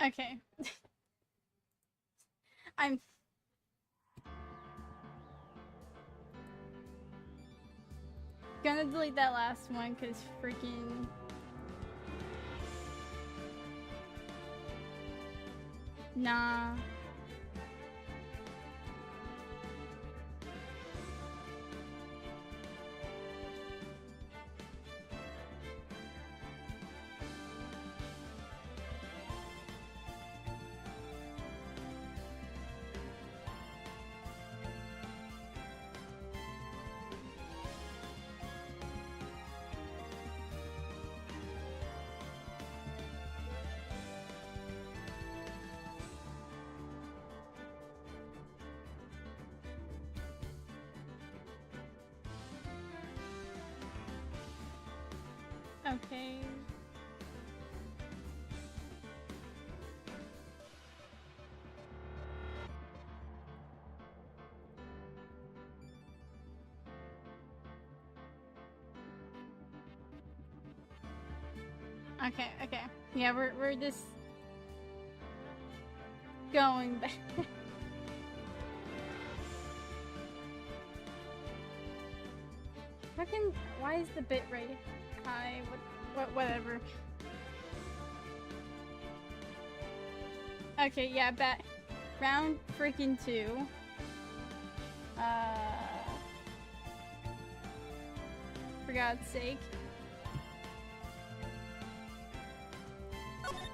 Okay. I'm gonna delete that last one because freaking. Nah. Okay. Okay, okay. Yeah, we're just going back. Fucking, why is the bitrate high? Whatever. Okay, yeah, back. Round freaking 2. For God's sake.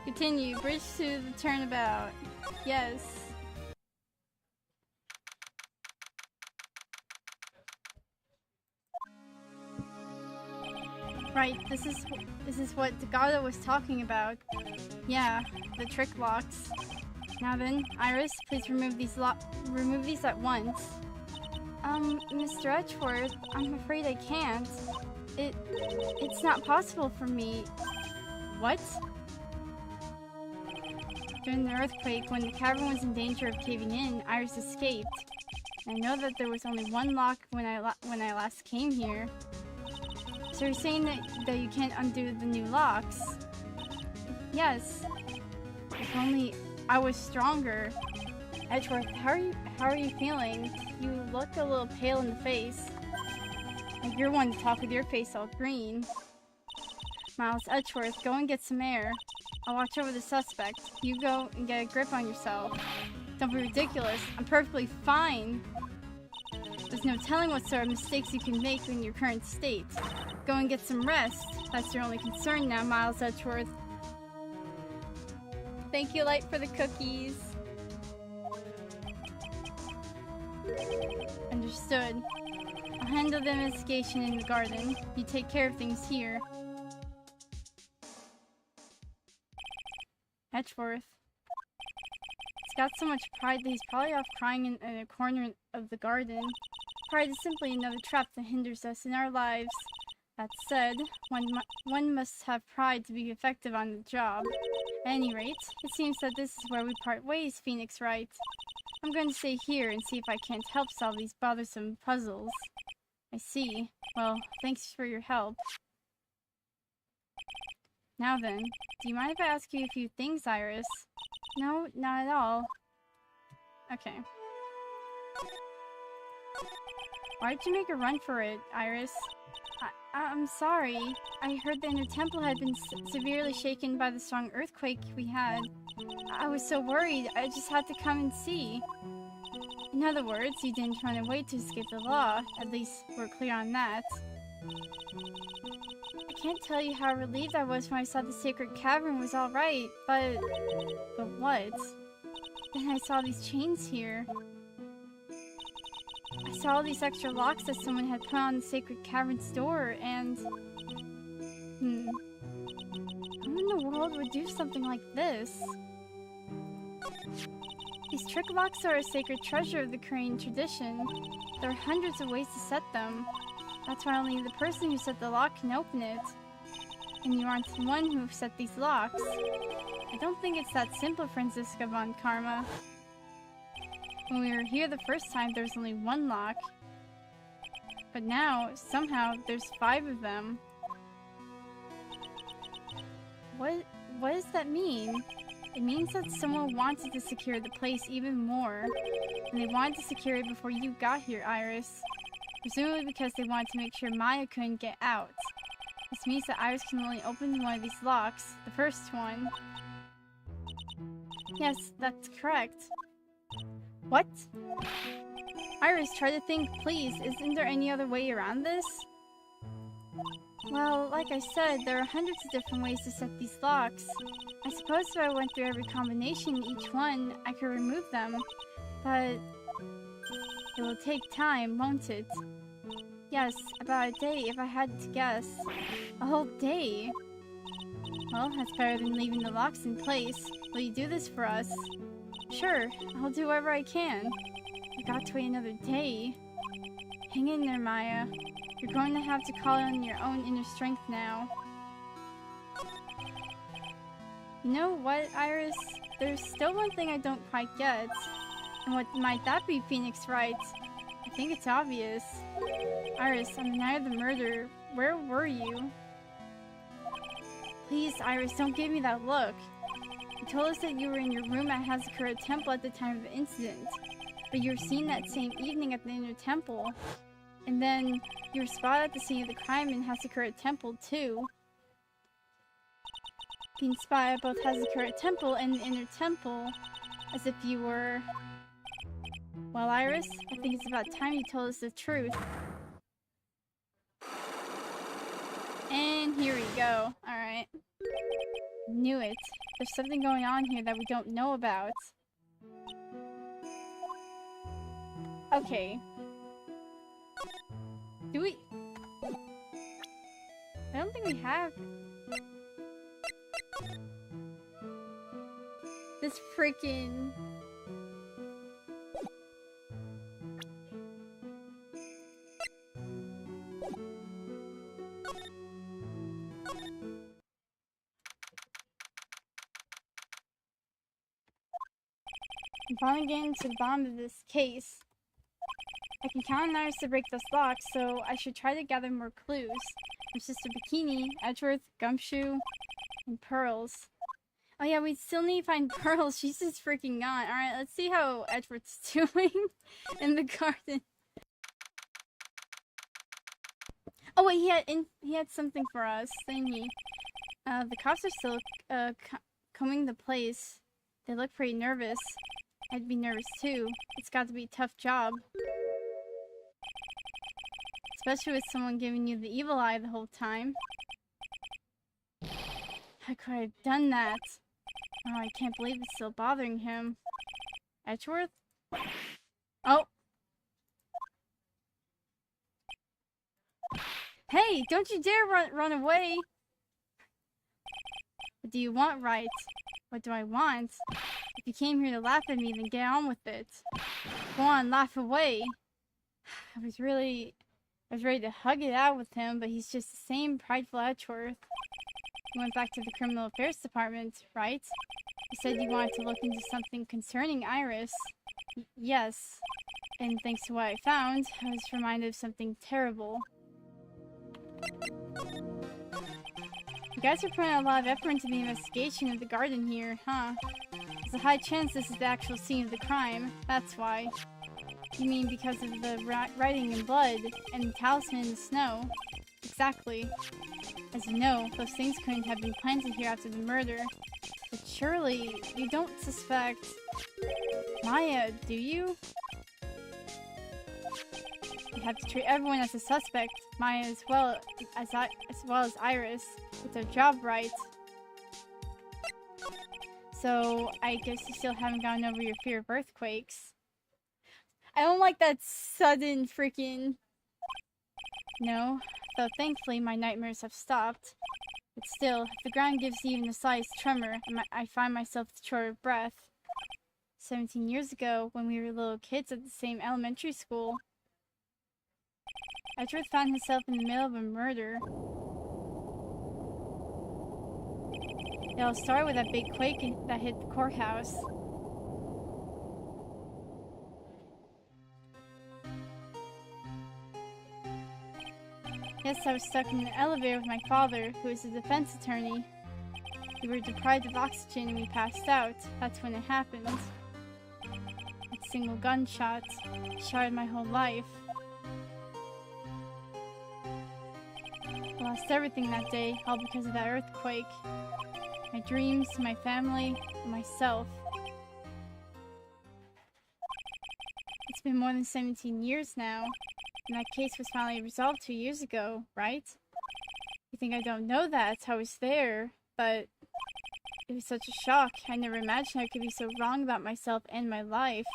Continue. Bridge to the turnabout. Yes. Right, this is what Dagata was talking about. Yeah, the trick locks. Now then, Iris, please remove these at once. Mr. Edgeworth, I'm afraid I can't. It's not possible for me. What? During the earthquake, when the cavern was in danger of caving in, Iris escaped. I know that there was only one lock when I last came here. So you're saying that you can't undo the new locks? Yes. If only I was stronger. Edgeworth, how are you feeling? You look a little pale in the face. Like you're one to talk with your face all green. Miles, Edgeworth, go and get some air. I'll watch over the suspect. You go and get a grip on yourself. Don't be ridiculous. I'm perfectly fine. There's no telling what sort of mistakes you can make in your current state. Go and get some rest. That's your only concern now, Miles Edgeworth. Thank you, Light, for the cookies. Understood. I'll handle the investigation in the garden. You take care of things here. Edgeworth. He's got so much pride that he's probably off crying in a corner of the garden. Pride is simply another trap that hinders us in our lives. That said, one must have pride to be effective on the job. At any rate, it seems that this is where we part ways, Phoenix Wright. I'm going to stay here and see if I can't help solve these bothersome puzzles. I see. Well, thanks for your help. Now then, do you mind if I ask you a few things, Iris? No, not at all. Okay. Why did you make a run for it, Iris? I'm sorry. I heard the inner temple had been severely shaken by the strong earthquake we had. I was so worried, I just had to come and see. In other words, you didn't run away to escape the law. At least we're clear on that. I can't tell you how relieved I was when I saw the sacred cavern was alright, but... But what? Then I saw these chains here. I saw all these extra locks that someone had put on the sacred cavern's door, and... Who in the world would do something like this? These trick locks are a sacred treasure of the Korean tradition. There are hundreds of ways to set them. That's why only the person who set the lock can open it. And you aren't the one who set these locks. I don't think it's that simple, Franziska von Karma. When we were here the first time, there was only one lock. But now, somehow, there's 5 of them. What does that mean? It means that someone wanted to secure the place even more. And they wanted to secure it before you got here, Iris. Presumably because they wanted to make sure Maya couldn't get out. This means that Iris can only open one of these locks, the first one. Yes, that's correct. What? Iris, try to think, please. Isn't there any other way around this? Well, like I said, there are hundreds of different ways to set these locks. I suppose if I went through every combination in each one, I could remove them. But it will take time, won't it? Yes, about a day if I had to guess. A whole day? Well, that's better than leaving the locks in place. Will you do this for us? Sure, I'll do whatever I can. I got to wait another day. Hang in there, Maya. You're going to have to call on your own inner strength now. You know what, Iris? There's still one thing I don't quite get. And what might that be, Phoenix Wright? I think it's obvious. Iris, on the night of the murder, where were you? Please, Iris, don't give me that look. You told us that you were in your room at Hazakura Temple at the time of the incident. But you were seen that same evening at the inner temple. And then you were spotted at the scene of the crime in Hazakura Temple, too. Being spotted at both Hazakura Temple and the inner temple, as if you were... Well, Iris, I think it's about time you told us the truth. And here we go. Alright. Knew it. There's something going on here that we don't know about. Okay. Do we... I don't think we have... This freaking... I'm finally getting to the bottom of this case. I can count on Iris to break this lock, so I should try to gather more clues. From Sister Bikini, Edgeworth, Gumshoe, and Pearls. Oh yeah, we still need to find Pearls. She's just freaking gone. Alright, let's see how Edgeworth's doing in the garden. Oh wait, he had something for us, thingy. The cops are still combing the place. They look pretty nervous. I'd be nervous too. It's got to be a tough job. Especially with someone giving you the evil eye the whole time. How could I have done that? Oh, I can't believe it's still bothering him. Edgeworth? Oh! Hey! Don't you dare run away! What do you want, Wright? What do I want? If you came here to laugh at me, then get on with it. Go on, laugh away. I was ready to hug it out with him, but he's just the same prideful Edgeworth. You went back to the Criminal Affairs Department, right? You said you wanted to look into something concerning Iris. Yes. And thanks to what I found, I was reminded of something terrible. You guys are putting a lot of effort into the investigation of the garden here, huh? There's a high chance this is the actual scene of the crime. That's why. You mean because of the writing in blood and the talisman in the snow? Exactly. As you know, those things couldn't have been planted here after the murder. But surely, you don't suspect... Maya, do you? You have to treat everyone as a suspect, Maya as well as Iris. It's our job, right? So, I guess you still haven't gotten over your fear of earthquakes. I don't like that sudden freaking... No, though thankfully my nightmares have stopped. But still, if the ground gives even the slightest tremor, I find myself short of breath. 17 years ago, when we were little kids at the same elementary school, Edgeworth found himself in the middle of a murder. It all started with that big quake that hit the courthouse. Yes, I was stuck in an elevator with my father, who is a defense attorney. We were deprived of oxygen and we passed out. That's when it happened. That single gunshot shattered my whole life. I lost everything that day, all because of that earthquake. My dreams, my family, and myself. It's been more than 17 years now, and that case was finally resolved 2 years ago, right? You think I don't know that? I was there, but it was such a shock. I never imagined I could be so wrong about myself and my life.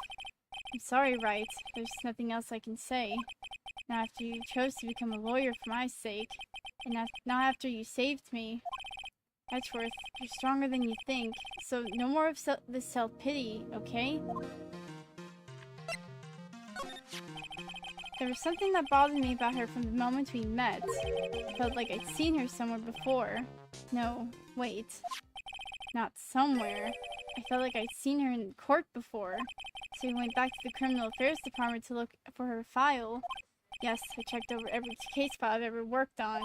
I'm sorry, Wright. There's nothing else I can say. Now after you chose to become a lawyer for my sake, and now after you saved me, Edgeworth, you're stronger than you think, so no more of this self-pity, okay? There was something that bothered me about her from the moment we met. I felt like I'd seen her somewhere before. No, wait. Not somewhere. I felt like I'd seen her in court before. So we went back to the Criminal Affairs Department to look for her file. Yes, I checked over every case file I've ever worked on.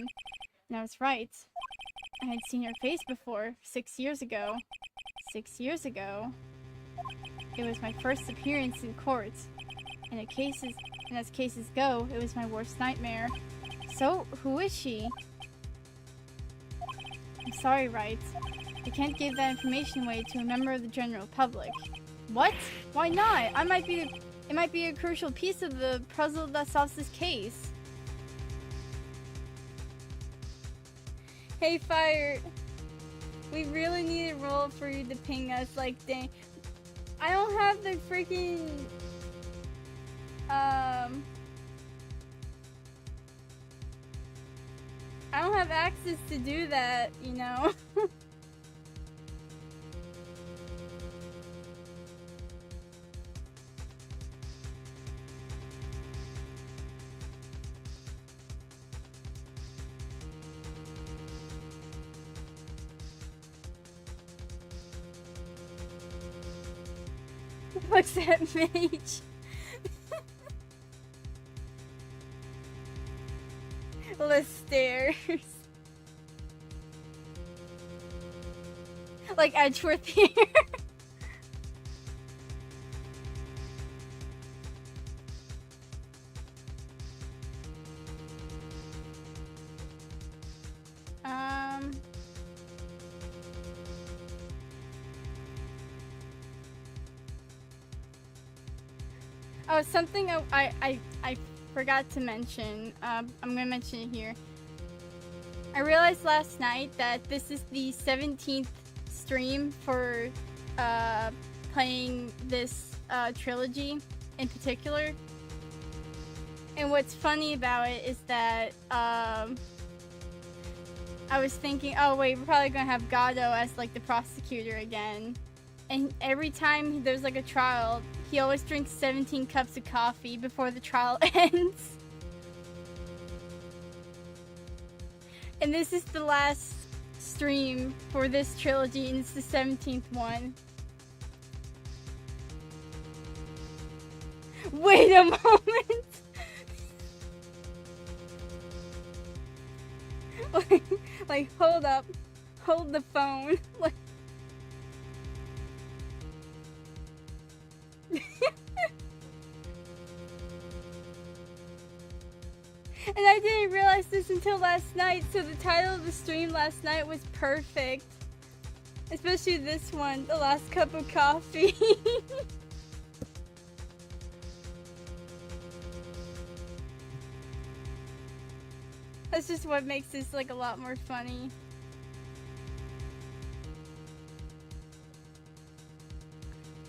And I was right. I had seen her face before, 6 years ago. 6 years ago? It was my first appearance in court. And as cases go, it was my worst nightmare. So, who is she? I'm sorry, Wright. I can't give that information away to a member of the general public. What? Why not? It might be a crucial piece of the puzzle that solves this case. Hey, Fire. We really need a role for you to ping us, like, dang. I don't have the freaking... I don't have access to do that, you know? What's that, mage? The stairs. Like Edgeworth here. Oh, something I forgot to mention. I'm gonna mention it here. I realized last night that this is the 17th stream for playing this trilogy in particular. And what's funny about it is that I was thinking, oh wait, we're probably gonna have Gado as like the prosecutor again. And every time there's like a trial, he always drinks 17 cups of coffee before the trial ends. And this is the last stream for this trilogy, and it's the 17th one. Wait a moment! like, hold up. Hold the phone. Like... And I didn't realize this until last night, so the title of the stream last night was perfect. Especially this one, The Last Cup of Coffee. That's just what makes this like a lot more funny.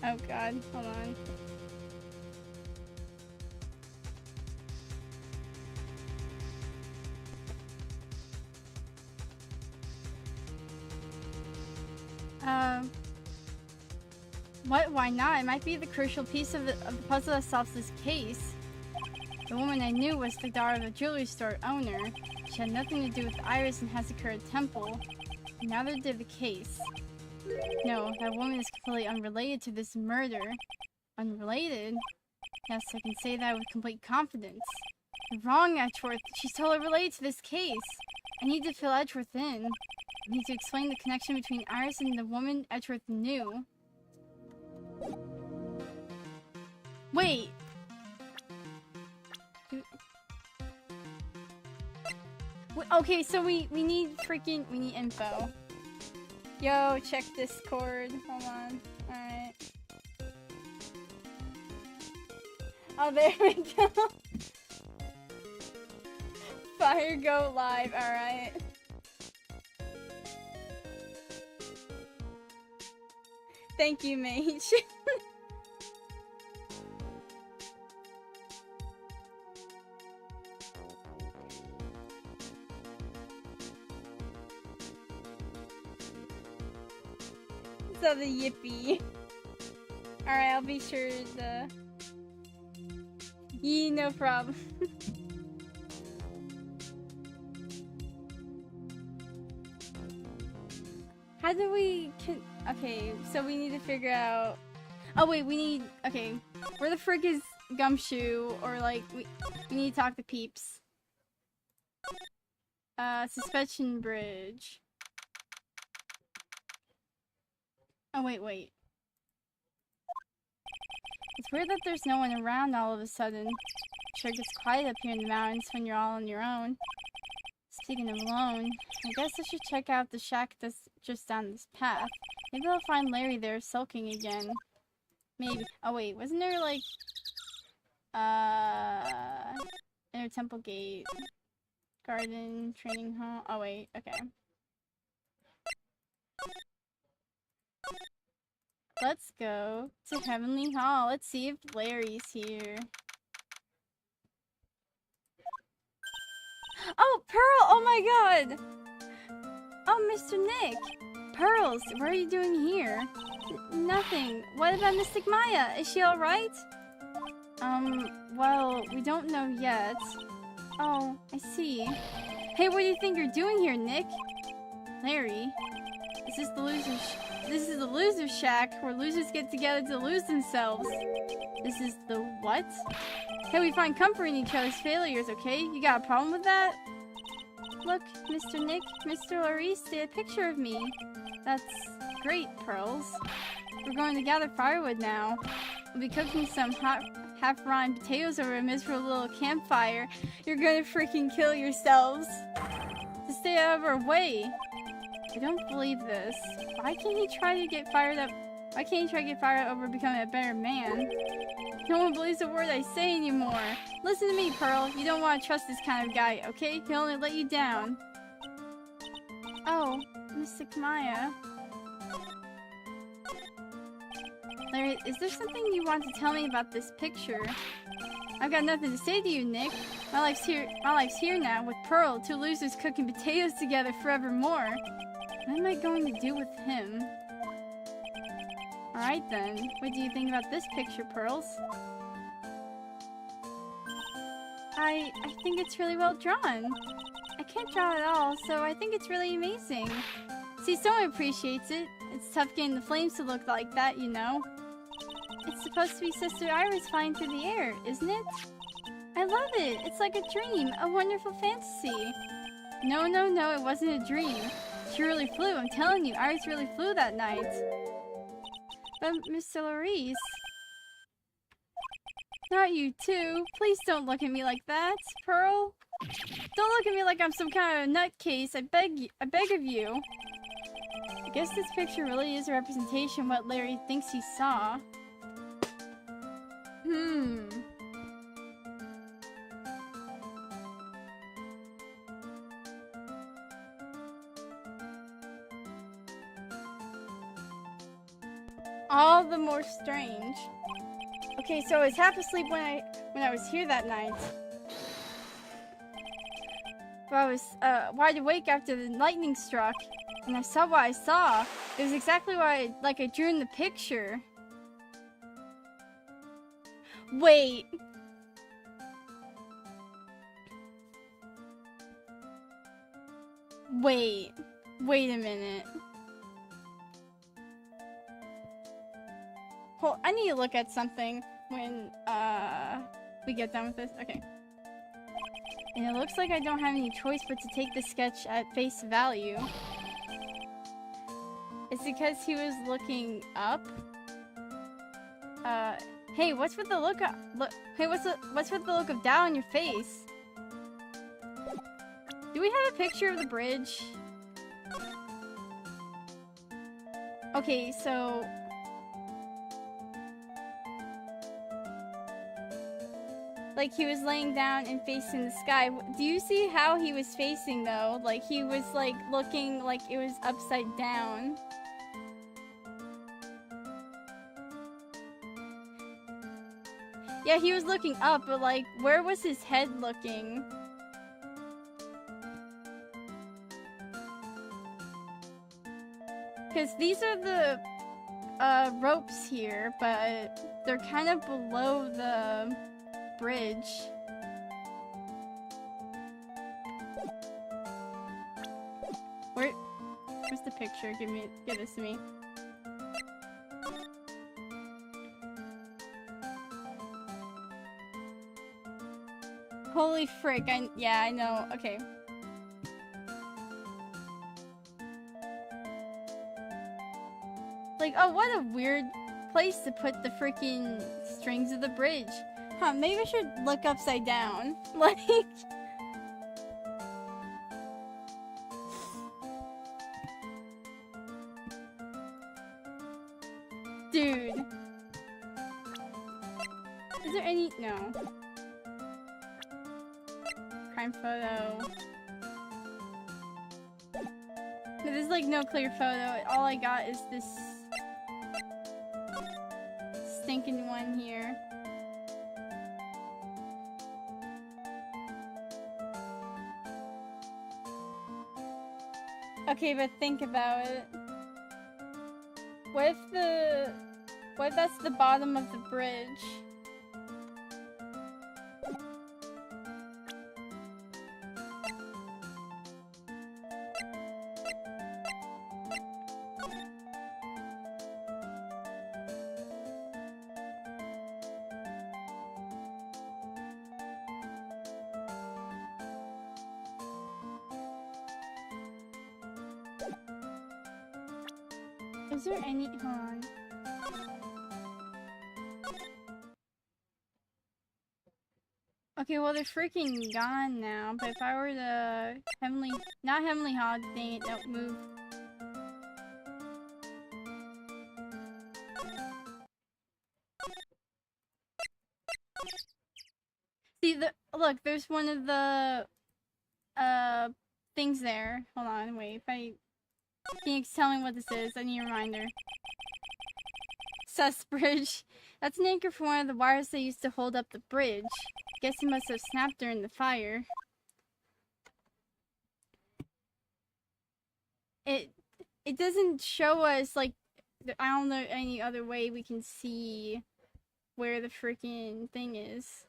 Oh god, hold on. What? Why not? It might be the crucial piece of the puzzle that solves this case. The woman I knew was the daughter of the jewelry store owner. She had nothing to do with Iris and Hazakura Temple. And neither did the case. No, that woman is completely unrelated to this murder. Unrelated? Yes, I can say that with complete confidence. You're wrong, Edgeworth. She's totally related to this case. I need to fill Edgeworth in. I need to explain the connection between Iris and the woman Edgeworth knew. Wait! Okay, so we need freaking... We need info. Yo, check Discord. Hold on. Alright. Oh, there we go. Fire go live. Alright. Thank you, mage. So the yippee. Alright, I'll be sure to... Yee, no problem. How do we... Okay, so we need to figure out... Oh wait, we need... Okay, where the frick is Gumshoe? Or like, we need to talk to Peeps. Suspension Bridge. Oh wait. It's weird that there's no one around all of a sudden. Sure gets quiet up here in the mountains when you're all on your own. Speaking of alone, I guess I should check out the shack that's just down this path. Maybe I'll find Larry there sulking again. Maybe. Oh wait, wasn't there like... Inner Temple Gate. Garden, training hall. Oh wait, okay. Let's go to Heavenly Hall. Let's see if Larry's here. Oh, Pearl! Oh my god! Oh, Mr. Nick! Pearls, what are you doing here? Nothing. What about Mystic Maya? Is she alright? Well, we don't know yet. Oh, I see. Hey, what do you think you're doing here, Nick? Larry? This is the loser shack where losers get together to lose themselves. This is the what? Hey, we find comfort in each other's failures, okay? You got a problem with that? Look, Mr. Nick, Mr. Laurice did a picture of me. That's great, Pearls. We're going to gather firewood now. We'll be cooking some hot, half-rotten potatoes over a miserable little campfire. You're gonna freaking kill yourselves. To stay out of our way. I don't believe this. Why can't he try to get fired up? Why can't he try to get fired up over becoming a better man? No one believes a word I say anymore. Listen to me, Pearl. You don't want to trust this kind of guy, okay? He'll only let you down. Oh, Mystic Maya. Larry, is there something you want to tell me about this picture? I've got nothing to say to you, Nick. My life's here now with Pearl, two losers cooking potatoes together forevermore. What am I going to do with him? Alright then, what do you think about this picture, Pearls? I think it's really well drawn. I can't draw at all, so I think it's really amazing. See, someone appreciates it. It's tough getting the flames to look like that, you know. It's supposed to be Sister Iris flying through the air, isn't it? I love it! It's like a dream, a wonderful fantasy. No, it wasn't a dream. She really flew, I'm telling you, Iris really flew that night. But Mr. Laurice... Not you too. Please don't look at me like that, Pearl. Don't look at me like I'm some kind of nutcase, I beg of you. I guess this picture really is a representation of what Larry thinks he saw. All the more strange. Okay, so I was half asleep when I was here that night. But I was wide awake after the lightning struck, and I saw what I saw. It was exactly what I drew in the picture. Wait. Wait a minute. Hold, I need to look at something when we get done with this. Okay. And it looks like I don't have any choice but to take the sketch at face value. Is it because he was looking up? Hey, what's with the look of hey, what's with the look of doubt on your face? Do we have a picture of the bridge? Okay, so like he was laying down and facing the sky. Do you see how he was facing though? Like he was like looking like it was upside down. Yeah, he was looking up, but like where was his head looking? Because these are the ropes here, but they're kind of below the bridge. Where's the picture? Give this to me. Holy frick, yeah, I know. Okay. Like, oh, what a weird place to put the freaking strings of the bridge. Huh, maybe I should look upside down. Like... Dude. Is there any... No. Crime photo. No, there's like no clear photo. All I got is this... stinking one here. Okay, but think about it. What if that's the bottom of the bridge? Is there any... Hold on. Okay, well they're freaking gone now, but if I were to... Not Heavenly Hog, dang it, don't move. See, look, there's one of the... things there. Hold on, wait, can you tell me what this is? I need a reminder. Sus bridge. That's an anchor for one of the wires they used to hold up the bridge. Guess it must have snapped during the fire. It doesn't show us, like, I don't know any other way we can see where the freaking thing is.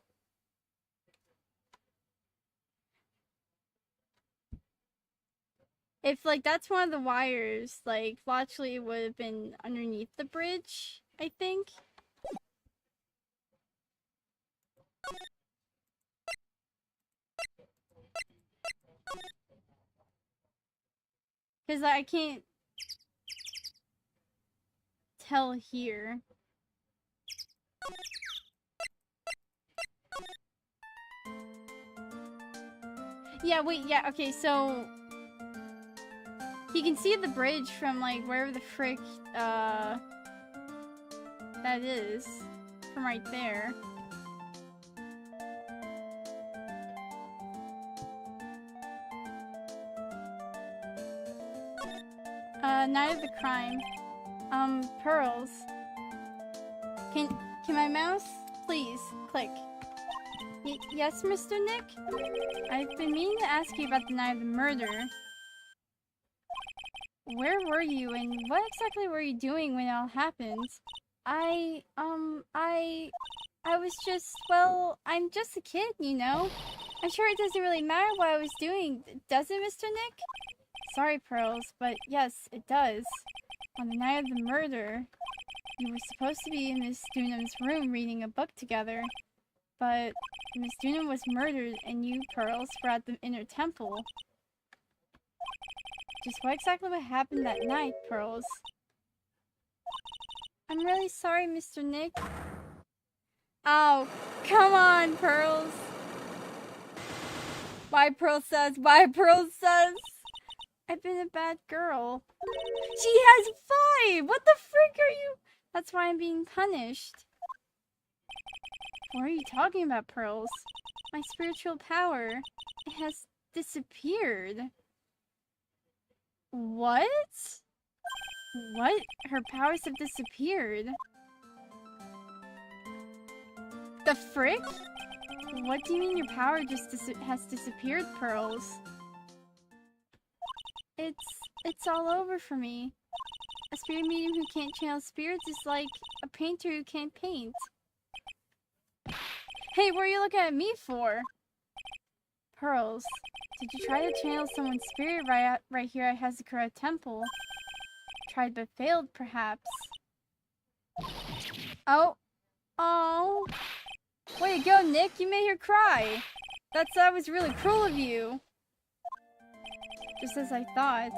If, like, that's one of the wires, like, logically it would have been underneath the bridge, I think. Because I can't tell here. Yeah, wait, yeah, okay, so... You can see the bridge from, like, wherever the frick, that is. From right there. Night of the crime. Pearls. Can my mouse? Please, click. Yes, Mr. Nick? I've been meaning to ask you about the night of the murder. Where were you, and what exactly were you doing when it all happened? I was just, well, I'm just a kid, you know? I'm sure it doesn't really matter what I was doing, does it, Mr. Nick? Sorry, Pearls, but yes, it does. On the night of the murder, you were supposed to be in Miss Dunham's room reading a book together. But Miss Dunham was murdered, and you, Pearls, were at the inner temple. Just what exactly happened that night, Pearls? I'm really sorry, Mr. Nick. Oh, come on, Pearls. Bye, Pearl says. Bye, Pearl says. I've been a bad girl. She has 5! What the frick are you? That's why I'm being punished. What are you talking about, Pearls? My spiritual power. It has disappeared. What? What? Her powers have disappeared. The frick? What do you mean your power just has disappeared, Pearls? It's all over for me. A spirit medium who can't channel spirits is like a painter who can't paint. Hey, what are you looking at me for? Pearls, did you try to channel someone's spirit right here at Hazakura Temple? Tried but failed, perhaps. Oh. Oh. Way to go, Nick. You made her cry. That was really cruel of you. Just as I thought.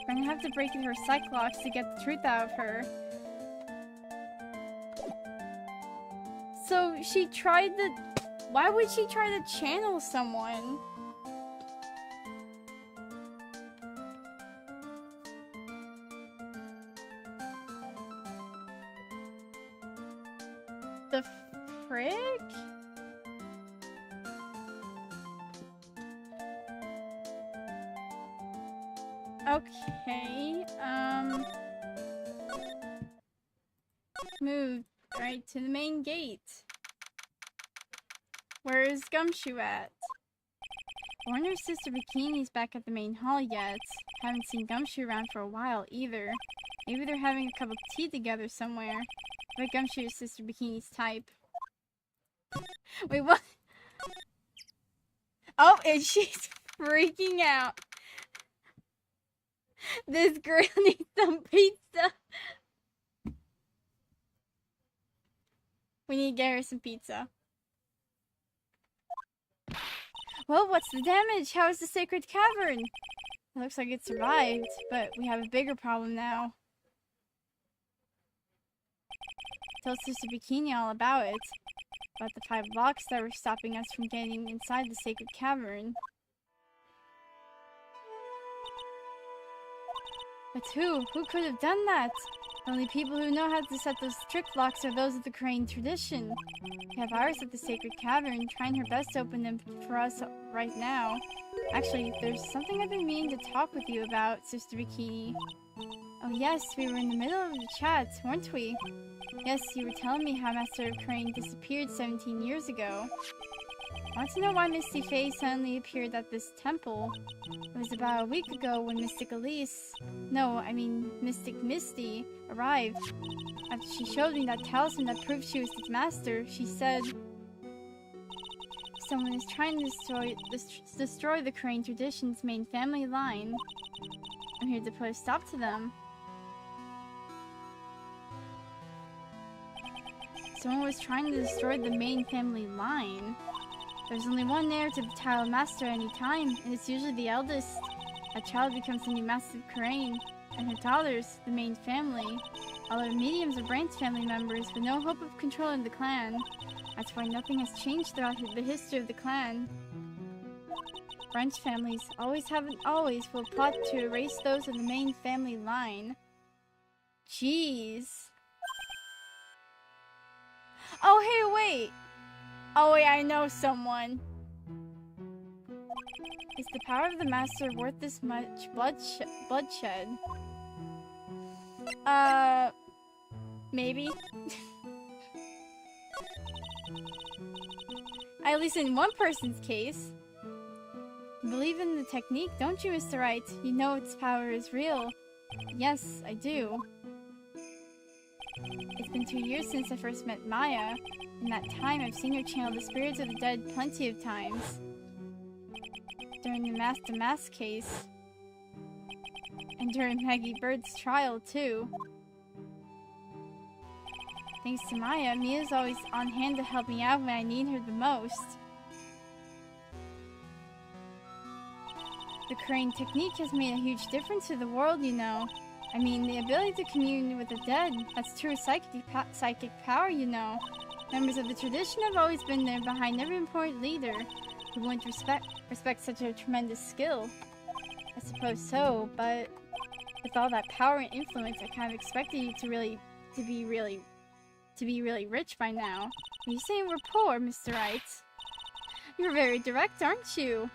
I'm gonna have to break through her psych locks to get the truth out of her. So she tried to... Why would she try to channel someone? The frick? Okay, move right to the main gate. Where is Gumshoe at? Warner's sister Bikini's back at the main hall yet. Haven't seen Gumshoe around for a while either. Maybe they're having a cup of tea together somewhere. But Gumshoe is sister Bikini's type. Wait, what? Oh, and she's freaking out. This girl needs some pizza. We need to get her some pizza. Well, what's the damage? How is the sacred cavern? It looks like it survived, but we have a bigger problem now. Tell Sister Bikini all about it. About the 5 blocks that were stopping us from getting inside the sacred cavern. But who? Who could have done that? The only people who know how to set those trick locks are those of the Crane tradition. We have ours at the sacred cavern, trying her best to open them for us right now. Actually, there's something I've been meaning to talk with you about, Sister Bikini. Oh yes, we were in the middle of the chat, weren't we? Yes, you were telling me how Master Crane disappeared 17 years ago. I want to know why Misty Faye suddenly appeared at this temple. It was about a week ago when Mystic Elise... No, I mean Mystic Misty arrived. After she showed me that talisman that proved she was its master, she said... Someone is trying to destroy the Crane tradition's main family line. I'm here to put a stop to them. Someone was trying to destroy the main family line. There's only one heir to the title master at any time, and it's usually the eldest. A child becomes the new master of Crane, and her daughters, the main family. All our mediums are Brain's family members, with no hope of controlling the clan. That's why nothing has changed throughout the history of the clan. Branch families always have and always will plot to erase those of the main family line. Jeez. Oh, hey, wait! Oh wait, I know someone. Is the power of the master worth this much bloodshed? Maybe. At least in one person's case. Believe in the technique, don't you, Mr. Wright? You know its power is real. Yes, I do. It's been 2 years since I first met Maya. In that time, I've seen her channel the spirits of the dead plenty of times. During the Mask-to-Mask case. And during Maggie Bird's trial, too. Thanks to Maya, Mia's always on hand to help me out when I need her the most. The Crane technique has made a huge difference to the world, you know. I mean, the ability to commune with the dead, that's true psychic power, you know. Members of the tradition have always been there behind every important leader. Who wouldn't respect such a tremendous skill? I suppose so, but with all that power and influence, I kind of expected you to be really rich by now. Are you saying we're poor, Mr. Wright? You're very direct, aren't you?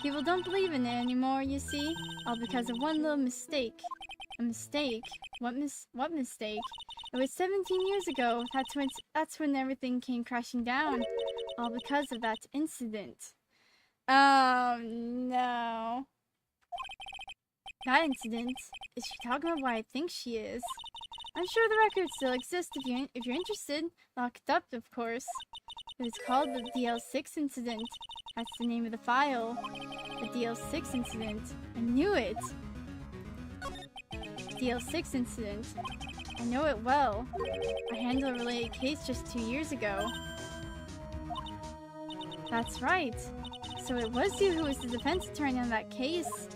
People don't believe in it anymore, you see, all because of one little mistake. A mistake? What mistake? It was 17 years ago. That's when everything came crashing down. All because of that incident. Oh, no. That incident? Is she talking about what I think she is? I'm sure the records still exist if you're interested. Locked up, of course. It was called the DL6 incident. That's the name of the file. The DL6 incident. I knew it! DL6 incident. I know it well. I handled a related case just 2 years ago. That's right. So it was you who was the defense attorney on that case.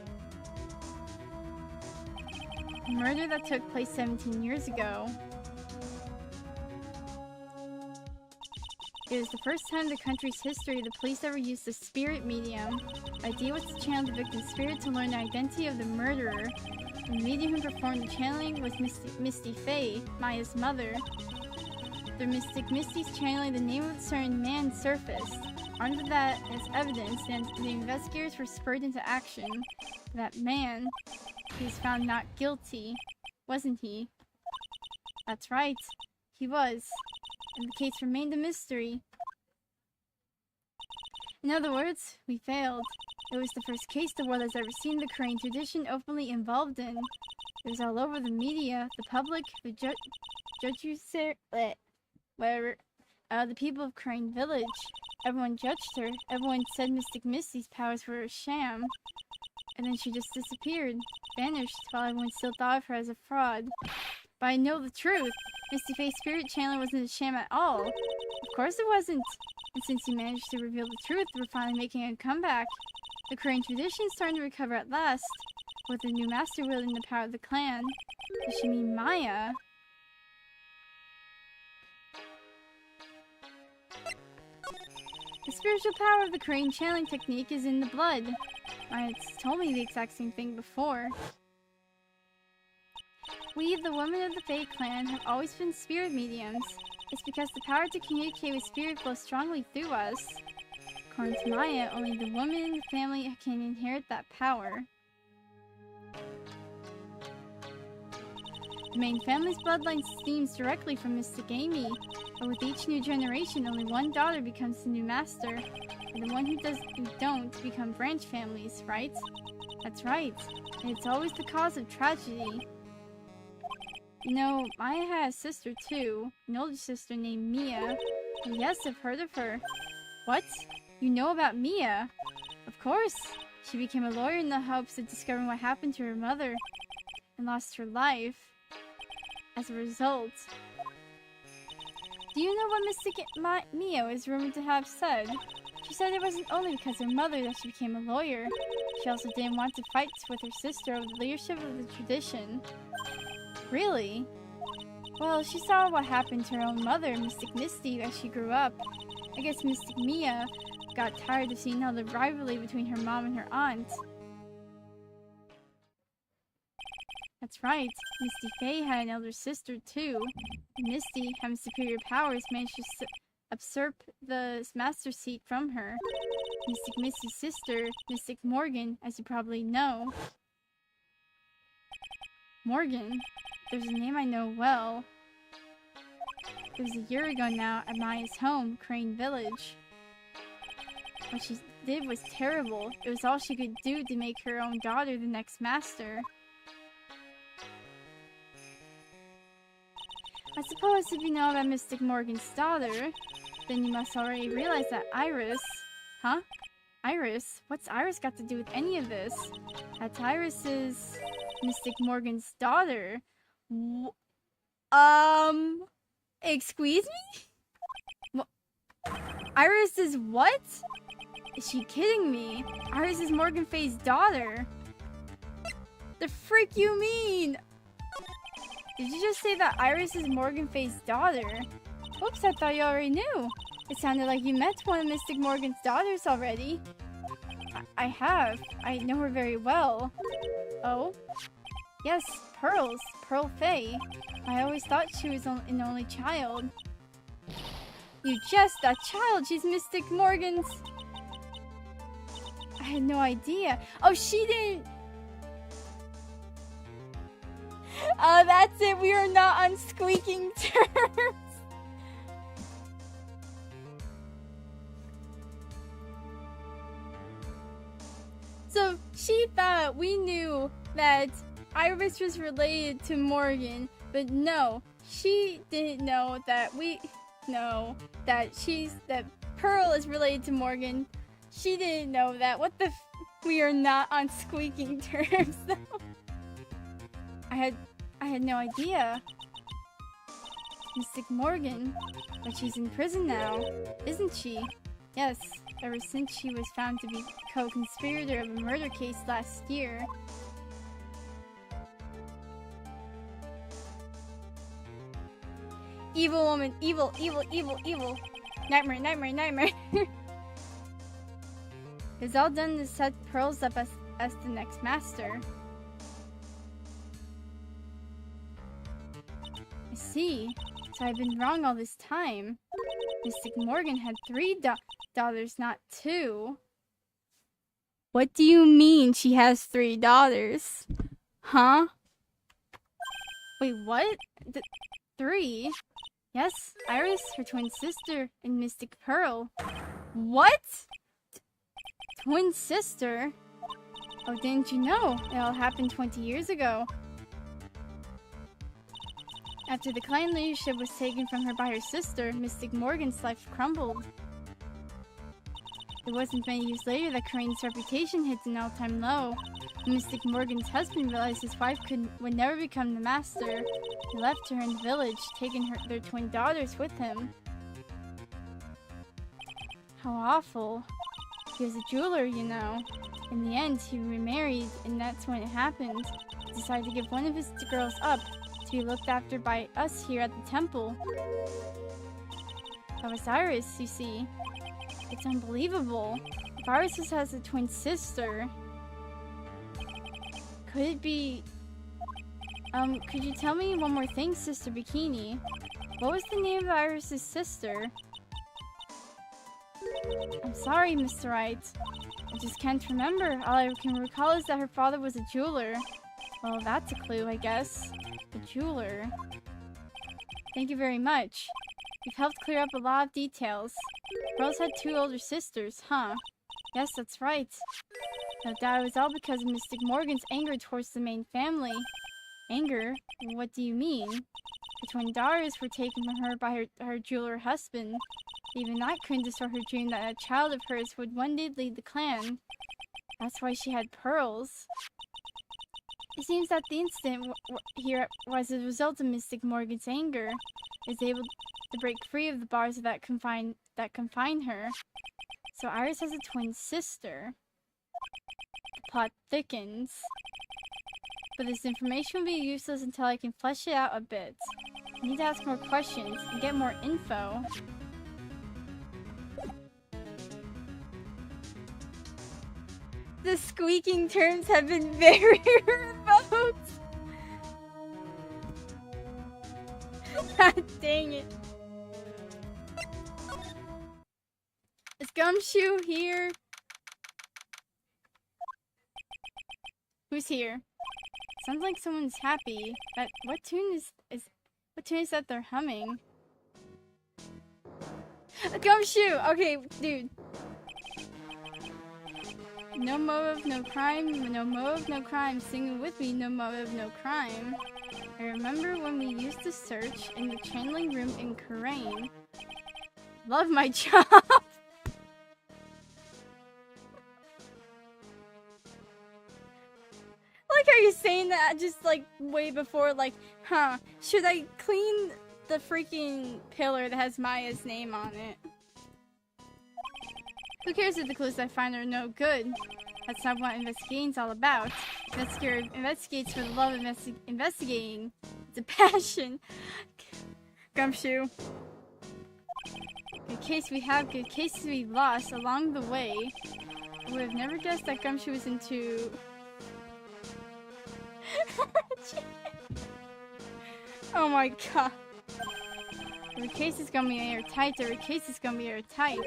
A murder that took place 17 years ago. It was the first time in the country's history the police ever used the spirit medium. The idea was to channel the victim's spirit to learn the identity of the murderer. The medium who performed the channeling was Misty Faye, Maya's mother. The mystic Misty's channeling the name of a certain man surfaced. Armed with that as evidence, the investigators were spurred into action. That man, he was found not guilty, wasn't he? That's right, he was. And the case remained a mystery. In other words, we failed. It was the first case the world has ever seen the Crane tradition openly involved in. It was all over the media, the public, the the people of Crane Village. Everyone judged her. Everyone said Mystic Misty's powers were a sham. And then she just disappeared, vanished, while everyone still thought of her as a fraud. But I know the truth. Misty Faye's spirit channeling wasn't a sham at all. Of course it wasn't. And since you managed to reveal the truth, we're finally making a comeback. The Crane tradition is starting to recover at last, with the new master wielding the power of the clan. Does she mean Maya? The spiritual power of the Crane channeling technique is in the blood. Maya's told me the exact same thing before. We, the women of the Fae clan, have always been spirit mediums. It's because the power to communicate with spirit flows strongly through us. According to Maya, only the woman in the family can inherit that power. The main family's bloodline stems directly from Mystic Amy, but with each new generation, only one daughter becomes the new master, and the one who don't become branch families, right? That's right, and it's always the cause of tragedy. You know, Maya had a sister too, an older sister named Mia. Yes, I've heard of her. What? You know about Mia? Of course! She became a lawyer in the hopes of discovering what happened to her mother, and lost her life as a result. Do you know what Mystic Mia is rumored to have said? She said it wasn't only because of her mother that she became a lawyer. She also didn't want to fight with her sister over the leadership of the tradition. Really? Well, she saw what happened to her own mother, Mystic Misty, as she grew up. I guess Mystic Mia got tired of seeing all the rivalry between her mom and her aunt. That's right, Misty Faye had an elder sister too. And Misty, having superior powers, managed to usurp the master seat from her. Mystic Misty's sister, Mystic Morgan, as you probably know. Morgan? There's a name I know well. It was a year ago now at Maya's home, Crane Village. What she did was terrible. It was all she could do to make her own daughter the next master. I suppose if you know about Mystic Morgan's daughter, then you must already realize that Iris... Huh? Iris? What's Iris got to do with any of this? That's Iris's... Mystic Morgan's daughter. Excuse me? Iris is what? Is she kidding me? Iris is Morgan Faye's daughter. The frick you mean? Did you just say that Iris is Morgan Fay's daughter? Whoops, I thought you already knew. It sounded like you met one of Mystic Morgan's daughters already. I have. I know her very well. Oh? Yes, Pearl Fay. I always thought she was an only child. You jest, that child! She's Mystic Morgan's... I had no idea. Oh, she didn't... Oh, that's it. We are not on squeaking terms. So, she thought we knew that Iris was related to Morgan, but no, she didn't know that we know that that Pearl is related to Morgan. She didn't know that. What the we are not on squeaking terms though. I had no idea. Mystic Morgan, but she's in prison now, isn't she? Yes, ever since she was found to be co-conspirator of a murder case last year. Evil woman, evil. Nightmare. It's all done to set Pearls up as the next master. I see. So I've been wrong all this time. Mystic Morgan had 3 daughters, not 2. What do you mean she has 3 daughters? Huh? Wait, what? 3? Yes, Iris, her twin sister, and Mystic Pearl. What? Twin sister? Oh, didn't you know? It all happened 20 years ago. After the clan leadership was taken from her by her sister, Mystic Morgan's life crumbled. It wasn't many years later that Corinne's reputation hit an all-time low. Mystic Morgan's husband realized his wife would never become the master. He left her in the village, taking their twin daughters with him. How awful. He was a jeweler, you know. In the end, he remarried, and that's when it happened. He decided to give one of his girls up to be looked after by us here at the temple. That was Iris, you see. It's unbelievable. If Iris has a twin sister, could it be... could you tell me one more thing, Sister Bikini? What was the name of Iris's sister? I'm sorry, Mr. Wright. I just can't remember. All I can recall is that her father was a jeweler. Well, that's a clue, I guess. A jeweler. Thank you very much. You've helped clear up a lot of details. Pearls had 2 older sisters, huh? Yes, that's right. No doubt it was all because of Mystic Morgan's anger towards the main family. Anger? What do you mean? The twin daughters were taken from her by her jeweler husband. Even that couldn't distort her dream that a child of hers would one day lead the clan. That's why she had pearls. It seems that the incident here was a result of Mystic Morgan's anger. Is able to break free of the bars that confine her. So Iris has a twin sister. The plot thickens. But this information will be useless until I can flesh it out a bit. I need to ask more questions and get more info. The squeaking terms have been very revoked. God dang it. Is Gumshoe here? Who's here? Sounds like someone's happy. What tune is that they're humming? Gumshoe! Okay, dude. No motive, no crime. No motive, no crime. Singing with me, no motive, no crime. I remember when we used to search in the channeling room in Karain. Love my job! Like how you're saying that just like way before, like, huh, should I clean the freaking pillar that has Maya's name on it? Who cares if the clues I find are no good? That's not what investigating's all about. Investigator investigates for the love of investigating. It's a passion. Gumshoe. Good case we have, good cases we lost along the way. I would have never guessed that Gumshoe was into... Oh my god. Every case is gonna be airtight, every case is gonna be airtight.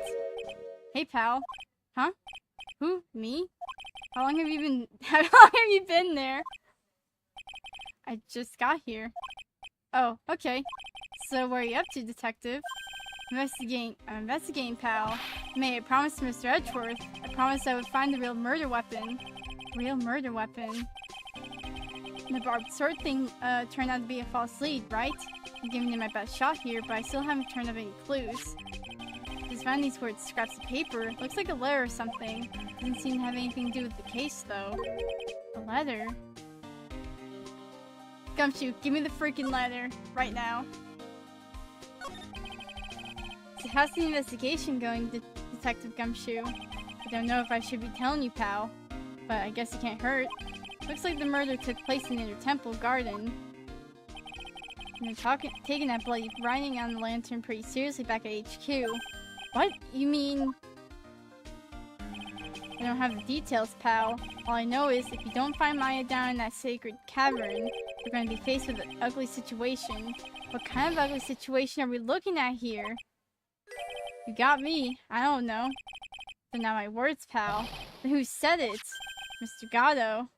Hey pal. Huh? Who? Me? How long have you been there? I just got here. Oh, okay. So what are you up to, detective? Investigating, pal. May I promised Mr. Edgeworth. I promised I would find the real murder weapon. Real murder weapon. The barbed sword thing turned out to be a false lead, right? I'm giving it my best shot here, but I still haven't turned up any clues. Just found these weird scraps of paper. Looks like a letter or something. Doesn't seem to have anything to do with the case, though. A letter? Gumshoe, give me the freaking letter. Right now. So how's the investigation going, Detective Gumshoe? I don't know if I should be telling you, pal. But I guess it can't hurt. Looks like the murder took place in the temple garden. And they're taking that bloody writing on the lantern pretty seriously back at HQ. What? You mean... I don't have the details, pal. All I know is, if you don't find Maya down in that sacred cavern, we're going to be faced with an ugly situation. What kind of ugly situation are we looking at here? You got me. I don't know. They're not my words, pal. But who said it? Mr. Gatto.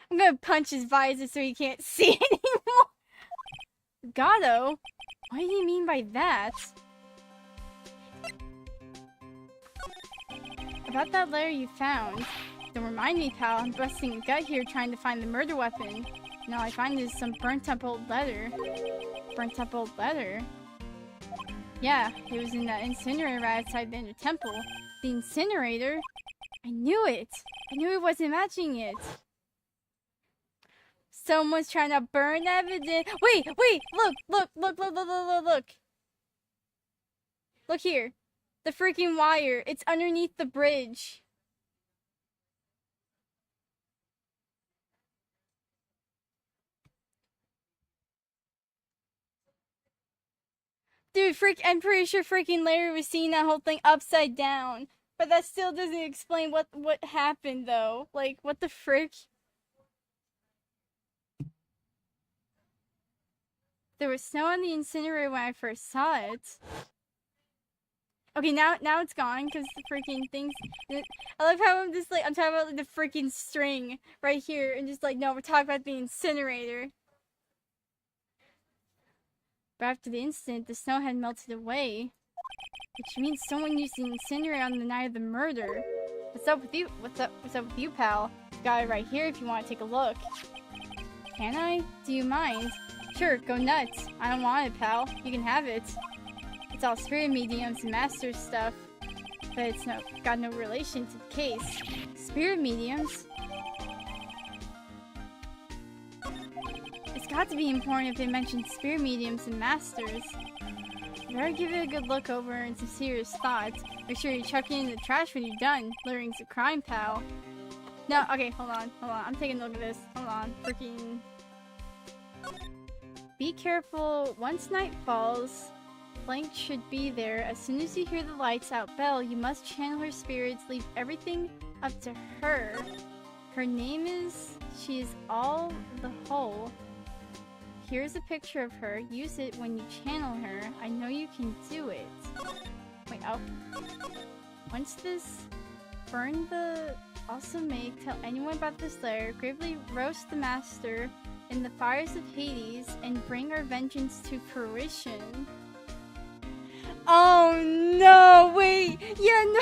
I'm gonna punch his visor so he can't see anymore. Gatto? What do you mean by that? About that letter you found. Don't remind me, pal. I'm busting a gut here trying to find the murder weapon. And all I find is some burnt up old letter. Burnt up old letter? Yeah, it was in that incinerator right outside the inner temple. The incinerator? I knew it! I knew he wasn't imagining it! Someone's trying to burn evidence. Wait! Look! Look here. The freaking wire. It's underneath the bridge. Dude, I'm pretty sure freaking Larry was seeing that whole thing upside down. But that still doesn't explain what happened, though. Like, what the frick? There was snow on the incinerator when I first saw it. Okay, now it's gone because the freaking things. I love how I'm just like I'm talking about like, the freaking string right here, and just like no, we're talking about the incinerator. But after the incident, the snow had melted away, which means someone used the incinerator on the night of the murder. What's up with you? What's up with you, pal? Got it right here if you want to take a look. Can I? Do you mind? Sure, go nuts. I don't want it, pal. You can have it. It's all spirit mediums and masters stuff, but it's got no relation to the case. Spirit mediums? It's got to be important if they mention spirit mediums and masters. You better give it a good look over and some serious thoughts. Make sure you chuck it in the trash when you're done. Littering's a crime, pal. No, okay, hold on. I'm taking a look at this. Hold on. Freaking... Be careful. Once night falls, Blank should be there. As soon as you hear the lights out bell, you must channel her spirits. Leave everything up to her. Her name is... She is all the whole. Here's a picture of her. Use it when you channel her. I know you can do it. Wait, oh. Once this... Burn the... Also tell anyone about this letter. Gravely roast the master in the fires of Hades and bring our vengeance to fruition. Oh no, wait, yeah, no.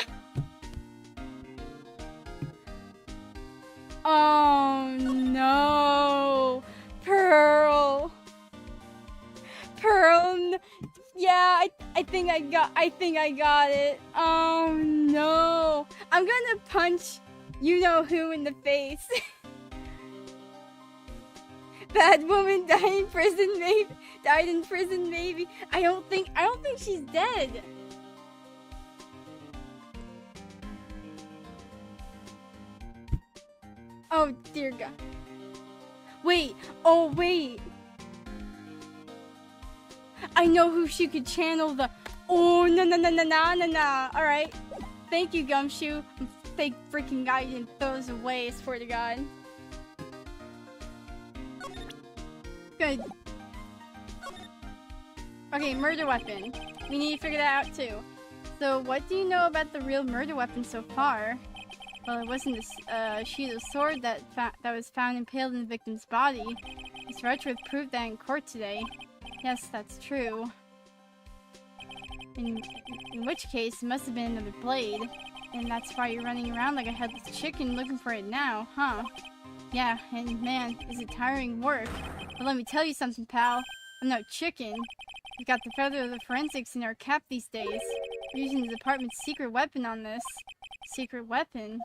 Oh no, Pearl, yeah, I think I got it. Oh no, I'm gonna punch you know who in the face. Bad woman died in prison, maybe. I don't think she's dead. Oh, dear God. Wait. Oh, wait. I know who she could channel the... Oh, na. Alright. Thank you, Gumshoe. Fake freaking guy didn't throw those away, I swear to God. Good. Okay, murder weapon. We need to figure that out too. So, what do you know about the real murder weapon so far? Well, it wasn't a sheath of sword that was found impaled in the victim's body. Miss Wright proved that in court today. Yes, that's true. In which case, it must have been another blade. And that's why you're running around like a headless chicken looking for it now, huh? Yeah, and man, is it tiring work. But let me tell you something, pal. I'm no chicken. We got the feather of the forensics in our cap these days. We're using the department's secret weapon on this. Secret weapon?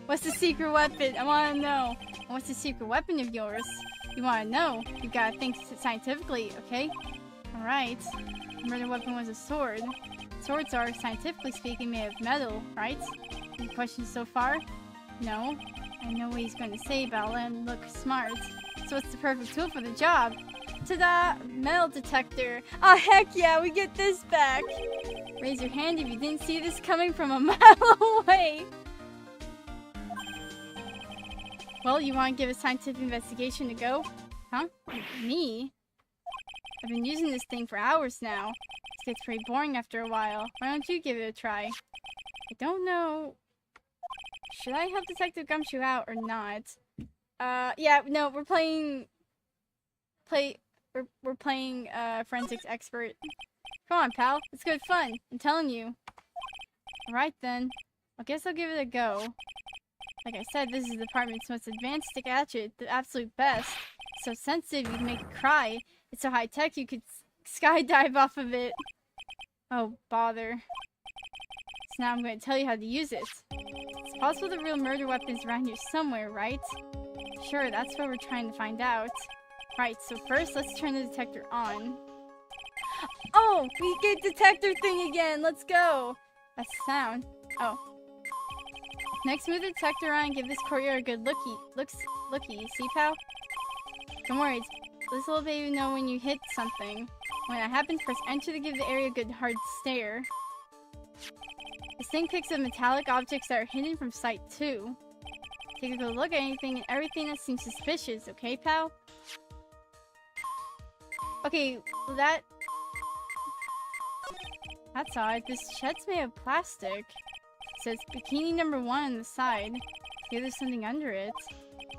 What's the secret weapon? I want to know. And what's the secret weapon of yours? You want to know? You gotta think scientifically, okay? Alright. The murder weapon was a sword. Swords are, scientifically speaking, made of metal, right? Any questions so far? No? I know what he's going to say, but I'll let him look smart. So what's the perfect tool for the job? Ta-da! Metal detector! Oh, heck yeah, we get this back! Raise your hand if you didn't see this coming from a mile away! Well, you want to give a scientific investigation a go? Huh? Me? I've been using this thing for hours now. It gets pretty boring after a while. Why don't you give it a try? I don't know. Should I help Detective Gumshoe out or not? Yeah, no, we're playing forensics expert. Come on, pal. It's good fun. I'm telling you. Alright then. I guess I'll give it a go. Like I said, this is the department's most advanced stick hatchet, the absolute best. It's so sensitive you'd make it cry. It's so high-tech you could skydive off of it. Oh, bother. So now I'm going to tell you how to use it. It's possible the real murder weapon is around here somewhere, right? Sure, that's what we're trying to find out. Right, so first let's turn the detector on. Oh, we get detector thing again! Let's go! That's the sound. Oh. Next, move the detector on and give this courtyard a good looky. See, pal? Don't worry, this little baby know when you hit something. When that happens, press enter to give the area a good hard stare. This thing picks up metallic objects that are hidden from sight too. Take a good look at anything and everything that seems suspicious, okay, pal? Okay, well that's odd. This shed's made of plastic. It says bikini number 1 on the side. Maybe there's something under it.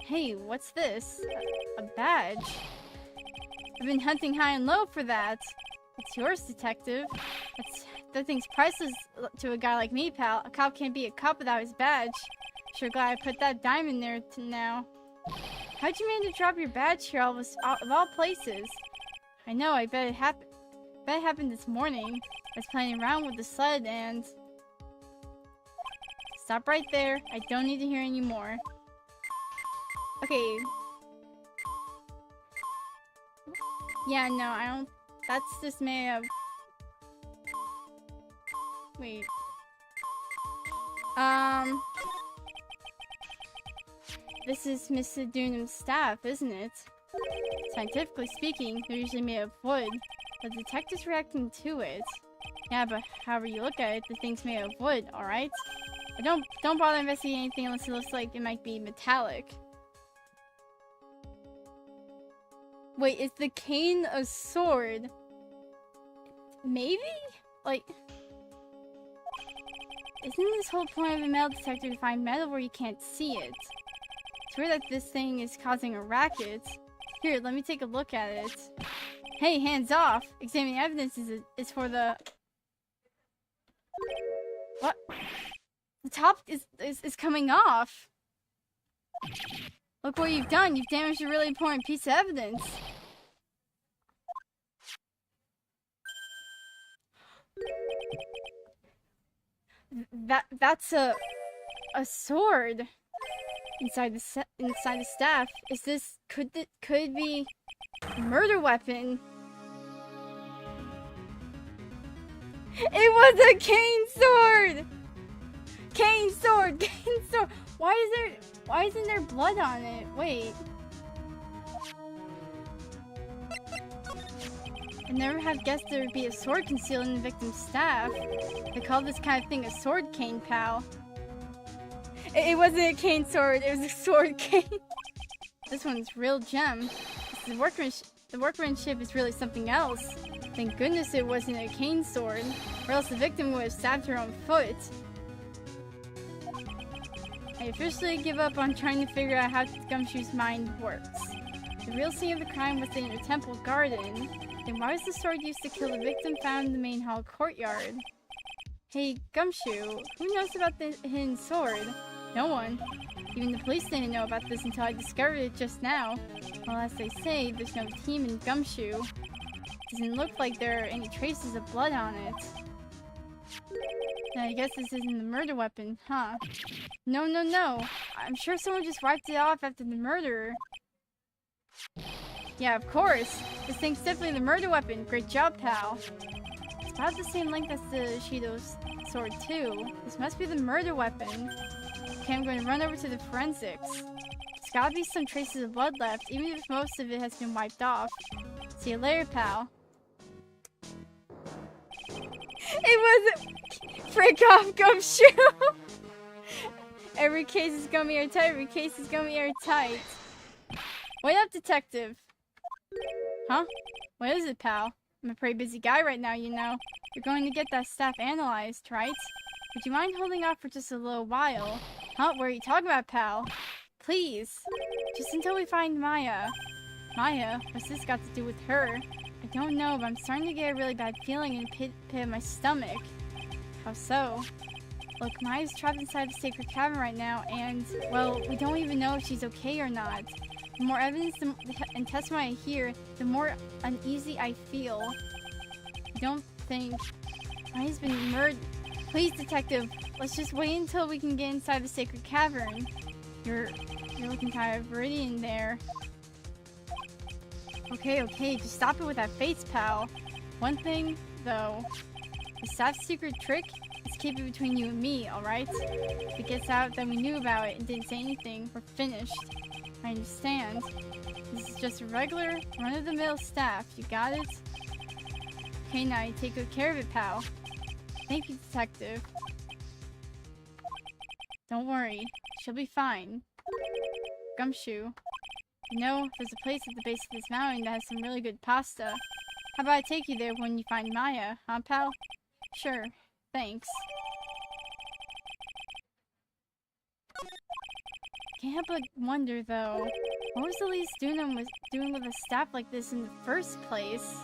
Hey, what's this? A badge. I've been hunting high and low for that. It's yours, detective. That thing's priceless to a guy like me, pal. A cop can't be a cop without his badge. Sure glad I put that dime in there now. How'd you manage to drop your badge here of all places? I know, I bet it happened this morning. I was playing around with the sled and... Stop right there. I don't need to hear any more. Okay. Yeah, no, I don't... That's just made of... Wait. This is Mr. Dunham's staff, isn't it? Scientifically speaking, they're usually made of wood. The detective's reacting to it. Yeah, but however you look at it, the thing's made of wood, alright? But don't bother investigating anything unless it looks like it might be metallic. Wait, is the cane a sword? Maybe? Like... Isn't this whole point of a metal detector to find metal where you can't see it? It's weird that this thing is causing a racket. Here, let me take a look at it. Hey, hands off! Examining evidence is for the... What? The top is coming off! Look what you've done! You've damaged a really important piece of evidence! That's a sword inside the staff. Is this could it be a murder weapon? It was a cane sword. Cane sword. Cane sword. Why isn't there blood on it? Wait. I never have guessed there would be a sword concealed in the victim's staff. They call this kind of thing a sword cane, pal. It wasn't a cane sword, it was a sword cane. This one's real gem. The workmanship is really something else. Thank goodness it wasn't a cane sword, or else the victim would have stabbed her own foot. I officially give up on trying to figure out how Gumshoe's mind works. The real scene of the crime was in the temple garden. Then why was the sword used to kill the victim found in the main hall courtyard? Hey, Gumshoe, who knows about the hidden sword? No one. Even the police didn't know about this until I discovered it just now. Well, as they say, there's no team in Gumshoe. Doesn't look like there are any traces of blood on it. Now, I guess this isn't the murder weapon, huh? No. I'm sure someone just wiped it off after the murder. Yeah, of course. This thing's definitely the murder weapon. Great job, pal. It's about the same length as the Shido's sword, too. This must be the murder weapon. Okay, I'm going to run over to the forensics. There's gotta be some traces of blood left, even if most of it has been wiped off. See you later, pal. It wasn't... Frick off, Gumshoe! Every case is gonna be airtight, every case is gonna be airtight. Wait up, detective. Huh? What is it, pal? I'm a pretty busy guy right now, you know. You're going to get that stuff analyzed, right? Would you mind holding off for just a little while? Huh? What are you talking about, pal? Please. Just until we find Maya. Maya? What's this got to do with her? I don't know, but I'm starting to get a really bad feeling in the pit of my stomach. How so? Look, Maya's trapped inside the sacred cavern right now, and, well, we don't even know if she's okay or not. The more evidence and testimony I hear, the more uneasy I feel. I don't think Maya's been murdered. Please, detective, let's just wait until we can get inside the sacred cavern. You're looking kind of pretty in there. Okay, just stop it with that face, pal. One thing, though. The staff's secret trick is keep it between you and me, alright? If it gets out that we knew about it and didn't say anything, we're finished. I understand. This is just a regular, run-of-the-mill staff. You got it? Okay, now you take good care of it, pal. Thank you, detective. Don't worry. She'll be fine. Gumshoe. You know, there's a place at the base of this mountain that has some really good pasta. How about I take you there when you find Maya, huh, pal? Sure. Thanks. Can't help but wonder, though, what was Elise doing with a staff like this in the first place?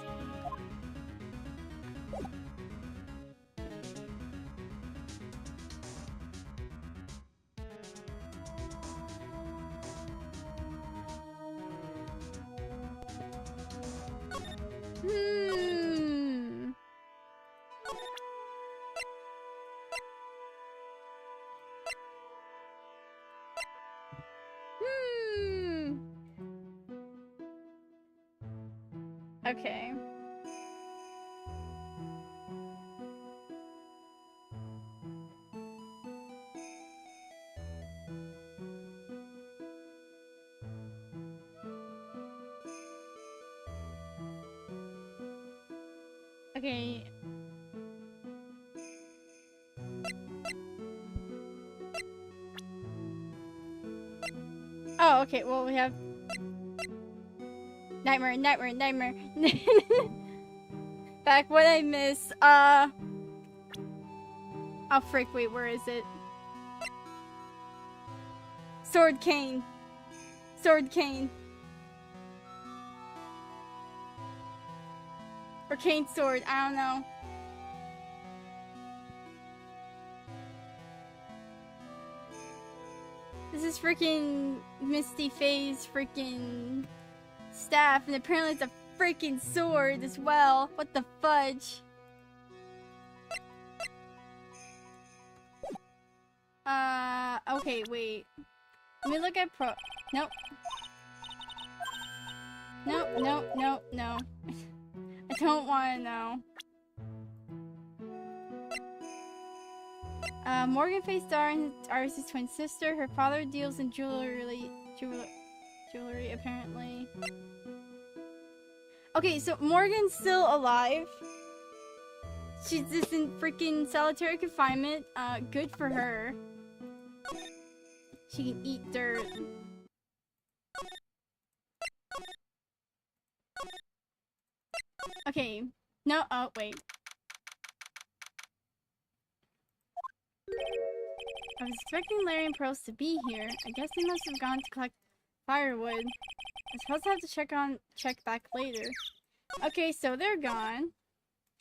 Okay. Okay. Oh, okay, well, we have Nightmare. Back what I missed. Oh, frick, wait, where is it? Sword cane. Or cane sword, I don't know. This is freaking Misty Faye's freaking staff, and apparently it's a freaking sword as well. What the fudge? Okay, wait. Let me look at Nope. No. I don't want to know. Morgan faced Iris' twin sister. Her father deals in jewelry, apparently. Okay, so Morgan's still alive. She's just in freaking solitary confinement. Good for her. She can eat dirt. Okay. No, oh, wait. I was expecting Larry and Pearls to be here. I guess they must have gone to collect firewood. I suppose I have to check back later. Okay, so they're gone.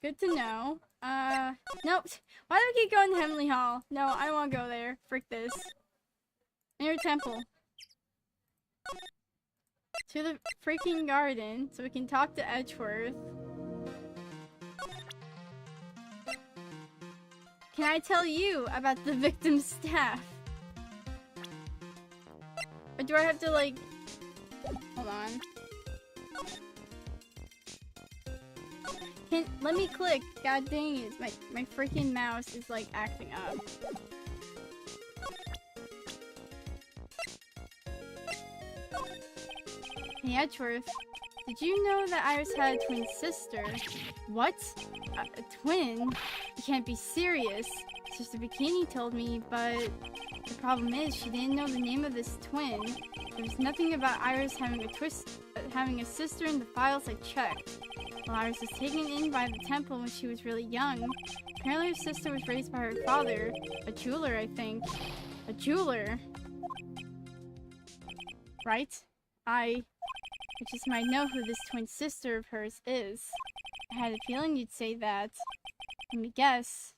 Good to know. Nope. Why do we keep going to Heavenly Hall? No, I don't want to go there. Frick this. Inner Temple. To the freaking garden, so we can talk to Edgeworth. Can I tell you about the victim's staff? Or do I have to, like... Hold on. Let me click. God dang it. My freaking mouse is, like, acting up. Hey, Edgeworth. Did you know that Iris had a twin sister? What? A twin? You can't be serious. Sister Bikini told me, but the problem is she didn't know the name of this twin. There was nothing about Iris having a sister in the files I checked. Well, Iris was taken in by the temple when she was really young. Apparently her sister was raised by her father, a jeweler, I think. A jeweler? Right? I just might know who this twin sister of hers is. I had a feeling you'd say that. Let me guess.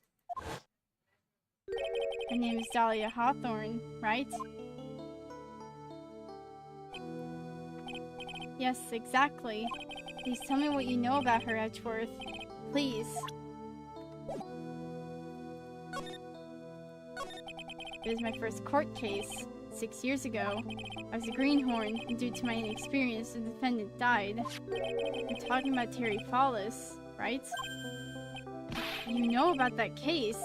Her name is Dahlia Hawthorne, right? Yes, exactly. Please tell me what you know about her, Edgeworth. Please. It was my first court case. 6 years ago. I was a greenhorn, and due to my inexperience, the defendant died. You're talking about Terry Fallis, right? You know about that case.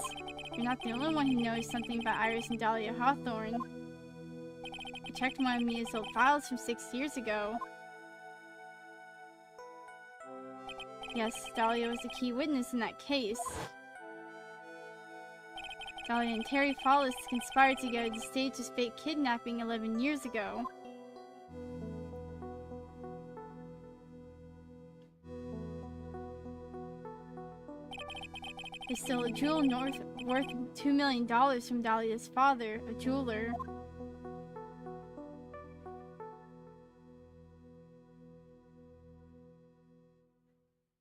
You're not the only one who knows something about Iris and Dahlia Hawthorne. I checked one of Mia's old files from 6 years ago. Yes, Dahlia was a key witness in that case. Dahlia and Terry Fallis conspired together to stage his fake kidnapping 11 years ago. They stole a jewel worth $2 million from Dahlia's father, a jeweler.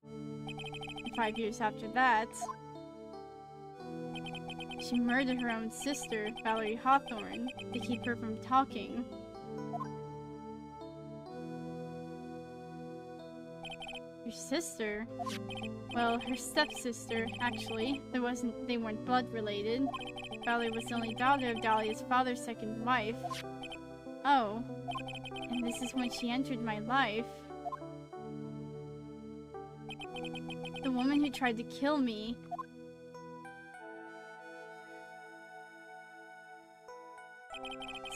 And 5 years after that, she murdered her own sister, Valerie Hawthorne, to keep her from talking. Your sister? Well, her stepsister, actually. They weren't blood related. Valerie was the only daughter of Dahlia's father's second wife. Oh. And this is when she entered my life. The woman who tried to kill me.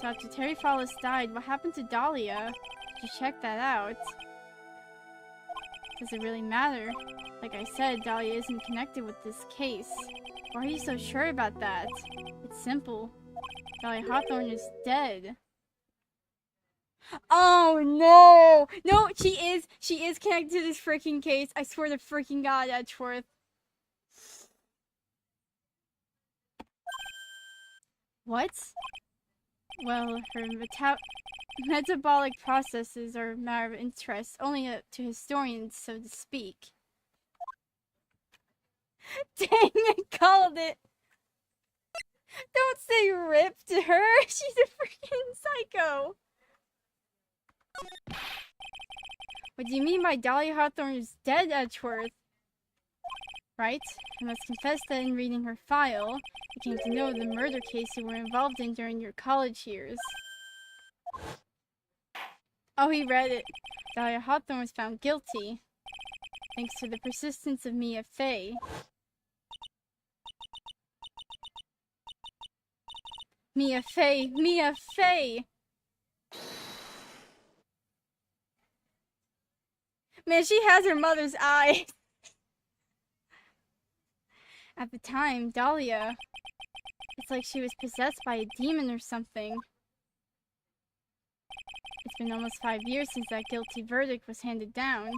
So after Terry Fallis died, what happened to Dahlia? Did you check that out? Does it really matter? Like I said, Dahlia isn't connected with this case. Why are you so sure about that? It's simple. Dahlia Hawthorne is dead. Oh no! No, she is connected to this freaking case. I swear to freaking God, Edgeworth. What? Well, her metabolic processes are a matter of interest, only to historians, so to speak. Dang, I called it! Don't say rip to her! She's a freaking psycho! What do you mean by Dahlia Hawthorne is dead, Edgeworth? Right? I must confess that in reading her file, I came to know the murder case you were involved in during your college years. Oh, he read it. Dahlia Hawthorne was found guilty. Thanks to the persistence of Mia Fey. Mia Fey! Mia Fey! Man, she has her mother's eyes. At the time, Dahlia, it's like she was possessed by a demon or something. It's been almost 5 years since that guilty verdict was handed down,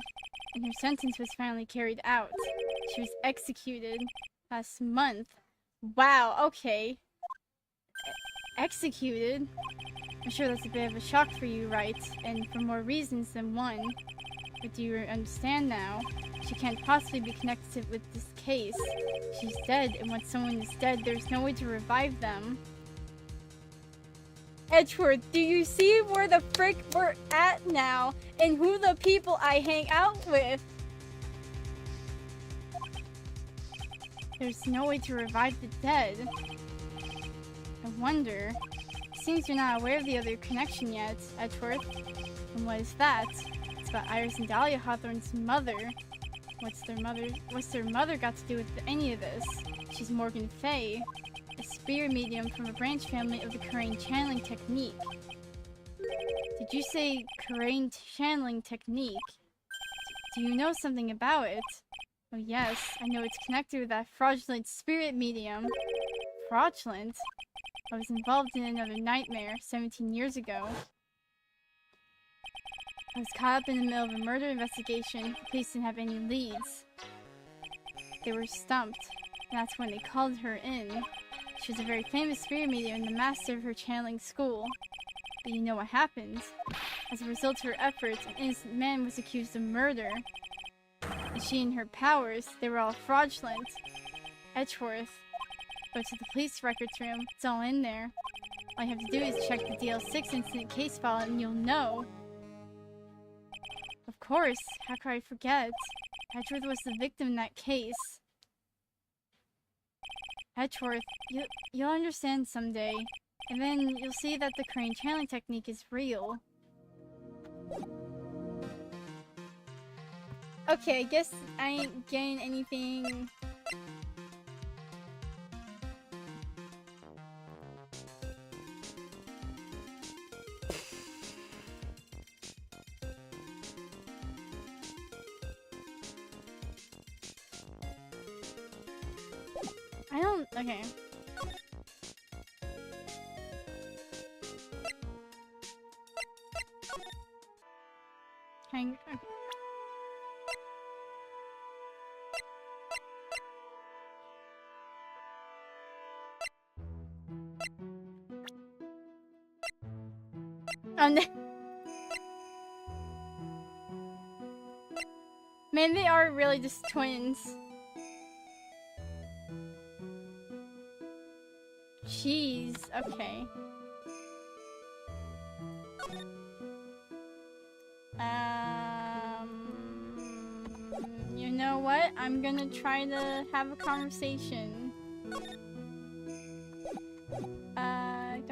and her sentence was finally carried out. She was executed last month. Wow, okay. Executed? I'm sure that's a bit of a shock for you, Wright, and for more reasons than one. But do you understand now? She can't possibly be connected with this case. She's dead, and once someone is dead, there's no way to revive them. Edgeworth, do you see where the frick we're at now? And who the people I hang out with? There's no way to revive the dead. I wonder. Seems you're not aware of the other connection yet, Edgeworth. And what is that? It's about Iris and Dahlia Hawthorne's mother. What's their mother got to do with any of this? She's Morgan Fey, a spirit medium from a branch family of the Karain channeling technique. Did you say Karain channeling technique? Do you know something about it? Oh yes, I know it's connected with that fraudulent spirit medium. Fraudulent? I was involved in another nightmare 17 years ago. I was caught up in the middle of a murder investigation. The police didn't have any leads. They were stumped, and that's when they called her in. She was a very famous spirit medium and the master of her channeling school. But you know what happened? As a result of her efforts, an innocent man was accused of murder. And she and her powers, they were all fraudulent. Edgeworth, go to the police records room. It's all in there. All you have to do is check the DL6 incident case file and you'll know. Of course, how could I forget? Edgeworth was the victim in that case. Edgeworth, you'll understand someday. And then you'll see that the Karain channeling technique is real. Okay, I guess I ain't getting anything. I don't. Okay. Okay. Oh no. Man, they are really just twins. Jeez, okay. You know what? I'm gonna try to have a conversation. Do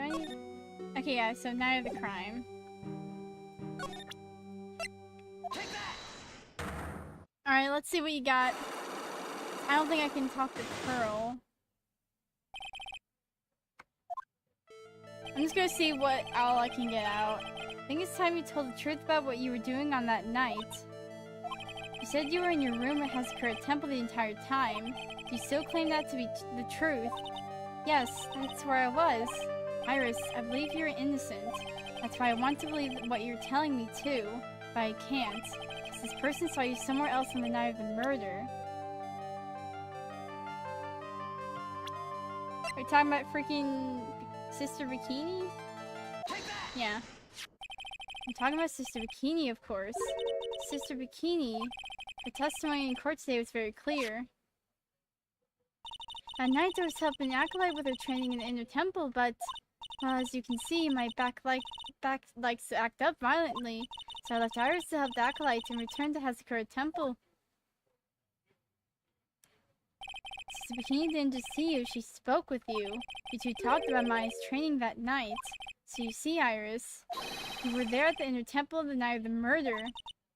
I need... Okay, yeah, so night of the crime. Alright, let's see what you got. I don't think I can talk to Pearl. I'm just gonna see what all I can get out. I think it's time you told the truth about what you were doing on that night. You said you were in your room at Hazakura Temple the entire time. Do you still claim that to be the truth? Yes, that's where I was. Iris, I believe you're innocent. That's why I want to believe what you're telling me too, but I can't. Because this person saw you somewhere else on the night of the murder. Are you talking about freaking Sister Bikini? Yeah. I'm talking about Sister Bikini, of course. Sister Bikini, her testimony in court today was very clear. That night I was helping Acolyte with her training in the Inner Temple, but, well, as you can see, my back likes to act up violently, so I left Iris to help the Acolyte and returned to Hazakura Temple. Sister Bikini didn't just see you, she spoke with you. You two talked about Maya's training that night. So you see, Iris, you were there at the Inner Temple the night of the murder.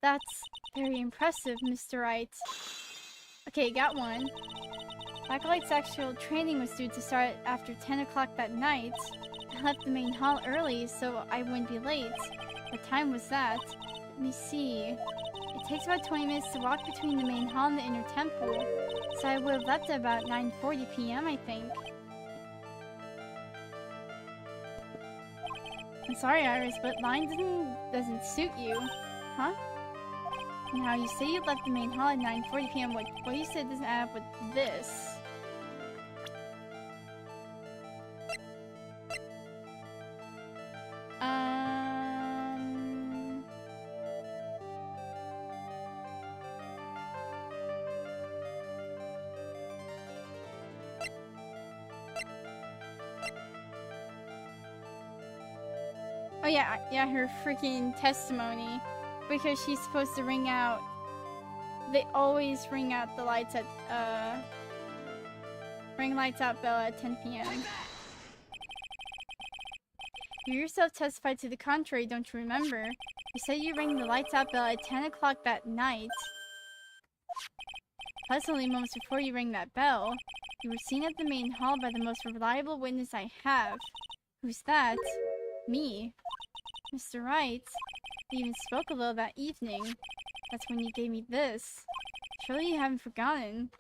That's very impressive, Mr. Wright. Okay, got one. Acolyte's actual training was due to start after 10 o'clock that night. I left the main hall early so I wouldn't be late. What time was that? Let me see. It takes about 20 minutes to walk between the main hall and the inner temple, so I would have left at about 9:40 p.m. I think. I'm sorry, Iris, but line doesn't suit you. Huh? Now, you say you left the main hall at 9:40 p.m. What you said doesn't add up with this. Oh yeah, her freaking testimony. Because she's supposed to ring out... They always ring out the lights at, ring lights out bell at 10 p.m. You yourself testified to the contrary, don't you remember? You said you rang the lights out bell at 10 o'clock that night. Pleasantly, moments before you rang that bell, you were seen at the main hall by the most reliable witness I have. Who's that? Me. Mr. Wright. We even spoke a little that evening. That's when you gave me this. Surely you haven't forgotten.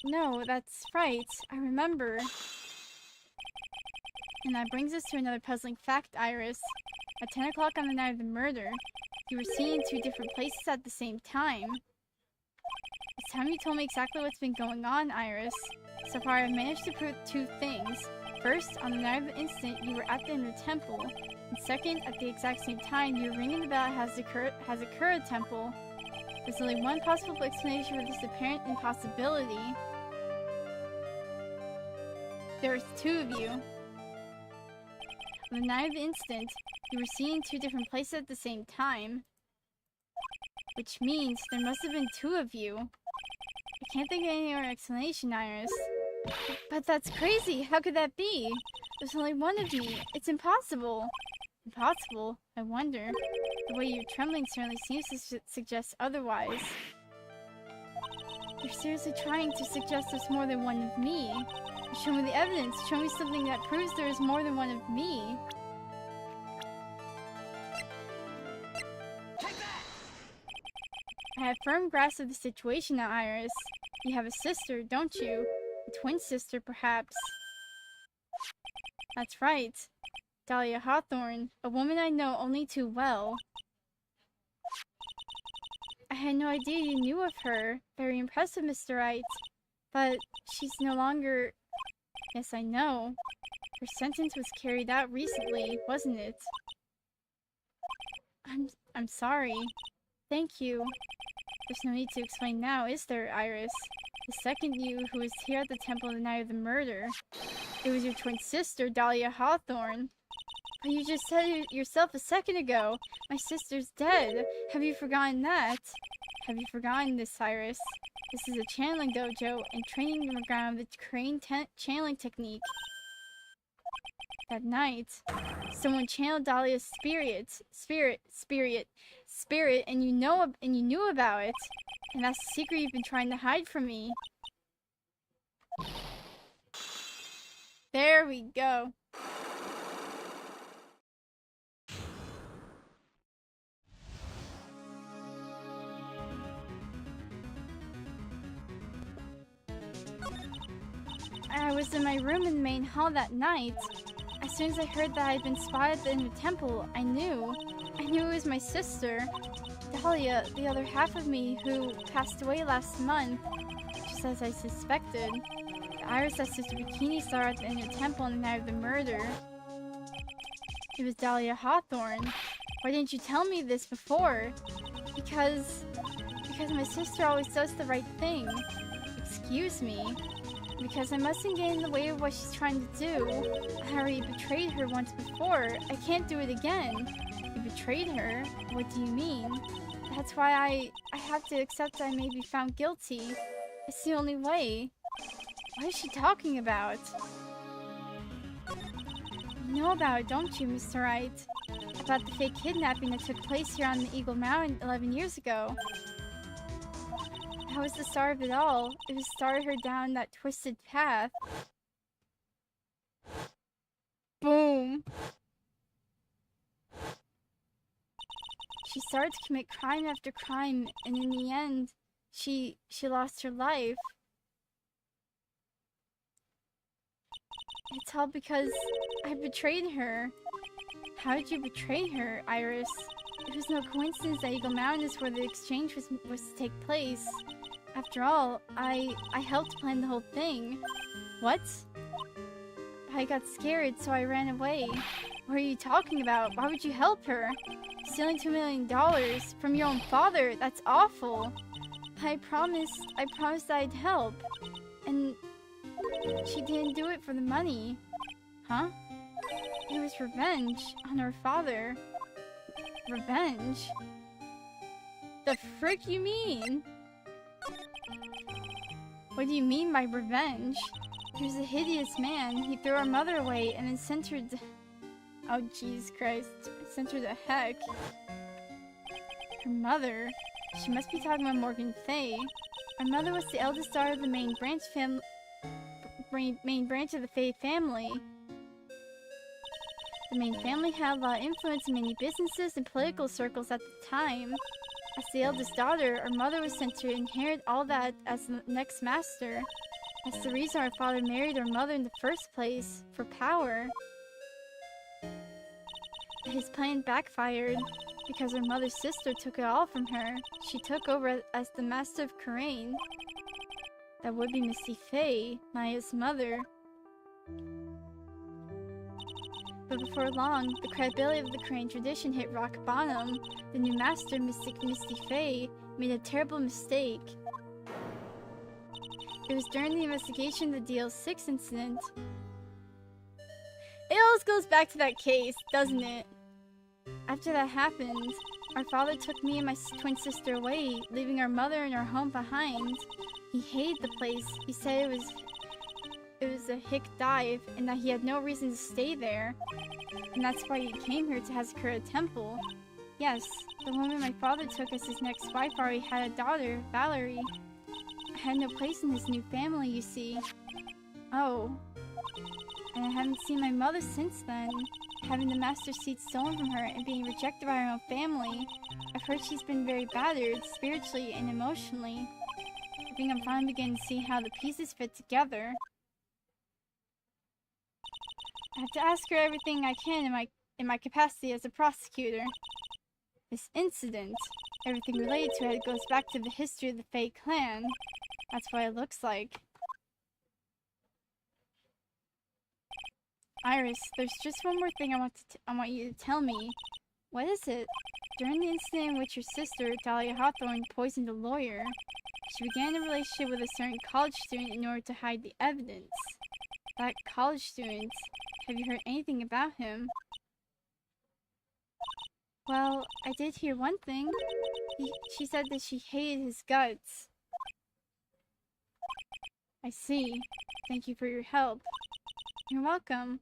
No, that's right. I remember. And that brings us to another puzzling fact, Iris. At 10 o'clock on the night of the murder, you were seen in 2 different places at the same time. It's time you told me exactly what's been going on, Iris. So far, I've managed to prove 2 things. First, on the night of the incident, you were at the inner temple. And second, at the exact same time, you were ringing the bell at Hazakura Temple. There's only one possible explanation for this apparent impossibility. There's 2 of you. On the night of the incident, you were seen in 2 different places at the same time. Which means there must have been 2 of you. I can't think of any other explanation, Iris. But that's crazy! How could that be? There's only 1 of me. It's impossible. Impossible? I wonder. The way you're trembling certainly seems to suggest otherwise. You're seriously trying to suggest there's more than 1 of me? Show me the evidence. Show me something that proves there is more than 1 of me. I have firm grasp of the situation now, Iris. You have a sister, don't you? A twin sister, perhaps. That's right. Dahlia Hawthorne, a woman I know only too well. I had no idea you knew of her. Very impressive, Mr. Wright. But she's no longer... Yes, I know. Her sentence was carried out recently, wasn't it? I'm sorry. Thank you. There's no need to explain now, is there, Iris? The second you who was here at the temple the night of the murder. It was your twin sister, Dahlia Hawthorne. But you just said it yourself a second ago. My sister's dead. Have you forgotten that? Have you forgotten this, Iris? This is a channeling dojo and training on the ground of the crane channeling technique. That night, someone channeled Dahlia's spirit, and you knew about it. And that's the secret you've been trying to hide from me. There we go. I was in my room in the main hall that night. As soon as I heard that I had been spotted in the temple, I knew it was my sister, Dahlia, the other half of me, who passed away last month, just as I suspected. The Iris that Sister Bikini saw at the inner temple on the night of the murder. It was Dahlia Hawthorne. Why didn't you tell me this before? Because my sister always does the right thing. Excuse me. Because I mustn't get in the way of what she's trying to do. I already betrayed her once before. I can't do it again. You betrayed her? What do you mean? That's why I have to accept that I may be found guilty. It's the only way. What is she talking about? You know about it, don't you, Mr. Wright? About the fake kidnapping that took place here on the Eagle Mountain 11 years ago. That was the start of it all. It was started her down that twisted path. Boom. She started to commit crime after crime, and in the end, she lost her life. It's all because I betrayed her. How did you betray her, Iris? It was no coincidence that Eagle Mountain is where the exchange was to take place. After all, I helped plan the whole thing. What? I got scared, so I ran away. What are you talking about? Why would you help her? Stealing $2 million from your own father? That's awful. I promised I'd help. And she didn't do it for the money. Huh? It was revenge on her father. Revenge? The frick you mean? What do you mean by revenge? He was a hideous man. He threw our mother away and then sent her to... Oh, Jesus Christ. Sent her to heck. Her mother? She must be talking about Morgan Fay. Our mother was the eldest daughter of the main branch of the Fay family. The main family had a lot of influence in many businesses and political circles at the time. As the eldest daughter, our mother was sent to inherit all that as the next master. That's the reason our father married our mother in the first place, for power. But his plan backfired, because our mother's sister took it all from her. She took over as the master of Karain. That would be Misty Fay, Maya's mother. But before long, the credibility of the Karain tradition hit rock bottom. The new master, Misty Fay, made a terrible mistake. It was during the investigation of the DL6 incident. It always goes back to that case, doesn't it? After that happened, our father took me and my twin sister away, leaving our mother and our home behind. He hated the place. He said it was a hick dive and that he had no reason to stay there. And that's why he came here to Hazakura Temple. Yes, the woman my father took as his next wife already had a daughter, Valerie. I had no place in his new family, you see. Oh. And I haven't seen my mother since then. Having the master seat stolen from her and being rejected by her own family. I've heard she's been very battered, spiritually and emotionally. I think I'm finally beginning to see how the pieces fit together. I have to ask her everything I can in my capacity as a prosecutor. This incident, everything related to it goes back to the history of the Fay clan. That's what it looks like. Iris, there's just one more thing I want you to tell me. What is it? During the incident in which your sister, Dahlia Hawthorne, poisoned a lawyer, she began a relationship with a certain college student in order to hide the evidence. That college student, have you heard anything about him? Well, I did hear one thing. She said that she hated his guts. I see. Thank you for your help. You're welcome.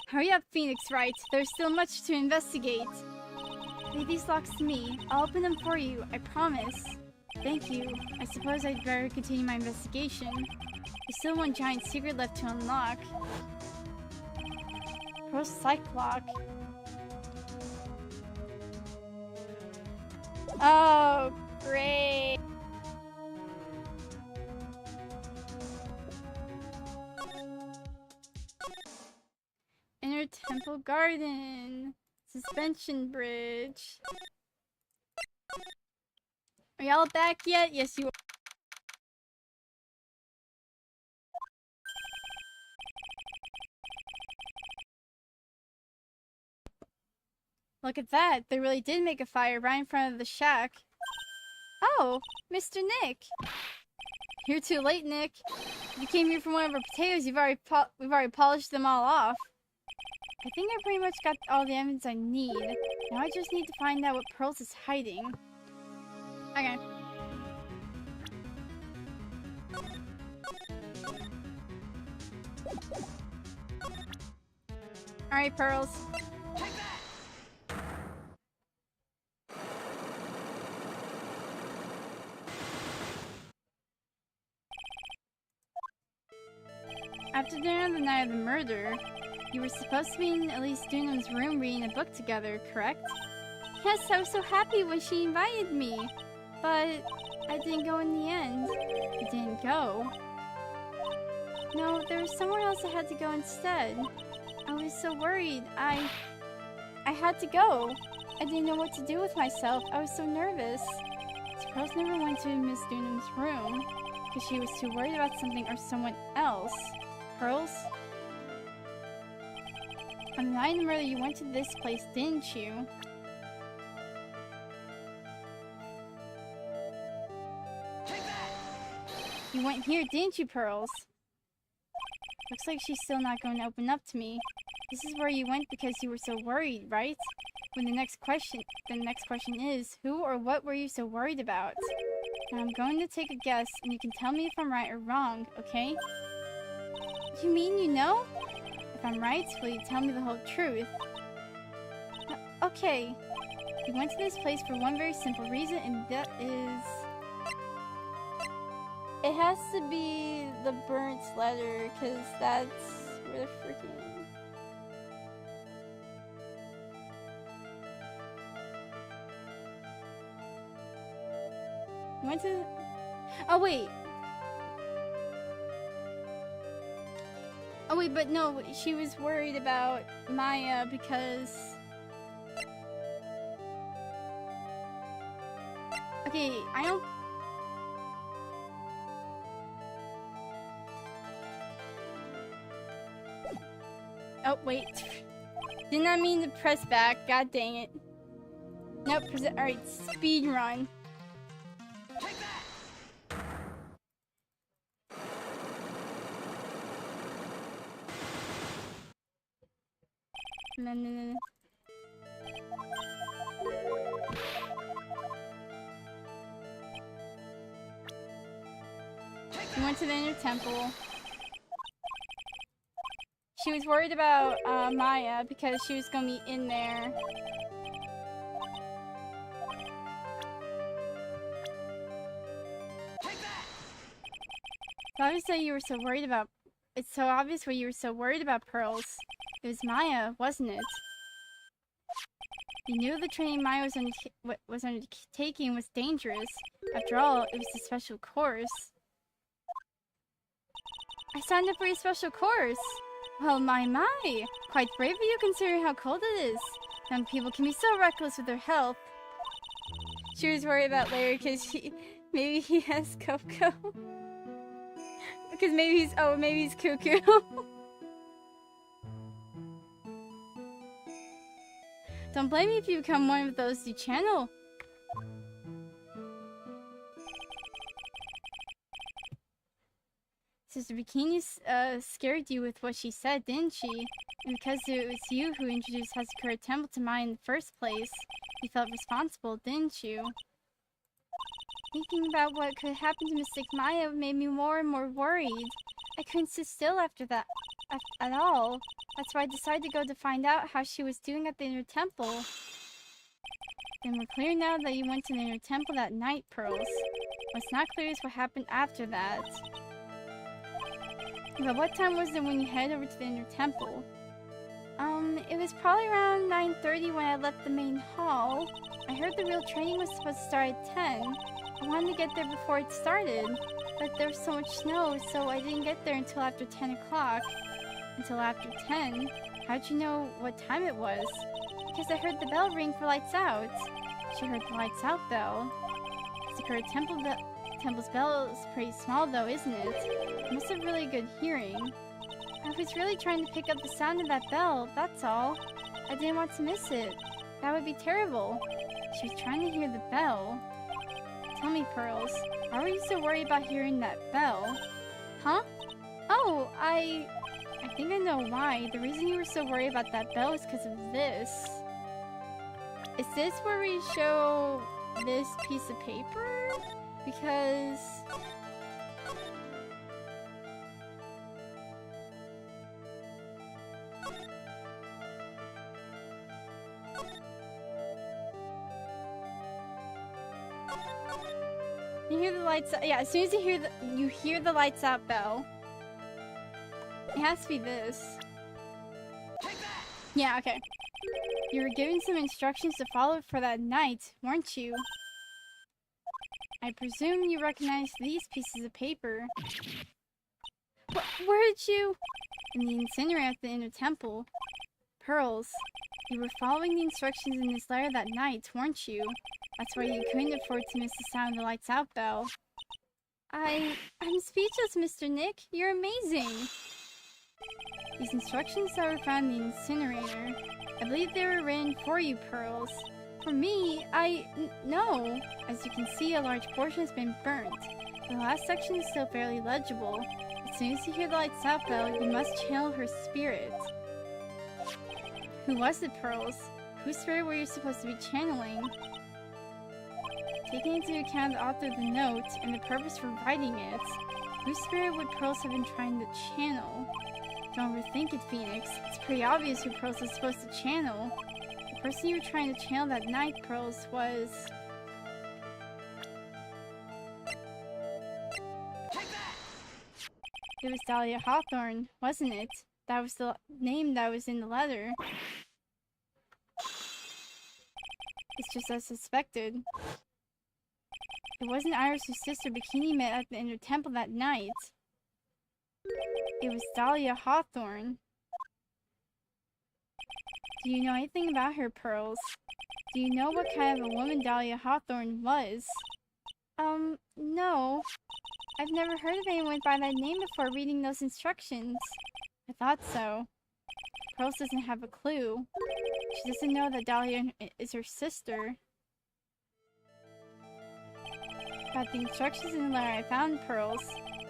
Hurry up, Phoenix Wright. There's still much to investigate. Leave these locks to me. I'll open them for you, I promise. Thank you. I suppose I'd better continue my investigation. There's still one giant secret left to unlock. Pro Psych Lock. Oh, great. Inner Temple Garden. Suspension Bridge. Are y'all back yet? Yes, you are. Look at that. They really did make a fire right in front of the shack. Oh, Mr. Nick. You're too late, Nick. If you came here for one of our potatoes, we've already polished them all off. I think I pretty much got all the evidence I need. Now I just need to find out what Pearls is hiding. Okay. Alright, Pearls. After dinner the night of the murder, you were supposed to be in Elise Dunham's room reading a book together, correct? Yes, I was so happy when she invited me, but I didn't go in the end. You didn't go? No, there was somewhere else I had to go instead. I was so worried. I had to go. I didn't know what to do with myself. I was so nervous. Pearls never went to Miss Dunham's room because she was too worried about something or someone else. Pearls? On the night of the murder, you went to this place, didn't you? You went here, didn't you, Pearls? Looks like she's still not going to open up to me. This is where you went because you were so worried, right? When the next question is, who or what were you so worried about? Now I'm going to take a guess, and you can tell me if I'm right or wrong, okay? You mean you know? If I'm right, will you tell me the whole truth? Okay. You went to this place for one very simple reason, and that is... It has to be the burnt letter, because that's where the freaking... You went to... Oh, wait. Oh, wait, but no, she was worried about Maya because... Okay, I don't... Oh, wait. Did not mean to press back. God dang it. Nope, alright, speed run. No. We went to the inner temple. She was worried about Maya because she was gonna be in there. It's obvious that you were so worried about. It's so obvious what you were so worried about, Pearls. It was Maya, wasn't it? You knew the training Maya was undertaking was dangerous. After all, it was a special course. I signed up for a special course. Well, my. Quite brave of you considering how cold it is. Young people can be so reckless with their health. She was worried about Larry because maybe he has Coco. Because maybe he's cuckoo. Don't blame me if you become one of those you channel. Sister Bikini scared you with what she said, didn't she? And because it was you who introduced Hazakura Temple to Maya in the first place, you felt responsible, didn't you? Thinking about what could happen to Mystic Maya made me more and more worried. I couldn't sit still after that at all. That's why I decided to go to find out how she was doing at the inner temple. Then we're clear now that you went to the inner temple that night, Pearls. What's not clear is what happened after that. But what time was it when you headed over to the inner temple? It was probably around 9:30 when I left the main hall. I heard the real training was supposed to start at 10. I wanted to get there before it started, but there was so much snow, so I didn't get there until after 10 o'clock. Until after 10? How'd you know what time it was? Because I heard the bell ring for lights out. She heard the lights out bell. Sakura Temple's bell is pretty small though, isn't it? You must have really good hearing. I was really trying to pick up the sound of that bell, that's all. I didn't want to miss it. That would be terrible. She was trying to hear the bell. Tell me, Pearls, why were you so worried about hearing that bell? Huh? Oh, I think I know why. The reason you were so worried about that bell is because of this. Is this where we show this piece of paper? Because... You hear the lights out, yeah, as soon as you hear the lights out bell. It has to be this. Yeah, okay. You were given some instructions to follow for that night, weren't you? I presume you recognize these pieces of paper. Where did you... In the incinerator at the inner temple. Pearls. You were following the instructions in this letter that night, weren't you? That's why you couldn't afford to miss the sound of the lights out bell. I'm speechless, Mr. Nick. You're amazing. These instructions that were found in the incinerator, I believe they were written for you, Pearls. For me, no. As you can see, a large portion has been burnt. The last section is still fairly legible. As soon as you hear the lights out bell, you must channel her spirit. Who was it, Pearls? Whose spirit were you supposed to be channeling? Taking into account the author of the note and the purpose for writing it, whose spirit would Pearls have been trying to channel? Don't overthink it, Phoenix. It's pretty obvious who Pearls is supposed to channel. The person you were trying to channel that night, Pearls, was... It was Dahlia Hawthorne, wasn't it? That was the name that was in the letter. It's just as suspected. It wasn't Iris whose sister Bikini met at the inner temple that night. It was Dahlia Hawthorne. Do you know anything about her, Pearls? Do you know what kind of a woman Dahlia Hawthorne was? No. I've never heard of anyone by that name before reading those instructions. I thought so. Pearls doesn't have a clue. She doesn't know that Dahlia is her sister. About the instructions in the letter I found, Pearls.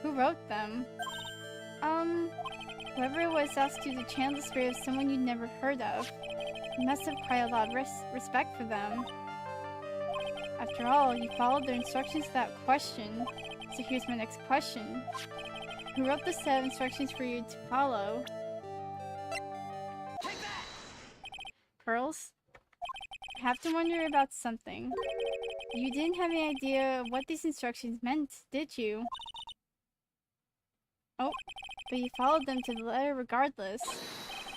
Who wrote them? Whoever it was asked you to channel the spirit of someone you'd never heard of. You must have quite a lot of respect for them. After all, you followed their instructions without question. So here's my next question. Who wrote the set of instructions for you to follow? Pearls? I have to wonder about something. You didn't have any idea what these instructions meant, did you? Oh, but you followed them to the letter regardless.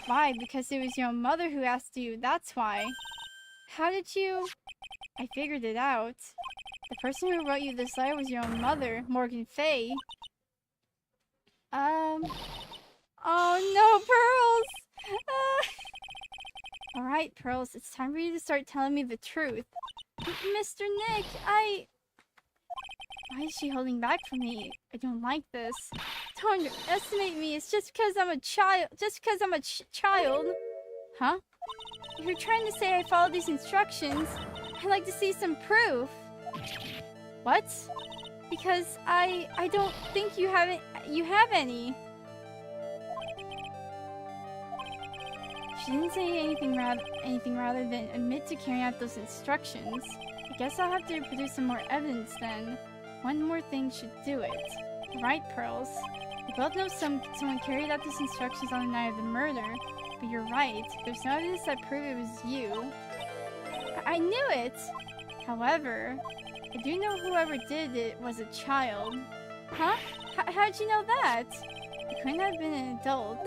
Why? Because it was your own mother who asked you, that's why. How did you... I figured it out. The person who wrote you this letter was your own mother, Morgan Fay. Oh no, Pearls! Alright, Pearls, it's time for you to start telling me the truth. Mr. Nick, Why is she holding back from me? I don't like this. Don't underestimate me. It's just because I'm a child. Child. Huh? If you're trying to say I followed these instructions, I'd like to see some proof. What? Because I don't think you have any. She didn't say anything rather than admit to carrying out those instructions. I guess I'll have to produce some more evidence then. One more thing should do it. Right, Pearls. We both know someone carried out these instructions on the night of the murder, but you're right. There's no evidence that prove it was you. I knew it! However, I do know whoever did it was a child. Huh? How'd you know that? It couldn't have been an adult.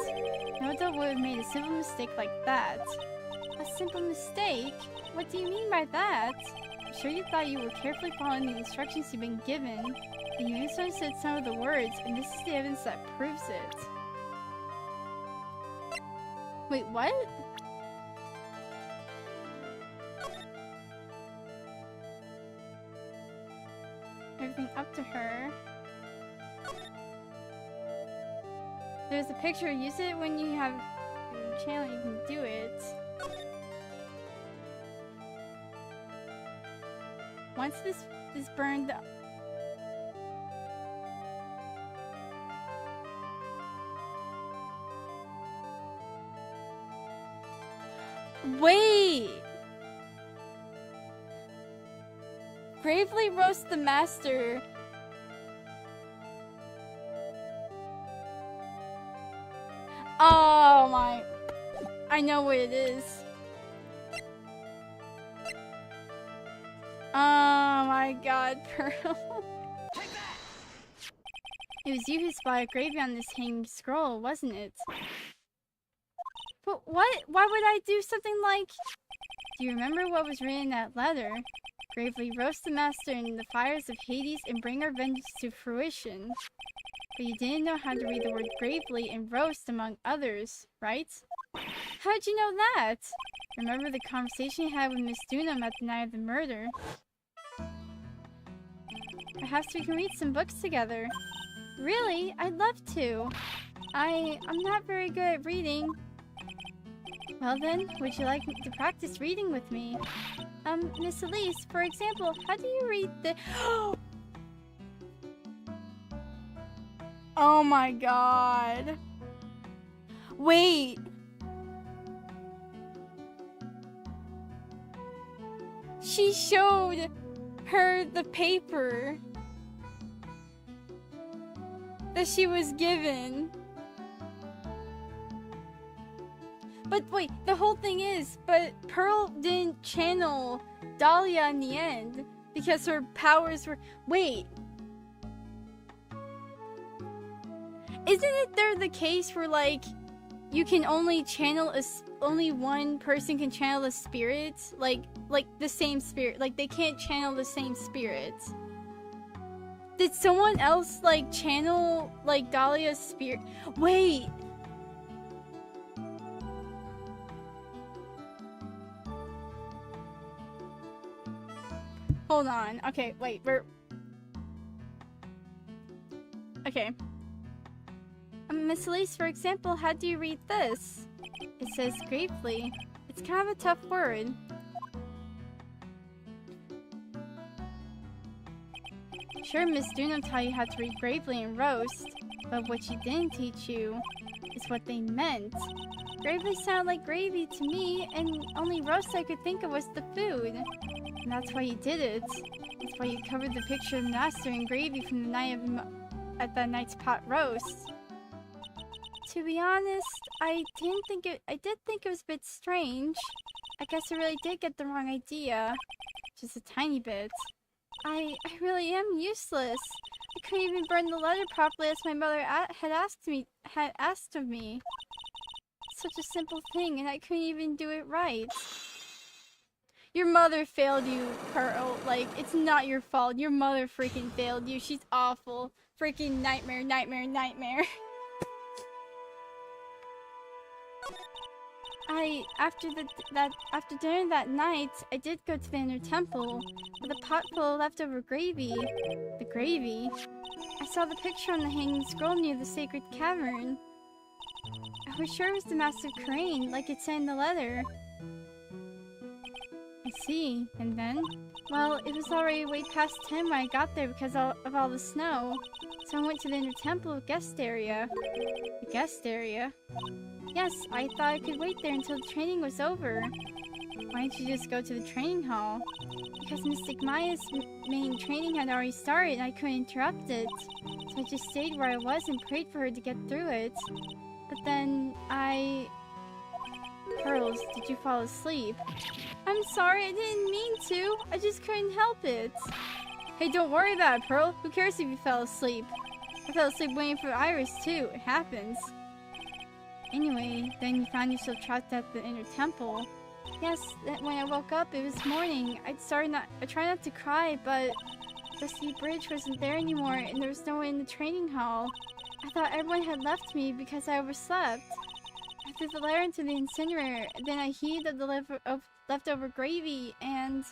No adult would have made a simple mistake like that. A simple mistake? What do you mean by that? I'm sure you thought you were carefully following the instructions you've been given, and you misunderstood some of the words, and this is the evidence that proves it. Wait, what? Everything up to her. There's a picture. Use it when you have your channel. You can do it. Once this is burned up. Wait! Gravely roast the master. Oh my... I know what it is. Oh my god, Pearl. It was you who spotted gravy on this hanging scroll, wasn't it? But what? Why would I do something like... Do you remember what was written in that letter? Gravely roast the master in the fires of Hades and bring our vengeance to fruition. But you didn't know how to read the word gravely and roast among others, right? How'd you know that? Remember the conversation you had with Miss Dunham at the night of the murder? Perhaps we can read some books together. Really? I'd love to. I'm not very good at reading. Well then, would you like to practice reading with me? Miss Elise, for example, how do you read the... Oh my god. Wait. She showed her the paper that she was given. But wait, the whole thing is, but Pearl didn't channel Dahlia in the end because her powers were... Wait. Isn't it there the case where, like, you can only channel only one person can channel a spirit? Like the same spirit. Like, they can't channel the same spirit. Did someone else, like, channel, like, Dahlia's spirit? Wait. Hold on. Okay, wait, okay. Miss Elise, for example, how do you read this? It says gravely. It's kind of a tough word. Sure, Miss Dunham taught you how to read gravely and roast, but what she didn't teach you is what they meant. Gravely sounded like gravy to me, and only roast I could think of was the food. And that's why you did it. That's why you covered the picture of Master in gravy from the night of at that night's pot roast. To be honest, I did think it was a bit strange. I guess I really did get the wrong idea. Just a tiny bit. I really am useless. I couldn't even burn the letter properly as my mother had asked of me. Such a simple thing, and I couldn't even do it right. Your mother failed you, Pearl. Like, it's not your fault. Your mother freaking failed you. She's awful. Freaking nightmare, nightmare, nightmare. After dinner that night, I did go to the inner temple with a pot full of leftover gravy. The gravy? I saw the picture on the hanging scroll near the sacred cavern. I was sure it was the Master Crane, like it said in the letter. I see. And then? Well, it was already way past 10 when I got there because of all the snow. So I went to the inner temple guest area. The guest area? Yes, I thought I could wait there until the training was over. Why didn't you just go to the training hall? Because Mystic Maya's main training had already started and I couldn't interrupt it. So I just stayed where I was and prayed for her to get through it. But then Pearls, did you fall asleep? I'm sorry, I didn't mean to. I just couldn't help it. Hey, don't worry about it, Pearl. Who cares if you fell asleep? I fell asleep waiting for Iris, too. It happens. Anyway, then you found yourself trapped at the inner temple. Yes, when I woke up, it was morning. I tried not to cry, but the sea bridge wasn't there anymore, and there was no one in the training hall. I thought everyone had left me because I overslept. I threw the letter into the incinerator, then I heated the leftover gravy and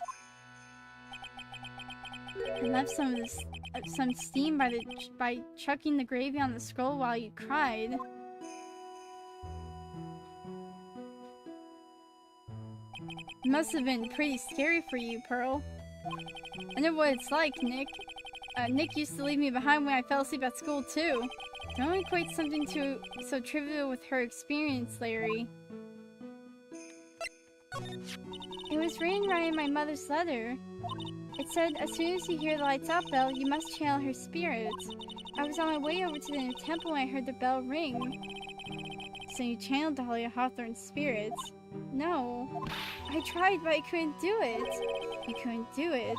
left some steam by chucking the gravy on the scroll while you cried. It must have been pretty scary for you, Pearl. I know what it's like, Nick. Nick used to leave me behind when I fell asleep at school, too. Don't equate something so trivial with her experience, Larry. It was written right in my mother's letter. It said, as soon as you hear the lights out bell, you must channel her spirit. I was on my way over to the inner temple when I heard the bell ring. So you channeled Dahlia Hawthorne's spirit? No. I tried, but I couldn't do it. You couldn't do it.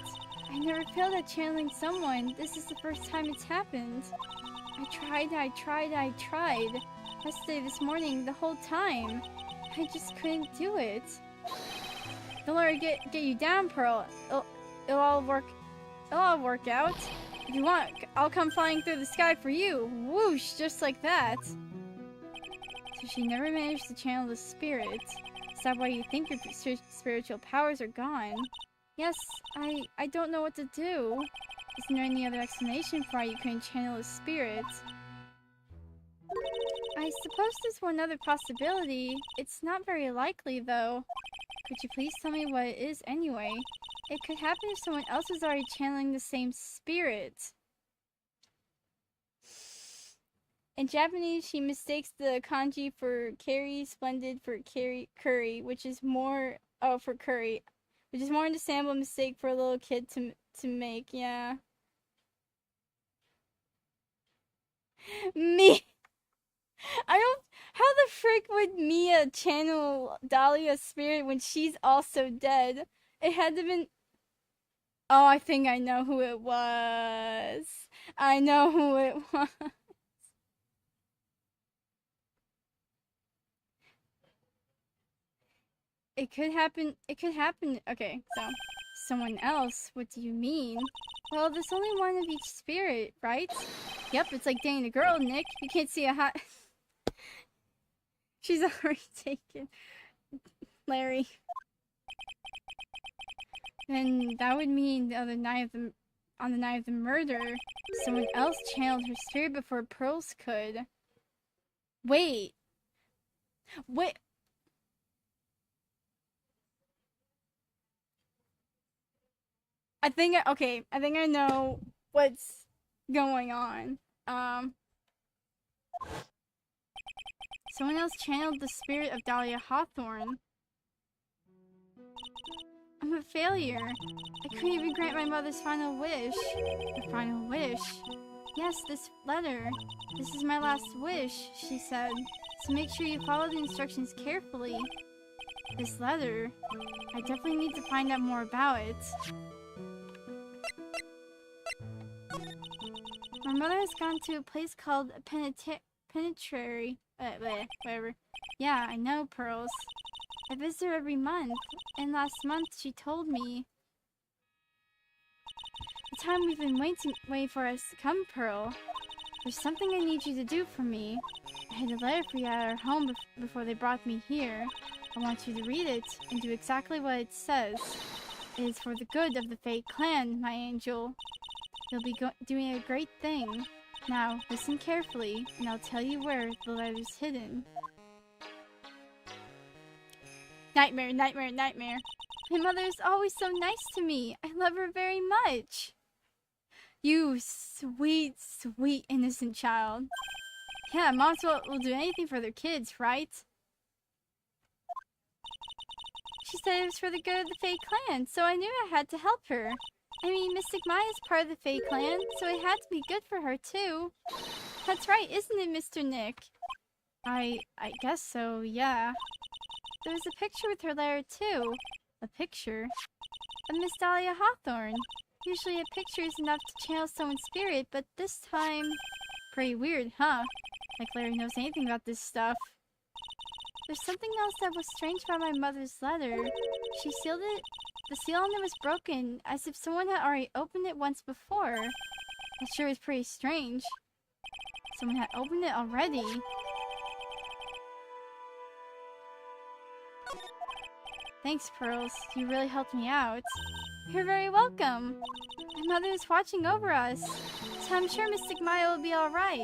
I never failed at channeling someone. This is the first time it's happened. I I tried. Yesterday, this morning, the whole time. I just couldn't do it. Don't let her get you down, Pearl. It'll all work out. If you want, I'll come flying through the sky for you. Whoosh, just like that. So she never managed to channel the spirit. Is that why you think your spiritual powers are gone? Yes, I don't know what to do. Isn't there any other explanation for why you couldn't channel the spirit? I suppose there's one other possibility. It's not very likely, though. Could you please tell me what it is anyway? It could happen if someone else was already channeling the same spirit. In Japanese, she mistakes the kanji for Carrie Splendid for curry, which is more for curry, which is more understandable mistake for a little kid to make. Yeah. Me. I don't. How the frick would Mia channel Dahlia's spirit when she's also dead? It had to have been. Oh, I think I know who it was. I know who it was. It could happen. It could happen. Okay, so someone else. What do you mean? Well, there's only one of each spirit, right? Yep, it's like dating a girl, Nick. You can't see a hot. She's already taken. Larry. Then that would mean on the night of the murder, someone else channeled her spirit before Pearls could. Wait. I think I know what's going on. Someone else channeled the spirit of Dahlia Hawthorne. I'm a failure. I couldn't even grant my mother's final wish. Her final wish? Yes, this letter. This is my last wish, she said. So make sure you follow the instructions carefully. This letter? I definitely need to find out more about it. My mother has gone to a place called Penitentiary. Whatever. Yeah, I know, Pearls. I visit her every month, and last month she told me the time we've been waiting for us to come, Pearl. There's something I need you to do for me. I had a letter for you at our home before they brought me here. I want you to read it and do exactly what it says. It is for the good of the Fate clan, my angel. You'll be doing a great thing. Now, listen carefully, and I'll tell you where the letter's hidden. Nightmare, nightmare, nightmare. My mother is always so nice to me. I love her very much. You sweet, sweet innocent child. Yeah, moms will do anything for their kids, right? She said it was for the good of the Fate clan, so I knew I had to help her. I mean, Mystic Maya is part of the Fate clan, so it had to be good for her, too. That's right, isn't it, Mr. Nick? I guess so, yeah. There was a picture with her letter, too. A picture? Of Miss Dahlia Hawthorne. Usually a picture is enough to channel someone's spirit, but this time... Pretty weird, huh? Like Larry knows anything about this stuff. There's something else that was strange about my mother's letter. She sealed it. The seal on it was broken, as if someone had already opened it once before. That sure is pretty strange. Someone had opened it already. Thanks, Pearls. You really helped me out. You're very welcome. My mother is watching over us, so I'm sure Mystic Maya will be alright.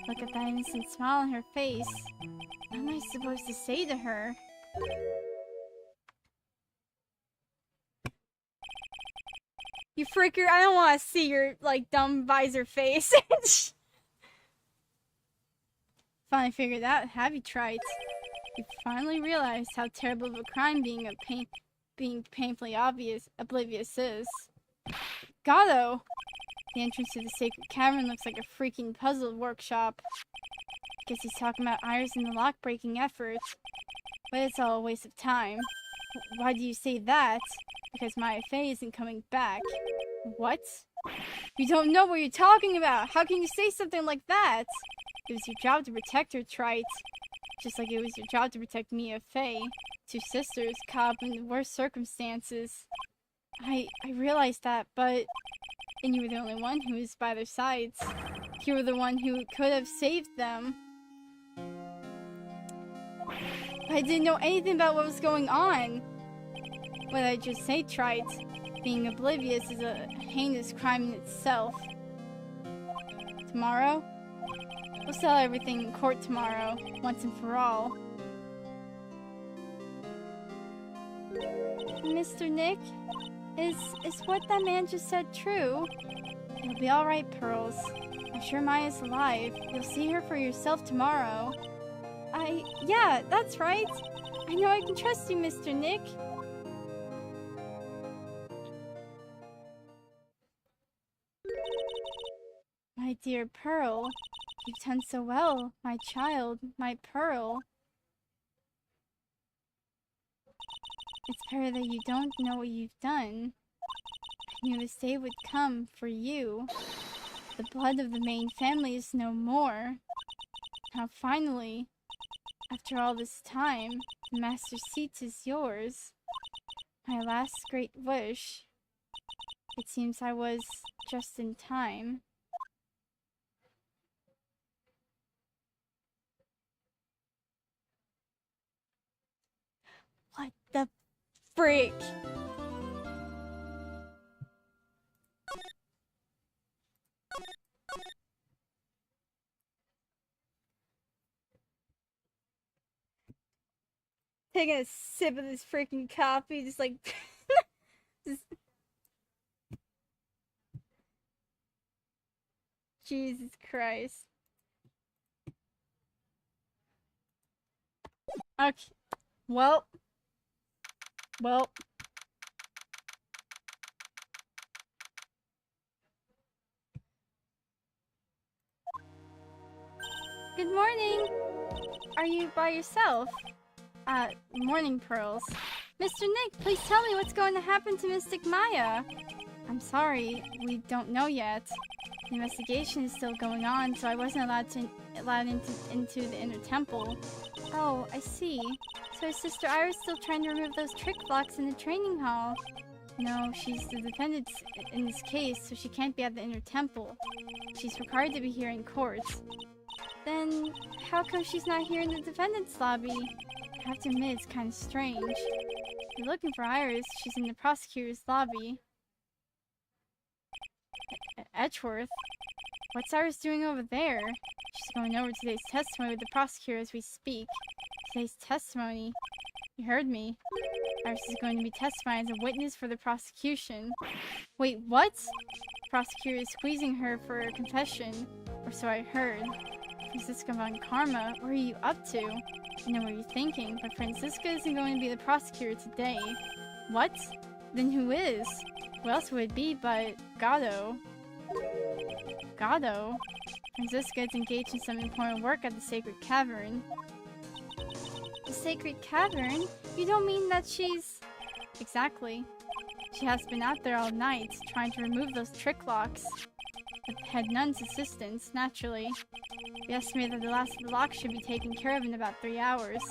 Look at that innocent smile on her face. What am I supposed to say to her? You freaker, I don't want to see your, like, dumb visor face. Finally figured out, have you tried? You finally realized how terrible of a crime being painfully oblivious is. Gato! The entrance to the sacred cavern looks like a freaking puzzle workshop. Guess he's talking about Iris and the lock-breaking effort. But it's all a waste of time. Why do you say that? Because Maya Fey isn't coming back. What? You don't know what you're talking about! How can you say something like that? It was your job to protect her, Trite. Just like it was your job to protect Mia Faye. Two sisters caught up in the worst circumstances. I realized that, but... And you were the only one who was by their sides. You were the one who could have saved them. I didn't know anything about what was going on. What did I just say, Trite? Being oblivious is a heinous crime in itself. Tomorrow? We'll settle everything in court tomorrow, once and for all. Mr. Nick? Is what that man just said true? It'll be alright, Pearls. I'm sure Maya's alive. You'll see her for yourself tomorrow. Yeah, that's right. I know I can trust you, Mr. Nick. My dear Pearl, you've done so well, my child, my Pearl. It's better that you don't know what you've done. I knew this day would come for you. The blood of the main family is no more. Now finally, after all this time, the master seat is yours. My last great wish. It seems I was just in time. What the frick? Taking a sip of this freaking coffee, just like... just... Jesus Christ. Okay. Well. Good morning. Are you by yourself? Morning, Pearls. Mr. Nick, please tell me what's going to happen to Mystic Maya. I'm sorry, we don't know yet. The investigation is still going on, so I wasn't allowed into the inner temple. Oh, I see. So her sister Iris still trying to remove those trick blocks in the training hall. No, she's the defendant in this case, so she can't be at the inner temple. She's required to be here in court. Then, how come she's not here in the defendant's lobby? I have to admit, it's kind of strange. If you're looking for Iris, she's in the prosecutor's lobby. Edgeworth? What's Iris doing over there? She's going over today's testimony with the prosecutor as we speak. Today's testimony? You heard me. Iris is going to be testifying as a witness for the prosecution. Wait, what? The prosecutor is squeezing her for a confession. Or so I heard. Francisca von Karma, what are you up to? I know what you're thinking, but Francisca isn't going to be the prosecutor today. What? Then who is? Who else would it be but Gatto? Gatto? Francisca is engaged in some important work at the Sacred Cavern. The Sacred Cavern? You don't mean that she's... Exactly. She has been out there all night, trying to remove those trick locks. With Head Nun's assistance, naturally. We estimate that the last of the locks should be taken care of in about 3 hours.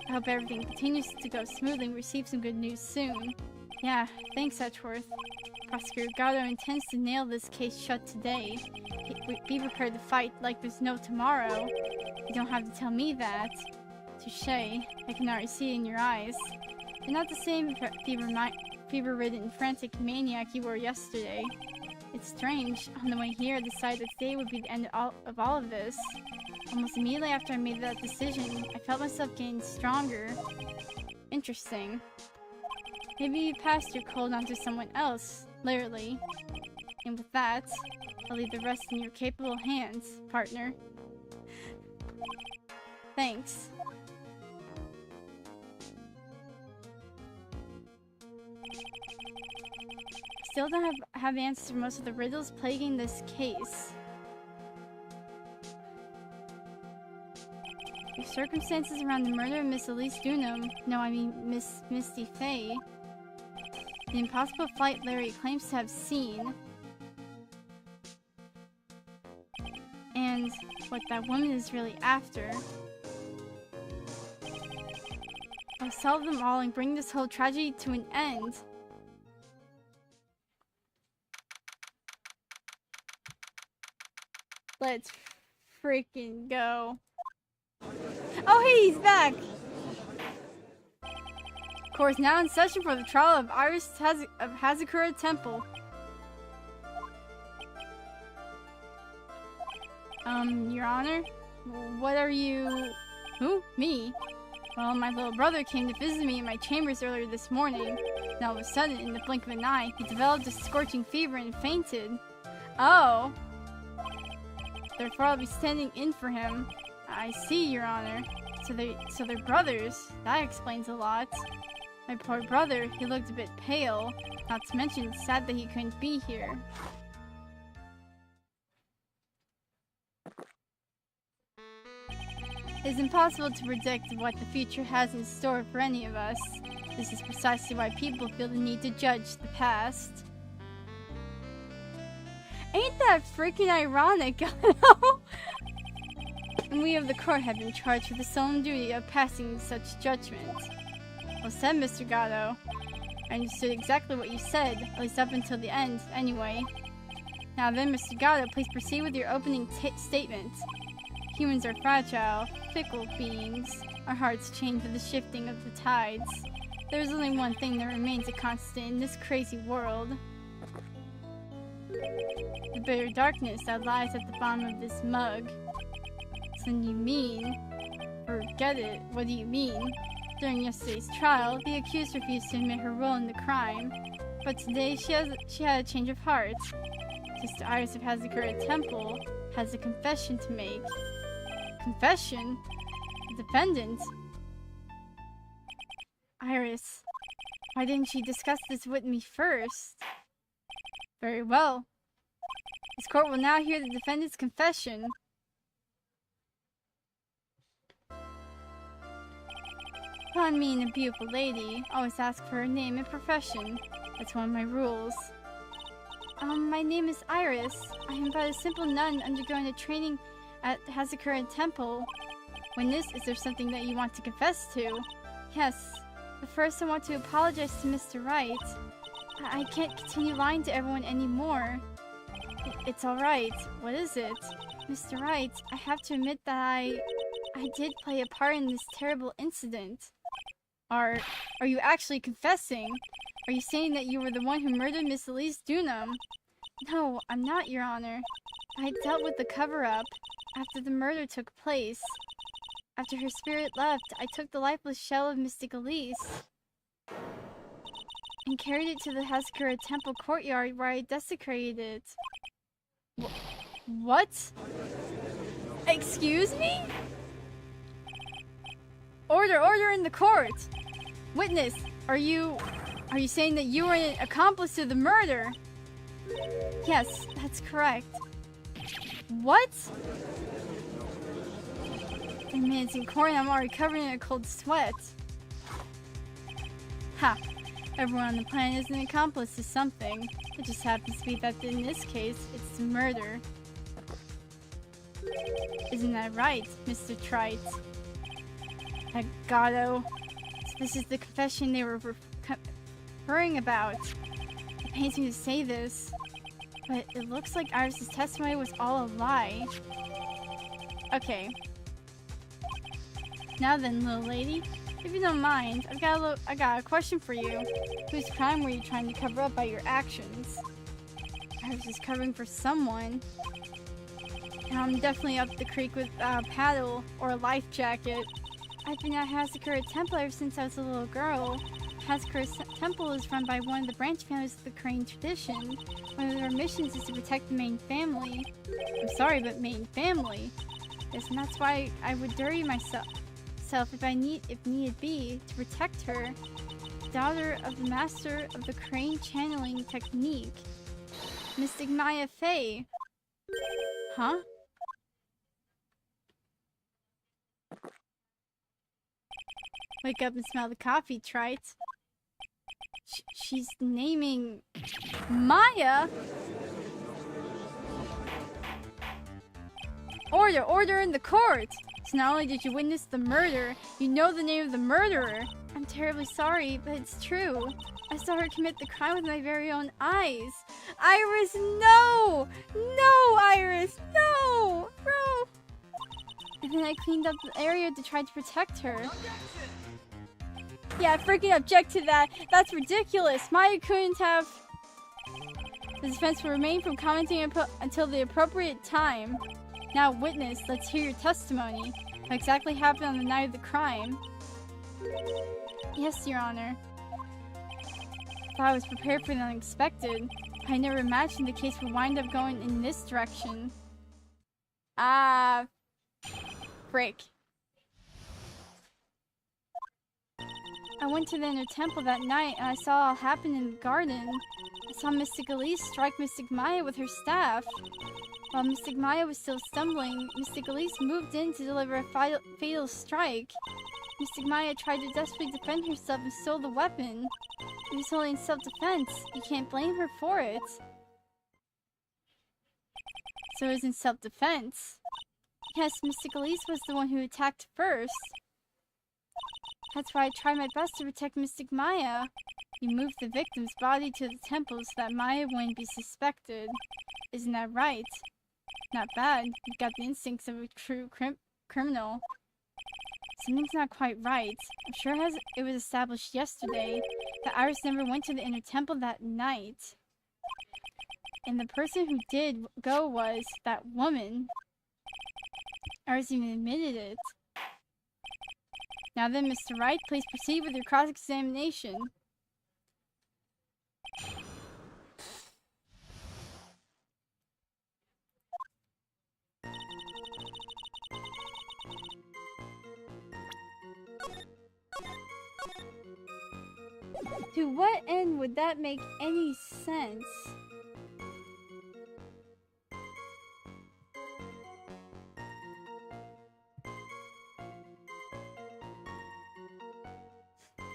I hope everything continues to go smoothly and receive some good news soon. Yeah, thanks, Edgeworth. Prosecutor Gatto intends to nail this case shut today. Be prepared to fight like there's no tomorrow. You don't have to tell me that. Touché. I can already see it in your eyes. You're not the same fever-ridden, frantic maniac you were yesterday. It's strange. On the way here, I decided that today would be the end of all of this. Almost immediately after I made that decision, I felt myself getting stronger. Interesting. Maybe you passed your cold on to someone else, literally. And with that, I'll leave the rest in your capable hands, partner. Thanks. Still don't have answers for most of the riddles plaguing this case. The circumstances around the murder of Miss Elise Dunham, no, I mean Miss Misty Faye, the impossible flight Larry claims to have seen, and what that woman is really after. I'll solve them all and bring this whole tragedy to an end. Let's freaking go. Oh, hey, he's back! Course now in session for the trial of Iris of Hazakura Temple. Your Honor? What are you... Who? Me? Well, my little brother came to visit me in my chambers earlier this morning. And all of a sudden, in the blink of an eye, he developed a scorching fever and fainted. Oh. Therefore, I'll be standing in for him. I see, Your Honor. So they're brothers. That explains a lot. My poor brother, he looked a bit pale. Not to mention, it's sad that he couldn't be here. It is impossible to predict what the future has in store for any of us. This is precisely why people feel the need to judge the past. Ain't that freaking ironic? And we of the court have been charged with the solemn duty of passing such judgment. Well said, Mr. Gatto. I understood exactly what you said, at least up until the end, anyway. Now then, Mr. Gatto, please proceed with your opening statement. Humans are fragile, fickle beings. Our hearts change with the shifting of the tides. There is only one thing that remains a constant in this crazy world. The bitter darkness that lies at the bottom of this mug. So you mean... Forget it, what do you mean? During yesterday's trial, the accused refused to admit her role in the crime. But today she had a change of heart. Sister Iris of Hazakura Temple has a confession to make. Confession? The defendant? Iris, why didn't she discuss this with me first? Very well. This court will now hear the defendant's confession. Upon meeting a beautiful lady, always ask for her name and profession. That's one of my rules. My name is Iris. I am but a simple nun undergoing a training at Hazakura Temple. Witness, is there something that you want to confess to? Yes. But first I want to apologize to Mr. Wright. I can't continue lying to everyone anymore. It's alright. What is it? Mr. Wright, I have to admit that I did play a part in this terrible incident. Are you actually confessing? Are you saying that you were the one who murdered Miss Elise Dunham? No, I'm not, Your Honor. I dealt with the cover-up after the murder took place. After her spirit left, I took the lifeless shell of Mystic Elise and carried it to the Hazakura Temple courtyard where I desecrated it. What? Excuse me? Order in the court! Witness, are you saying that you were an accomplice to the murder? Yes, that's correct. What? 10 minutes in court and I'm already covered in a cold sweat. Ha! Everyone on the planet is an accomplice to something. It just happens to be that in this case, it's murder. Isn't that right, Mr. Trite? Gatto. So this is the confession they were referring about. It pains me to say this, but it looks like Iris' testimony was all a lie. Okay. Now then, little lady, if you don't mind, I got a question for you. Whose crime were you trying to cover up by your actions? Iris is covering for someone. And I'm definitely up the creek with a paddle or a life jacket. I've been at Hazakura Temple ever since I was a little girl. Hazakura Temple is run by one of the branch families of the Crane tradition. One of their missions is to protect the main family. I'm sorry, but main family? Yes, and that's why I would dirty myself if need be, to protect her. Daughter of the master of the Crane channeling technique, Mystic Maya Fey. Huh? Wake up and smell the coffee, Trite. She's naming Maya? Order! Order in the court! So not only did you witness the murder, you know the name of the murderer. I'm terribly sorry, but it's true. I saw her commit the crime with my very own eyes. Iris, no! No, Iris, no! Bro! And then I cleaned up the area to try to protect her. Yeah, I freaking object to that. That's ridiculous. Maya couldn't have... The defense will remain from commenting until the appropriate time. Now, witness, let's hear your testimony. What exactly happened on the night of the crime? Yes, Your Honor. I thought I was prepared for the unexpected. I never imagined the case would wind up going in this direction. Ah, frick. I went to the inner temple that night and I saw it all happen in the garden. I saw Mystic Elise strike Mystic Maya with her staff. While Mystic Maya was still stumbling, Mystic Elise moved in to deliver a fatal strike. Mystic Maya tried to desperately defend herself and stole the weapon. It was only in self-defense. You can't blame her for it. So it was in self-defense. Yes, Mystic Elise was the one who attacked first. That's why I tried my best to protect Mystic Maya. You moved the victim's body to the temple so that Maya wouldn't be suspected. Isn't that right? Not bad. You've got the instincts of a true criminal. Something's not quite right. I'm sure it was established yesterday that Iris never went to the inner temple that night. And the person who did go was that woman. Iris even admitted it. Now then, Mr. Wright, please proceed with your cross-examination. To what end would that make any sense?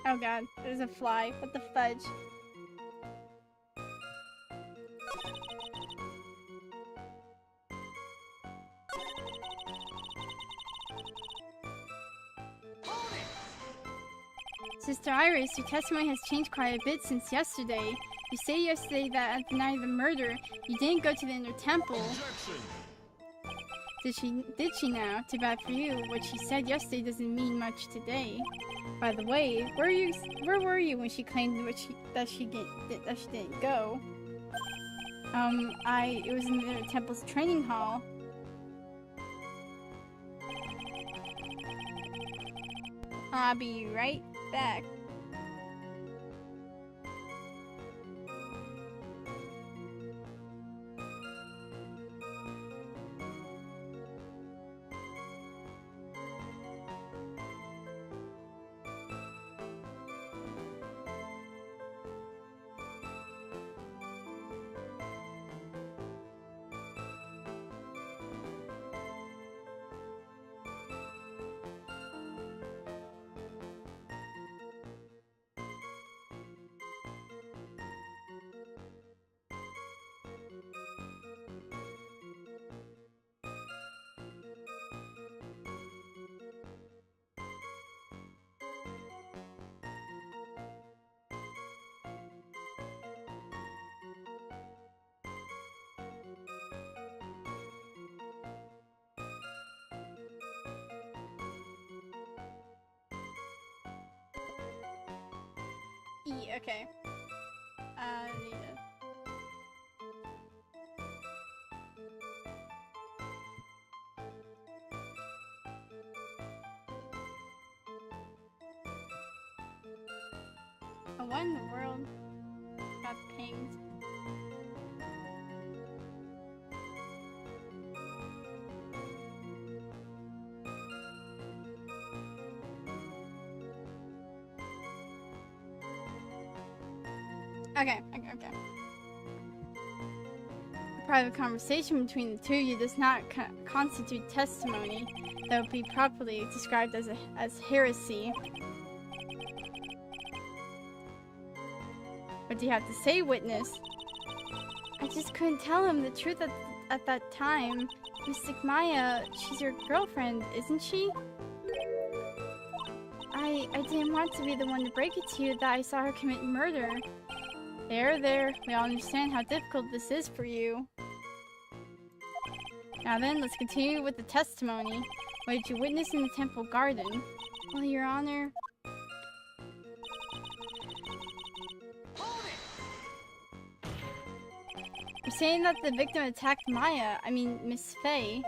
Oh god, there's a fly. What the fudge? Sister Iris, your testimony has changed quite a bit since yesterday. You say yesterday that at the night of the murder, you didn't go to the inner temple. Did she now? Too bad for you. What she said yesterday doesn't mean much today. By the way, where were you when she claimed that she didn't go? It was in the temple's training hall. I'll be right back. Okay. I need it. Oh, what in the world got pinged? Okay. A private conversation between the two of you does not constitute testimony that would be properly described as heresy. What do you have to say, witness? I just couldn't tell him the truth at that time. Mystic Maya, she's your girlfriend, isn't she? I didn't want to be the one to break it to you that I saw her commit murder. There. We all understand how difficult this is for you. Now then, let's continue with the testimony. What did you witness in the temple garden? Well, Your Honor... You're saying that the victim attacked Maya, I mean Miss Faye.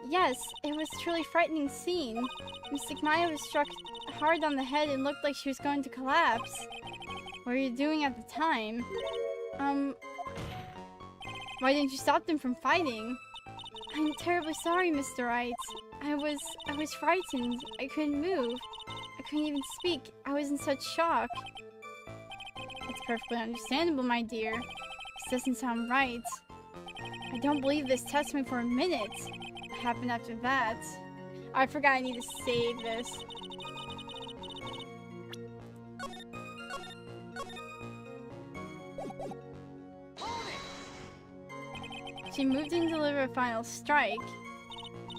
Yes, it was a truly frightening scene. Mystic Maya was struck hard on the head and looked like she was going to collapse. What were you doing at the time? Why didn't you stop them from fighting? I'm terribly sorry, Mr. Wright. I was frightened. I couldn't move. I couldn't even speak. I was in such shock. It's perfectly understandable, my dear. This doesn't sound right. I don't believe this testimony for a minute. What happened after that? I forgot I need to save this. She moved in to deliver a final strike.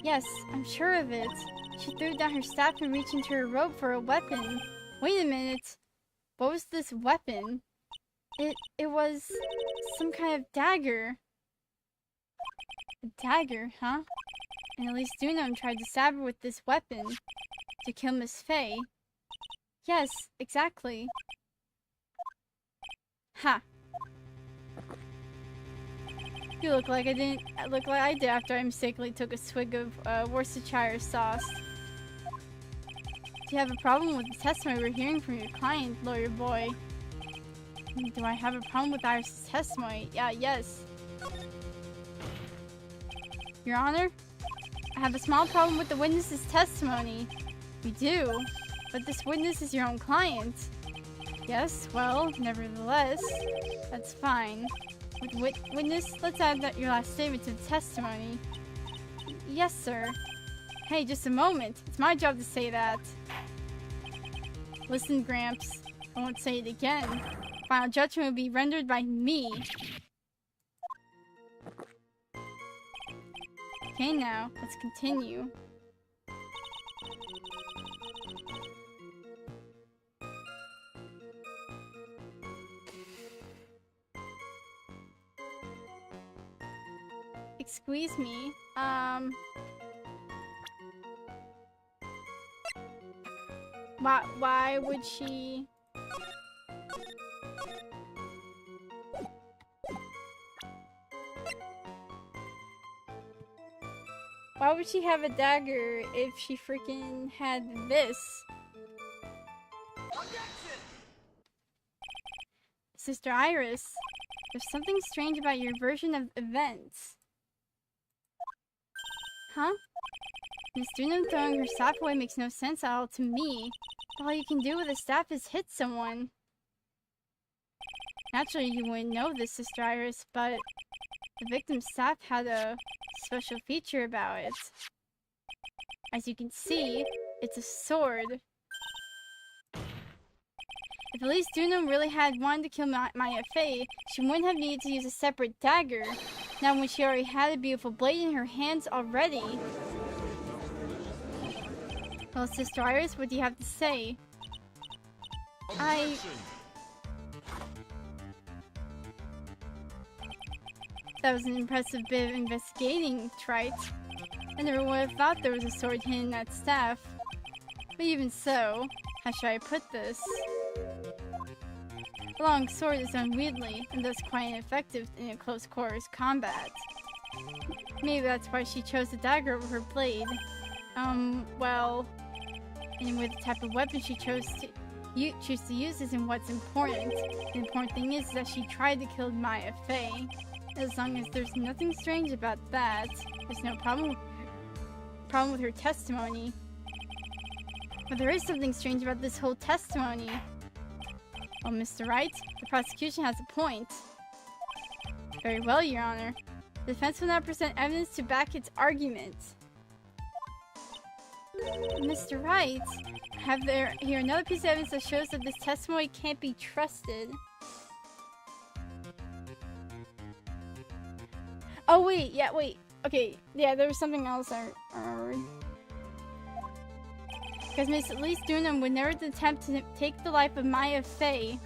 Yes, I'm sure of it. She threw down her staff and reached into her robe for a weapon. Wait a minute. What was this weapon? It was some kind of dagger. A dagger, huh? And at least Dunham tried to stab her with this weapon to kill Miss Faye. Yes, exactly. Ha! You look like I didn't look like I did after I mistakenly took a swig of Worcestershire sauce. Do you have a problem with the testimony we're hearing from your client, lawyer boy? Do I have a problem with Iris' testimony? Yes. Your Honor, I have a small problem with the witness's testimony. You do, but this witness is your own client. Yes, well, nevertheless, that's fine. With witness, let's add that your last statement to the testimony. Yes, sir. Hey, just a moment. It's my job to say that. Listen, Gramps. I won't say it again. Final judgment will be rendered by me. Okay, now, let's continue. Excuse me, why would she... Why would she have a dagger if she freaking had this? Sister Iris, there's something strange about your version of events. Huh? Miss Dunham throwing her staff away makes no sense at all to me. All you can do with a staff is hit someone. Naturally, you wouldn't know this, Sister Iris, but the victim's staff had a special feature about it. As you can see, it's a sword. If Elise Dunham really had wanted to kill Maya Faye, she wouldn't have needed to use a separate dagger. Now when she already had a beautiful blade in her hands already. Well, Sister Iris, what do you have to say? That was an impressive bit of investigating, Wright. I never would have thought there was a sword hidden in that staff. But even so, how should I put this? A long sword is unwieldy, and thus quite ineffective in a close quarters combat. Maybe that's why she chose the dagger over her blade. Well... Anyway, the type of weapon she chose to use isn't what's important. The important thing is that she tried to kill Maya Faye. As long as there's nothing strange about that, there's no problem with her testimony. But there is something strange about this whole testimony. Well, Mr. Wright, the prosecution has a point. Very well, Your Honor. The defense will now present evidence to back its argument. Mr. Wright, here another piece of evidence that shows that this testimony can't be trusted. Oh wait, yeah, wait. Okay, yeah, there was something else I remembered. Because Miss Elise Dunham would never attempt to take the life of Maya Fey.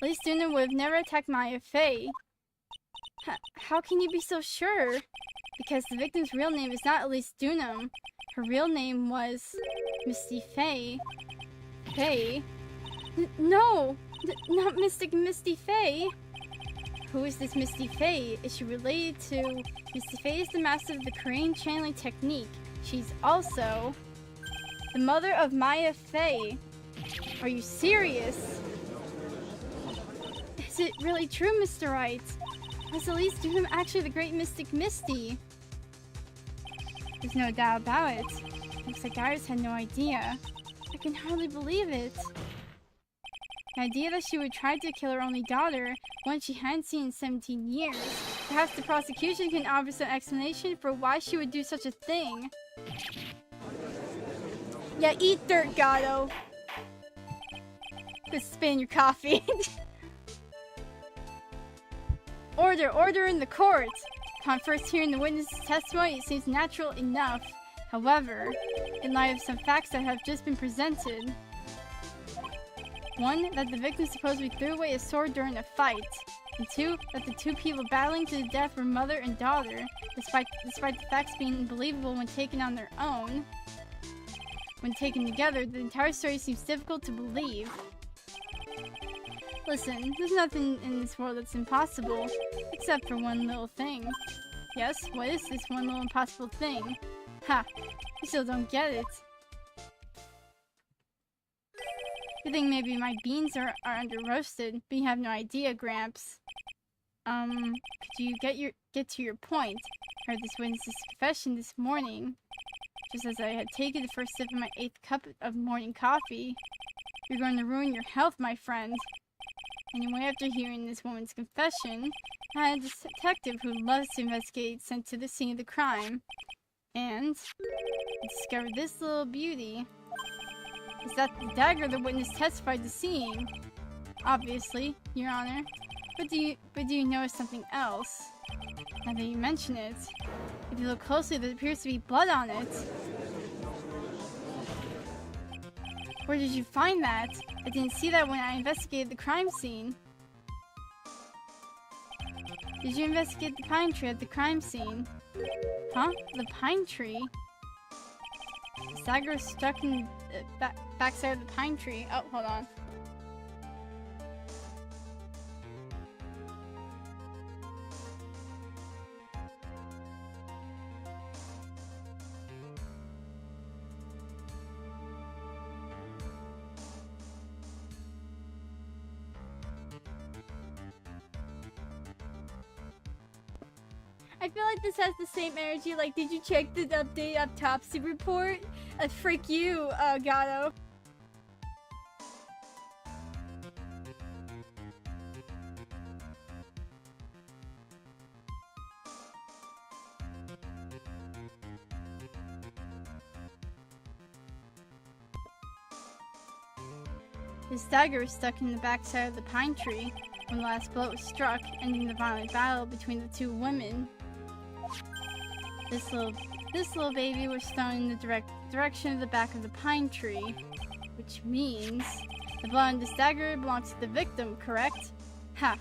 Elise Dunham would have never attacked Maya Fey. How can you be so sure? Because the victim's real name is not Elise Dunham. Her real name was Misty Fey. Fey? No! Not Mystic Misty Fey! Who is this Misty Fey? Is she related to... Misty Fey is the master of the Korean channeling technique. She's also... the mother of Maya Fey. Are you serious? Is it really true, Mr. Wright? Was Elise Dunham actually the great Mystic Misty? There's no doubt about it. Looks like Iris had no idea. I can hardly believe it. The idea that she would try to kill her only daughter, one she hadn't seen in 17 years. Perhaps the prosecution can offer some explanation for why she would do such a thing. Yeah, eat dirt, Gato. Just spin your coffee. Order in the court! Upon first hearing the witness's testimony, it seems natural enough. However, in light of some facts that have just been presented. 1. That the victim supposedly threw away a sword during a fight. And 2. That the two people battling to the death were mother and daughter, despite the facts being believable when taken on their own. When taken together, the entire story seems difficult to believe. Listen, there's nothing in this world that's impossible, except for one little thing. Yes, what is this one little impossible thing? Ha! You still don't get it. You think maybe my beans are under roasted, but you have no idea, Gramps. Could you get to your point? I heard this witness's confession this morning. Just as I had taken the first sip of my 8th cup of morning coffee. You're going to ruin your health, my friend. Anyway, after hearing this woman's confession, I had a detective who loves to investigate sent to the scene of the crime. And I discovered this little beauty. Is that the dagger the witness testified to seeing? Obviously, Your Honor. But do you notice something else? Now that you mention it, if you look closely, there appears to be blood on it. Where did you find that? I didn't see that when I investigated the crime scene. Did you investigate the pine tree at the crime scene? Huh? The pine tree? The dagger is stuck in the backside of the pine tree. Oh, hold on. I feel like this has the same energy, like, did you check the update autopsy report? Frick you, Gato. His dagger was stuck in the backside of the pine tree when the last blow was struck, ending the violent battle between the two women. This little baby was thrown in the direction of the back of the pine tree, which means the blood on this dagger belongs to the victim, correct? Ha!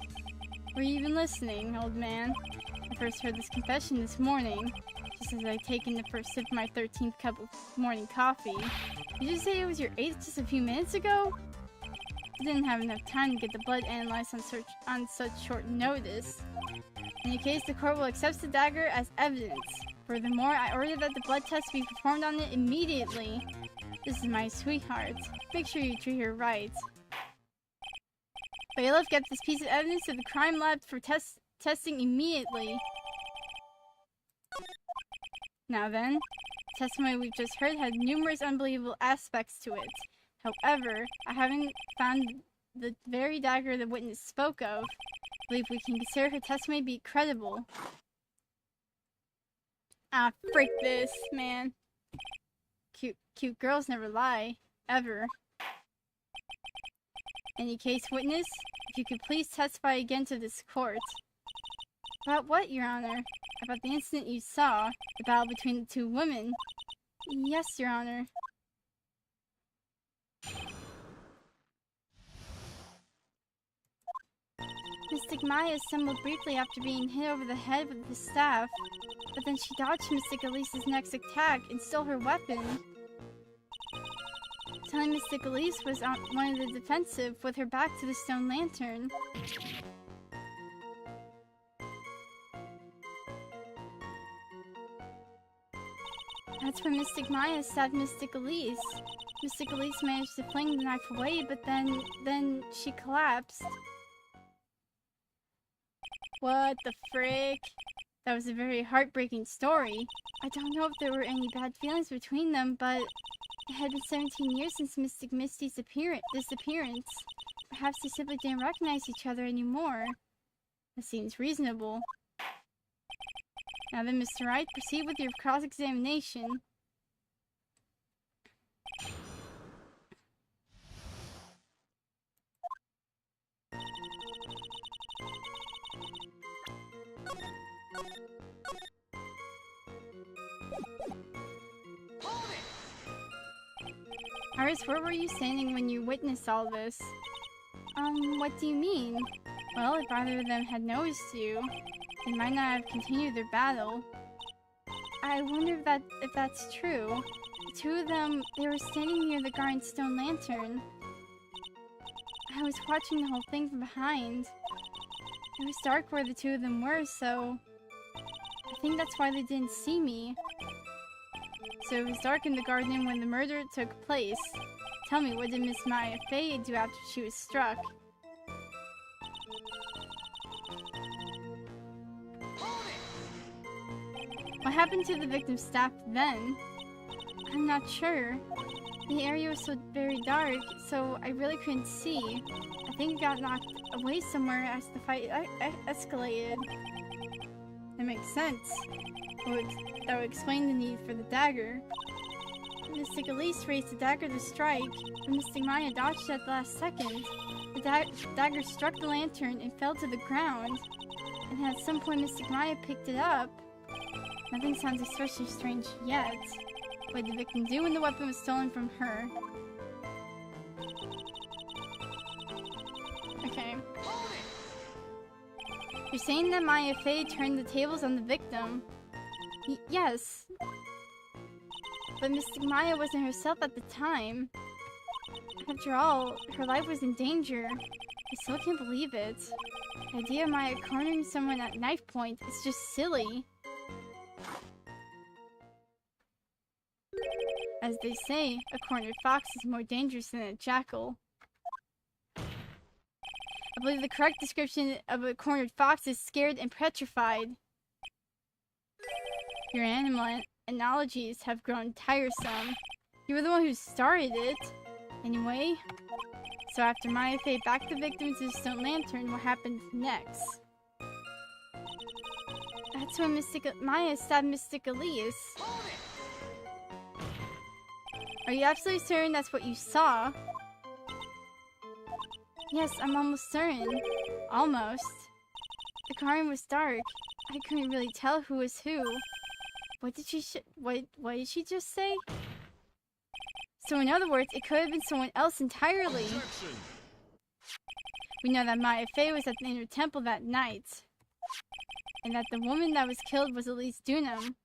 Were you even listening, old man? I first heard this confession this morning, just as I'd taken the first sip of my 13th cup of morning coffee. Did you say it was your 8th just a few minutes ago? I didn't have enough time to get the blood analyzed on such short notice. In any case, the court will accept the dagger as evidence. Furthermore, I ordered that the blood test be performed on it immediately. This is my sweetheart. Make sure you treat her right. Bailiff, get this piece of evidence to the crime lab for testing immediately. Now then, the testimony we've just heard had numerous unbelievable aspects to it. However, I haven't found the very dagger the witness spoke of. I believe we can consider her testimony to be credible. Ah, freak this, man. Cute girls never lie. Ever. Any case witness, if you could please testify again to this court. About what, Your Honor? About the incident you saw, the battle between the two women. Yes, Your Honor. Mystic Maya stumbled briefly after being hit over the head with the staff, but then she dodged Mystic Elise's next attack and stole her weapon. Telling Mystic Elise was on one of the defensive with her back to the stone lantern. That's when Mystic Maya stabbed Mystic Elise. Mystic Elise managed to fling the knife away, but then she collapsed. What the frick? That was a very heartbreaking story. I don't know if there were any bad feelings between them, but it had been 17 years since Mystic Misty's disappearance. Perhaps they simply didn't recognize each other anymore. That seems reasonable. Now then, Mr. Wright, proceed with your cross-examination. Iris, where were you standing when you witnessed all this? What do you mean? Well, if either of them had noticed you, they might not have continued their battle. I wonder if that's true. The two of them, they were standing near the garden stone lantern. I was watching the whole thing from behind. It was dark where the two of them were, so I think that's why they didn't see me. So it was dark in the garden when the murder took place. Tell me, what did Miss Maya Fey do after she was struck? What happened to the victim's staff then? I'm not sure. The area was so very dark, so I really couldn't see. I think it got knocked away somewhere as the fight escalated. That makes sense. That would explain the need for the dagger. Mystic Elise raised the dagger to strike, but Mystic Maya dodged at the last second. The dagger struck the lantern and fell to the ground, and at some point Mystic Maya picked it up. Nothing sounds especially strange yet. What did the victim do when the weapon was stolen from her? Okay. You're saying that Maya Fey turned the tables on the victim? Yes. But Mystic Maya wasn't herself at the time. After all, her life was in danger. I still can't believe it. The idea of Maya cornering someone at knife point is just silly. As they say, a cornered fox is more dangerous than a jackal. I believe the correct description of a cornered fox is scared and petrified. Your animal analogies have grown tiresome. You were the one who started it. Anyway, so after Maya Fey backed the victim to the stone lantern, what happened next? That's when Maya stabbed Mystic Elise. Are you absolutely certain that's what you saw? Yes, I'm almost certain. Almost. The garden was dark. I couldn't really tell who was who. What did she just say? So in other words, it could have been someone else entirely. We know that Maya Fey was at the inner temple that night. And that the woman that was killed was Elise Dunham.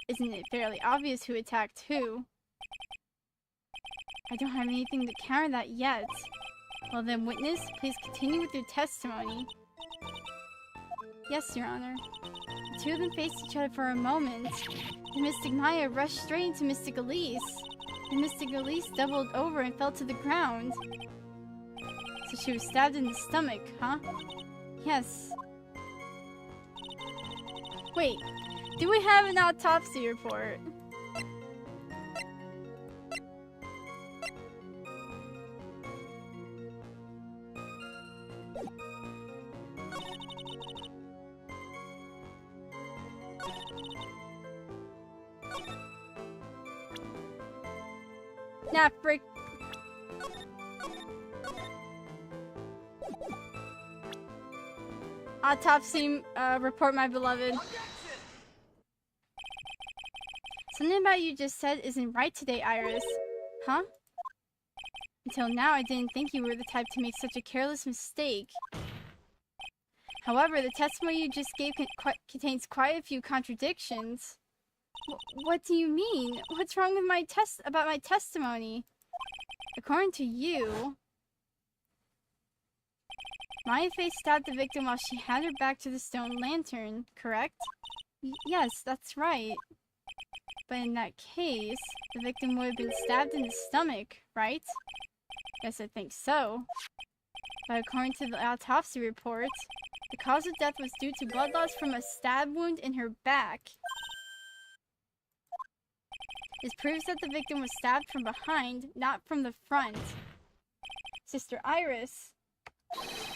Isn't it fairly obvious who attacked who? I don't have anything to counter that yet. Well then, witness, please continue with your testimony. Yes, Your Honor. The two of them faced each other for a moment. The Mystic Maya rushed straight into Mystic Elise. The Mystic Elise doubled over and fell to the ground. So she was stabbed in the stomach, huh? Yes. Wait, do we have an autopsy report? Nah, frick. Autopsy report, my beloved. Something about you just said isn't right today, Iris. Huh? Until now, I didn't think you were the type to make such a careless mistake. However, the testimony you just gave contains quite a few contradictions. What do you mean? What's wrong with my testimony? According to you, Maya Fey stabbed the victim while she had her back to the stone lantern, correct? Yes, that's right. But in that case, the victim would have been stabbed in the stomach, right? Yes, I think so. But according to the autopsy report, the cause of death was due to blood loss from a stab wound in her back. This proves that the victim was stabbed from behind, not from the front. Sister Iris,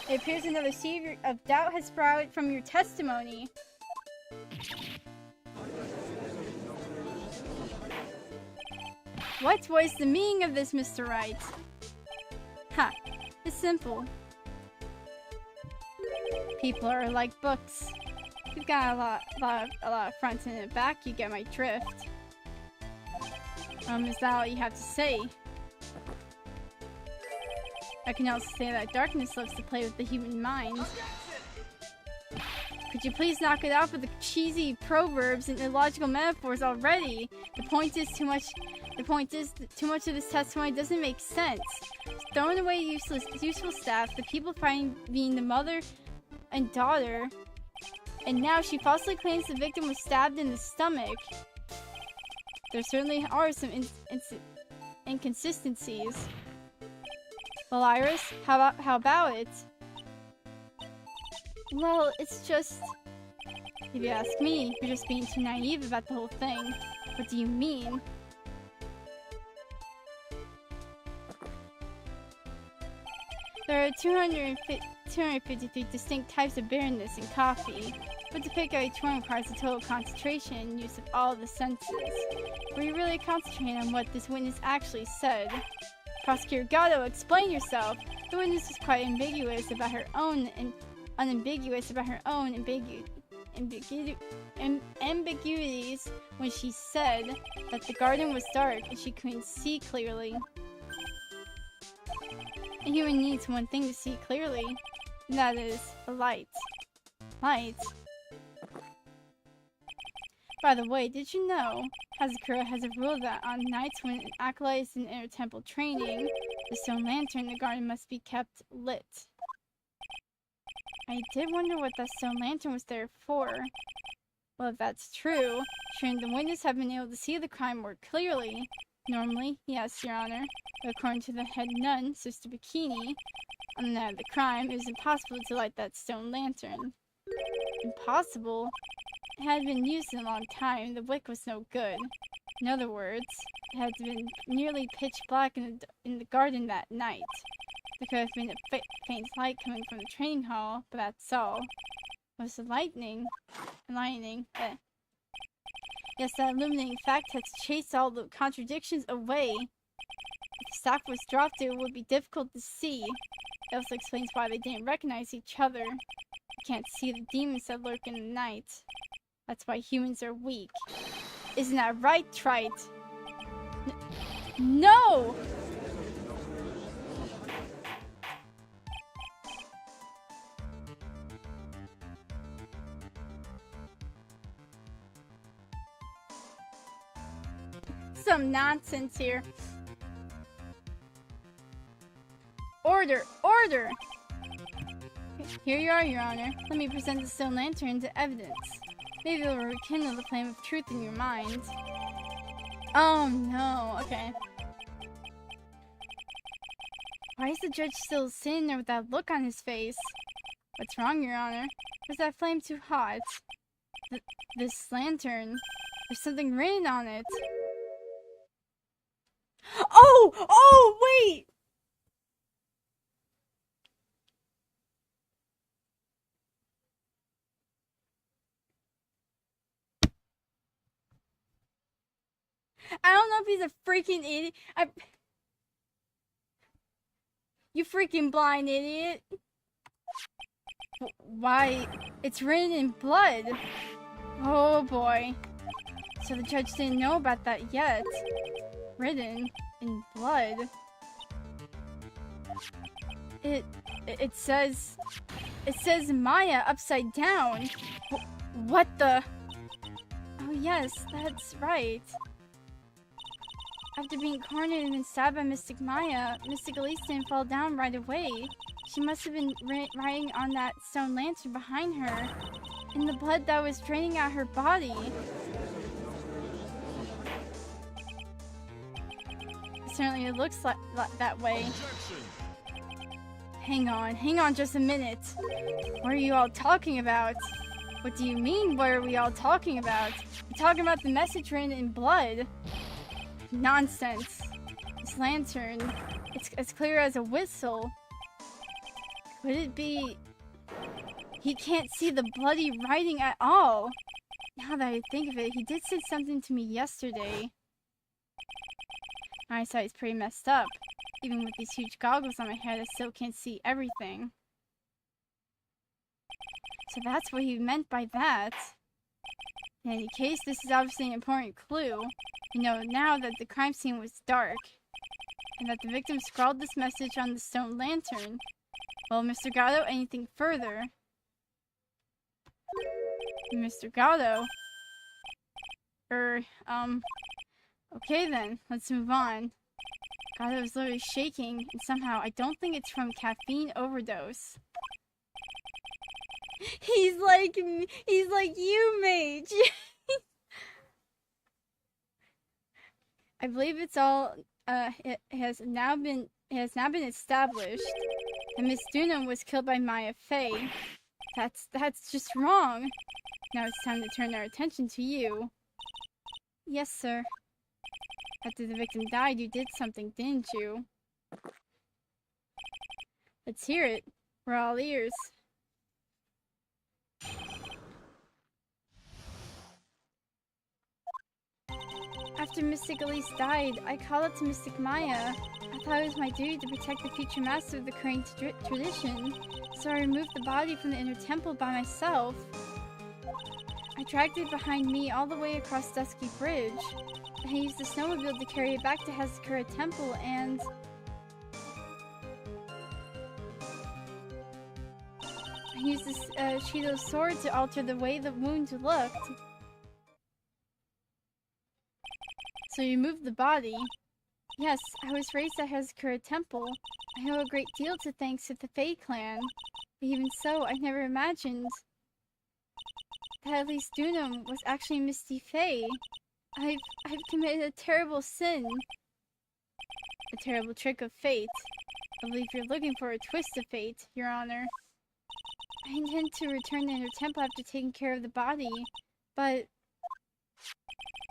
it appears another seed of doubt has sprouted from your testimony. What was the meaning of this, Mr. Wright? Ha, it's simple. People are like books. You've got a lot of front and back, you get my drift. Is that all you have to say? I can also say that darkness loves to play with the human mind. Could you please knock it out with the cheesy proverbs and illogical metaphors already? The point is too much of this testimony doesn't make sense. Throwing away useful stuff, the people being the mother and daughter, and now she falsely claims the victim was stabbed in the stomach. There certainly are some inconsistencies. Well, Iris, how about it? Well, it's just... If you ask me, you're just being too naive about the whole thing. What do you mean? There are 253 distinct types of bitterness in coffee, but to pick out each one requires a total concentration and use of all the senses. Were you really concentrating on what this witness actually said? Prosecutor Gatto, explain yourself! The witness was quite ambiguous about her own and unambiguous about her own ambiguities when she said that the garden was dark and she couldn't see clearly. A human needs one thing to see clearly, and that is a light. Light? By the way, did you know Hazakura has a rule that on nights when an acolyte is in inter-temple training, the stone lantern in the garden must be kept lit? I did wonder what that stone lantern was there for. Well, if that's true, shouldn't the witness have been able to see the crime more clearly? Normally, yes, Your Honor. But according to the head nun, Sister Bikini, on the night of the crime, it was impossible to light that stone lantern. Impossible? It had been used in a long time, the wick was no good. In other words, it had been nearly pitch black in the garden that night. There could have been a faint light coming from the training hall, but that's all. It was the lightning. Yes, that illuminating fact has chased all the contradictions away. If the staff was dropped, it would be difficult to see. It also explains why they didn't recognize each other. You can't see the demons that lurk in the night. That's why humans are weak. Isn't that right, Trite? No! Some nonsense here. Order! Order! Here you are, Your Honor. Let me present the stone lantern into evidence. Maybe it will rekindle the flame of truth in your mind. Oh no, okay. Why is the judge still sitting there with that look on his face? What's wrong, Your Honor? Was that flame too hot? This lantern, there's something written on it. Oh! Oh, wait! I don't know if he's a freaking idiot. You freaking blind idiot. Why, it's written in blood. Oh boy. So the judge didn't know about that yet. Written in blood. It says Maya upside down. What the? Oh yes, that's right. After being cornered and stabbed by Mystic Maya, Mystic Elise didn't fall down right away. She must have been riding on that stone lantern behind her, in the blood that was draining out her body. Certainly it looks like that way. Hang on just a minute. What are you all talking about? What do you mean, what are we all talking about? We're talking about the message written in blood. Nonsense. This lantern, it's as clear as a whistle. Could it be... He can't see the bloody writing at all. Now that I think of it, he did say something to me yesterday. My eyesight's pretty messed up. Even with these huge goggles on my head, I still can't see everything. So that's what he meant by that. In any case, this is obviously an important clue. We know now that the crime scene was dark, and that the victim scrawled this message on the stone lantern. Well, Mr. Gatto, anything further? Mr. Gatto? Okay then, let's move on. Gatto is literally shaking, and somehow I don't think it's from caffeine overdose. He's like you, Mage! I believe it's all, it has now been established that Miss Dunham was killed by Maya Fey. That's just wrong. Now it's time to turn our attention to you. Yes, sir. After the victim died, you did something, didn't you? Let's hear it. We're all ears. After Mystic Elise died, I called up to Mystic Maya. I thought it was my duty to protect the future master of the Korean tradition, so I removed the body from the inner temple by myself. I dragged it behind me all the way across Dusky Bridge. I used the snowmobile to carry it back to Hazakura Temple, and... I used this Shido's sword to alter the way the wound looked. So you moved the body. Yes, I was raised at Hazakura Temple. I owe a great deal to thanks to the Fae clan. But even so, I never imagined that Elise Dunham was actually Misty Fae. I've committed a terrible sin. A terrible trick of fate. I believe you're looking for a twist of fate, Your Honor. I intend to return to Inner Temple after taking care of the body, but...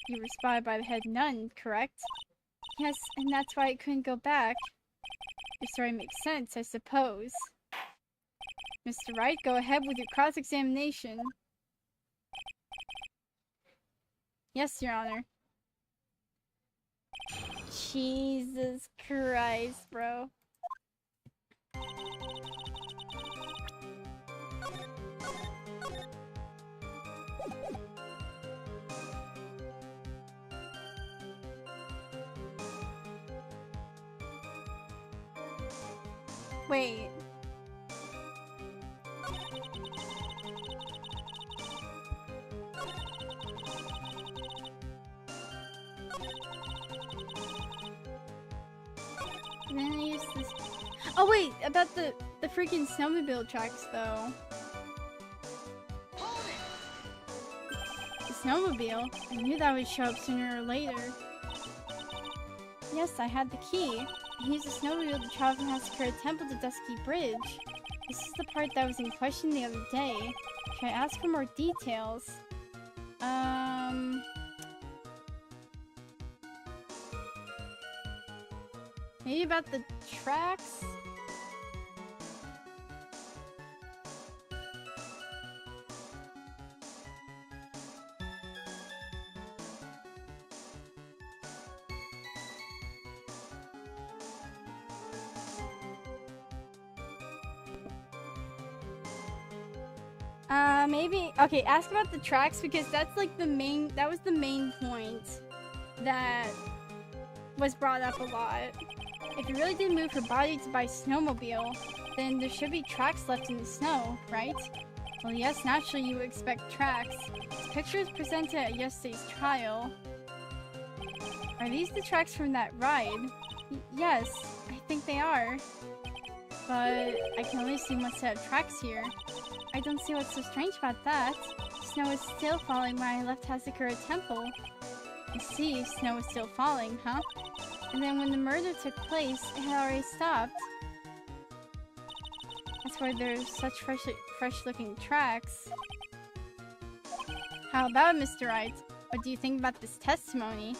You were spotted by the head nun, correct? Yes, and that's why I couldn't go back. Your story makes sense, I suppose. Mr. Wright, go ahead with your cross-examination. Yes, Your Honor. Jesus Christ, bro. Wait. And then I use this. Oh wait, about the freaking snowmobile tracks though. The snowmobile? I knew that would show up sooner or later. Yes, I had the key. I used the snowmobile to travel from Hazakura Temple to Dusky Bridge. This is the part that was in question the other day. Should I ask for more details? Maybe about the tracks? Maybe... Okay, ask about the tracks, because that's like the main... That was the main point that was brought up a lot. If you really did move her body to buy a snowmobile, then there should be tracks left in the snow, right? Well, yes, naturally you would expect tracks. This picture was presented at yesterday's trial. Are these the tracks from that ride? Yes, I think they are. But I can only see one set of tracks here. I don't see what's so strange about that. Snow is still falling when I left Hazakura Temple. I see, snow is still falling, huh? And then when the murder took place, it had already stopped. That's why there's such fresh-looking tracks. How about it, Mr. Wright? What do you think about this testimony?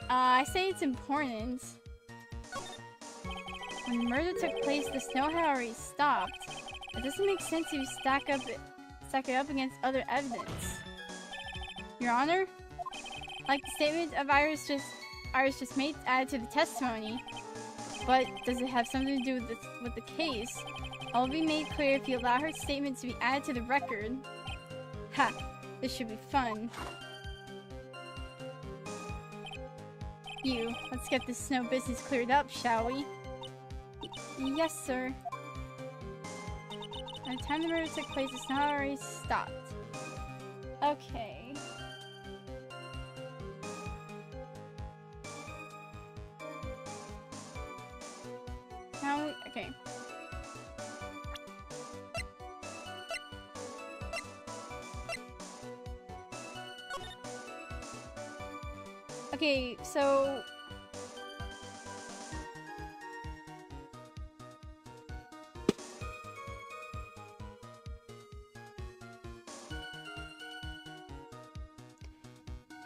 I say it's important. When the murder took place, the snow had already stopped. It doesn't make sense if you stack it up against other evidence. Your Honor? Like the statement of Iris just made added to the testimony. But does it have something to do with the case? All will be made clear if you allow her statement to be added to the record. Ha! This should be fun. Let's get this snow business cleared up, shall we? Yes, sir. By the time the murder took place, the snow already stopped. Okay. Okay. Okay, so...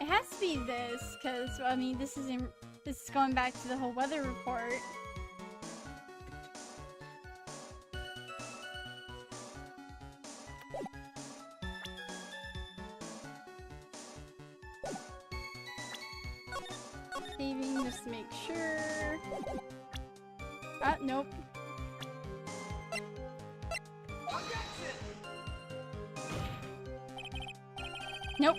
It has to be this, because, I mean, this is going back to the whole weather report. Saving just to make sure. Nope. Nope.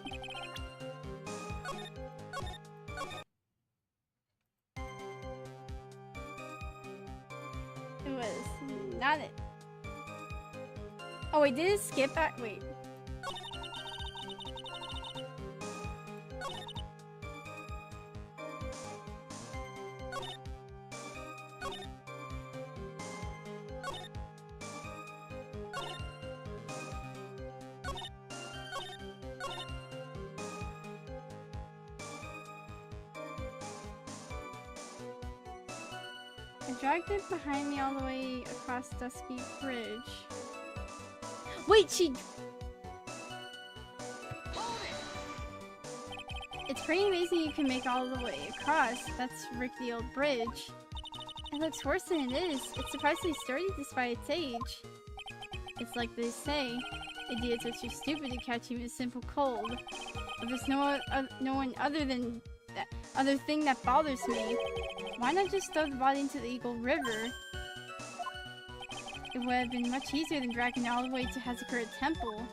It was not it. Oh wait, did it skip that? Wait. I dragged it behind me all the way across Dusky Bridge. Wait, It's pretty amazing you can make all the way across. That's Rick the Old Bridge. It looks worse than it is. It's surprisingly sturdy despite its age. It's like they say, idiots are too stupid to catch even a simple cold. If there's no one other thing that bothers me, why not just throw the body into the Eagle River? It would have been much easier than dragging it all the way to Hazakura Temple.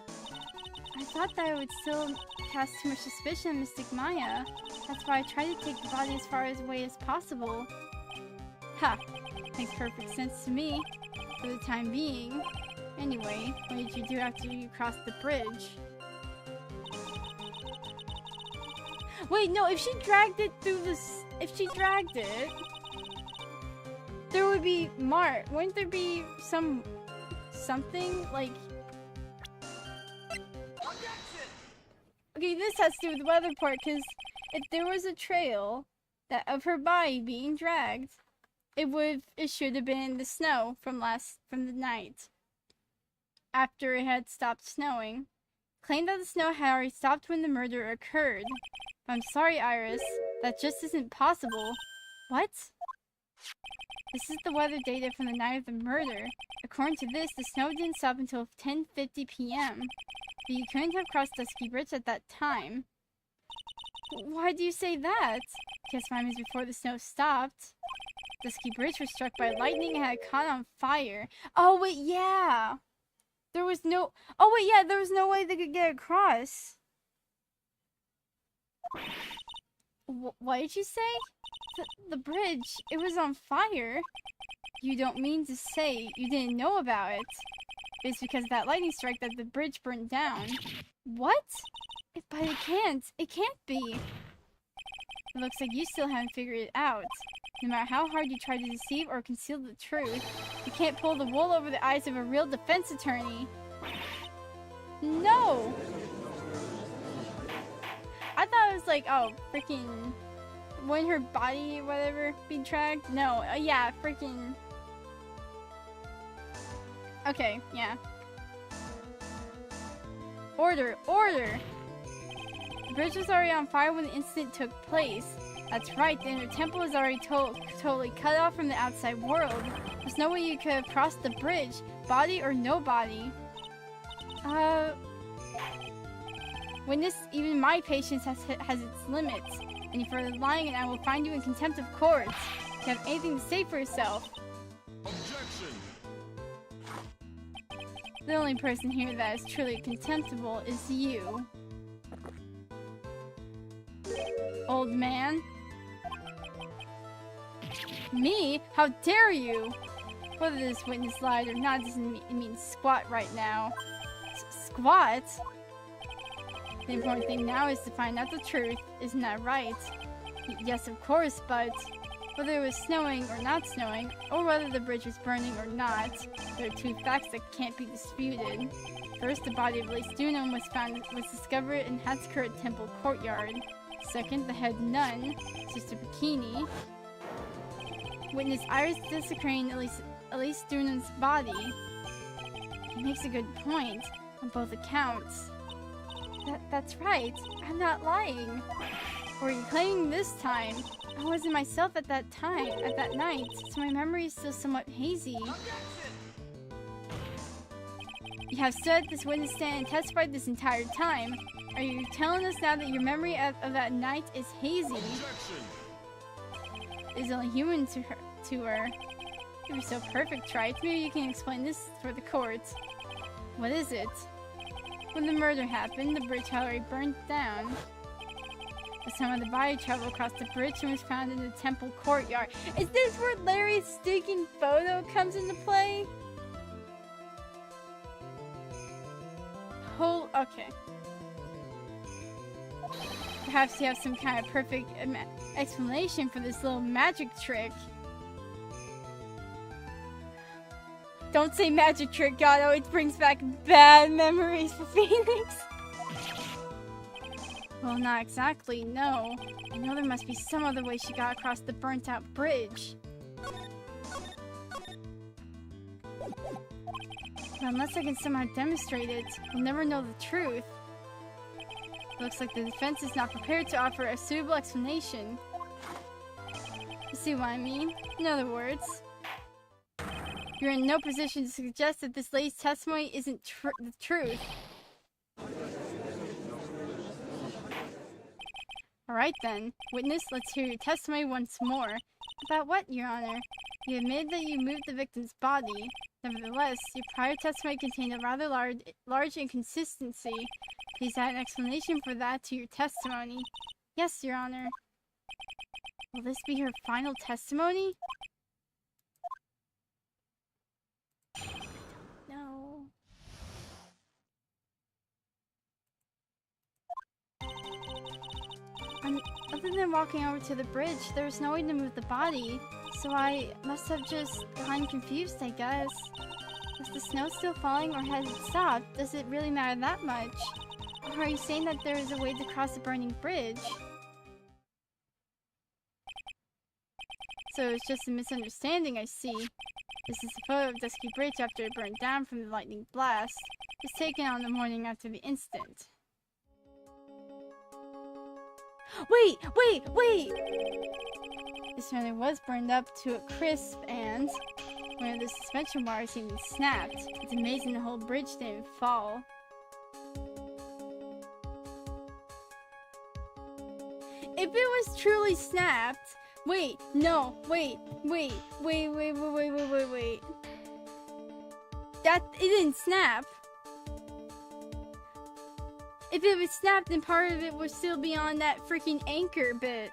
I thought that it would still cast too much suspicion on Mystic Maya. That's why I tried to take the body as far away as possible. Ha! Makes perfect sense to me, for the time being. Anyway, what did you do after you crossed the bridge? Wait, no, if she dragged it through this... If she dragged it... There would be wouldn't there be something, like... Okay, this has to do with the weather report, because if there was a trail of her body being dragged, it should have been the snow from the night. After it had stopped snowing. Claimed that the snow had already stopped when the murder occurred. I'm sorry, Iris. That just isn't possible. What? This is the weather data from the night of the murder. According to this, the snow didn't stop until 10:50 p.m. But you couldn't have crossed Dusky Bridge at that time. Why do you say that? Because 5 minutes before the snow stopped, Dusky Bridge was struck by lightning and had caught on fire. Oh, wait, yeah! There was no... Oh, wait, yeah, there was no way they could get across. What did you say? The bridge, it was on fire. You don't mean to say you didn't know about it. It's because of that lightning strike that the bridge burned down. What? But it can't. It can't be. It looks like you still haven't figured it out. No matter how hard you try to deceive or conceal the truth, you can't pull the wool over the eyes of a real defense attorney. No! I thought it was like, oh, freaking... Wouldn't her body, whatever, be tracked? No, yeah, freaking... Okay, yeah. Order! Order! The bridge was already on fire when the incident took place. That's right, the inner temple is already totally cut off from the outside world. There's no way you could have crossed the bridge, body or no body. Witness, even my patience has its limits. Any further lying and I will find you in contempt of court. If you have anything to say for yourself. Objection! The only person here that is truly contemptible is you. Old man. Me? How dare you? Whether this witness lied or not doesn't mean squat right now. Squat? The important thing now is to find out the truth. Isn't that right? Yes, of course, but whether it was snowing or not snowing, or whether the bridge was burning or not, there are two facts that can't be disputed. First, the body of Lace Dunham was discovered in Hatskurt Temple courtyard. Second, the head nun, Sister Bikini, witnessed Iris desecrating Lace Dunham's body. He makes a good point on both accounts. That's right. I'm not lying. Or are you claiming this time? I wasn't myself at that night, so my memory is still somewhat hazy. You have stood at this witness stand and testified this entire time. Are you telling us now that your memory of that night is hazy? Is only human to her. You were so perfect, Wright. Maybe you can explain this for the court. What is it? When the murder happened, the bridge had already burnt down. The time of the body traveled across the bridge and was found in the temple courtyard. Is this where Larry's stinking photo comes into play? Okay. Perhaps you have some kind of perfect explanation for this little magic trick. Don't say magic trick, God always brings back bad memories for Phoenix. Well, not exactly, no. I know there must be some other way she got across the burnt-out bridge. But unless I can somehow demonstrate it, we'll never know the truth. Looks like the defense is not prepared to offer a suitable explanation. You see what I mean? In other words, you're in no position to suggest that this lady's testimony isn't the truth. Alright then. Witness, let's hear your testimony once more. About what, Your Honor? You admitted that you moved the victim's body. Nevertheless, your prior testimony contained a rather large inconsistency. Please add an explanation for that to your testimony. Yes, Your Honor. Will this be her final testimony? No. Other than walking over to the bridge, there was no way to move the body, so I must have just gotten confused, I guess. Was the snow still falling or has it stopped? Does it really matter that much? Or are you saying that there is a way to cross the burning bridge? So it's just a misunderstanding, I see. This is a photo of Dusky Bridge after it burned down from the lightning blast. It was taken on the morning after the incident. Wait! This runner was burned up to a crisp and one of the suspension wires even snapped. It's amazing the whole bridge didn't fall. If it was truly snapped... Wait. That... it didn't snap. If it was snapped, then part of it would still be on that freaking anchor bit.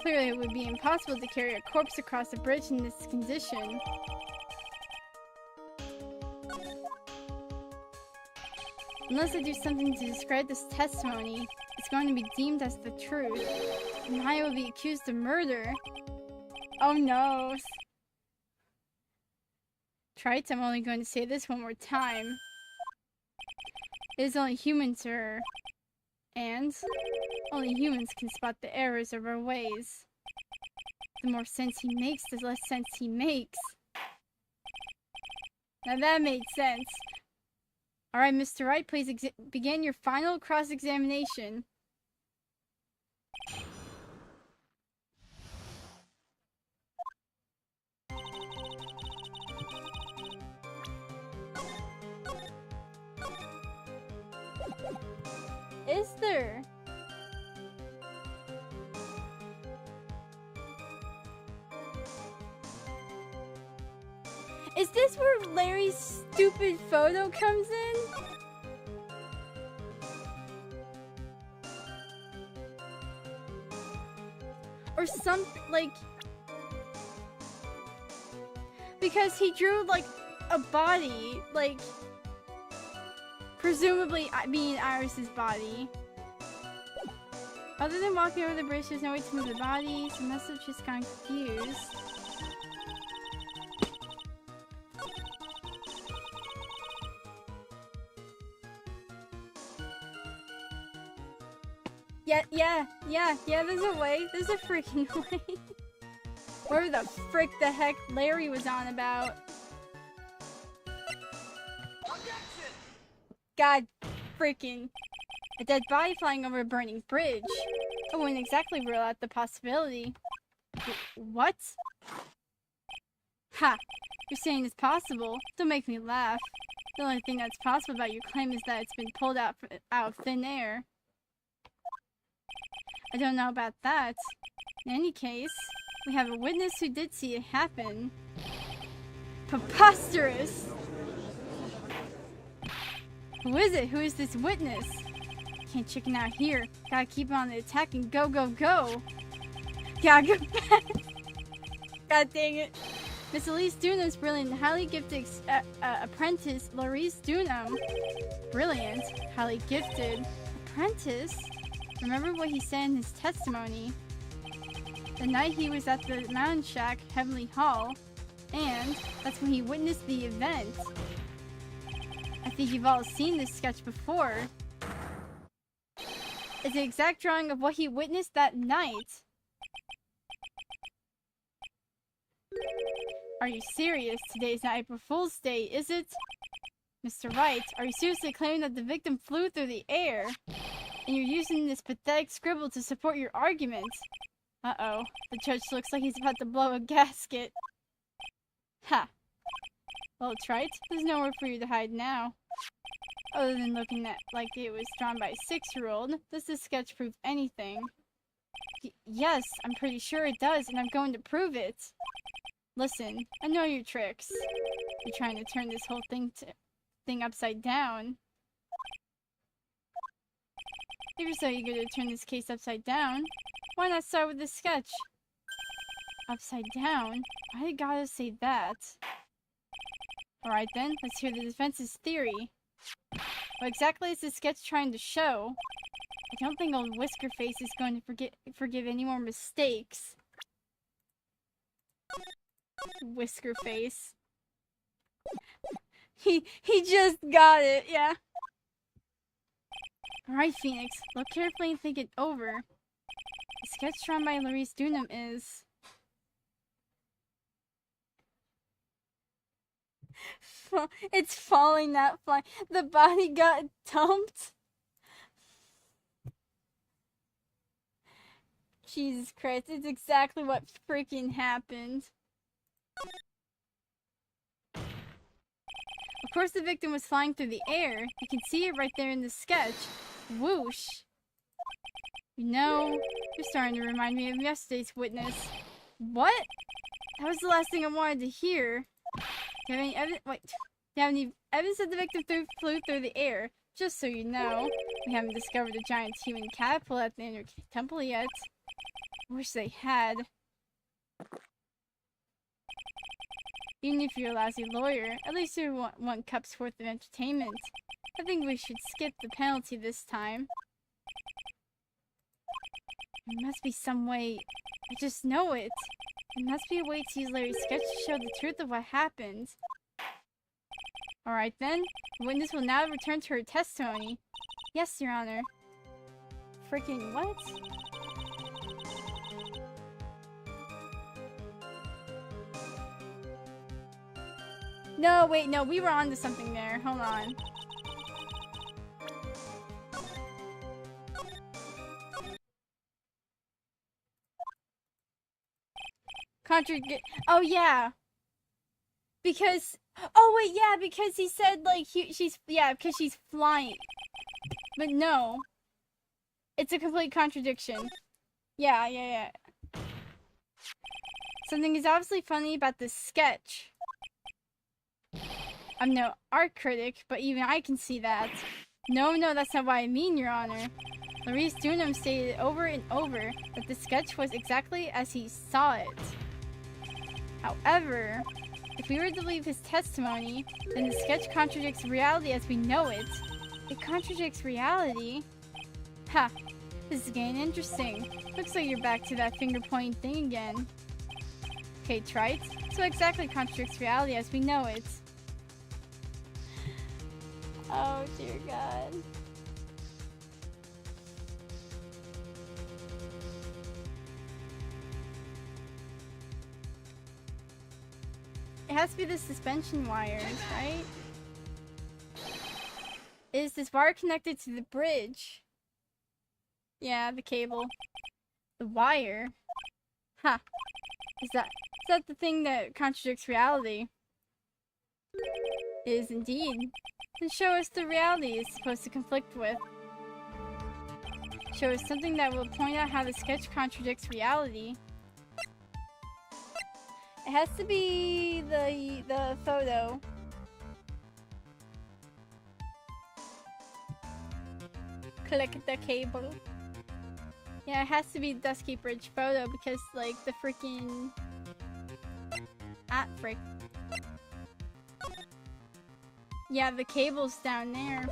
Clearly, it would be impossible to carry a corpse across a bridge in this condition. Unless I do something to discredit this testimony, it's going to be deemed as the truth. And I will be accused of murder. Oh no. Trites, I'm only going to say this one more time. It is only humans error. And only humans can spot the errors of our ways. The more sense he makes, the less sense he makes. Now that made sense. Alright, Mr. Wright, please begin your final cross-examination. Is there? Is this where Larry's stupid photo comes in? Or something, like... Because he drew, like, a body, like... Presumably being Iris's body. Other than walking over the bridge, there's no way to move the body, so must have just gotten confused. Yeah, there's a way. There's a freaking way. Where the frick the heck Larry was on about. God freaking. A dead body flying over a burning bridge. I wouldn't exactly rule out the possibility. What? Ha! You're saying it's possible? Don't make me laugh. The only thing that's possible about your claim is that it's been pulled out of thin air. I don't know about that. In any case, we have a witness who did see it happen. Preposterous! Who is it? Who is this witness? Can't chicken out here. Gotta keep on the attack and go, go, go! Gotta go back! God dang it. Miss Elise Dunham's brilliant and highly gifted apprentice, Laurice Dunham. Brilliant, highly gifted apprentice? Remember what he said in his testimony. The night he was at the Mountain Shack, Heavenly Hall, and that's when he witnessed the event. I think you've all seen this sketch before. It's an exact drawing of what he witnessed that night. Are you serious? Today's not April Fool's Day, is it? Mr. Wright, are you seriously claiming that the victim flew through the air? And you're using this pathetic scribble to support your argument? Uh-oh. The judge looks like he's about to blow a gasket. Ha! Well, Trite, there's nowhere for you to hide now. Other than looking at like it was drawn by a 6-year-old, does this sketch prove anything? Yes, I'm pretty sure it does, and I'm going to prove it. Listen, I know your tricks. You're trying to turn this whole thing upside down. If you're so eager to turn this case upside down, why not start with this sketch? Upside down? Why did gotta say that? Alright then, let's hear the defense's theory. What exactly is this sketch trying to show? I don't think old Whiskerface is going to forgive any more mistakes. Whiskerface. He just got it, yeah. Alright, Phoenix, look carefully and think it over. The sketch drawn by Laurice Dunham is... It's falling, not flying. The body got dumped. Jesus Christ, it's exactly what freaking happened. Of course the victim was flying through the air. You can see it right there in the sketch. Whoosh. You know, you're starting to remind me of yesterday's witness. What? That was the last thing I wanted to hear. Do you have any evidence? Wait. Do you have any evidence that the victim flew through the air? Just so you know, we haven't discovered a giant human catapult at the inner temple yet. I wish they had. Even if you're a lousy lawyer, at least you want one cup's worth of entertainment. I think we should skip the penalty this time. There must be some way. I just know it. There must be a way to use Larry's sketch to show the truth of what happened. Alright then. The witness will now return to her testimony. Yes, Your Honor. Freaking what? No, wait, no, we were on to something there. Hold on. Oh, yeah. Because... Oh, wait, yeah, because he said, like, yeah, because she's flying. But no. It's a complete contradiction. Yeah. Something is obviously funny about this sketch. I'm no art critic, but even I can see that. No, that's not what I mean, Your Honor. Maurice Dunham stated over and over that the sketch was exactly as he saw it. However, if we were to believe his testimony, then the sketch contradicts reality as we know it. It contradicts reality? Ha! This is getting interesting. Looks like you're back to that finger-pointing thing again. Okay, Wright. So exactly contradicts reality as we know it. Oh, dear God. It has to be the suspension wires, right? Is this wire connected to the bridge? Yeah, the cable. The wire? Huh. Is that the thing that contradicts reality? It is indeed. Then show us the reality it's supposed to conflict with. Show us something that will point out how the sketch contradicts reality. It has to be the photo. Click the cable. Yeah, it has to be the Dusky Bridge photo because, like, the freaking... frick. Yeah, the cable's down there.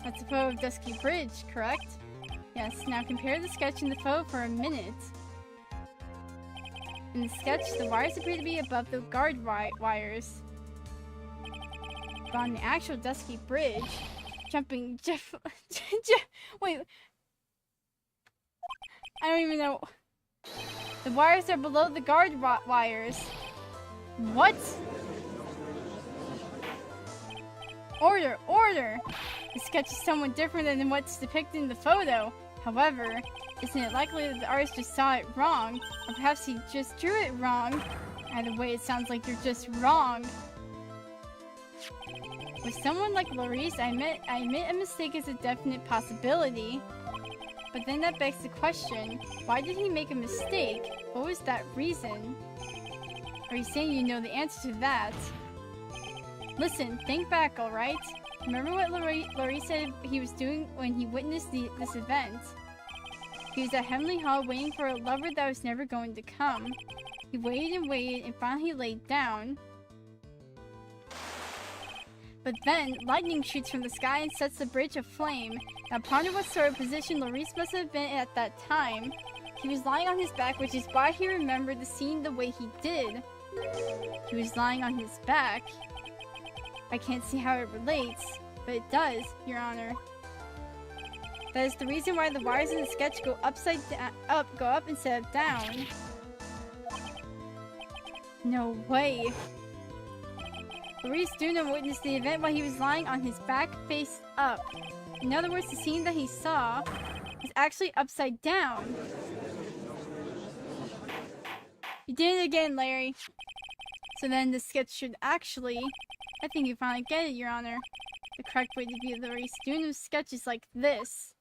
That's a photo of Dusky Bridge, correct? Yes, now compare the sketch and the photo for a minute. In the sketch, the wires appear to be above the guard wires. But on the actual Dusky Bridge, wait. I don't even know. The wires are below the guard wires. What? Order! The sketch is somewhat different than what's depicted in the photo. However, isn't it likely that the artist just saw it wrong? Or perhaps he just drew it wrong? Either way, it sounds like you're just wrong. With someone like Maurice, I admit a mistake is a definite possibility. But then that begs the question, why did he make a mistake? What was that reason? Are you saying you know the answer to that? Listen, think back, alright? Remember what Laurie said he was doing when he witnessed this event? He was at Heavenly Hall waiting for a lover that was never going to come. He waited and finally laid down. But then, lightning shoots from the sky and sets the bridge aflame. Now ponder what sort of position Maurice must have been in at that time. He was lying on his back, which is why he remembered the scene the way he did. He was lying on his back. I can't see how it relates, but it does, Your Honor. That is the reason why the wires in the sketch go go up instead of down. No way. Maurice Dunham witnessed the event while he was lying on his back face up. In other words, the scene that he saw was actually upside down. You did it again, Larry. So then the sketch should actually... I think you finally get it, Your Honor. The correct way to view the Maurice Dunham sketch is like this.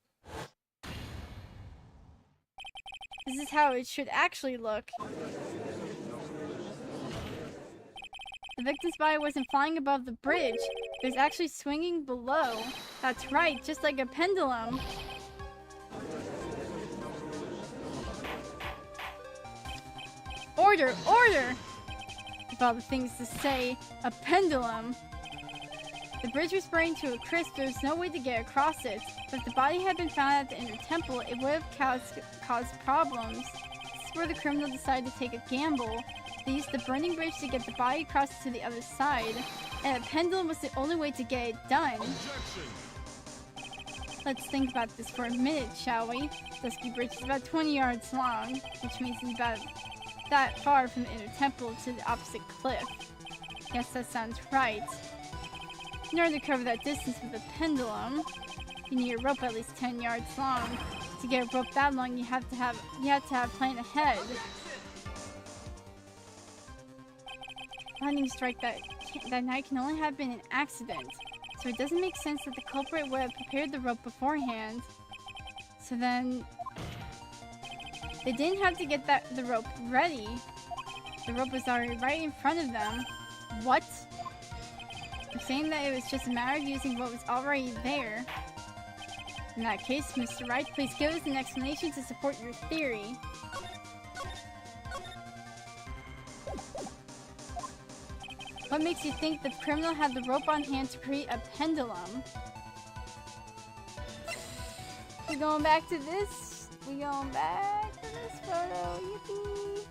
This is how it should actually look. The victim's body wasn't flying above the bridge. It was actually swinging below. That's right, just like a pendulum. Order! Order! Of all the things to say, a pendulum. The bridge was burned to a crisp. There was no way to get across it. But if the body had been found at the inner temple, it would have caused problems. This is where the criminal decided to take a gamble. They used the burning bridge to get the body across to the other side, and a pendulum was the only way to get it done. Objection. Let's think about this for a minute, shall we? Dusky Bridge is about 20 yards long, which means it's about that far from the inner temple to the opposite cliff. Yes, that sounds right. In order to cover that distance with a pendulum, you need a rope at least 10 yards long. To get a rope that long, you have to have planned ahead. Lightning strike that night can only have been an accident, so it doesn't make sense that the culprit would have prepared the rope beforehand. So then, they didn't have to get the rope ready. The rope was already right in front of them. What? I'm saying that it was just a matter of using what was already there. In that case, Mr. Wright, please give us an explanation to support your theory. What makes you think the criminal had the rope on hand to create a pendulum? We're going back to this. We're going back to this photo. Yippee.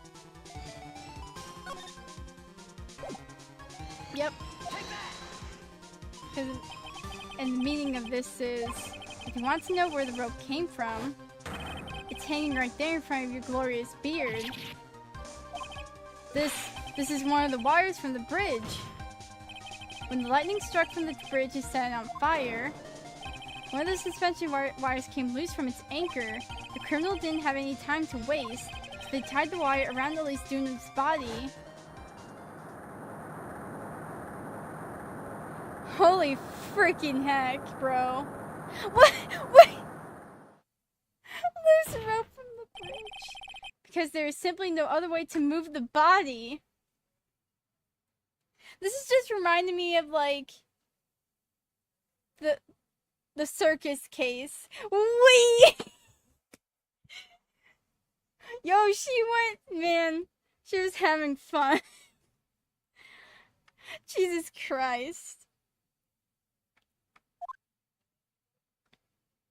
Yep. And the meaning of this is, if you want to know where the rope came from, it's hanging right there in front of your glorious beard. This is one of the wires from the bridge. When the lightning struck from the bridge and set it on fire, one of the suspension wires came loose from its anchor. The criminal didn't have any time to waste, so they tied the wire around Elise Dunham's body. Holy freaking heck, bro. What? Wait! Loose rope from the bridge. Because there is simply no other way to move the body. This is just reminding me of, like, the circus case. Wee! Yo, she went, man, she was having fun. Jesus Christ.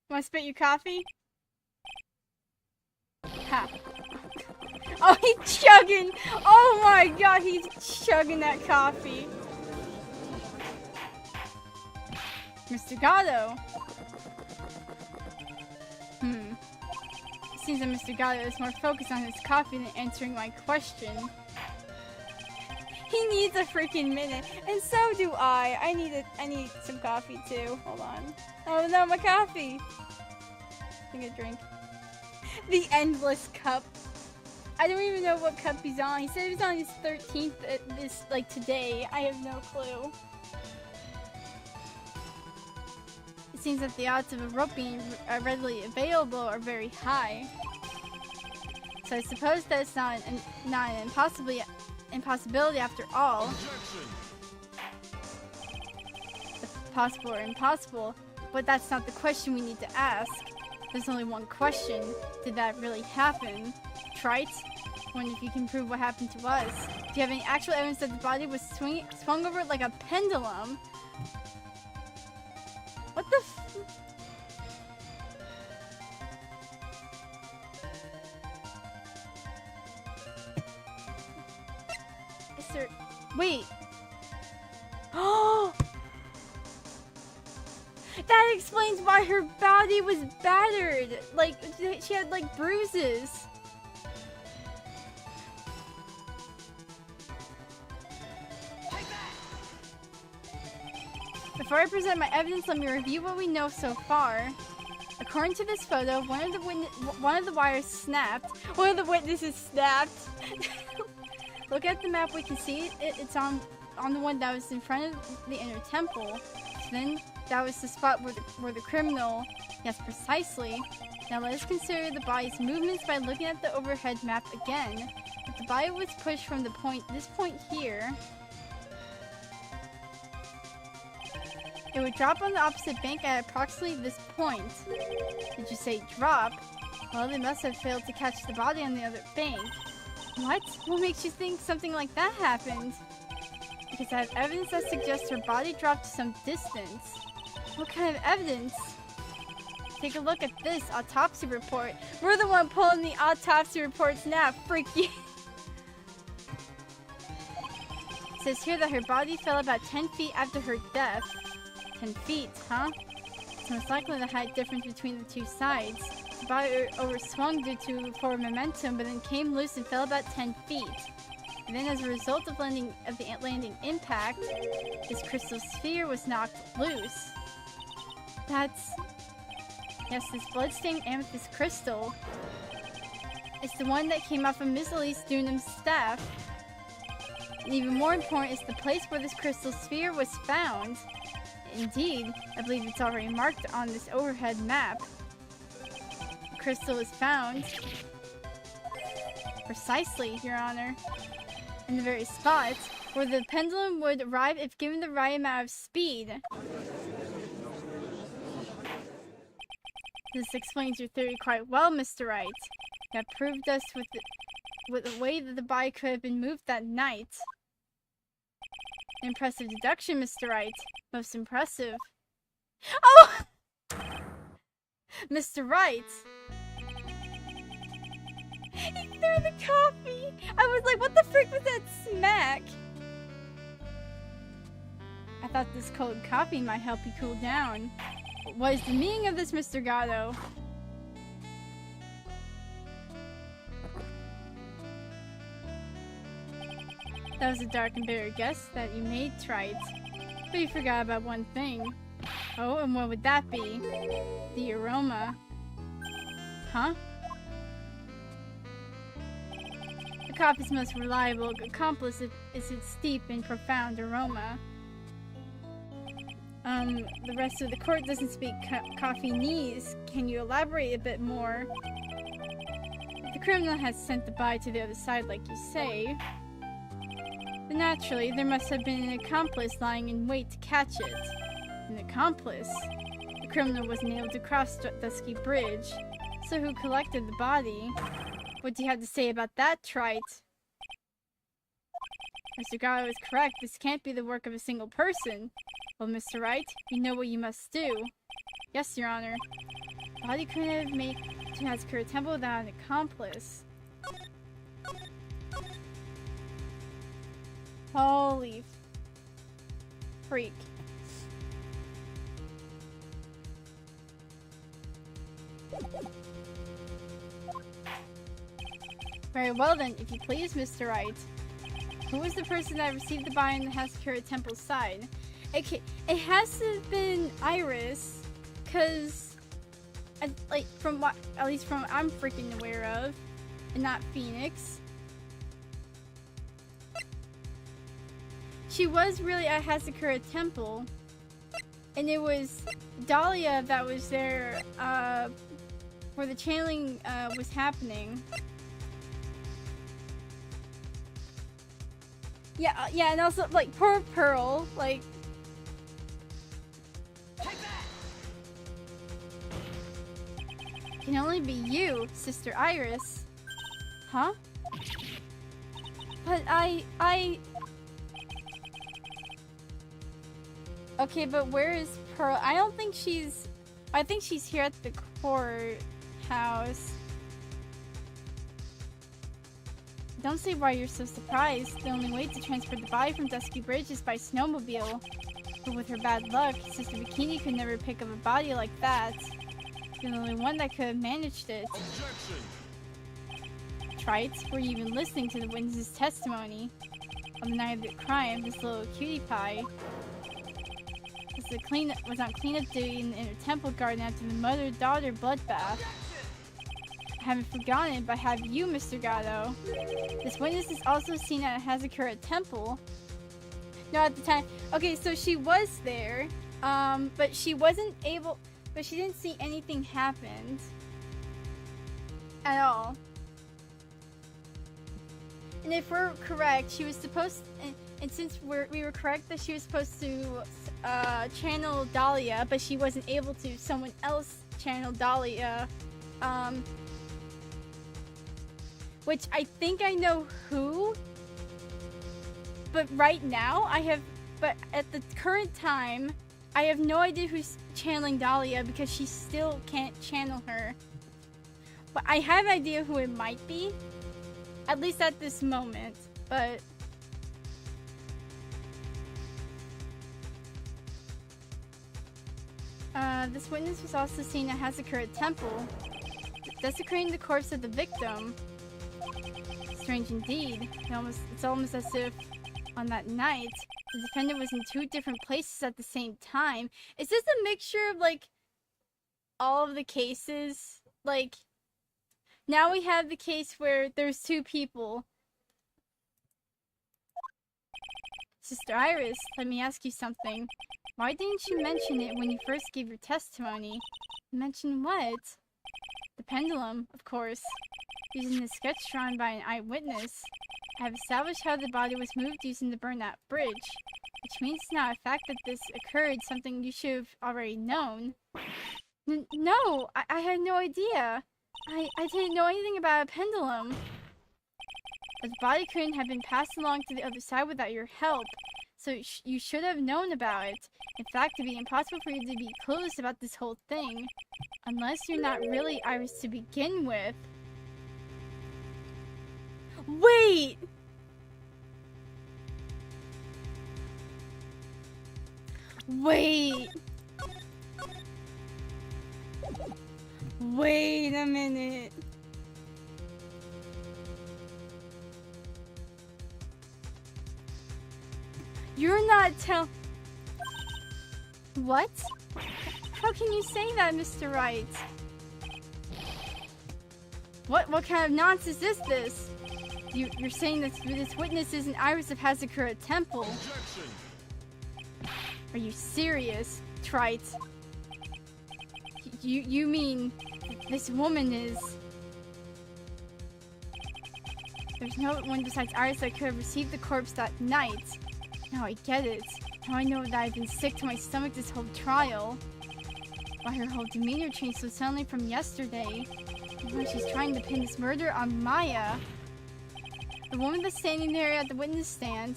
Wanna spit your coffee? Ha. Oh, he's chugging! Oh my god, he's chugging that coffee. Mr. Gatto. It seems that Mr. Gatto is more focused on his coffee than answering my question. He needs a freaking minute, and so do I. I need some coffee too. Hold on. Oh no, my coffee. Take a drink. The endless cup. I don't even know what cup he's on. He said he was on his 13th like today. I have no clue. It seems that the odds of a rope being readily available are very high. So I suppose that it's not an impossibility after all. Possible or impossible, but that's not the question we need to ask. There's only one question. Did that really happen? Trite? Wonder if you can prove what happened to us. Do you have any actual evidence that the body was swung over like a pendulum? What the f- Is there- Wait. Oh! That explains why her body was battered. Like, she had like bruises. Before I present my evidence, let me review what we know so far. According to this photo, one of the wires snapped. One of the witnesses snapped. Look at the map. We can see it's on the one that was in front of the inner temple. then that was the spot where the criminal... Yes, precisely. Now let us consider the body's movements by looking at the overhead map again. If the body was pushed from this point here, it would drop on the opposite bank at approximately this point. Did you say drop? Well, they must have failed to catch the body on the other bank. What? What makes you think something like that happened? Because I have evidence that suggests her body dropped to some distance. What kind of evidence? Take a look at this autopsy report. We're the one pulling the autopsy reports now, freaky. It says here that her body fell about 10 feet after her death. 10 feet, huh? It's most likely the height difference between the two sides. The body overswung due to forward momentum, but then came loose and fell about 10 feet. And then as a result of the landing impact, this crystal sphere was knocked loose. That's... Yes, this bloodstained amethyst crystal. It's the one that came off of Miss Elise Dunham's staff. And even more important is the place where this crystal sphere was found. Indeed, I believe it's already marked on this overhead map. The crystal was found. Precisely, Your Honor. In the very spot where the pendulum would arrive if given the right amount of speed. This explains your theory quite well, Mr. Wright. You have proved us with the way that the body could have been moved that night. Impressive deduction, Mr. Wright. Most impressive. Oh! Mr. Wright! He threw the coffee! I was like, what the frick was that smack? I thought this cold coffee might help you cool down. What is the meaning of this, Mr. Gatto? That was a dark and bitter guess that you made, Wright. But you forgot about one thing. Oh, and what would that be? The aroma. Huh? The coffee's most reliable accomplice is its deep and profound aroma. The rest of the court doesn't speak coffee-nese. Can you elaborate a bit more? If the criminal has sent the body to the other side, like you say, then naturally there must have been an accomplice lying in wait to catch it. An accomplice? The criminal wasn't able to cross Dusky Bridge, so who collected the body? What do you have to say about that, Trite? Mr. Gatto is correct. This can't be the work of a single person. Well, Mr. Wright, you know what you must do. Yes, Your Honor. The body couldn't have made to Hazakura Temple without an accomplice. Holy freak. Very well then, if you please, Mr. Wright. Who was the person that received the body on the Hazakura Temple's side? Okay, it has to have been Iris, cause, like, from what, at least from what I'm freaking aware of, and not Phoenix. She was really at Hazakura Temple, and it was Dahlia that was there, where the channeling, was happening. Yeah, yeah, and also, like, poor Pearl, like... Can only be you, Sister Iris. Huh? But Okay, but where is Pearl? I don't think she's... I think she's here at the courthouse. Don't say why you're so surprised. The only way to transport the body from Dusky Bridge is by snowmobile. But with her bad luck, Sister Bikini could never pick up a body like that. You're the only one that could have managed it. Trite, were you even listening to the witness's testimony? On the night of the crime, this little cutie pie was on cleanup duty in the inner temple garden after the mother-daughter bloodbath. I haven't forgotten it, but have you, Mr. Gatto? This witness is also seen at Hazakura Temple. No, at the time. Okay, so she was there. But she wasn't able, but she didn't see anything happen at all. And if we're correct, she was supposed, and since we were correct that she was supposed to channel Dahlia, but she wasn't able to, someone else channeled Dahlia, which I think I know who, but right now but at the current time, I have no idea who's channeling Dahlia because she still can't channel her. But I have an idea who it might be, at least at this moment, but... this witness was also seen at Hazakura Temple, desecrating the corpse of the victim. Strange indeed. It's almost as if on that night, the defendant was in two different places at the same time. Is this a mixture of, like, all of the cases? Like, now we have the case where there's two people. Sister Iris, let me ask you something. Why didn't you mention it when you first gave your testimony? Mention what? The pendulum, of course. Using the sketch drawn by an eyewitness, I have established how the body was moved using the burnout bridge, which means now a fact that this occurred, something you should have already known. No, I had no idea. I didn't know anything about a pendulum. But the body couldn't have been passed along to the other side without your help, so you should have known about it. In fact, it'd be impossible for you to be clueless about this whole thing, unless you're not really Iris to begin with. Wait! Wait! Wait a minute. You're not What? How can you say that, Mr. Wright? What kind of nonsense is this? You're saying that this witness isn't Iris of Hazakura Temple? Objection. Are you serious, Trite? You mean this woman is... There's no one besides Iris that could have received the corpse that night. Now I get it. Now I know that I've been sick to my stomach this whole trial. Why her whole demeanor changed so suddenly from yesterday. Now she's trying to pin this murder on Maya. The woman that's standing there at the witness stand.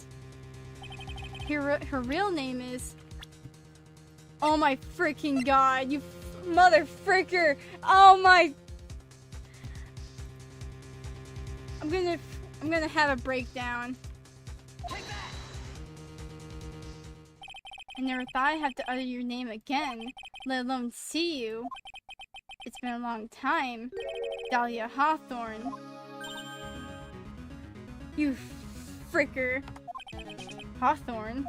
Her real name is... Oh my freaking god, you mother fricker! Oh my... I'm gonna have a breakdown. I never thought I'd have to utter your name again, let alone see you. It's been a long time. Dahlia Hawthorne. You fricker. Hawthorne?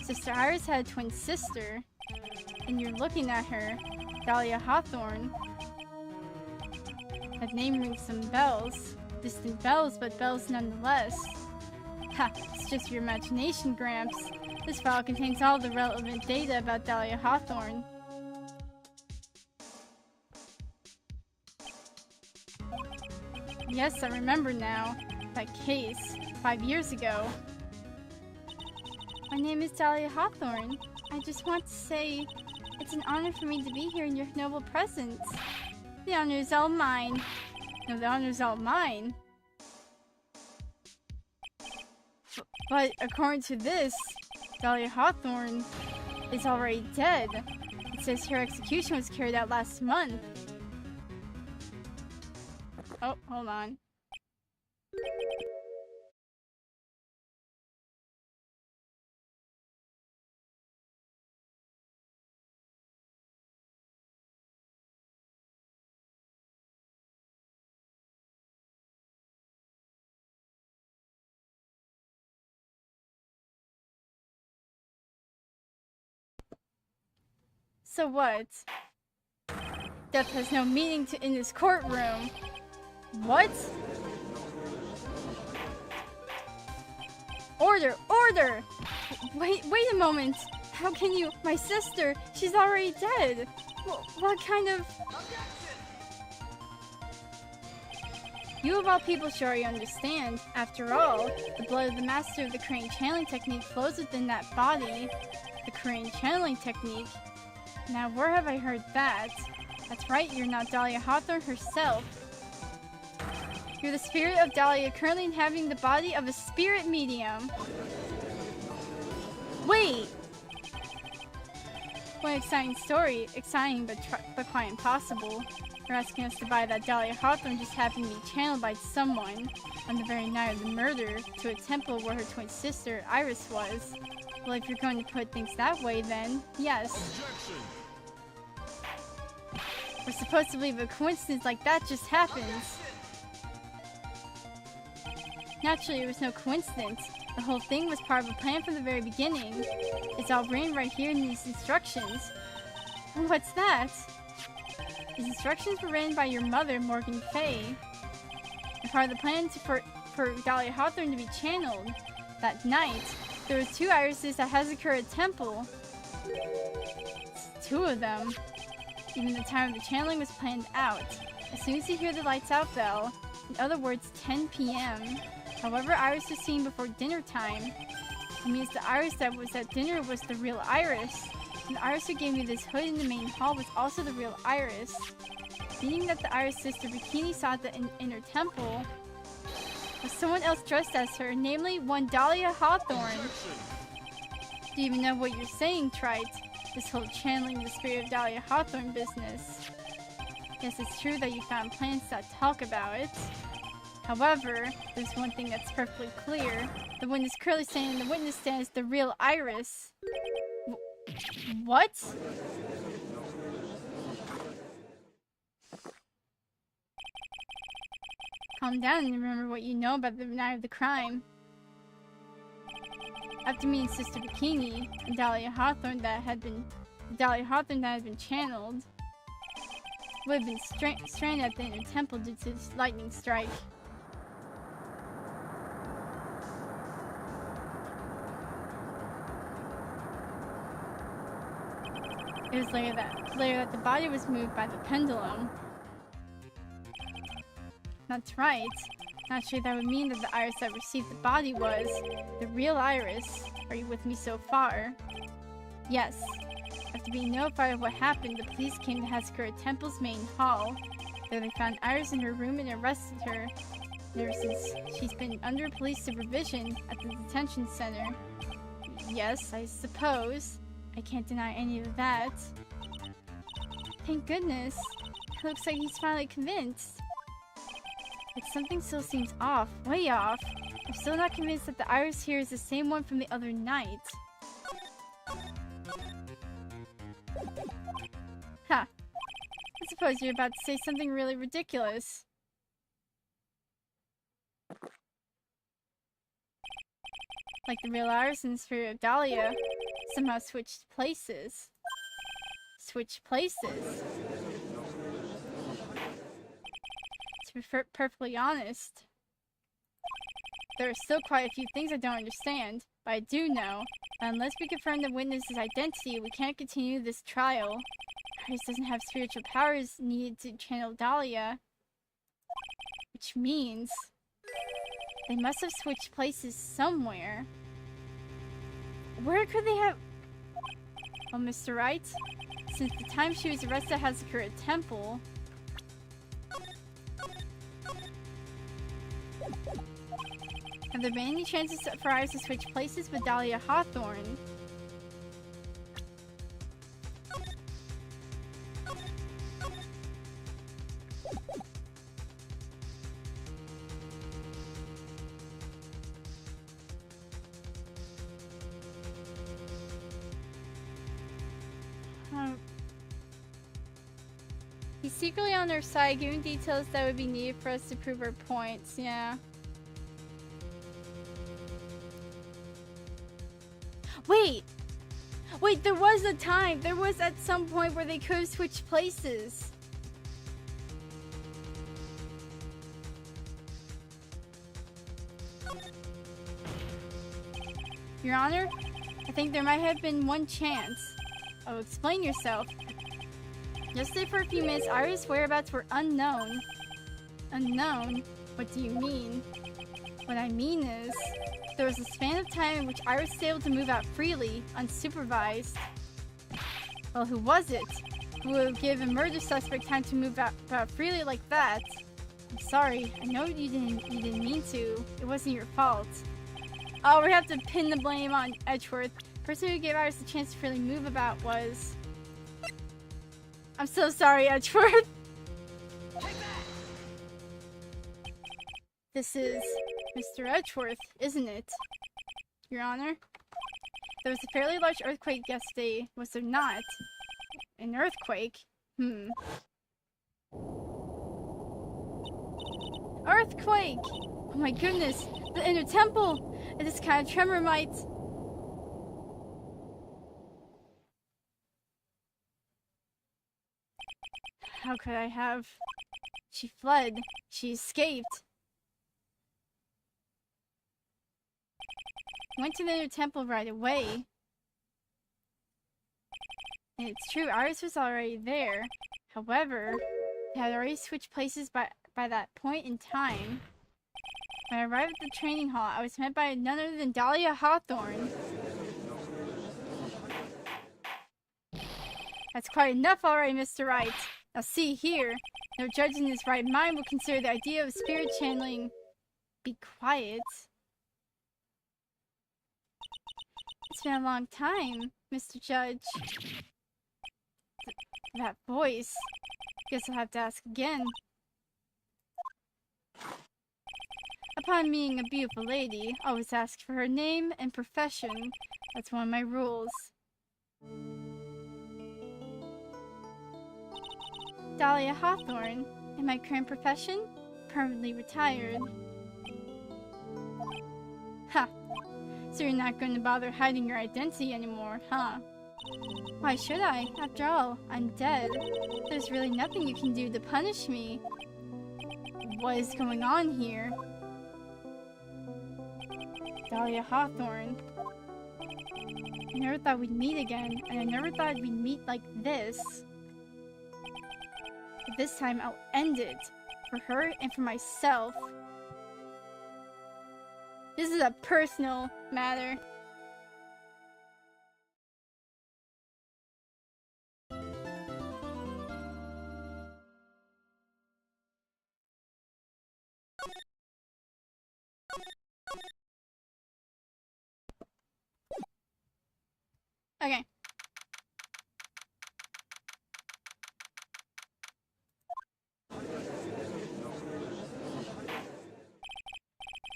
Sister Iris had a twin sister. And you're looking at her, Dahlia Hawthorne. That name rings some bells. Distant bells, but bells nonetheless. Ha, it's just your imagination, Gramps. This file contains all the relevant data about Dahlia Hawthorne. Yes, I remember now. That case, 5 years ago. My name is Dahlia Hawthorne. I just want to say it's an honor for me to be here in your noble presence. The honor is all mine. No, the honor is all mine. But according to this, Dahlia Hawthorne is already dead. It says her execution was carried out last month. Oh, hold on. So what? Death has no meaning in this courtroom. What? Order! Order! Wait a moment. How can you? My sister! She's already dead! What kind of... You of all people should already understand. After all, the blood of the master of the Korean channeling technique flows within that body. The Korean channeling technique? Now, where have I heard that? That's right, you're not Dahlia Hawthorne herself. You're the spirit of Dahlia, currently inhabiting the body of a spirit medium. Wait! What an exciting story. Exciting, but quite impossible. You're asking us to buy that Dahlia Hawthorne just happened to be channeled by someone on the very night of the murder to a temple where her twin sister, Iris, was. Well, if you're going to put things that way, then yes. Objection. We're supposed to believe a coincidence like that just happens. Naturally, it was no coincidence. The whole thing was part of a plan from the very beginning. It's all written right here in these instructions. What's that? These instructions were written by your mother, Morgan Fay. And part of the plan for Dahlia Hawthorne to be channeled. That night, there were 2 irises at Hazakura Temple. It's 2 of them. Even the time of the channeling was planned out. As soon as you hear the lights out bell, in other words 10 p.m., however Iris was seen before dinner time, it means the Iris that was at dinner was the real Iris. And the Iris who gave me this hood in the main hall was also the real Iris. Meaning that the Iris sister Bikini saw at the inner temple was someone else dressed as her, namely one Dahlia Hawthorne. Do you even know what you're saying, Trite? This whole channeling the spirit of Dahlia Hawthorne business. Yes, it's true that you found plans that talk about it. However, there's one thing that's perfectly clear. The witness currently standing in the witness stand is the real Iris. What? Calm down and remember what you know about the night of the crime. After meeting Sister Bikini, and Dahlia Hawthorne that had been channeled, would have been stranded at the inner temple due to this lightning strike. It was later that the body was moved by the pendulum. That's right. Naturally, that would mean that the Iris that received the body was the real Iris. Are you with me so far? Yes. After being notified of what happened, the police came to Hazakura Temple's main hall. There they found Iris in her room and arrested her. Ever since, she's been under police supervision at the detention center. Yes, I suppose. I can't deny any of that. Thank goodness. It looks like he's finally convinced. But something still seems off. Way off. I'm still not convinced that the Iris here is the same one from the other night. Ha! I suppose you're about to say something really ridiculous. Like the real Iris and the spirit of Dahlia somehow switched places. Switched places. To be perfectly honest, there are still quite a few things I don't understand, but I do know that unless we confirm the witness's identity, we can't continue this trial. Iris doesn't have spiritual powers needed to channel Dahlia, which means they must have switched places somewhere. Where could they have... Well, Mr. Wright, since the time she was arrested at Hazakura Temple... Have there been any chances for Iris to switch places with Dahlia Hawthorne? He's secretly on our side, giving details that would be needed for us to prove our points, yeah. Wait, there was a time. There was at some point where they could have switched places. Your Honor, I think there might have been one chance. Oh, explain yourself. Yesterday for a few minutes, Iris' whereabouts were unknown. Unknown? What do you mean? What I mean is, there was a span of time in which Iris was able to move out freely, unsupervised. Well, who was it? Who would give a murder suspect time to move out freely like that? I'm sorry. I know you didn't mean to. It wasn't your fault. Oh, we have to pin the blame on Edgeworth. The person who gave Iris a chance to freely move about was... I'm so sorry, Edgeworth. This is Mr. Edgeworth, isn't it? Your Honor? There was a fairly large earthquake yesterday, was there not? An earthquake? Earthquake! Oh my goodness! The inner temple! This kind of tremor might... How could I have... She fled. She escaped. Went to the inner temple right away. And it's true, Iris was already there. However, they had already switched places by that point in time. When I arrived at the training hall, I was met by none other than Dahlia Hawthorne. That's quite enough already, Mr. Wright. Now see here, no judge in his right mind will consider the idea of spirit channeling... Be quiet. It's been a long time, Mr. Judge. That voice. Guess I'll have to ask again. Upon meeting a beautiful lady, always ask for her name and profession. That's one of my rules. Dahlia Hawthorne. And my current profession? Permanently retired. Ha! So you're not going to bother hiding your identity anymore, huh? Why should I? After all, I'm dead. There's really nothing you can do to punish me. What is going on here? Dahlia Hawthorne. I never thought we'd meet again, and I never thought we'd meet like this. But this time I'll end it. For her and for myself. This is a personal matter. Okay.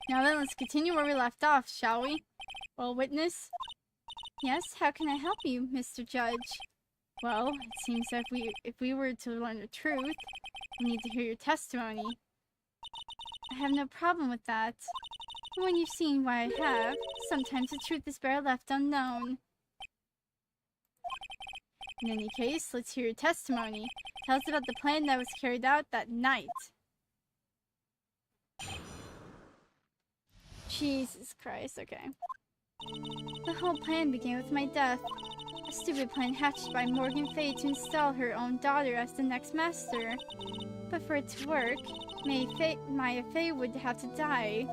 Now then, let's continue where we left off, shall we? Well, witness? Yes, how can I help you, Mr. Judge? Well, it seems that if we were to learn the truth, we need to hear your testimony. I have no problem with that. When you've seen what I have, sometimes the truth is better left unknown. In any case, let's hear your testimony. Tell us about the plan that was carried out that night. Jesus Christ, okay. The whole plan began with my death. A stupid plan hatched by Morgan Fay to install her own daughter as the next master. But for it to work, Maya Fay would have to die.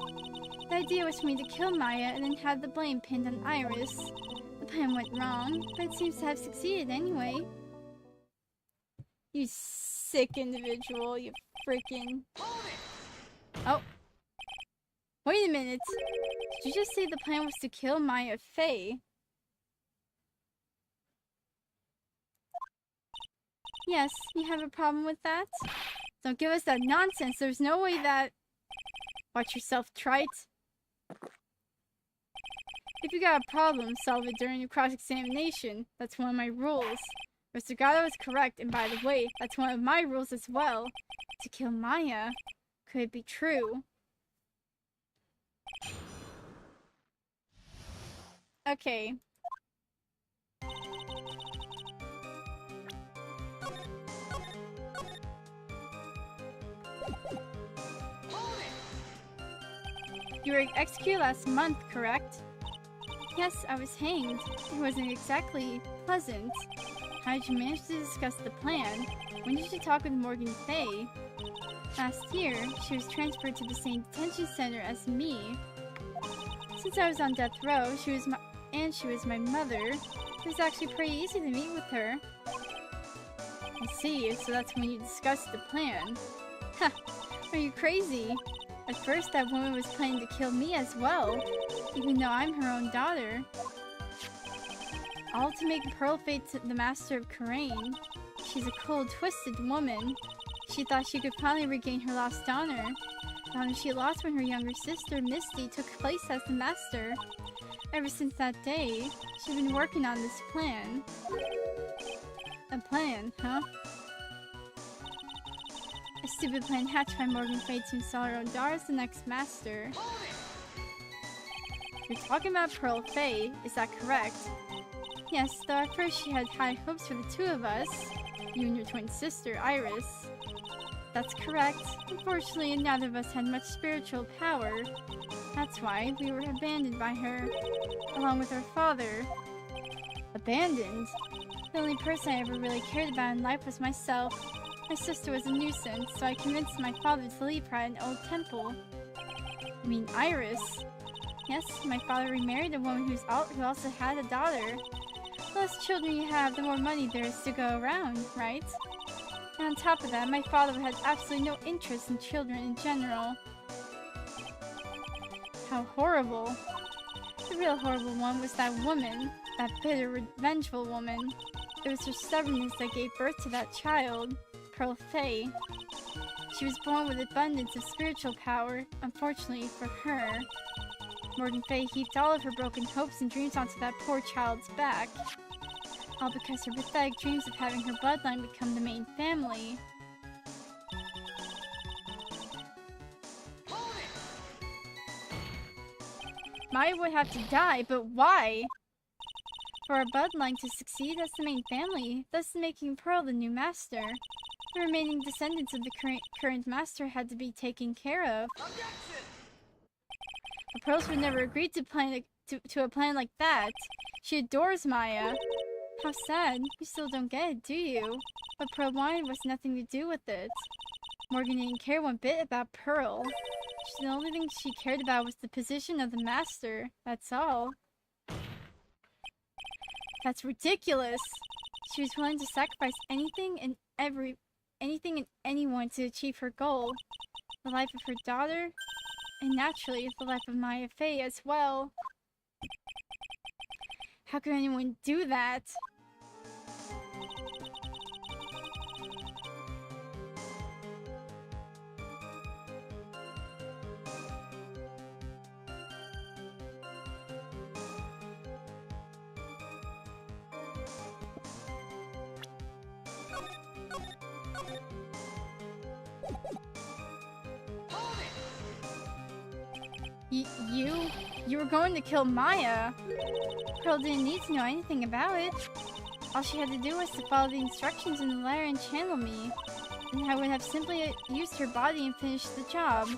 The idea was for me to kill Maya and then have the blame pinned on Iris. The plan went wrong, but it seems to have succeeded anyway. You sick individual, you freaking... Oh. Wait a minute. Did you just say the plan was to kill Maya Fay? Yes, you have a problem with that? Don't give us that nonsense. There's no way that... Watch yourself, trite. If you got a problem, solve it during your cross-examination. That's one of my rules. Mr. Gatto is correct, and by the way, that's one of my rules as well. To kill Maya. Could it be true? Okay. You were executed last month, correct? Yes, I was hanged. It wasn't exactly pleasant. How did you manage to discuss the plan? When did you talk with Morgan Fay? Last year, she was transferred to the same detention center as me. Since I was on death row, she was my mother. It was actually pretty easy to meet with her. I see, so that's when you discussed the plan. Ha! Are you crazy? At first, that woman was planning to kill me as well, even though I'm her own daughter. All to make Pearl Fate the master of Karain. She's a cold, twisted woman. She thought she could finally regain her lost honor. The honor she lost when her younger sister, Misty, took place as the master. Ever since that day, she's been working on this plan. A plan, huh? A stupid plan hatched by Morgan Fate to install her own daughter as the next master. You're talking about Pearl Fay, is that correct? Yes, though at first she had high hopes for the two of us. You and your twin sister, Iris. That's correct. Unfortunately, neither of us had much spiritual power. That's why we were abandoned by her, along with our father. Abandoned? The only person I ever really cared about in life was myself. My sister was a nuisance, so I convinced my father to leave her at an old temple. You mean Iris? Yes, my father remarried a woman who also had a daughter. The less children you have, the more money there is to go around, right? And on top of that, my father had absolutely no interest in children in general. How horrible. The real horrible one was that woman. That bitter, revengeful woman. It was her stubbornness that gave birth to that child, Pearl Fay. She was born with abundance of spiritual power, unfortunately for her. Morgan Fay heaped all of her broken hopes and dreams onto that poor child's back. All because her pathetic dreams of having her bloodline become the main family. Maya would have to die, but why? For our bloodline to succeed as the main family, thus making Pearl the new master. The remaining descendants of the current master had to be taken care of. The Pearls would never agree to a plan like that. She adores Maya. How sad. You still don't get it, do you? What Pearl wanted was nothing to do with it. Morgan didn't care one bit about Pearl. The only thing she cared about was the position of the master. That's all. That's ridiculous. She was willing to sacrifice anything and anyone to achieve her goal. The life of her daughter, and naturally the life of Maya Fay as well. How could anyone do that? You were going to kill Maya. Pearl didn't need to know anything about it. All she had to do was to follow the instructions in the letter and channel me. And I would have simply used her body and finished the job.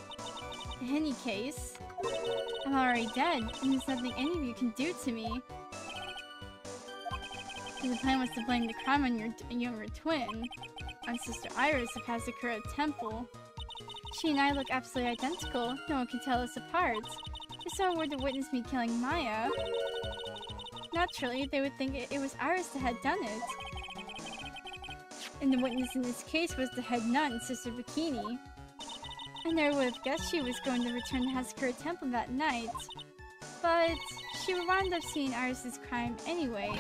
In any case, I'm already dead, and there's nothing any of you can do to me. The plan was to blame the crime on your younger twin, on Sister Iris of Hazakura Temple. She and I look absolutely identical. No one can tell us apart. If someone were to witness me killing Maya, naturally, they would think it was Iris that had done it. And the witness in this case was the head nun, Sister Bikini. I never would have guessed she was going to return to Hazakura Temple that night. But she would wind up seeing Iris' crime anyway.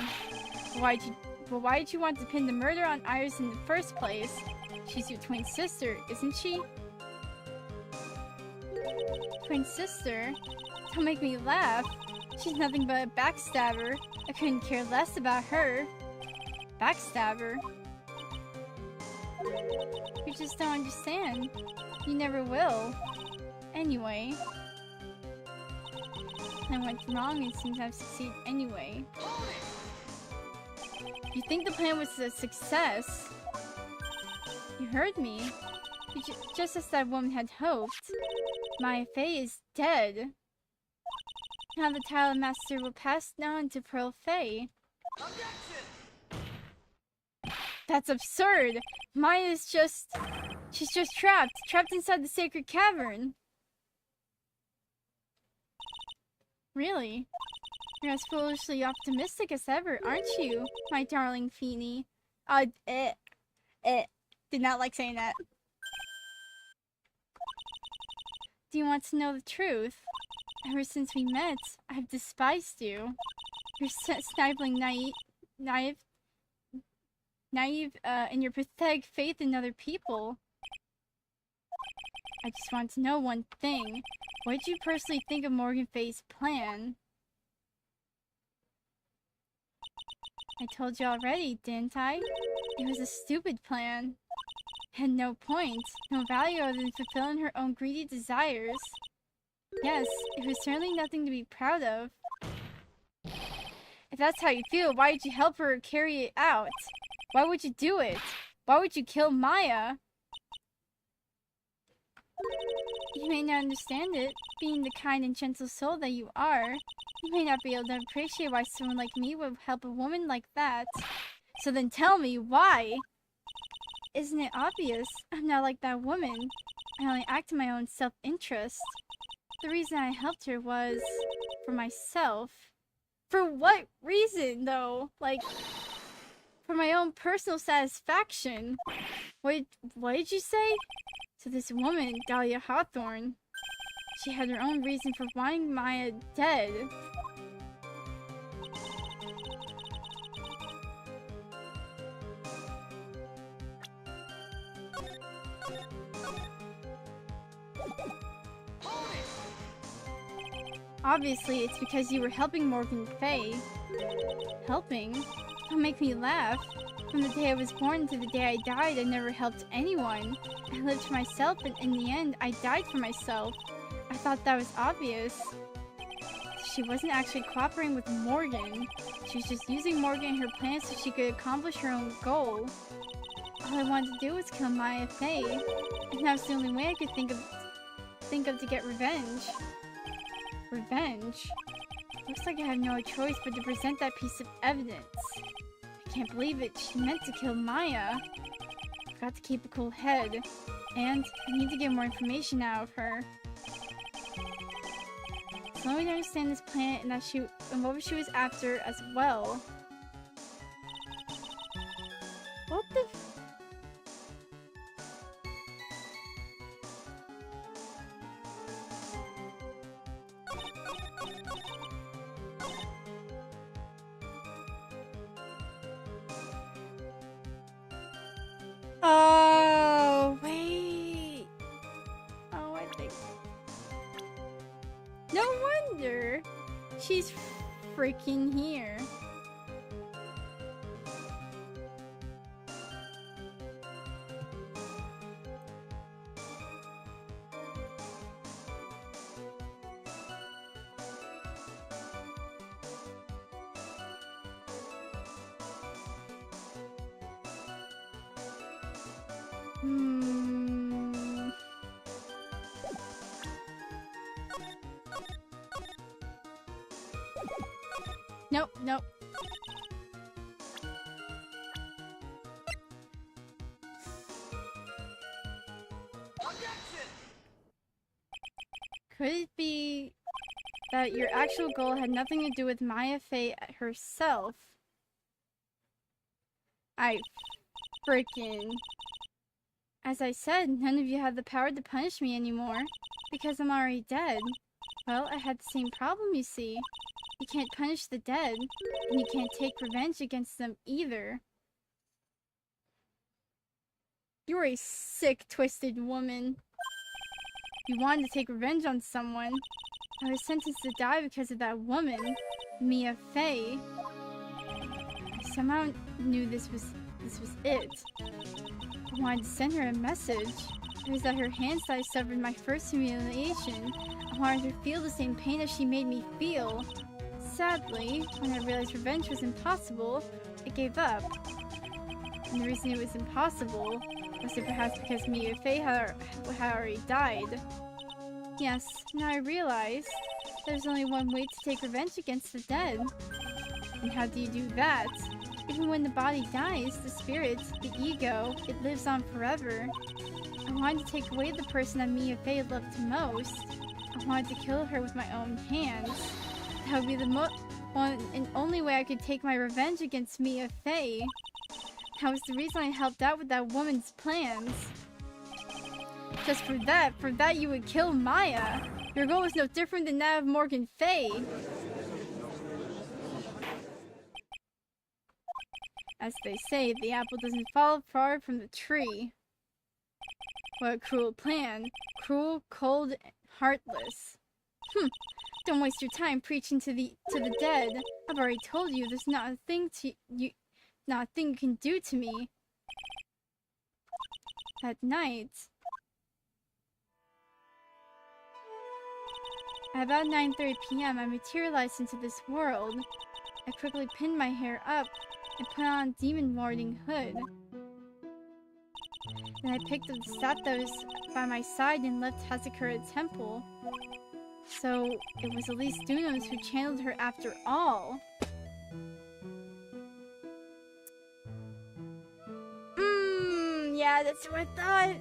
Why did you want to pin the murder on Iris in the first place? She's your twin sister, isn't she? Twin sister? Don't make me laugh. She's nothing but a backstabber. I couldn't care less about her. Backstabber? You just don't understand. You never will. Anyway. I went wrong and seemed to have succeeded anyway. You think the plan was a success? You heard me. Just as that woman had hoped. Maya Fay is dead. Now the title master will pass on to Pearl Faye. That's absurd! Maya's just... She's just trapped. Trapped inside the sacred cavern. Really? You're as foolishly optimistic as ever, aren't you, my darling Feeny? Did not like saying that. Do you want to know the truth? Ever since we met, I've despised you. You're stifling naive, and your pathetic faith in other people. I just want to know one thing. What did you personally think of Morgan Faye's plan? I told you already, didn't I? It was a stupid plan. It had no point, no value other than fulfilling her own greedy desires. Yes, it was certainly nothing to be proud of. If that's how you feel, why did you help her carry it out? Why would you do it? Why would you kill Maya? You may not understand it, being the kind and gentle soul that you are. You may not be able to appreciate why someone like me would help a woman like that. So then tell me, why? Isn't it obvious? I'm not like that woman. I only act in my own self-interest. The reason I helped her was for myself. For what reason, though? Like, for my own personal satisfaction. What did you say? So this woman, Dahlia Hawthorne, she had her own reason for wanting Maya dead. Obviously, it's because you were helping Morgan Faye. Helping? Don't make me laugh. From the day I was born to the day I died, I never helped anyone. I lived for myself, but in the end, I died for myself. I thought that was obvious. She wasn't actually cooperating with Morgan. She was just using Morgan and her plan so she could accomplish her own goal. All I wanted to do was kill Maya Faye, and that was the only way I could think of to get revenge. Revenge? Looks like I have no choice but to present that piece of evidence. I can't believe it. She meant to kill Maya. I've got to keep a cool head. And I need to get more information out of her. So let me understand this planet and what she was after as well. What the Oh, wait. Oh, I think... No wonder she's freaking here. Nope, nope. Could it be that your actual goal had nothing to do with Maya Fey herself? As I said, none of you have the power to punish me anymore, because I'm already dead. Well, I had the same problem, you see. You can't punish the dead, and you can't take revenge against them either. You're a sick, twisted woman. You wanted to take revenge on someone. I was sentenced to die because of that woman, Mia Fey. I somehow knew this was it. I wanted to send her a message. It was at her hands that I suffered my first humiliation. I wanted her to feel the same pain as she made me feel. Sadly, when I realized revenge was impossible, I gave up. And the reason it was impossible was perhaps because Mia Fey had already died. Yes, now I realized. There's only one way to take revenge against the dead. And how do you do that? Even when the body dies, the spirit, the ego, it lives on forever. I wanted to take away the person that Mia Fey loved most. I wanted to kill her with my own hands. That would be the one and only way I could take my revenge against Mia Fey. That was the reason I helped out with that woman's plans. Just for that you would kill Maya. Your goal was no different than that of Morgan Fey. As they say, the apple doesn't fall far from the tree. What a cruel plan. Cruel, cold, heartless. Don't waste your time preaching to the dead. I've already told you there's not a thing you can do to me. At night, at about 9:30 p.m., I materialized into this world. I quickly pinned my hair up and put on a demon warding hood. Then I picked up the staff that was by my side and left Hazakura Temple. So, it was Elise Dunos who channeled her after all. Yeah, that's what I thought.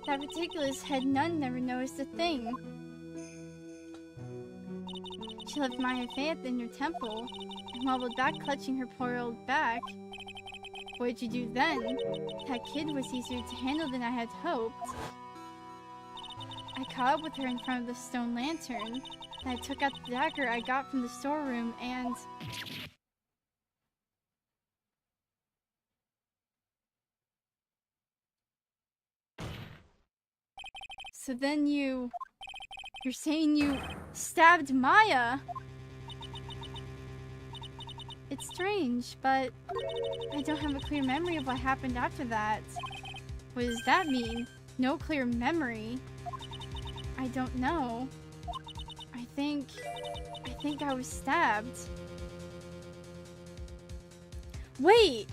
That ridiculous head nun never noticed a thing. She left Maya Fey at the inner temple and wobbled back, clutching her poor old back. What did you do then? That kid was easier to handle than I had hoped. I caught up with her in front of the stone lantern, and I took out the dagger I got from the storeroom and... So then you're saying you stabbed Maya? It's strange, but I don't have a clear memory of what happened after that. What does that mean? No clear memory? I don't know. I think I was stabbed. Wait!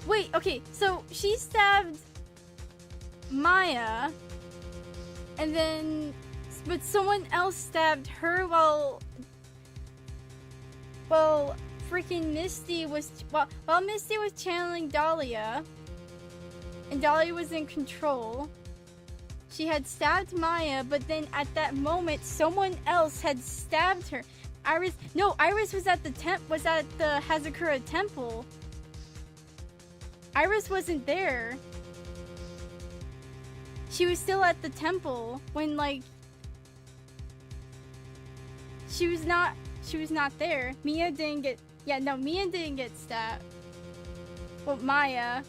Wait, okay, so she stabbed Maya, and then, but someone else stabbed her while freaking Misty was, while Misty was channeling Dahlia, and Dahlia was in control. She had stabbed Maya, but then at that moment, someone else had stabbed her. Iris was at the Hazakura Temple. Iris wasn't there. She was still at the temple when, like, she was not there. Mia didn't get stabbed. Well, Maya.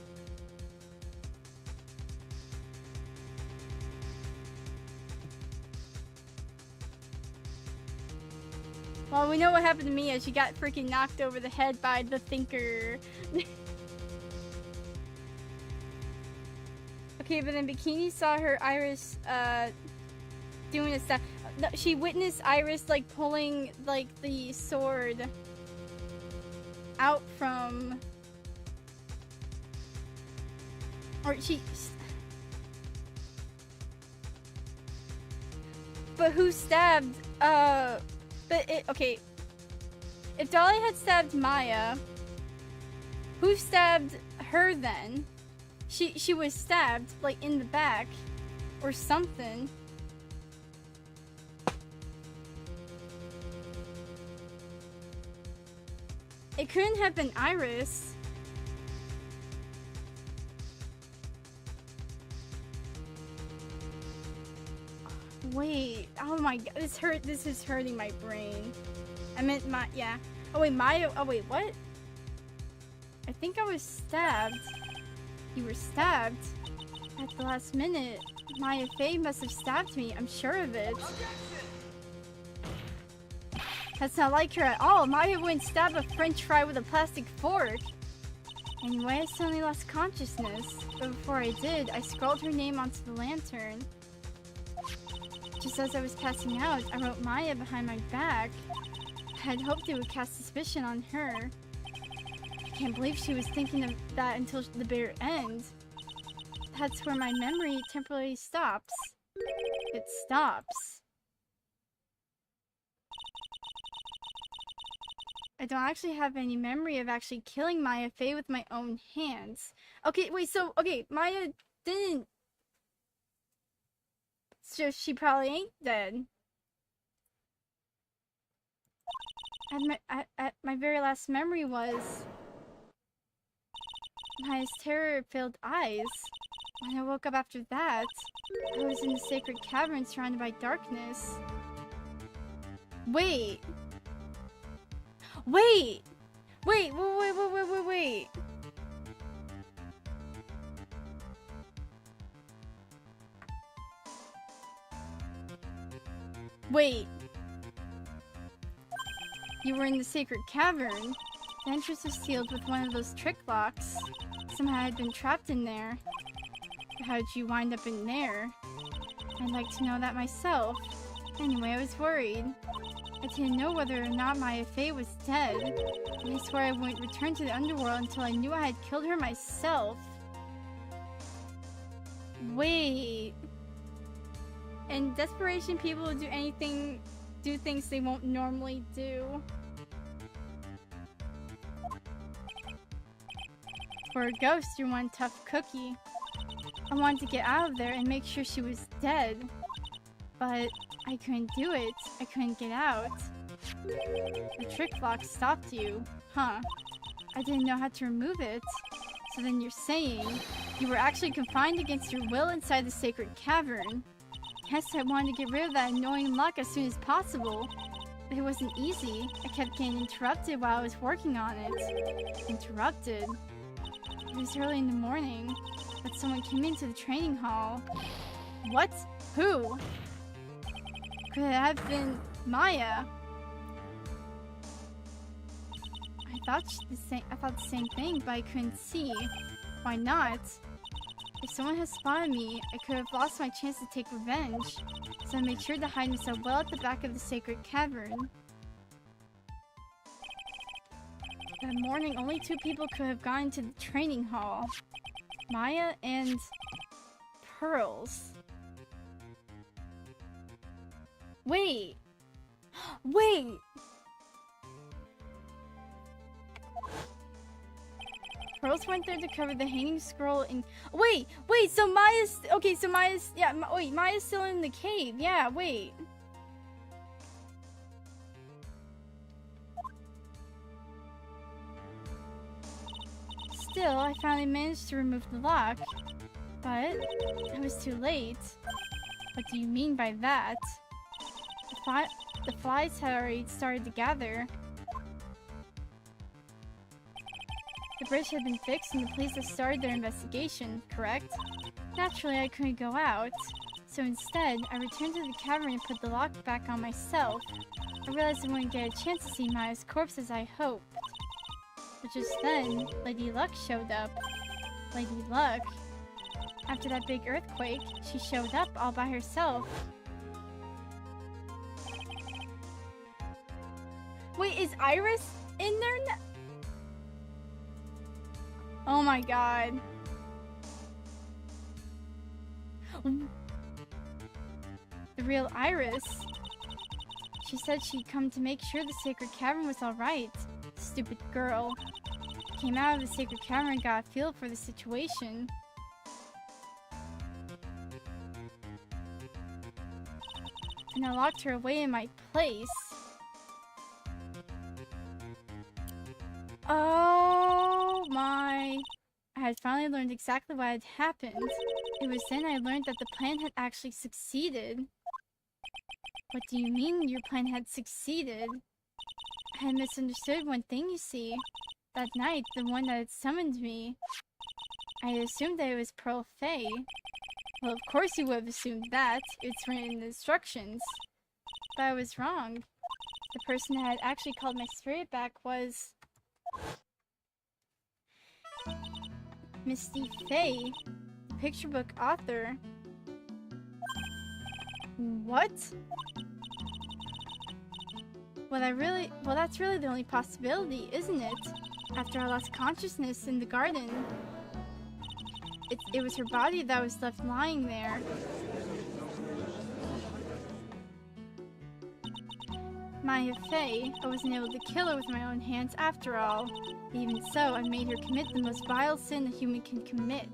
Well, we know what happened to Mia. She got freaking knocked over the head by the thinker. Okay, but then Bikini saw her Iris doing this stuff. She witnessed Iris like pulling like the sword out from, or she. But who stabbed? Okay. If Dolly had stabbed Maya, who stabbed her then? She was stabbed, like, in the back, or something. It couldn't have been Iris. Wait, oh my god, this is hurting my brain. I meant yeah. Oh wait, Maya, oh wait, what? I think I was stabbed. You were stabbed? At the last minute. Maya Fey must have stabbed me, I'm sure of it. That's not like her at all. Maya wouldn't stab a french fry with a plastic fork. Anyway, I suddenly lost consciousness. But before I did, I scrawled her name onto the lantern. Just as I was passing out, I wrote Maya behind my back. had hoped it would cast suspicion on her. I can't believe she was thinking of that until the bitter end. That's where my memory temporarily stops. It stops. I don't actually have any memory of actually killing Maya Fey with my own hands. Okay, wait, so, okay, Maya didn't... So she probably ain't dead. My very last memory was... Maya's terror-filled eyes. When I woke up after that, I was in the sacred cavern surrounded by darkness. Wait! Wait! Wait! Wait! Wait! You were in the sacred cavern. The entrance was sealed with one of those trick locks. Somehow I had been trapped in there. But how did you wind up in there? I'd like to know that myself. Anyway, I was worried. I didn't know whether or not Maya Fey was dead, and I swore I wouldn't return to the underworld until I knew I had killed her myself. Wait. In desperation, people will do things they won't normally do. For a ghost, you're one tough cookie. I wanted to get out of there and make sure she was dead, but I couldn't do it. I couldn't get out. The trick lock stopped you, huh? I didn't know how to remove it. So then you're saying you were actually confined against your will inside the sacred cavern. Yes, I wanted to get rid of that annoying lock as soon as possible. But it wasn't easy. I kept getting interrupted while I was working on it. Interrupted? It was early in the morning, but someone came into the training hall. What? Who? Could it have been Maya? I thought the same thing, but I couldn't see. Why not? If someone had spotted me, I could have lost my chance to take revenge. So I made sure to hide myself well at the back of the sacred cavern. That morning, only 2 people could have gone into the training hall. Maya and Pearls. Wait! Wait! Pearls went there to cover the hanging scroll in- Wait! Wait! So Maya's- Okay, so Maya's- Yeah, wait, Maya's still in the cave. Yeah, wait. Still, I finally managed to remove the lock. But I was too late. What do you mean by that? The flies had already started to gather. The bridge had been fixed and the police had started their investigation, correct? Naturally, I couldn't go out. So instead, I returned to the cavern and put the lock back on myself. I realized I wouldn't get a chance to see Maya's corpse as I hoped. But just then, Lady Luck showed up. Lady Luck? After that big earthquake, she showed up all by herself. Wait, is Iris in there now? Oh my god. The real Iris. She said she'd come to make sure the sacred cavern was alright. Stupid girl. Came out of the sacred cavern and got a feel for the situation. And I locked her away in my place. Oh my... I had finally learned exactly what had happened. It was then I learned that the plan had actually succeeded. What do you mean your plan had succeeded? I had misunderstood one thing, you see. That night, the one that had summoned me, I had assumed that it was Pearl Fey. Well, of course you would have assumed that. It's written in the instructions. But I was wrong. The person that had actually called my spirit back was... Misty Fey, the picture book author. What? Well, that's really the only possibility, isn't it? After I lost consciousness in the garden, it was her body that was left lying there. Maya Fey, I wasn't able to kill her with my own hands after all. Even so, I made her commit the most vile sin a human can commit.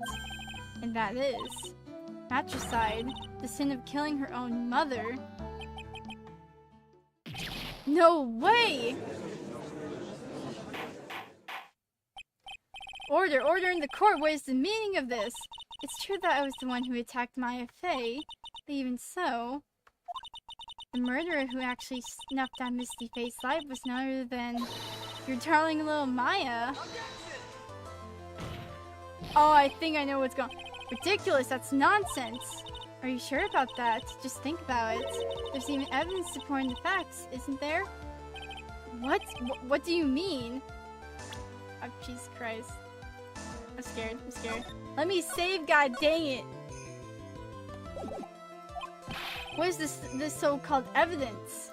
And that is matricide, the sin of killing her own mother. No way! Order in the court, what is the meaning of this? It's true that I was the one who attacked Maya Fey, but even so, the murderer who actually snuffed out Misty Fey's life was none other than your darling little Maya. Oh, I think I know what's going on. Ridiculous, that's nonsense. Are you sure about that? Just think about it. There's even evidence supporting the facts, isn't there? What? What do you mean? Oh, Jesus Christ. I'm scared. Let me save, god dang it! What is this so-called evidence?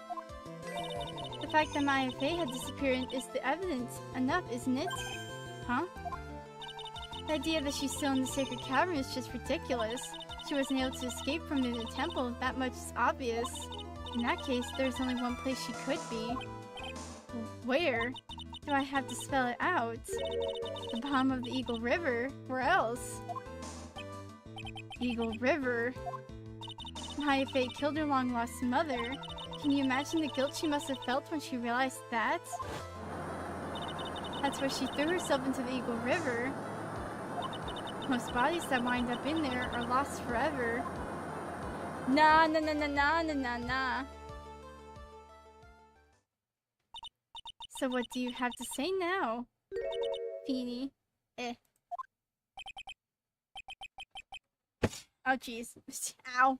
The fact that Maya Fey had disappeared is the evidence enough, isn't it? Huh? The idea that she's still in the sacred cavern is just ridiculous. She wasn't able to escape from it in the temple, that much is obvious. In that case, there's only one place she could be. Where? Do I have to spell it out? The bottom of the Eagle River? Where else? Eagle River? Maya Fey killed her long-lost mother. Can you imagine the guilt she must have felt when she realized that? That's why she threw herself into the Eagle River. Most bodies that wind up in there are lost forever. Nah. So what do you have to say now, Feeny? Oh jeez. Ow.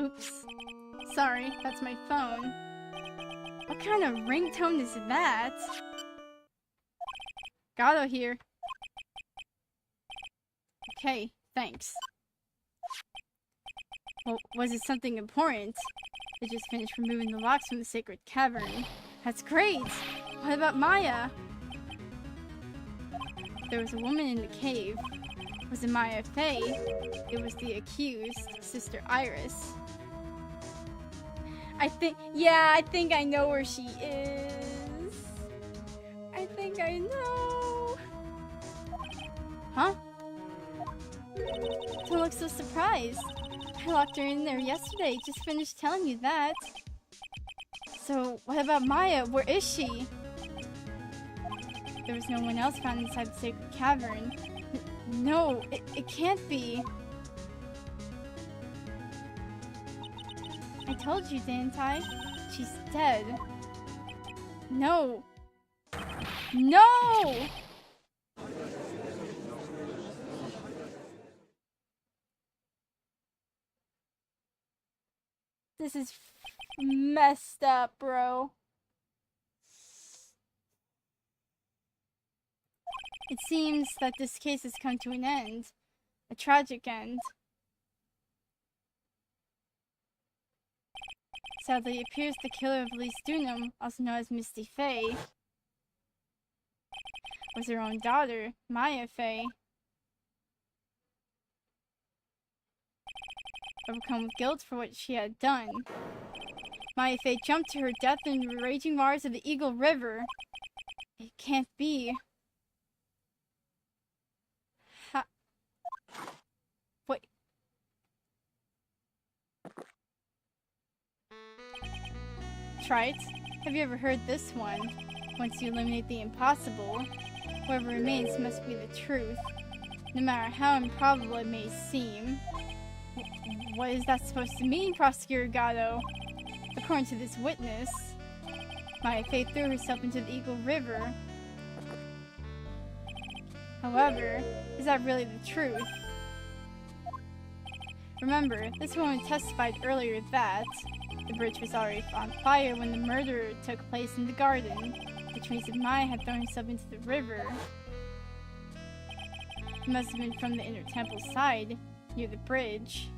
Oops. Sorry, that's my phone. What kind of ringtone is that? Gato here. Okay, thanks. Well, was it something important? I just finished removing the locks from the sacred cavern. That's great! What about Maya? There was a woman in the cave. Was it Maya Fey? It was the accused, Sister Iris. I think I know where she is. I think I know. Huh? Don't look so surprised. I locked her in there yesterday, just finished telling you that. So, what about Maya? Where is she? There was no one else found inside the sacred cavern. No, it can't be. I told you, didn't I? She's dead. No. No! This is messed up, bro. It seems that this case has come to an end. A tragic end. Sadly, it appears the killer of Elise Dunham, also known as Misty Fey, was her own daughter, Maya Fey. Overcome with guilt for what she had done, Maya Fey jumped to her death in the raging waters of the Eagle River. It can't be. Wait. Wright, have you ever heard this one? Once you eliminate the impossible, whatever remains must be the truth, no matter how improbable it may seem. What is that supposed to mean, Prosecutor Gato? According to this witness, Maya Fey threw herself into the Eagle River. However, is that really the truth? Remember, this woman testified earlier that The bridge was already on fire when the murder took place in the garden. The trace of Maya had thrown herself into the river. It must have been from the inner temple side, near the bridge.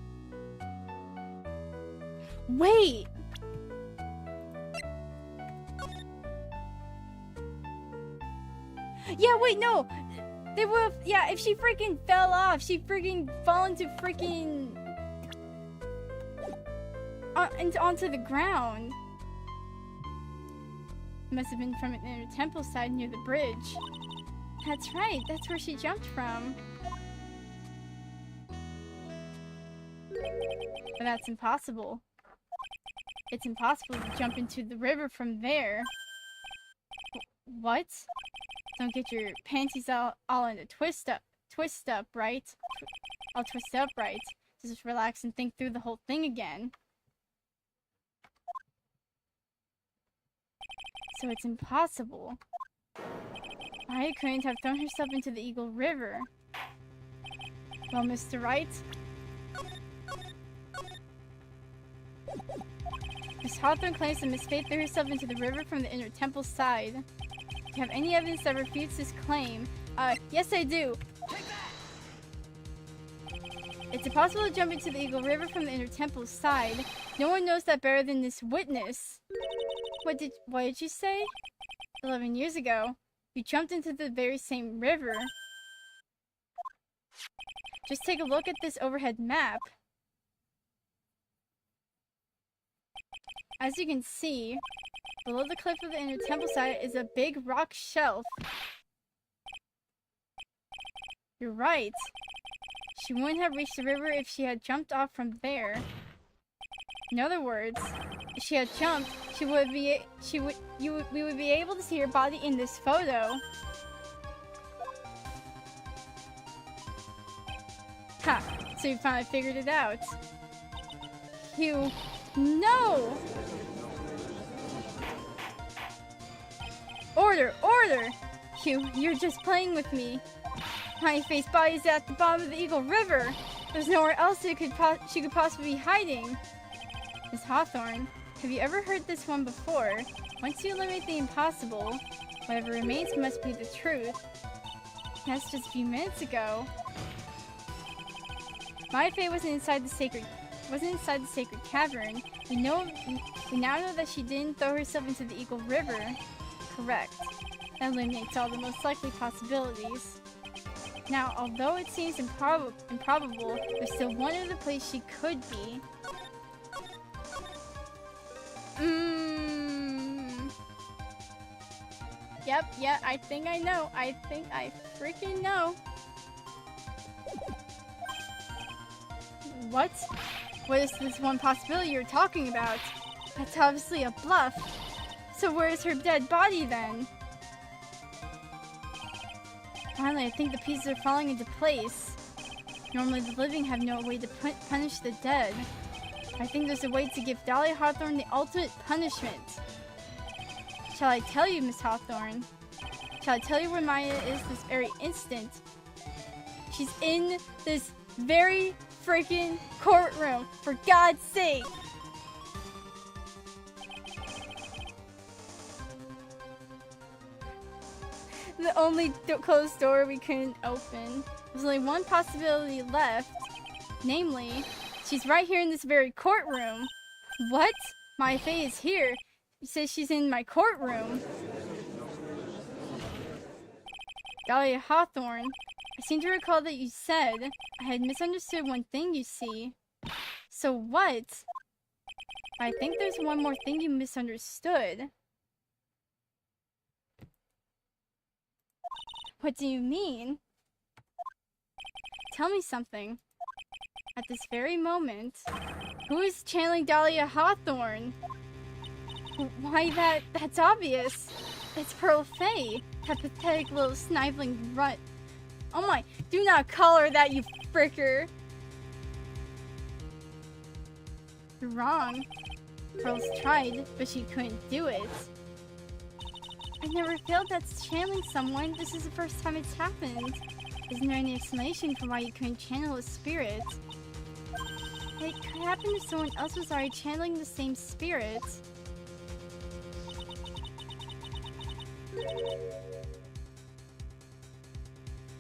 Wait! Yeah, wait, no! They would've, yeah, if she freaking fell off, she freaking fall into freaking... onto the ground. Must have been from an inner temple side near the bridge. That's right, that's where she jumped from. But that's impossible. It's impossible to jump into the river from there. What? Don't get your panties all in a twist up, right? All twisted up, right? Just relax and think through the whole thing again. So it's impossible. Maya couldn't have thrown herself into the Eagle River. Well, Mr. Wright? Miss Hawthorne claims that Miss Faith threw herself into the river from the inner temple side. Do you have any evidence that refutes this claim? Yes I do. It's impossible to jump into the Eagle River from the inner temple side. No one knows that better than this witness. What did you say? 11 years ago, you jumped into the very same river. Just take a look at this overhead map. As you can see, below the cliff of the inner temple side is a big rock shelf. You're right. She wouldn't have reached the river if she had jumped off from there. In other words, if she had jumped, we would be able to see her body in this photo. Ha! So you finally figured it out. You... No! Order! Order! You're just playing with me. My face body is at the bottom of the Eagle River. There's nowhere else she could possibly be hiding. Miss Hawthorne, have you ever heard this one before? Once you eliminate the impossible, whatever remains must be the truth. That's just a few minutes ago. My fate wasn't inside the sacred cavern. We now know that she didn't throw herself into the Eagle River. Correct. That eliminates all the most likely possibilities. Now, although it seems improbable, there's still one other place she could be. Yep, I think I know. I think I freaking know. What? What is this one possibility you're talking about? That's obviously a bluff. So where's her dead body then? Finally, I think the pieces are falling into place. Normally the living have no way to punish the dead. I think there's a way to give Dahlia Hawthorne the ultimate punishment. Shall I tell you, Miss Hawthorne? Shall I tell you where Maya is this very instant? She's in this very freaking courtroom, for God's sake! The only closed door we couldn't open. There's only one possibility left. Namely, she's right here in this very courtroom. What? My Faye is here. You say she's in my courtroom. Dahlia Hawthorne, I seem to recall that you said I had misunderstood one thing, you see. So what? I think there's one more thing you misunderstood. What do you mean? Tell me something. At this very moment, who is channeling Dahlia Hawthorne? Why, that's obvious. It's Pearl Faye, that pathetic little sniveling runt. Oh my, do not call her that, you fricker. You're wrong. Pearl's tried, but she couldn't do it. I never failed at channeling someone. This is the first time it's happened. Isn't there any explanation for why you couldn't channel a spirit? It could happen if someone else was already channeling the same spirit.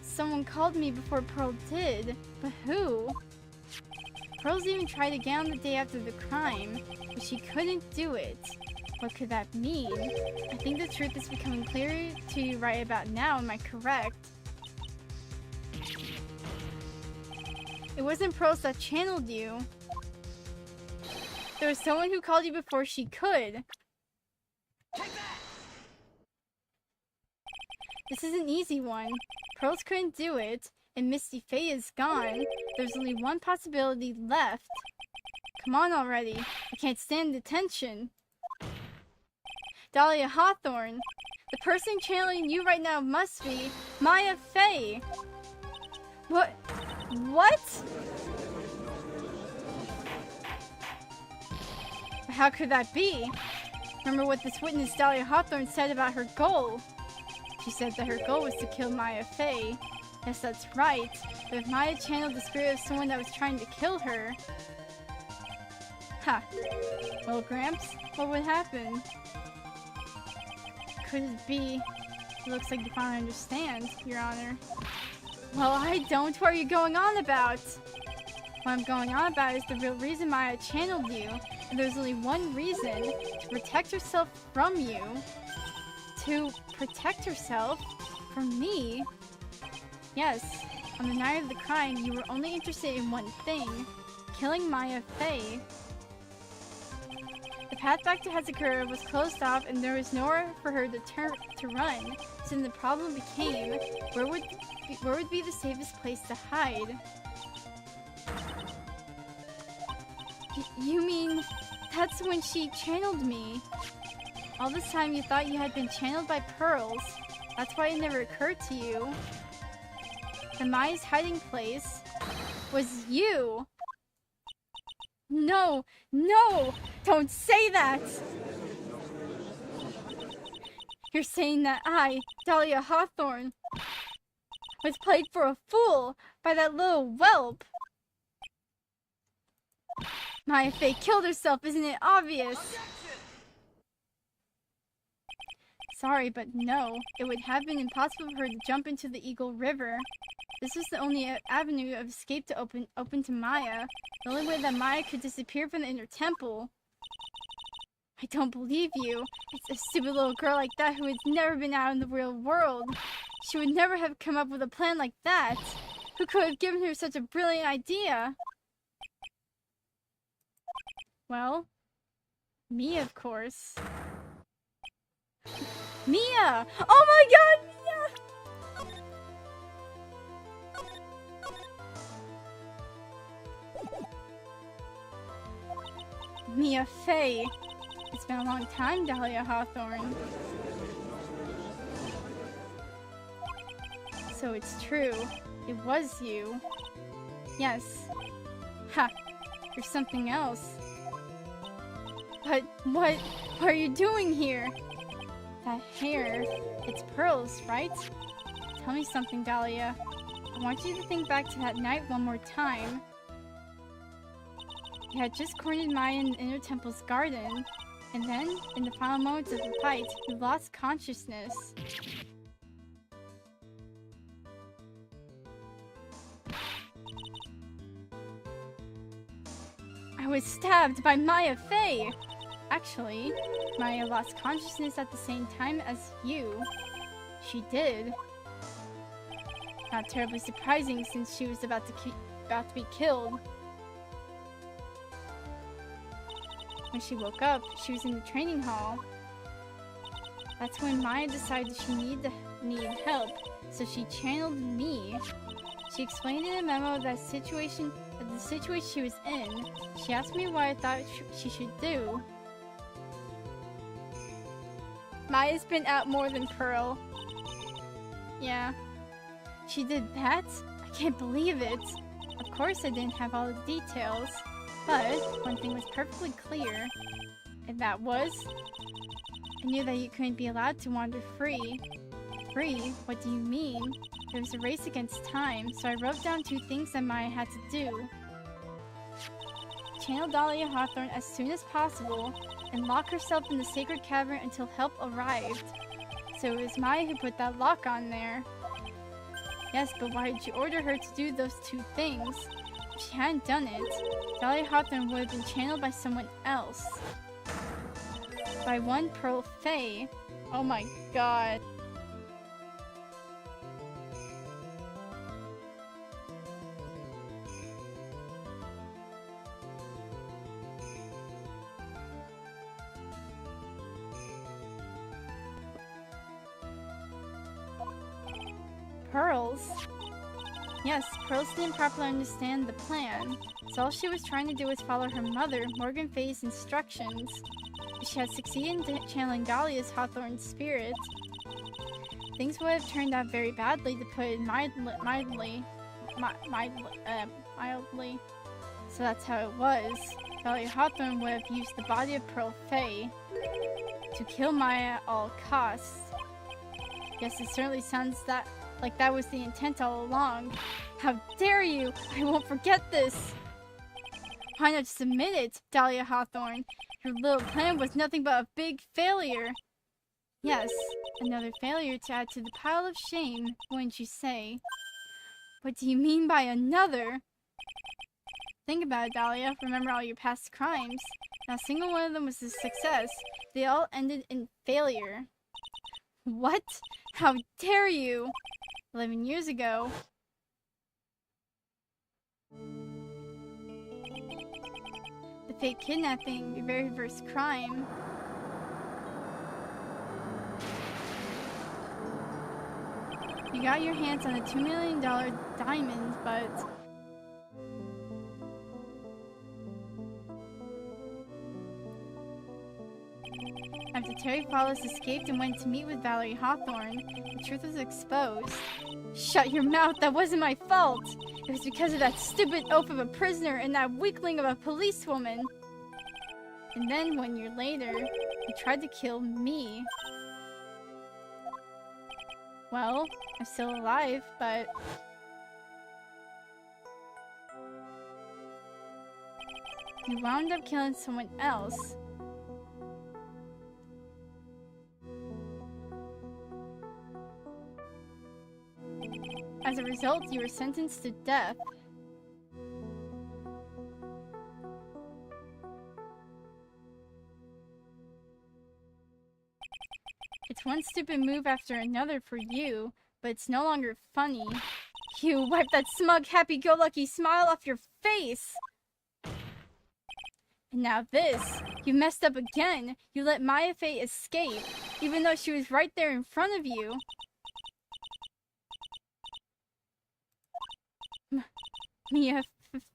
Someone called me before Pearl did, but who? Pearl's even tried again on the day after the crime, but she couldn't do it. What could that mean? I think the truth is becoming clearer to you right about now, am I correct? It wasn't Pearls that channeled you. There was someone who called you before she could. This is an easy one. Pearls couldn't do it, and Misty Faye is gone. There's only one possibility left. Come on already. I can't stand the tension. Dahlia Hawthorne. The person channeling you right now must be Maya Faye. What? How could that be? Remember what this witness Dahlia Hawthorne said about her goal. She said that her goal was to kill Maya Faye. Yes, that's right. But if Maya channeled the spirit of someone that was trying to kill her... Ha. Well, Gramps, what would happen? Could it be... It looks like you finally understand, Your Honor. Well, I don't. What are you going on about? What I'm going on about is the real reason Maya channeled you. And there's only one reason. To protect herself from you. To protect herself from me? Yes. On the night of the crime, you were only interested in one thing. Killing Maya Faye. The path back to Hazakura was closed off and there was nowhere for her to run. So then the problem became, where would be the safest place to hide? You mean, that's when she channeled me. All this time you thought you had been channeled by Pearls. That's why it never occurred to you. The Maya's hiding place was you. No, no, don't say that. You're saying that I, Dahlia Hawthorne, was played for a fool by that little whelp. Maya Faye killed herself, isn't it obvious? Sorry, but no. It would have been impossible for her to jump into the Eagle River. This was the only avenue of escape to open to Maya. The only way that Maya could disappear from the inner temple. I don't believe you. It's a stupid little girl like that who has never been out in the real world. She would never have come up with a plan like that. Who could have given her such a brilliant idea? Well, me, of course. Mia! Oh my god, Mia! Mia Faye. It's been a long time, Dahlia Hawthorne. So it's true. It was you. Yes. Ha! There's something else. But what are you doing here? That hair, it's Pearls, right? Tell me something, Dahlia. I want you to think back to that night one more time. You had just cornered Maya in the Inner Temple's garden, and then, in the final moments of the fight, you lost consciousness. I was stabbed by Maya Faye! Actually, Maya lost consciousness at the same time as you. She did. Not terribly surprising since she was about to be killed. When she woke up, she was in the training hall. That's when Maya decided she needed help, so she channeled me. She explained in a memo the situation she was in. She asked me what I thought she should do. Maya's been out more than Pearl. Yeah. She did that? I can't believe it. Of course I didn't have all the details. But one thing was perfectly clear. And that was... I knew that you couldn't be allowed to wander free. Free? What do you mean? There was a race against time, so I wrote down 2 things that Maya had to do. channel Dahlia Hawthorne as soon as possible and lock herself in the sacred cavern until help arrived. So it was Maya who put that lock on there. Yes, but why did you order her to do those two things? If she hadn't done it, Dahlia Hawthorne would have been channeled by someone else. By one Pearl Faye. Oh my god. Pearls? Yes, Pearls didn't properly understand the plan, so all she was trying to do was follow her mother, Morgan Faye's instructions. If she had succeeded in channeling Dahlia's Hawthorne spirit, things would have turned out very badly, to put it mildly. So that's how it was. Dahlia Hawthorne would have used the body of Pearl Faye to kill Maya at all costs. Yes, it certainly sounds like that was the intent all along. How dare you! I won't forget this! Why not just admit it, Dahlia Hawthorne? Your little plan was nothing but a big failure. Yes, another failure to add to the pile of shame, wouldn't you say? What do you mean by another? Think about it, Dahlia. Remember all your past crimes. Not a single one of them was a success. They all ended in failure. What? How dare you! 11 years ago. The fake kidnapping, your very first crime. You got your hands on a $2 million diamond, but... After Terry Follis escaped and went to meet with Valerie Hawthorne, the truth was exposed. Shut your mouth, that wasn't my fault! It was because of that stupid oaf of a prisoner and that weakling of a policewoman! And then, 1 year later, he tried to kill me. Well, I'm still alive, but... You wound up killing someone else. As a result, you were sentenced to death. It's one stupid move after another for you, but it's no longer funny. You wipe that smug, happy-go-lucky smile off your face! And now this! You messed up again! You let Maya Faye escape, even though she was right there in front of you! Mia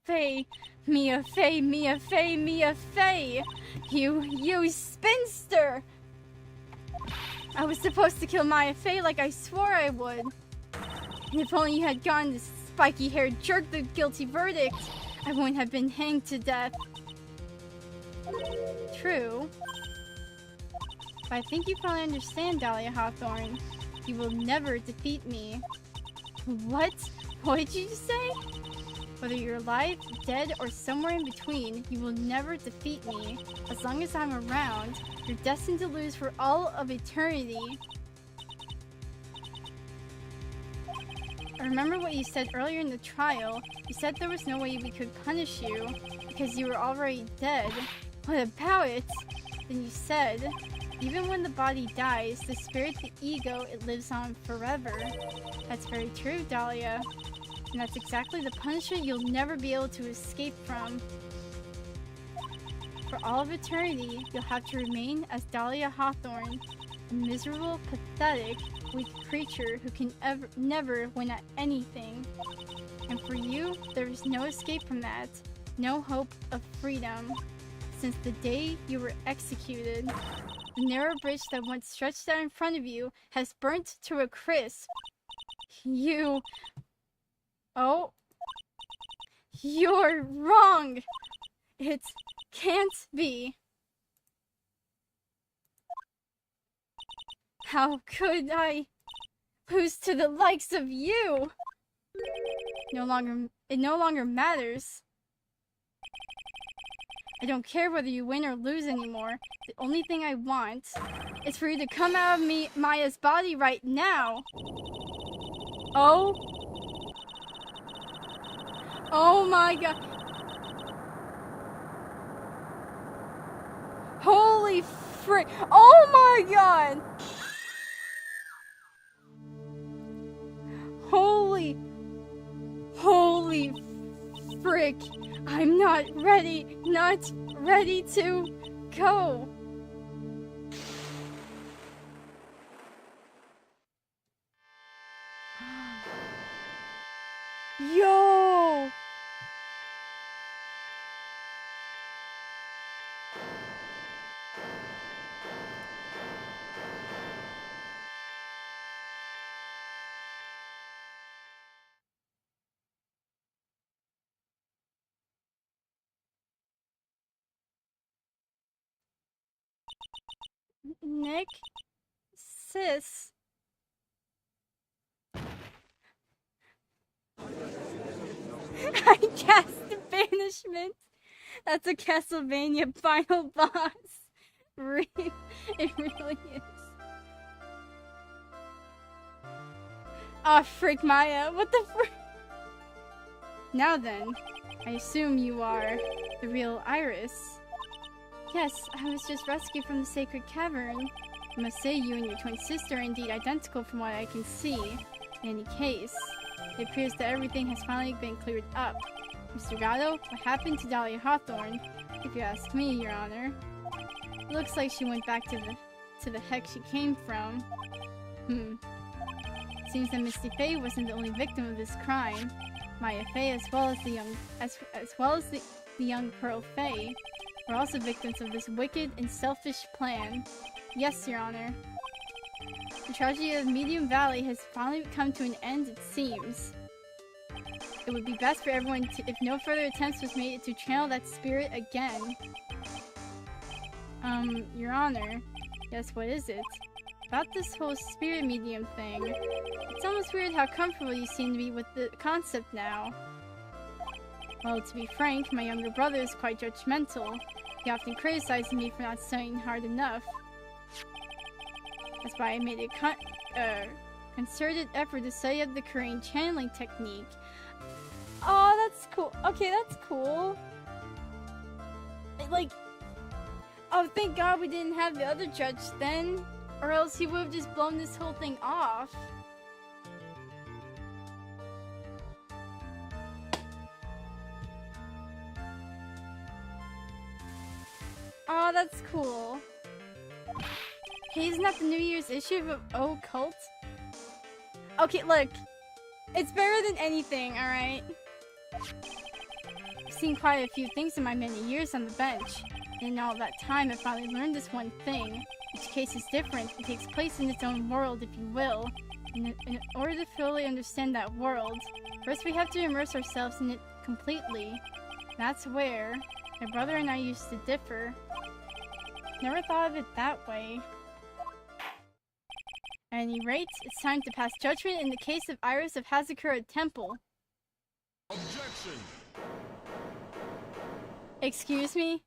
Faye, Mia Faye, Mia Faye, Mia Faye! You spinster! I was supposed to kill Maya Faye like I swore I would. And if only you had gotten this spiky-haired jerk the guilty verdict, I wouldn't have been hanged to death. True. But I think you probably understand, Dahlia Hawthorne. You will never defeat me. What? What did you say? Whether you're alive, dead, or somewhere in between, you will never defeat me. As long as I'm around, you're destined to lose for all of eternity. I remember what you said earlier in the trial. You said there was no way we could punish you, because you were already dead. What about it? Then you said, even when the body dies, the spirit, the ego, it lives on forever. That's very true, Dahlia. And that's exactly the punishment you'll never be able to escape from. For all of eternity, you'll have to remain as Dahlia Hawthorne, a miserable, pathetic, weak creature who can never win at anything. And for you, there is no escape from that, no hope of freedom. Since the day you were executed, the narrow bridge that once stretched out in front of you has burnt to a crisp. You... Oh, you're wrong! It can't be. How could I lose to the likes of you? It no longer matters. I don't care whether you win or lose anymore. The only thing I want is for you to come out of Maya's body right now. Oh. Oh my god. Holy frick. Oh my god. Holy frick. I'm not ready to go. Yo! Nick? Sis? I cast banishment. That's a Castlevania final boss. It really is. Ah, frick, Maya. What the frick? Now then, I assume you are the real Iris. Yes, I was just rescued from the sacred cavern. I must say you and your twin sister are indeed identical from what I can see. In any case, it appears that everything has finally been cleared up. Mr. Gatto, what happened to Dahlia Hawthorne? If you ask me, Your Honor. It looks like she went back to the heck she came from. Seems that Misty Faye wasn't the only victim of this crime. Maya Faye, as well as the young Pearl Faye, were also victims of this wicked and selfish plan. Yes, Your Honor. The tragedy of Medium Valley has finally come to an end, it seems. It would be best for everyone if no further attempts was made to channel that spirit again. Your Honor. Yes, what is it? About this whole spirit medium thing. It's almost weird how comfortable you seem to be with the concept now. Well, to be frank, my younger brother is quite judgmental. He often criticizes me for not studying hard enough. That's why I made a concerted effort to study up the Korean channeling technique. Oh, that's cool. Okay, that's cool. Like, oh, thank God we didn't have the other judge then, or else he would have just blown this whole thing off. Oh, that's cool. Hey, isn't that the New Year's issue of Occult? Okay, look. It's better than anything, alright? I've seen quite a few things in my many years on the bench. And in all that time, I finally learned this one thing. Each case is different. It takes place in its own world, if you will. In order to fully understand that world, first we have to immerse ourselves in it completely. That's where my brother and I used to differ. Never thought of it that way. At any rate, it's time to pass judgment in the case of Iris of Hazakura Temple. Objection! Excuse me?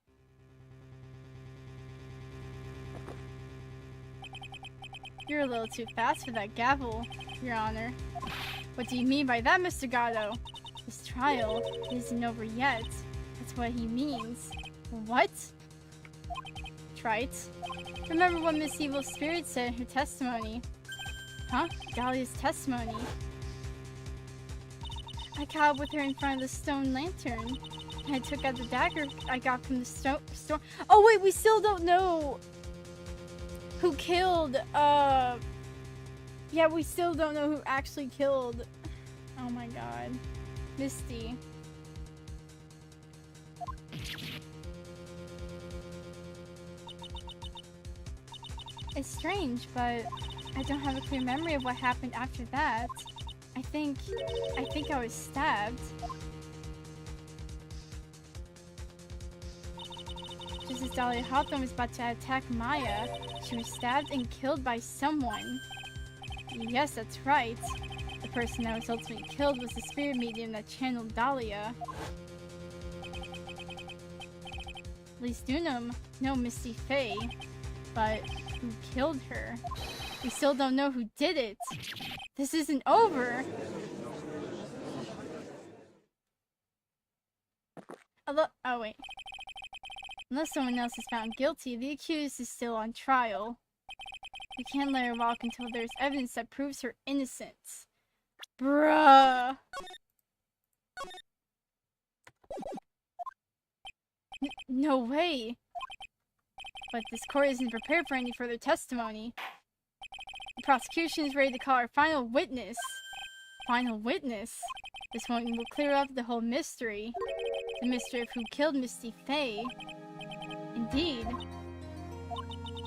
You're a little too fast for that gavel, Your Honor. What do you mean by that, Mr. Gatto? This trial isn't over yet. That's what he means. What? Right. Remember what Miss Evil Spirit said in her testimony. Huh? Dahlia's testimony. I caught up with her in front of the stone lantern. And I took out the dagger I got from the stone. Oh wait, we still don't know who killed, yeah, we still don't know who actually killed. Oh my god. Misty. It's strange, but I don't have a clear memory of what happened after that. I think I was stabbed. Just as Dahlia Hawthorne was about to attack Maya, she was stabbed and killed by someone. Yes, that's right. The person that was ultimately killed was the spirit medium that channeled Dahlia. least know Misty Faye, but who killed her? We still don't know who did it. This isn't over. Oh wait. Unless someone else is found guilty, the accused is still on trial. We can't let her walk until there's evidence that proves her innocence. Bruh. No way. But this court isn't prepared for any further testimony. The prosecution is ready to call our final witness. Final witness? This one will clear up the whole mystery. The mystery of who killed Misty Faye. Indeed.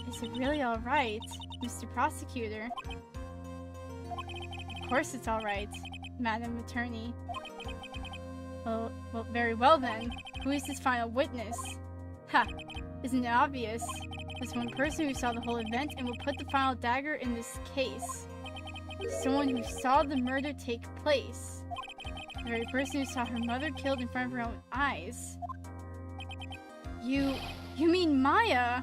Is it really alright, Mr. Prosecutor? Of course it's alright, Madam Attorney. Well, very well then. Who is this final witness? Ha! Isn't it obvious? There's one person who saw the whole event and will put the final dagger in this case. Someone who saw the murder take place. The very person who saw her mother killed in front of her own eyes. You mean Maya?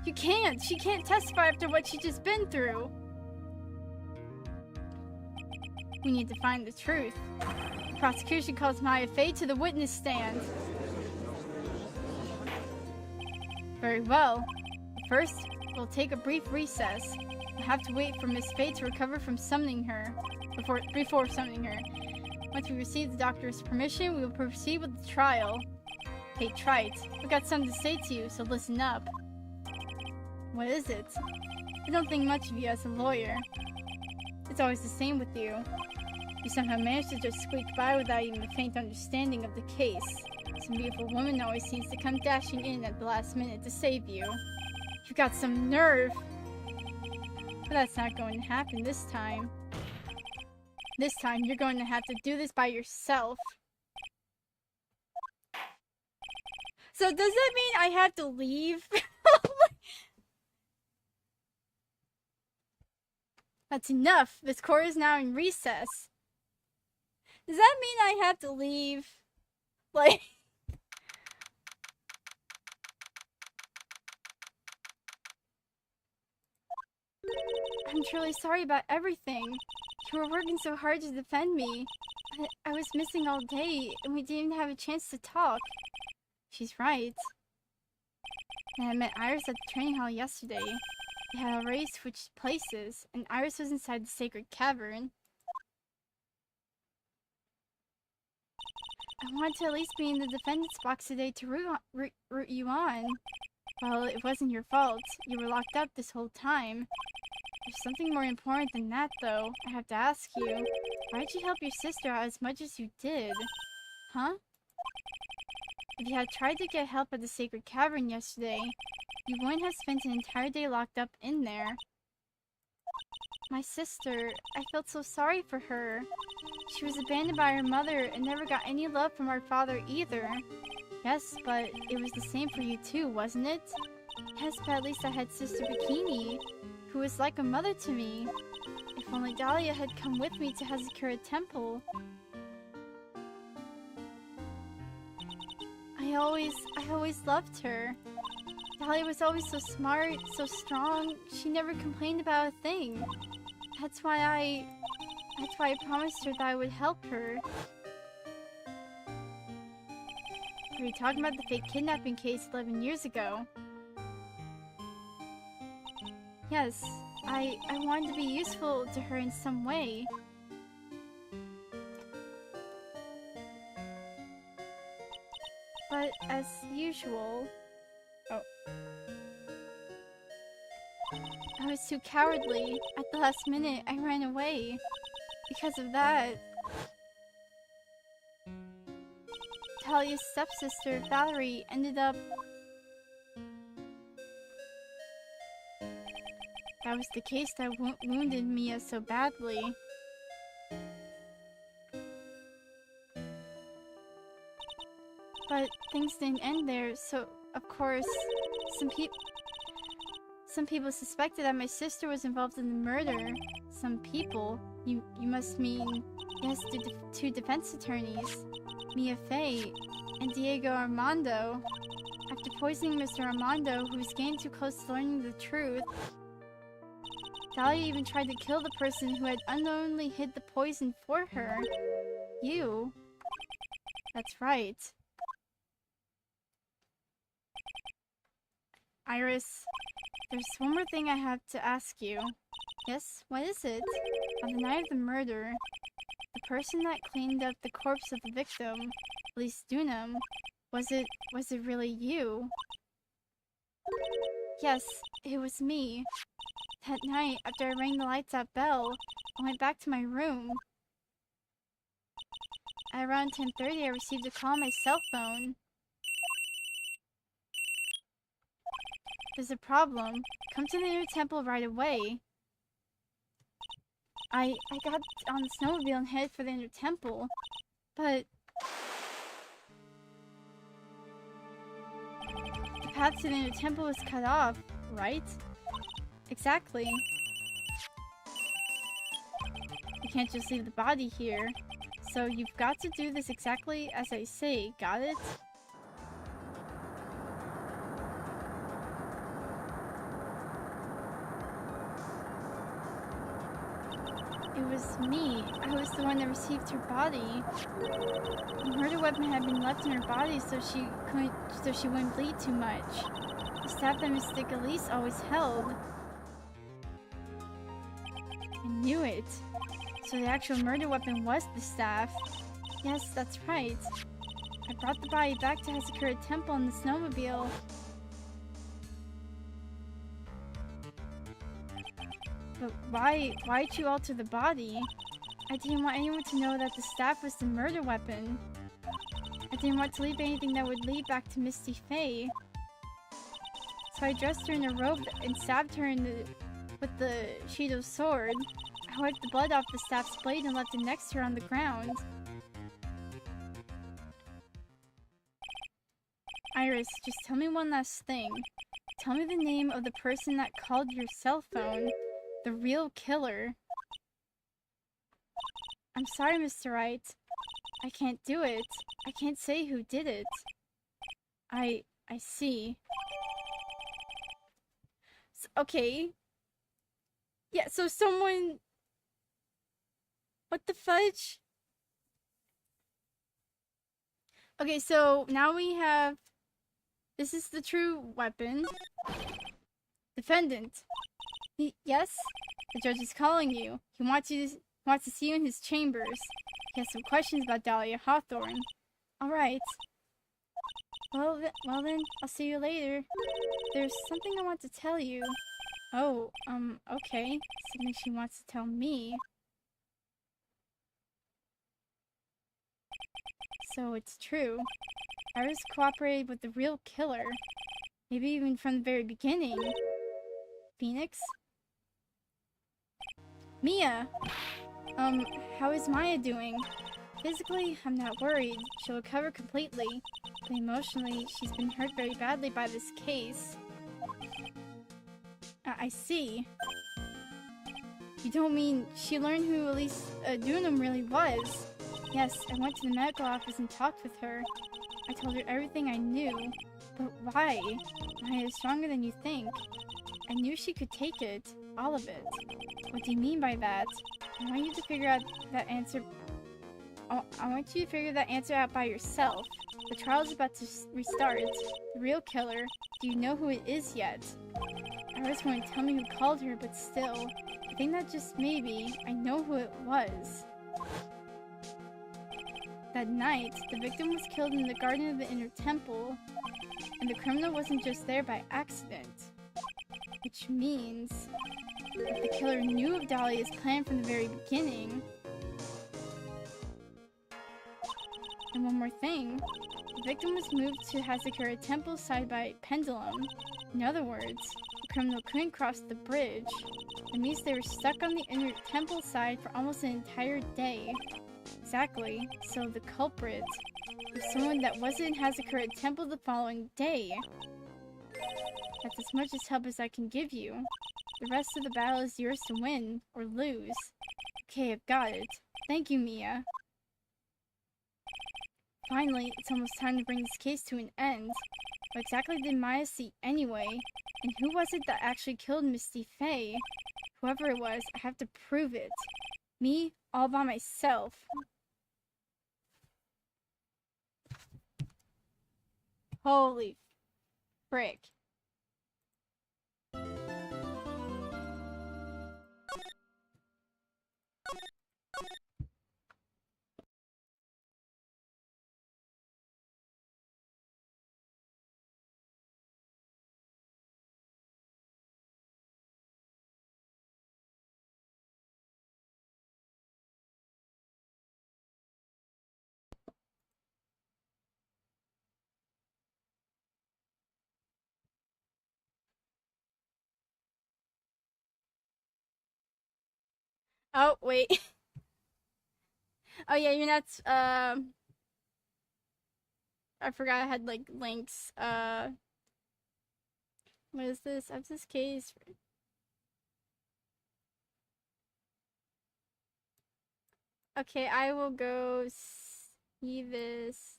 You can't! She can't testify after what she's just been through! We need to find the truth. The prosecution calls Maya Faye to the witness stand. Very well. First, we'll take a brief recess. We'll have to wait for Miss Faye to recover from summoning her. Before summoning her. Once we receive the doctor's permission, we will proceed with the trial. Hey, Wright, I've got something to say to you, so listen up. What is it? I don't think much of you as a lawyer. It's always the same with you. You somehow manage to just squeak by without even a faint understanding of the case. Some beautiful woman always seems to come dashing in at the last minute to save you. You've got some nerve! But that's not going to happen this time. This time, you're going to have to do this by yourself. So does that mean I have to leave? That's enough. This court is now in recess. Does that mean I have to leave? Like... I'm truly sorry about everything. You were working so hard to defend me. I was missing all day, and we didn't even have a chance to talk. She's right. And I met Iris at the training hall yesterday. We had already switched places, and Iris was inside the sacred cavern. I wanted to at least be in the defendant's box today to root you on. Well, it wasn't your fault. You were locked up this whole time. There's something more important than that, though. I have to ask you. Why did you help your sister out as much as you did? Huh? If you had tried to get help at the sacred cavern yesterday, you wouldn't have spent an entire day locked up in there. My sister, I felt so sorry for her. She was abandoned by her mother and never got any love from our father either. Yes, but it was the same for you too, wasn't it? Yes, but at least I had Sister Bikini, who was like a mother to me. If only Dahlia had come with me to Hazakura Temple. I always loved her. Dahlia was always so smart, so strong. She never complained about a thing. That's why I promised her that I would help her. Are you talking about the fake kidnapping case 11 years ago? Yes, I wanted to be useful to her in some way. But as usual... Oh. I was too cowardly. At the last minute, I ran away. Because of that... Talia's stepsister, Valerie, ended up... That was the case that wounded Mia so badly. But things didn't end there, so of course, some people suspected that my sister was involved in the murder. Some people? You must mean, yes, two defense attorneys, Mia Faye and Diego Armando. After poisoning Mr. Armando, who was getting too close to learning the truth, Dahlia even tried to kill the person who had unknowingly hid the poison for her. You. That's right. Iris, there's one more thing I have to ask you. Yes, what is it? On the night of the murder, the person that cleaned up the corpse of the victim, Elise Dunham, was it really you? Yes, it was me. That night, after I rang the lights out bell, I went back to my room. At around 10:30, I received a call on my cell phone. There's a problem. Come to the Inner Temple right away. I got on the snowmobile and headed for the Inner Temple, but the path to the Inner Temple was cut off, right? Exactly. You can't just leave the body here, so you've got to do this exactly as I say, got it? It was me. I was the one that received her body. The murder weapon had been left in her body so she wouldn't bleed too much. The staff that Mystic Elise always held. I knew it. So the actual murder weapon was the staff. Yes, that's right. I brought the body back to Hazakura Temple in the snowmobile. But why'd you alter the body? I didn't want anyone to know that the staff was the murder weapon. I didn't want to leave anything that would lead back to Misty Faye. So I dressed her in a robe and stabbed her with the Shido's sword. I wiped the blood off the staff's blade and left it next to her on the ground. Iris, just tell me one last thing. Tell me the name of the person that called your cell phone. The real killer. I'm sorry, Mr. Wright. I can't do it. I can't say who did it. I see. Okay. Yeah, so someone... What the fudge? Okay, so now we have... This is the true weapon. Defendant. Yes? The judge is calling you. He wants to see you in his chambers. He has some questions about Dahlia Hawthorne. Alright. Well then, I'll see you later. There's something I want to tell you. Oh, okay. Something she wants to tell me. So it's true. Iris cooperated with the real killer. Maybe even from the very beginning. Phoenix? Mia! How is Maya doing? Physically, I'm not worried. She'll recover completely. But emotionally, she's been hurt very badly by this case. I see. You don't mean she learned who Elise Dunham really was? Yes, I went to the medical office and talked with her. I told her everything I knew. But why? Maya is stronger than you think. I knew she could take it. All of it. What do you mean by that? I want you to figure out that answer. I want you to figure that answer out by yourself. The trial's about to restart. The real killer. Do you know who it is yet? Iris won't tell me who called her, but still, I think that just maybe I know who it was. That night, the victim was killed in the garden of the Inner Temple, and the criminal wasn't just there by accident. Which means that the killer knew of Dahlia's plan from the very beginning. And one more thing, the victim was moved to Hazakura Temple side by pendulum. In other words, the criminal couldn't cross the bridge. It means they were stuck on the Inner Temple side for almost an entire day. Exactly, so the culprit was someone that wasn't in Hazakura Temple the following day. That's as much as help as I can give you. The rest of the battle is yours to win, or lose. Okay, I've got it. Thank you, Mia. Finally, it's almost time to bring this case to an end. What exactly did Maya see anyway? And who was it that actually killed Misty Faye? Whoever it was, I have to prove it. Me, all by myself. Holy frick. Oh, wait. Oh yeah, you're not, I forgot I had, like, links. What is this? Up this case. Okay, I will go see this.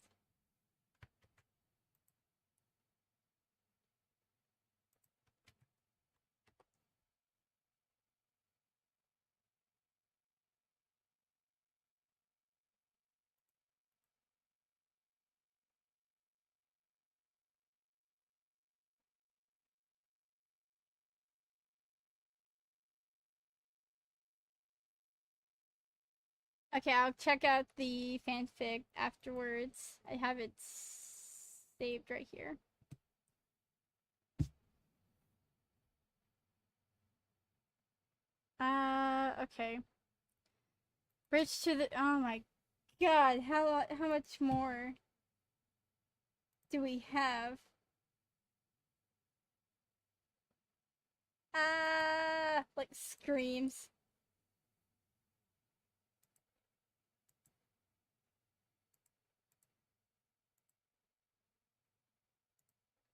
Okay, I'll check out the fanfic afterwards. I have it saved right here. Okay. Bridge to the. Oh my god, how much more do we have? Like screams.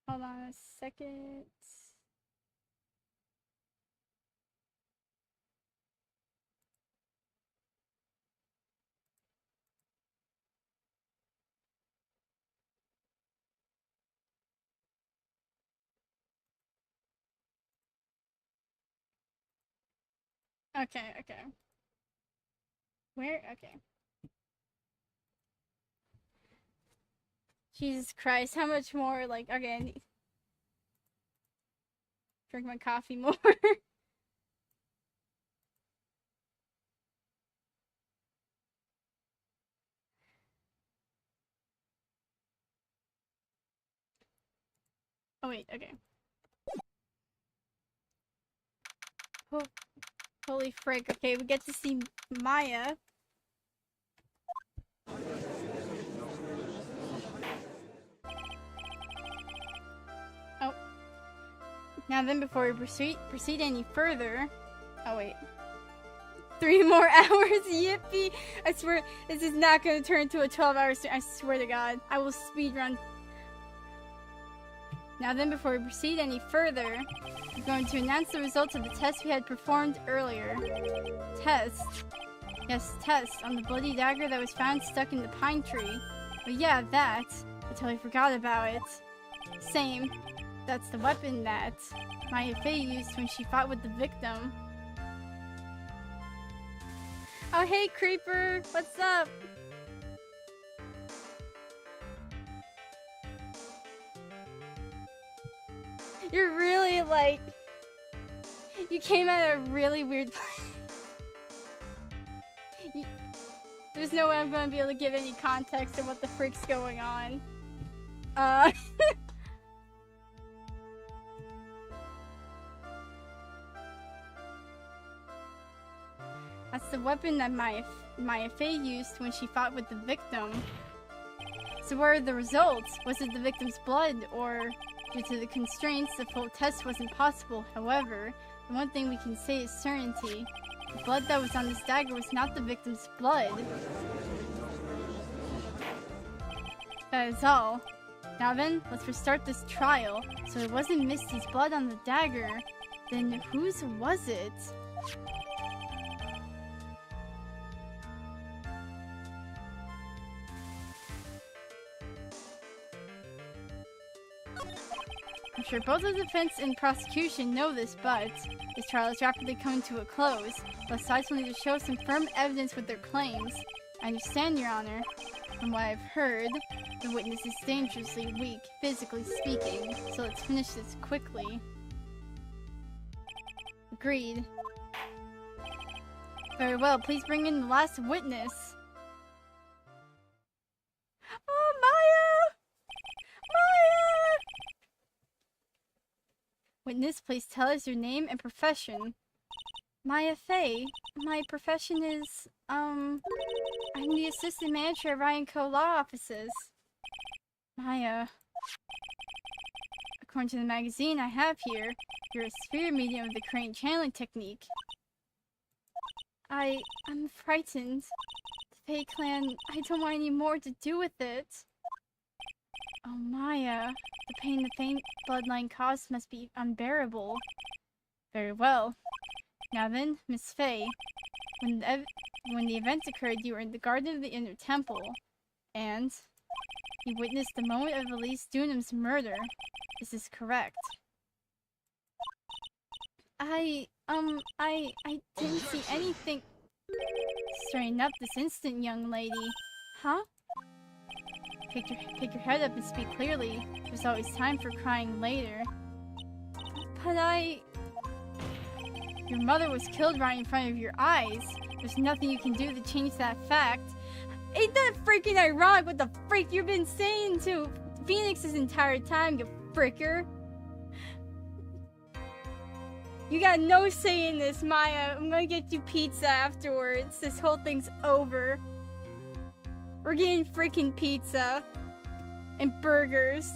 Hold on a second. Okay, okay. Where? Okay. Jesus Christ, how much more? Like, okay, I need to drink my coffee more. Oh, wait, okay. Oh, holy frick. Okay, we get to see Maya. Oh. Now then, before we proceed any further... Oh, wait. 3 more hours, yippee! I swear, this is not going to turn into a 12-hour stream. I swear to God. I will speedrun. Now then, before we proceed any further, I'm going to announce the results of the test we had performed earlier. Test? Yes, test on the bloody dagger that was found stuck in the pine tree. But yeah, that. I totally forgot about it. Same. That's the weapon that Maya Fey used when she fought with the victim. Oh, hey, Creeper! What's up? You're really, like... You came at a really weird place. There's no way I'm gonna be able to give any context of what the frick's going on. That's the weapon that Maya Fey used when she fought with the victim. So what are the results? Was it the victim's blood, or due to the constraints, the full test wasn't possible? However, the one thing we can say is certainty. The blood that was on this dagger was not the victim's blood. That is all. Now then, let's restart this trial. So it wasn't Misty's blood on the dagger. Then whose was it? I'm sure both the defense and prosecution know this, but this trial is rapidly coming to a close. Both sides will need to show some firm evidence with their claims. I understand, Your Honor. From what I've heard, the witness is dangerously weak, physically speaking, so let's finish this quickly. Agreed. Very well, please bring in the last witness. Oh, Maya! Maya! Witness, please tell us your name and profession. Maya Fey. My profession is, I'm the assistant manager at Wright & Co. Law Offices. Maya. According to the magazine I have here, you're a sphere medium of the crane channeling technique. I'm frightened. The Fey clan, I don't want any more to do with it. Oh, Maya. The pain the Fey bloodline caused must be unbearable. Very well. Now then, Miss Fey, when the event occurred, you were in the garden of the Inner Temple, and you witnessed the moment of Elise Dunham's murder. Is this correct? I didn't see anything. Straighten up this instant, young lady. Huh? Pick your head up and speak clearly. There's always time for crying later. But your mother was killed right in front of your eyes. There's nothing you can do to change that fact. Ain't that freaking ironic what the freak you've been saying to Phoenix this entire time, you fricker? You got no say in this, Maya. I'm gonna get you pizza afterwards. This whole thing's over. We're getting freaking pizza. And burgers.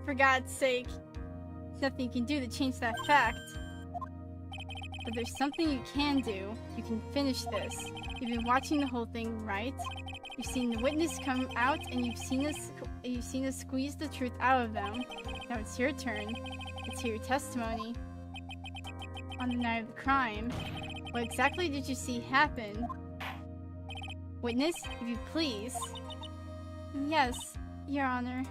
For God's sake. There's nothing you can do to change that fact. But there's something you can do. You can finish this. You've been watching the whole thing, right? You've seen the witness come out, and you've seen us squeeze the truth out of them. Now it's your turn. Let's hear your testimony. On the night of the crime, what exactly did you see happen? Witness, if you please. Yes, Your Honor.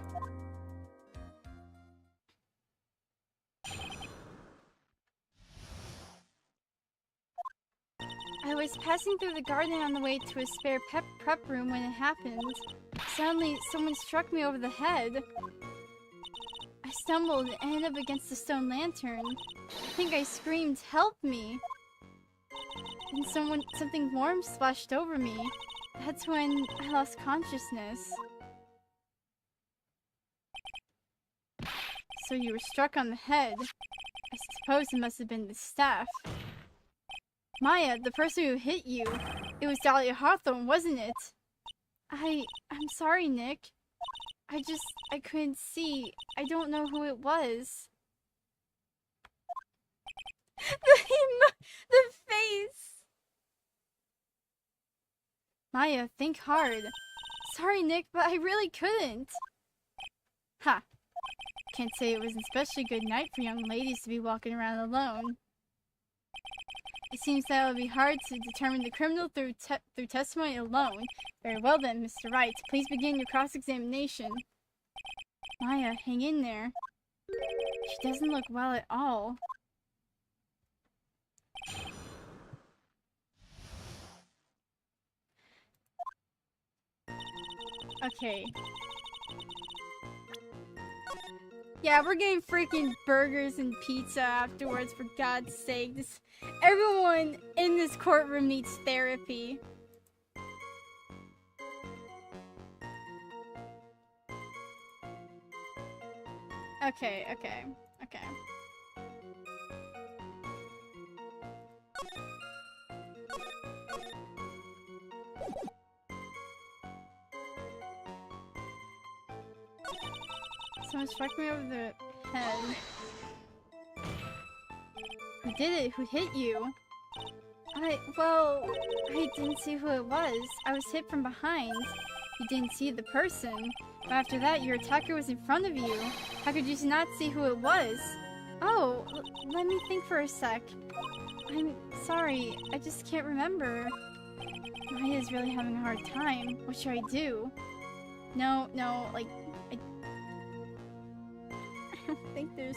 I was passing through the garden on the way to a spare prep room when it happened. Suddenly, someone struck me over the head. I stumbled and ended up against the stone lantern. I think I screamed, "Help me!" And something warm splashed over me. That's when I lost consciousness. So you were struck on the head. I suppose it must have been the staff. Maya, the person who hit you, it was Dahlia Hawthorne, wasn't it? I'm sorry, Nick. I couldn't see. I don't know who it was. The face! Maya, think hard. Sorry, Nick, but I really couldn't. Ha. Can't say it was an especially good night for young ladies to be walking around alone. It seems that it would be hard to determine the criminal through testimony alone. Very well then, Mr. Wright. Please begin your cross-examination. Maya, hang in there. She doesn't look well at all. Okay. Yeah, we're getting freaking burgers and pizza afterwards, for God's sake. Everyone in this courtroom needs therapy. Okay. Someone struck me over the head. Who did it? Who hit you? Well, I didn't see who it was. I was hit from behind. You didn't see the person. But after that, your attacker was in front of you. How could you not see who it was? Oh, let me think for a sec. I'm sorry, I just can't remember. Maya's really having a hard time. What should I do? No, like... don't think there's...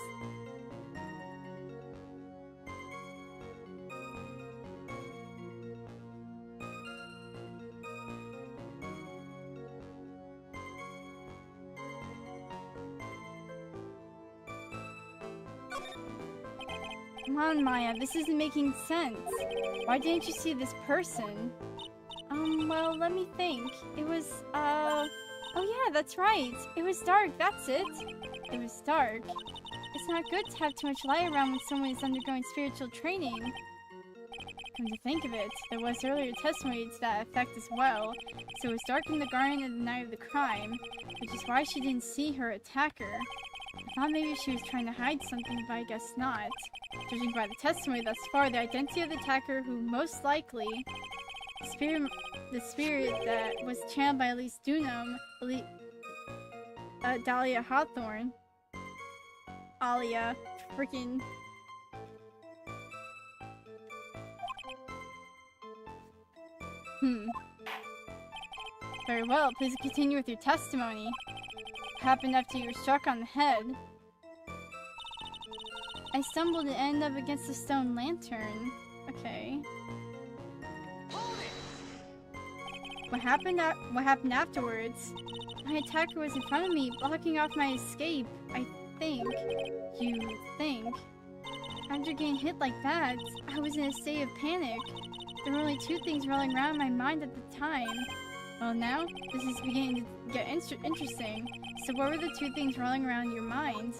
Come on, Maya, this isn't making sense. Why didn't you see this person? Well, let me think. It was, oh yeah, that's right. It was dark, that's it. It was dark. It's not good to have too much light around when someone is undergoing spiritual training. Come to think of it, there was earlier testimony to that effect as well. So it was dark in the garden on the night of the crime, which is why she didn't see her attacker. I thought maybe she was trying to hide something, but I guess not. Judging by the testimony thus far, the identity of the attacker, who most likely the spirit that was channeled by Elise Dunham, Dahlia Hawthorne, Alia, freaking... Very well, please continue with your testimony. What happened after you were struck on the head? I stumbled and ended up against a stone lantern. Okay. What happened afterwards? My attacker was in front of me, blocking off my escape. I think. You think. After getting hit like that, I was in a state of panic. There were only two things rolling around in my mind at the time. Well, now, this is beginning to get interesting. So what were the two things rolling around your mind?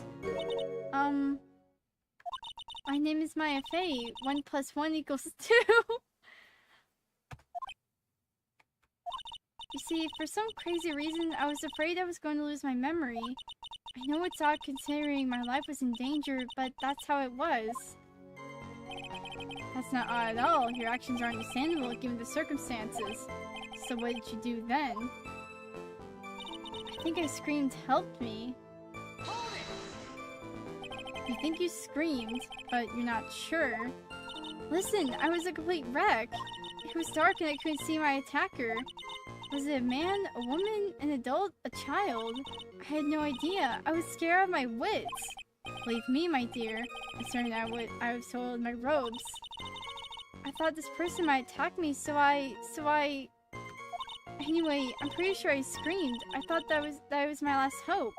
My name is Maya Fei. 1 + 1 = 2. You see, for some crazy reason, I was afraid I was going to lose my memory. I know it's odd considering my life was in danger, but that's how it was. That's not odd at all. Your actions are understandable given the circumstances. So what did you do then? I think I screamed, "Help me." You think you screamed, but you're not sure. Listen, I was a complete wreck. It was dark and I couldn't see my attacker. Was it a man, a woman, an adult, a child? I had no idea. I was scared out of my wits. Believe me, my dear, concerning I was soiled my robes. I thought this person might attack me, so I... Anyway, I'm pretty sure I screamed. I thought that was my last hope.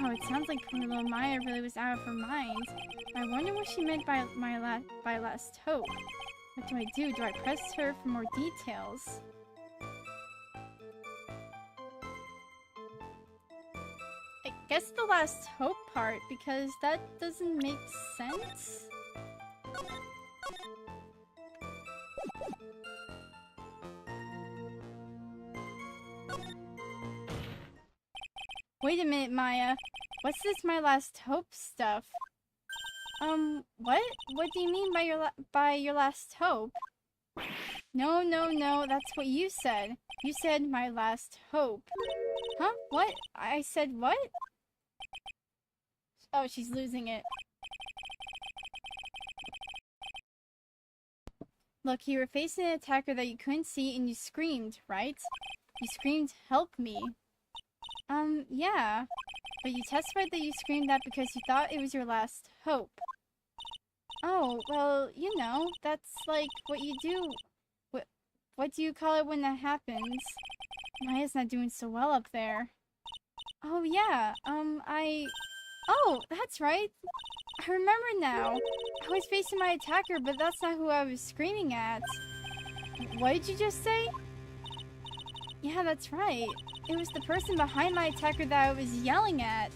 Oh, it sounds like poor little Maya really was out of her mind. I wonder what she meant by last hope. What do I do? Do I press her for more details? I guess the last hope part, because that doesn't make sense. Wait a minute, Maya. What's this my last hope stuff? What? What do you mean by your last hope? No, that's what you said. You said my last hope. Huh? What? I said what? Oh, she's losing it. Look, you were facing an attacker that you couldn't see and you screamed, right? You screamed, "Help me." Yeah. But you testified that you screamed that because you thought it was your last hope. Oh, well, you know, that's like what you do. What do you call it when that happens? Maya's not doing so well up there. Oh, yeah, Oh, that's right. I remember now. I was facing my attacker, but that's not who I was screaming at. What did you just say? Yeah, that's right. It was the person behind my attacker that I was yelling at.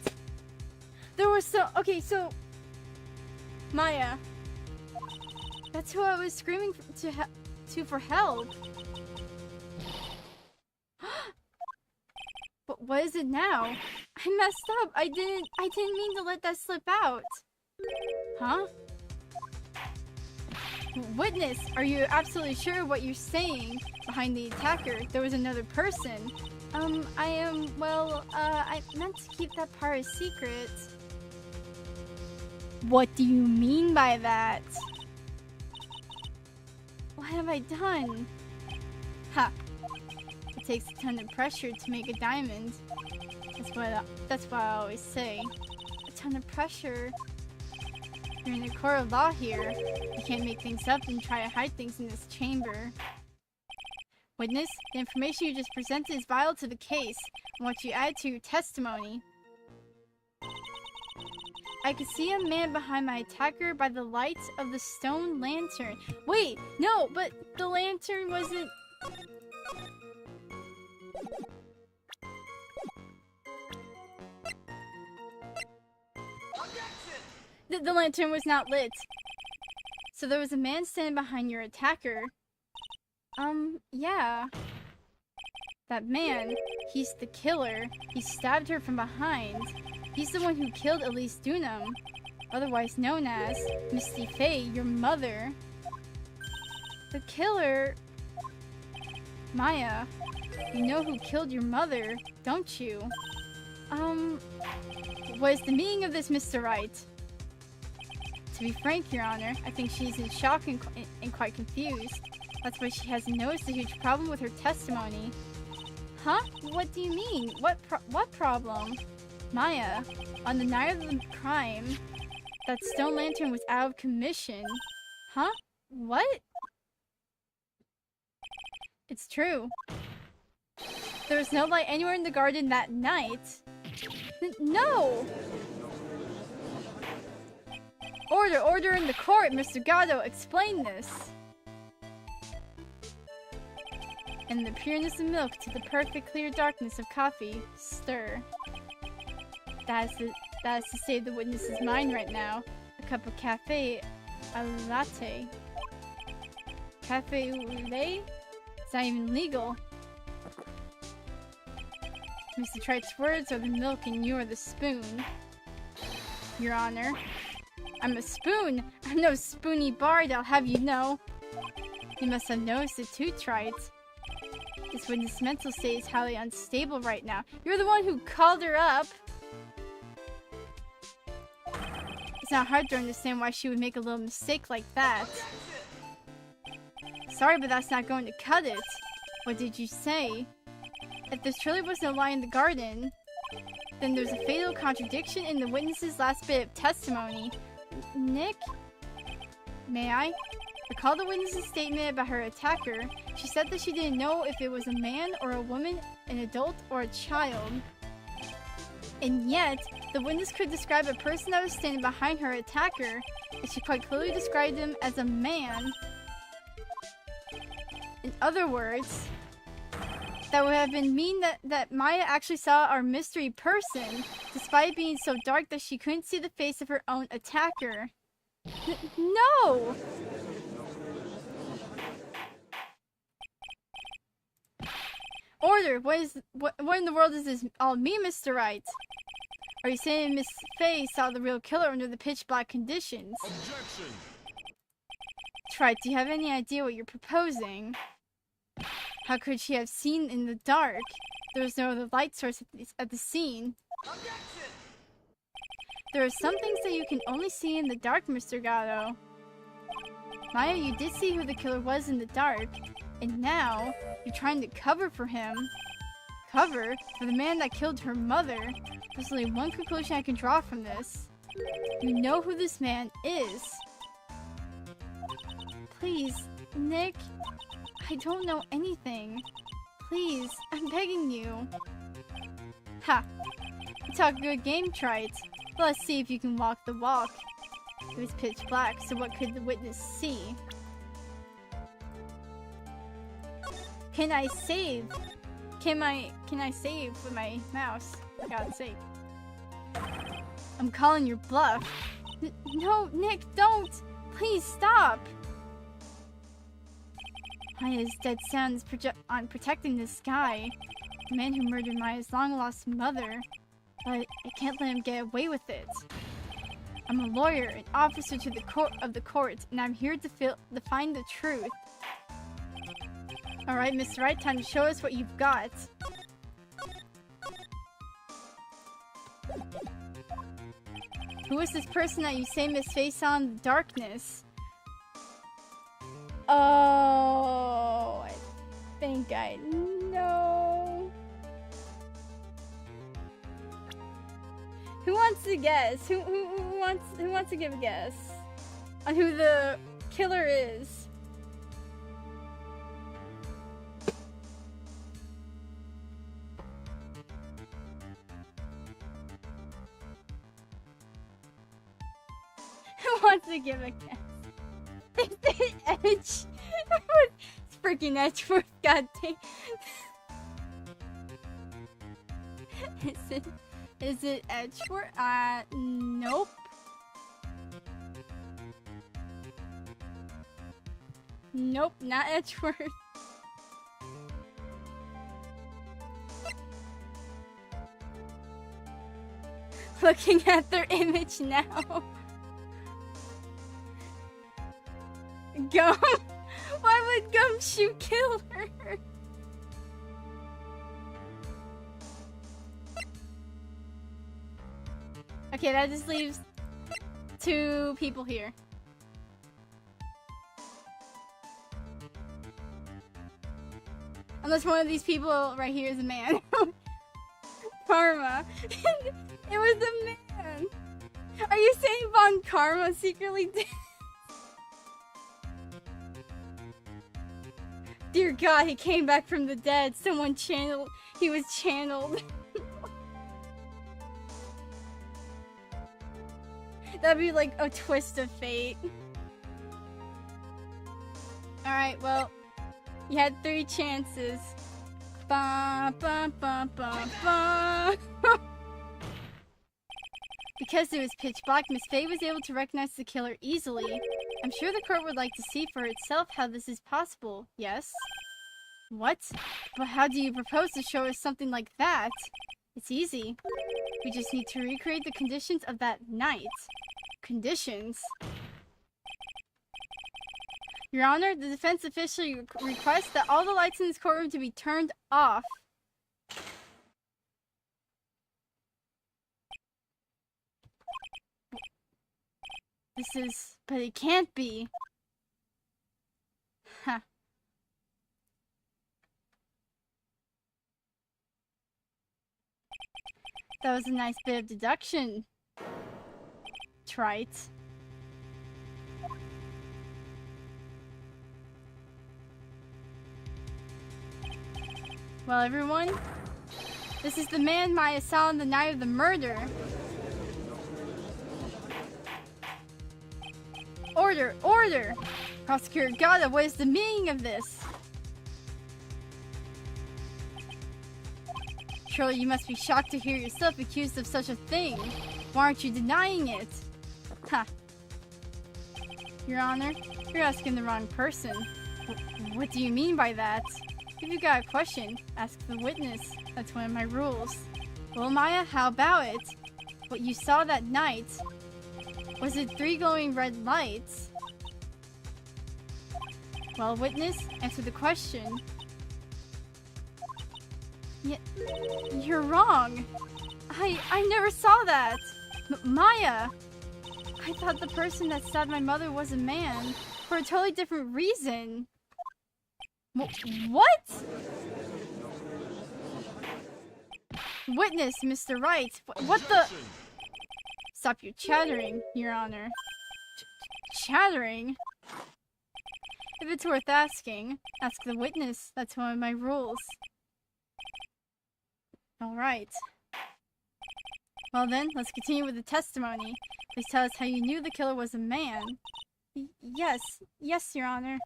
There was okay, so... Maya. That's who I was screaming to for help. But what is it now? I messed up. I didn't mean to let that slip out. Huh? Witness, are you absolutely sure what you're saying? Behind the attacker, there was another person. I meant to keep that part a secret. What do you mean by that? What have I done? Ha! It takes a ton of pressure to make a diamond. That's what I always say. ton of pressure. You're in a court of law here. You can't make things up and try to hide things in this chamber. Witness, the information you just presented is vital to the case. I want you to add to your testimony. I could see a man behind my attacker by the light of the stone lantern. Wait, no, but the lantern wasn't... The lantern was not lit. So there was a man standing behind your attacker. Yeah. That man, he's the killer. He stabbed her from behind. He's the one who killed Elise Dunham, otherwise known as Misty Faye, your mother. The killer... Maya, you know who killed your mother, don't you? What is the meaning of this, Mr. Wright? To be frank, Your Honor, I think she's in shock and quite confused. That's why she hasn't noticed a huge problem with her testimony. Huh? What do you mean? What problem? Maya, on the night of the crime, that stone lantern was out of commission. Huh? What? It's true. There was no light anywhere in the garden that night. No! Order in the court, Mr. Gatto, explain this. In the pureness of milk to the perfect clear darkness of coffee, stir. That is to save the witness's mind right now. A cup of cafe a latte. Cafe au lait? It's not even legal. Mr. Trite's words are the milk and you are the spoon. Your Honor. I'm a spoon! I'm no spoony bard, I'll have you know. You must have noticed it too, Trite. This witness' mental state is highly unstable right now. You're the one who called her up! It's not hard to understand why she would make a little mistake like that. Sorry, but that's not going to cut it. What did you say? If there truly was no lie in the garden, then there's a fatal contradiction in the witness's last bit of testimony. Nick? May I? Recall the witness's statement about her attacker. She said that she didn't know if it was a man or a woman, an adult or a child. And yet, the witness could describe a person that was standing behind her attacker, and she quite clearly described him as a man. In other words, that would have been mean that Maya actually saw our mystery person, despite it being so dark that she couldn't see the face of her own attacker. No! Order! What in the world does this all mean, Mr. Wright? Are you saying Miss Faye saw the real killer under the pitch black conditions? Objection! Trite, do you have any idea what you're proposing? How could she have seen in the dark? There was no other light source at the scene. Objection! There are some things that you can only see in the dark, Mr. Gatto. Maya, you did see who the killer was in the dark, and now you're trying to cover for him. Cover? For the man that killed her mother? There's only one conclusion I can draw from this. You know who this man is. Please, Nick. I don't know anything. Please, I'm begging you. Ha! You talk a good game, Trite. Let's see if you can walk the walk. It was pitch black, so what could the witness see? Can I save? Can I save with my mouse? For God's sake. I'm calling your bluff. No, Nick, don't! Please stop! Maya's dead sound is on protecting this guy. The man who murdered Maya's long-lost mother. But I can't let him get away with it. I'm a lawyer, an officer to the court, and I'm here to find the truth. Alright, Mr. Wright, time to show us what you've got. Who is this person that you say Miss Faye saw in the darkness? Oh, I think I know. Who wants to guess? Who wants to give a guess on who the killer is? Who wants to give a guess? Is it Edge? It's freaking Edgeworth, goddamn. Is it Edgeworth? Nope. Nope, not Edgeworth. Looking at their image now. Gum? Why would Gumshoe kill her? Okay, that just leaves 2 people here. Unless one of these people right here is a man. Karma. It was a man. Are you saying Von Karma secretly did? Dear God, he came back from the dead. Someone channeled. He was channeled. That'd be like a twist of fate. Alright, well, you had 3 chances. Ba, ba, ba, ba, ba. Because it was pitch black, Miss Faye was able to recognize the killer easily. I'm sure the court would like to see for itself how this is possible, yes? What? But how do you propose to show us something like that? It's easy. We just need to recreate the conditions of that night. Conditions? Your Honor, the defense officially requests that all the lights in this courtroom to be turned off. But it can't be. Huh. That was a nice bit of deduction. Trite. Well, everyone, this is the man Maya saw on the night of the murder. Order! Order! Prosecutor Gata, what is the meaning of this? Surely you must be shocked to hear yourself accused of such a thing. Why aren't you denying it? Ha! Your Honor, you're asking the wrong person. What do you mean by that? If you got a question, ask the witness. That's one of my rules. Well, Maya, how about it? What you saw that night, was it 3 glowing red lights? Well, witness, answer the question. You're wrong. I never saw that. Maya! I thought the person that stabbed my mother was a man, for a totally different reason. What? Witness, Mr. Wright. What the? Stop your chattering, Your Honor. Chattering? If it's worth asking, ask the witness. That's one of my rules. Alright. Well then, let's continue with the testimony. Please tell us how you knew the killer was a man. Yes, Your Honor.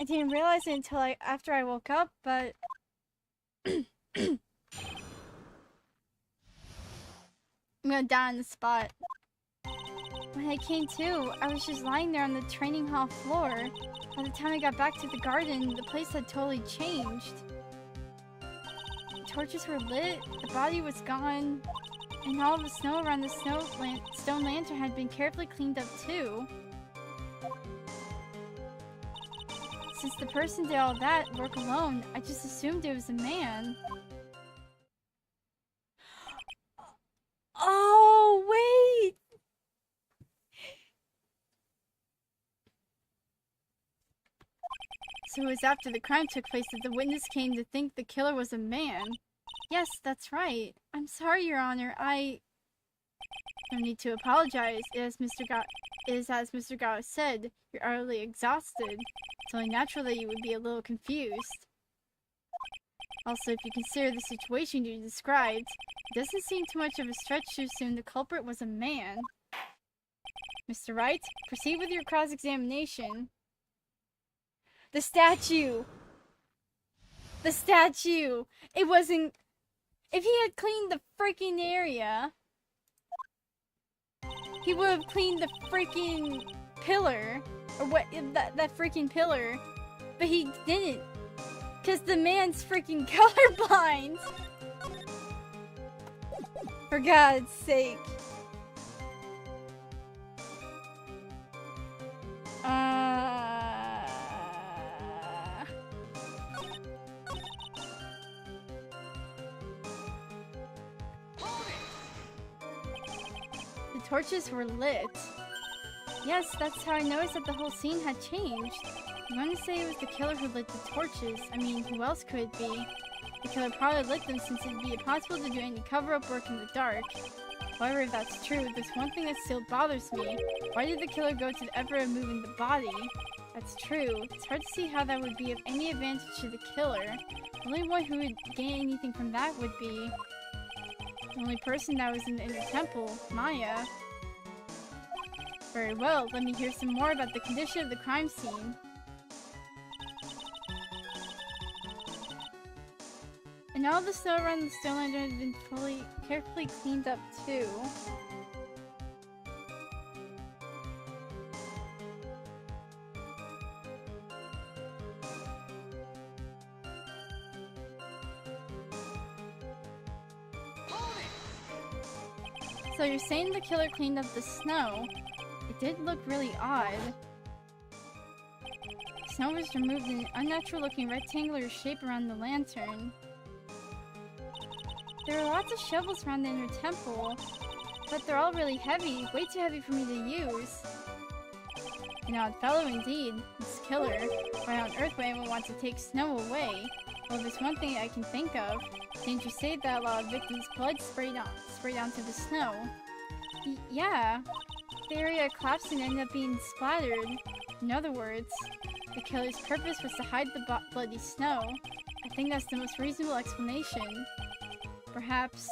I didn't realize it until after I woke up, but... I'm gonna die on the spot. When I came to, I was just lying there on the training hall floor. By the time I got back to the garden, the place had totally changed. The torches were lit, the body was gone, and all the snow around the stone lantern had been carefully cleaned up too. Since the person did all that work alone, I just assumed it was a man. Oh, wait! So it was after the crime took place that the witness came to think the killer was a man. Yes, that's right. I'm sorry, Your Honor. No need to apologize. It is as Mr. Gao said, you're utterly exhausted. It's only natural that you would be a little confused. Also, if you consider the situation you described, it doesn't seem too much of a stretch to assume the culprit was a man. Mr. Wright, proceed with your cross-examination. The statue! The statue! It wasn't... If he had cleaned the freaking area, he would have cleaned the freaking pillar. Or what, that freaking pillar. But he didn't. Because the man's freaking colorblind. For God's sake. The torches were lit. Yes, that's how I noticed that the whole scene had changed. You want to say it was the killer who lit the torches? I mean, who else could it be? The killer probably lit them since it'd be impossible to do any cover-up work in the dark. However, if that's true, there's one thing that still bothers me. Why did the killer go to the effort of moving the body? That's true. It's hard to see how that would be of any advantage to the killer. The only one who would gain anything from that would be the only person that was in the inner temple, Maya. Very well, let me hear some more about the condition of the crime scene. And all the snow around the stone lantern had been carefully cleaned up too. So you're saying the killer cleaned up the snow? It did look really odd. Snow was removed in an unnatural looking rectangular shape around the lantern. There are lots of shovels around the inner temple, but they're all really heavy, way too heavy for me to use. An odd fellow indeed, this killer. Why on earth would anyone want to take snow away? Well, there's one thing I can think of. Didn't you say that a lot of victims' blood sprayed onto the snow? Yeah. The area collapsed and ended up being splattered. In other words, the killer's purpose was to hide the bloody snow. I think that's the most reasonable explanation. Perhaps.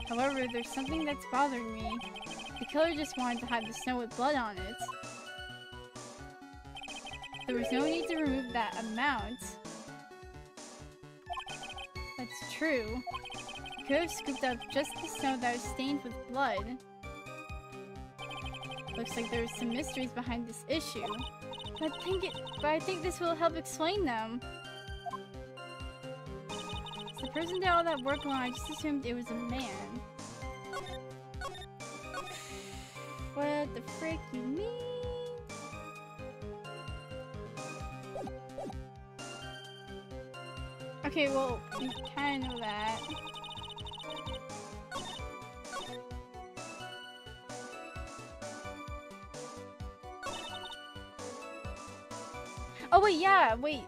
However, there's something that's bothering me. The killer just wanted to hide the snow with blood on it. There was no need to remove that amount. That's true. You could have scooped up just the snow that was stained with blood. Looks like there's some mysteries behind this issue. But I think this will help explain them. So the person did all that work alone, I just assumed it was a man. What the frick you mean? Okay, well, you kinda know that. Oh wait, yeah, wait.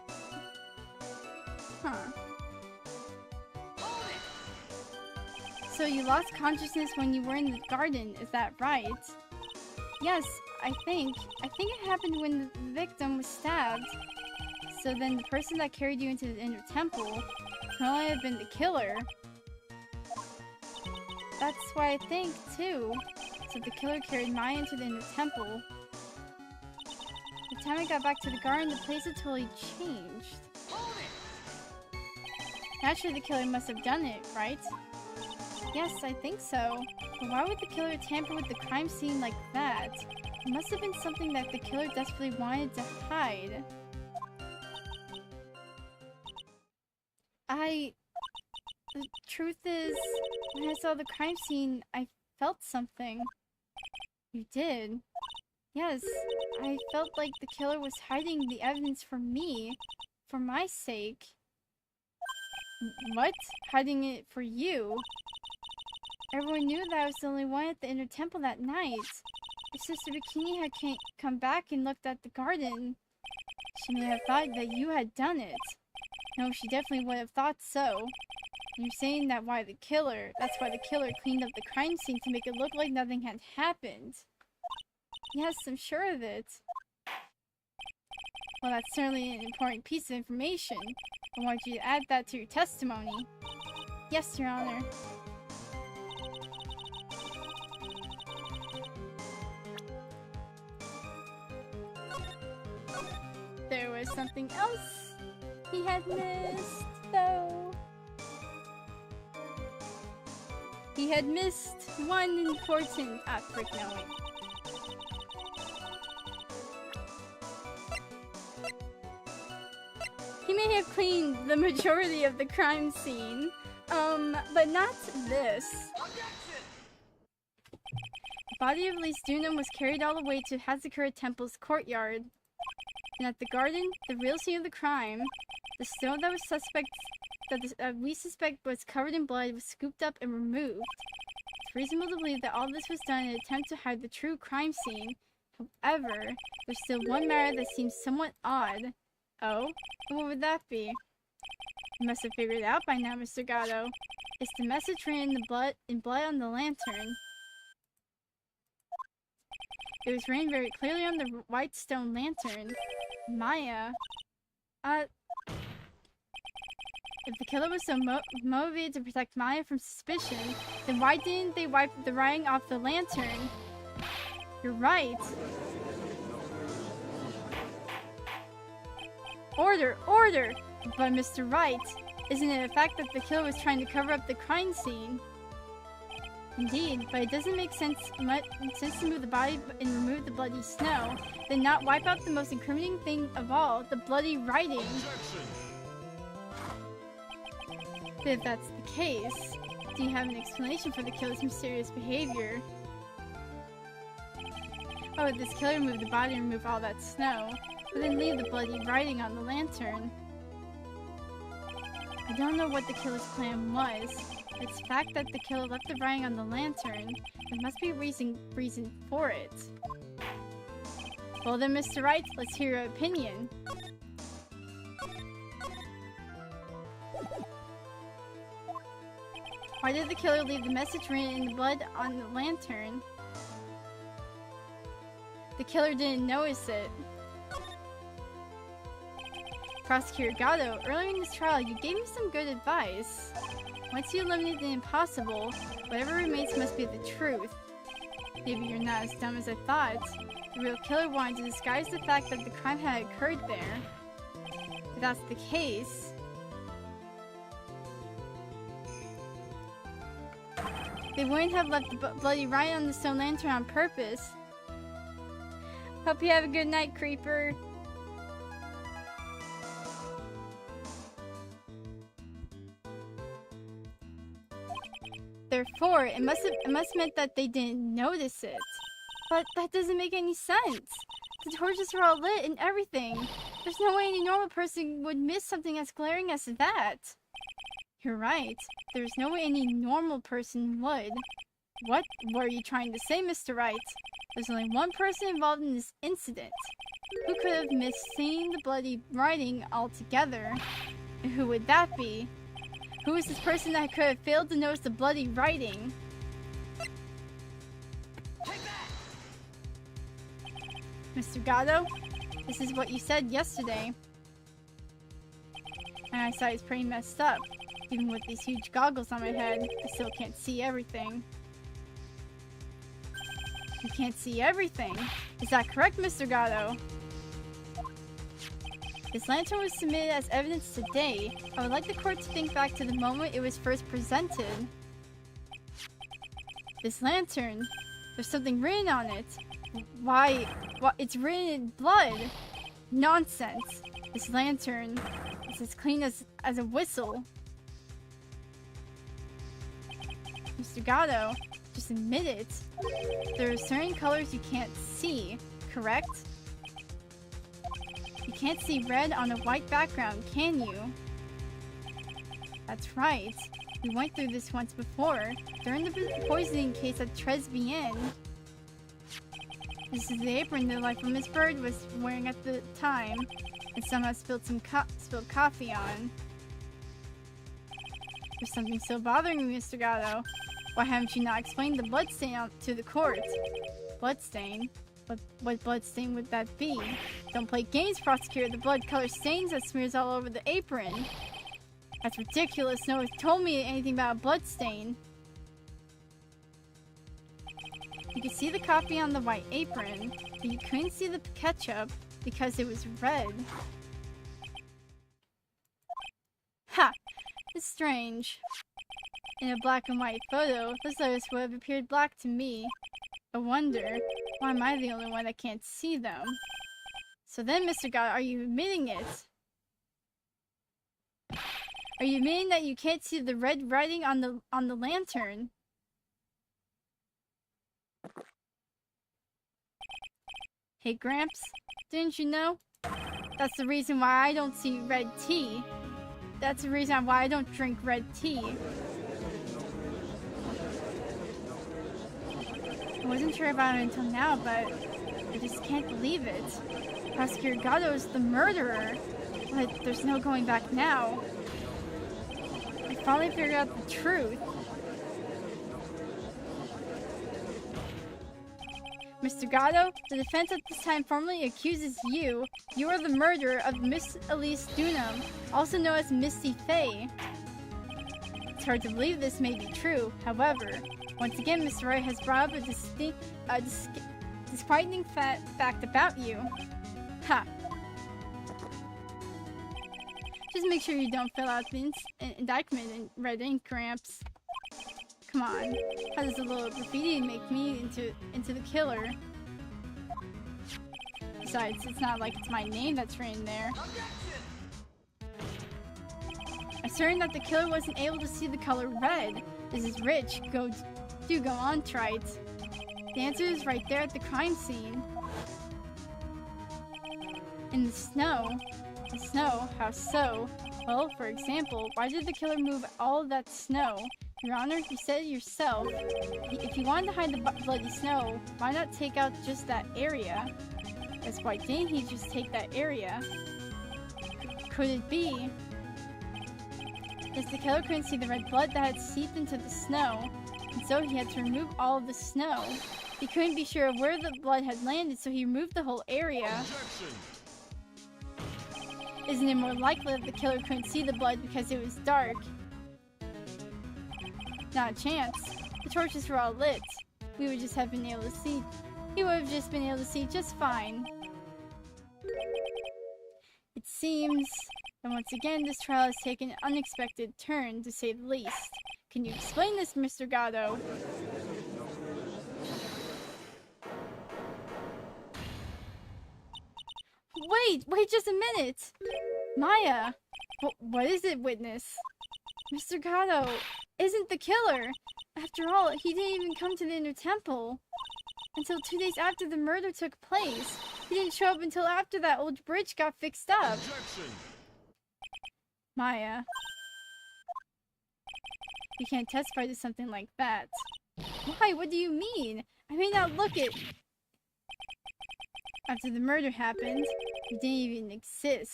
Huh. So you lost consciousness when you were in the garden, is that right? Yes, I think it happened when the victim was stabbed. So then the person that carried you into the inner temple could only have been the killer. That's why I think, too. So the killer carried Maya into the inner temple. By the time I got back to the garden, the place had totally changed. Naturally, the killer must have done it, right? Yes, I think so. But why would the killer tamper with the crime scene like that? It must have been something that the killer desperately wanted to hide. The truth is, when I saw the crime scene, I felt something. You did? Yes, I felt like the killer was hiding the evidence from me, for my sake. What? Hiding it for you? Everyone knew that I was the only one at the inner temple that night. If Sister Bikini had come back and looked at the garden, she may have thought that you had done it. No, she definitely would have thought so. You're saying that's why the killer cleaned up the crime scene to make it look like nothing had happened. Yes, I'm sure of it. Well, that's certainly an important piece of information. I want you to add that to your testimony. Yes, Your Honor. There was something else he had missed, though. He had missed one important aspect knowing. He may have cleaned the majority of the crime scene, but not this. The body of Elise Dunham was carried all the way to Hazakura Temple's courtyard. And at the garden, the real scene of the crime, the stone that we suspect was covered in blood was scooped up and removed. It's reasonable to believe that all this was done in an attempt to hide the true crime scene. However, there's still one matter that seems somewhat odd. Oh? What would that be? You must have figured it out by now, Mr. Gatto. It's the message written in blood on the lantern. It was written very clearly on the white stone lantern. Maya. If the killer was so motivated to protect Maya from suspicion, then why didn't they wipe the writing off the lantern? You're right. Order! Order! But Mr. Wright, isn't it a fact that the killer was trying to cover up the crime scene? Indeed, but it doesn't make sense to move the body and remove the bloody snow, then not wipe out the most incriminating thing of all, the bloody writing. But if that's the case, do you have an explanation for the killer's mysterious behavior? Oh, this killer removed the body and removed all that snow, but then leave the bloody writing on the lantern. I don't know what the killer's plan was. It's the fact that the killer left the writing on the lantern. There must be a reason for it. Well then, Mr. Wright, let's hear your opinion. Why did the killer leave the message written in the blood on the lantern? The killer didn't notice it. Prosecutor Gatto, earlier in this trial, you gave me some good advice. Once you eliminate the impossible, whatever remains must be the truth. Maybe you're not as dumb as I thought. The real killer wanted to disguise the fact that the crime had occurred there. If that's the case, they wouldn't have left the bloody writing on the stone lantern on purpose. Hope you have a good night, Creeper. Therefore, it must meant that they didn't notice it. But that doesn't make any sense. The torches were all lit and everything. There's no way any normal person would miss something as glaring as that. You're right. There's no way any normal person would. What were you trying to say, Mr. Wright? There's only one person involved in this incident. Who could have missed seeing the bloody writing altogether? And who would that be? Who is this person that could have failed to notice the bloody writing? Mr. Gatto, this is what you said yesterday. My eyesight is pretty messed up. Even with these huge goggles on my head, I still can't see everything. You can't see everything? Is that correct, Mr. Gatto? This lantern was submitted as evidence today. I would like the court to think back to the moment it was first presented. This lantern, there's something written on it. Why, it's written in blood. Nonsense. This lantern is as clean as a whistle. Mr. Gatto, just admit it. There are certain colors you can't see, correct? You can't see red on a white background, can you? That's right. We went through this once before, during the poisoning case at Tribulations. This is the apron the life of Miss Bird was wearing at the time, and somehow spilled coffee on. There's something still bothering me, Mr. Gatto. Why haven't you not explained the bloodstain to the court? Bloodstain? What bloodstain would that be? Don't play games, prosecutor. The blood color stains that smears all over the apron. That's ridiculous. No one told me anything about a bloodstain. You could see the copy on the white apron, but you couldn't see the ketchup because it was red. Ha! It's strange. In a black and white photo, those letters would have appeared black to me. I wonder, why am I the only one that can't see them? So then, Mr. God, are you admitting it? Are you admitting that you can't see the red writing on the lantern? Hey, Gramps, didn't you know? That's the reason why I don't see red tea. That's the reason why I don't drink red tea. I wasn't sure about it until now, but I just can't believe it. Prosecutor Gatto is the murderer, but there's no going back now. I finally figured out the truth. Mr. Gatto, the defense at this time formally accuses you. You are the murderer of Miss Elise Dunham, also known as Misty Faye. It's hard to believe this may be true. However, once again, Mr. Wright has brought up a disquieting fact about you. Ha! Just make sure you don't fill out the indictment in red ink, Gramps. Come on. How does a little graffiti make me into the killer? Besides, it's not like it's my name that's written there. I'm certain that the killer wasn't able to see the color red. This is rich. Go on, Trite. The answer is right there at the crime scene. In the snow. The snow? How so? Well, for example, why did the killer move all of that snow? Your Honor, you said it yourself. If you wanted to hide the bloody snow, why not take out just that area? That's why didn't he just take that area? Could it be? Yes, the killer couldn't see the red blood that had seeped into the snow, and so he had to remove all of the snow. He couldn't be sure of where the blood had landed, so he removed the whole area. Isn't it more likely that the killer couldn't see the blood because it was dark? Not a chance. The torches were all lit. We would just have been able to see. He would have just been able to see just fine. It seems that once again this trial has taken an unexpected turn, to say the least. Can you explain this, Mr. Gatto? Wait just a minute! Maya! What is it, witness? Mr. Gatto isn't the killer! After all, he didn't even come to the inner temple until 2 days after the murder took place. He didn't show up until after that old bridge got fixed up. Objection. Maya. You can't testify to something like that. Why? What do you mean? I may not look it. After the murder happened, he didn't even exist.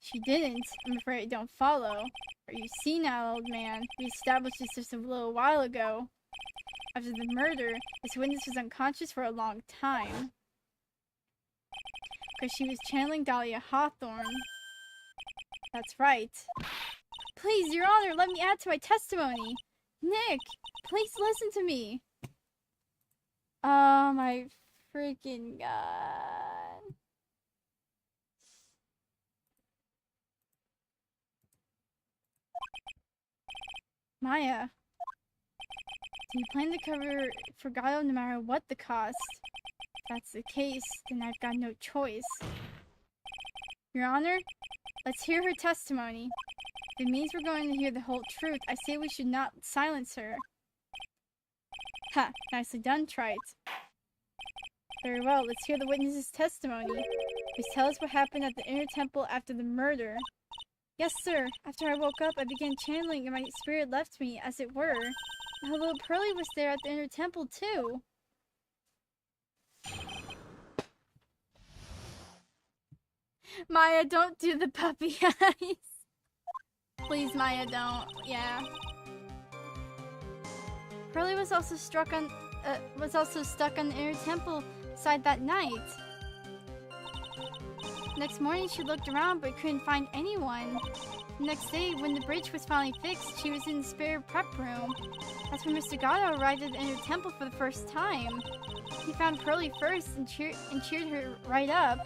She didn't. I'm afraid I don't follow. Are you senile, old man? We established this just a little while ago. After the murder, this witness was unconscious for a long time. Because she was channeling Dahlia Hawthorne. That's right. Please, Your Honor, let me add to my testimony. Nick, please listen to me. Oh my freaking god. Maya, do you plan to cover for Gatto no matter what the cost? If that's the case, then I've got no choice. Your Honor, let's hear her testimony. If it means we're going to hear the whole truth, I say we should not silence her. Ha! Nicely done, Trite. Very well, let's hear the witness's testimony. Please tell us what happened at the inner temple after the murder. Yes, sir. After I woke up, I began channeling and my spirit left me, as it were. And little Pearly was there at the inner temple, too. Maya, don't do the puppy eyes. Please, Maya, don't. Yeah. Pearly was also stuck on the inner temple side that night. Next morning, she looked around but couldn't find anyone. The next day, when the bridge was finally fixed, she was in the spare prep room. That's when Mr. Gato arrived at the inner temple for the first time. He found Pearly first and cheered her right up.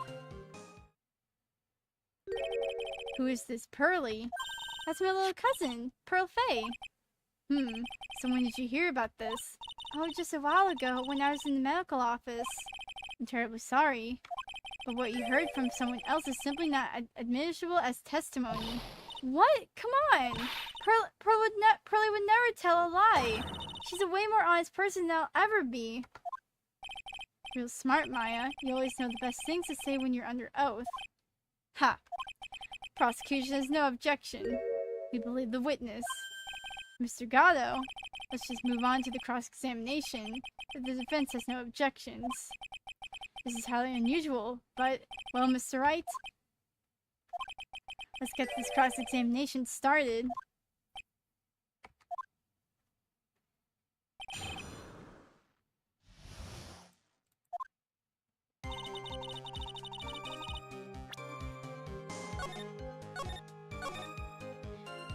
Who is this Pearly? That's my little cousin, Pearl Faye. So when did you hear about this? Oh, just a while ago when I was in the medical office. I'm terribly sorry. But what you heard from someone else is simply not admissible as testimony. What? Come on! Pearly would never tell a lie. She's a way more honest person than I'll ever be. Real smart, Maya. You always know the best things to say when you're under oath. Ha! Prosecution has no objection. We believe the witness. Mr. Gatto, let's just move on to the cross-examination. The defense has no objections. This is highly unusual, but, well, Mr. Wright, let's get this cross-examination started.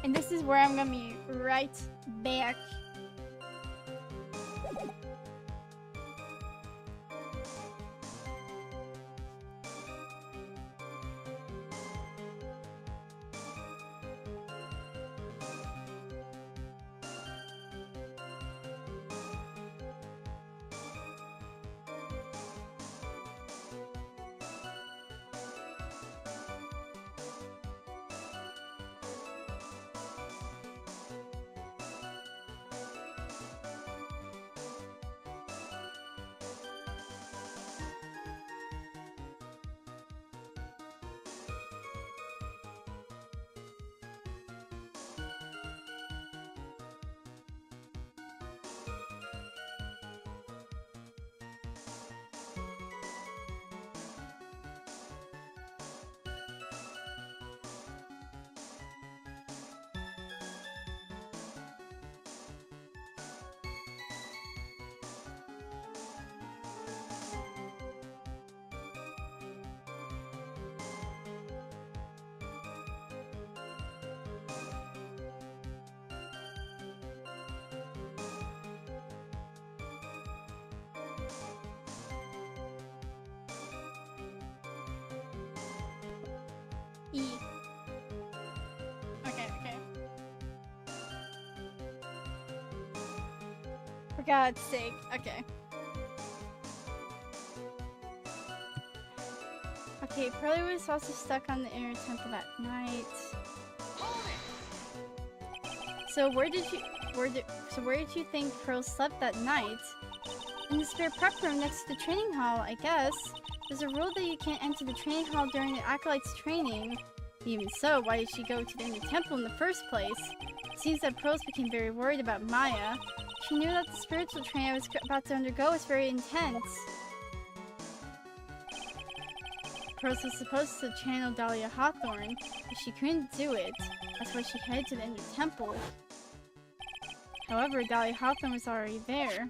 And this is where I'm gonna be right back. E. Okay. For God's sake. Okay. Okay, Pearly was also stuck on the inner temple that night. So where did you think Pearl slept that night? In the spare prep room next to the training hall, I guess. There's a rule that you can't enter the training hall during the Acolyte's training. Even so, why did she go to the inner temple in the first place? It seems that Pearls became very worried about Maya. She knew that the spiritual training I was about to undergo was very intense. Pearls was supposed to channel Dahlia Hawthorne, but she couldn't do it. That's why she headed to the inner temple. However, Dahlia Hawthorne was already there,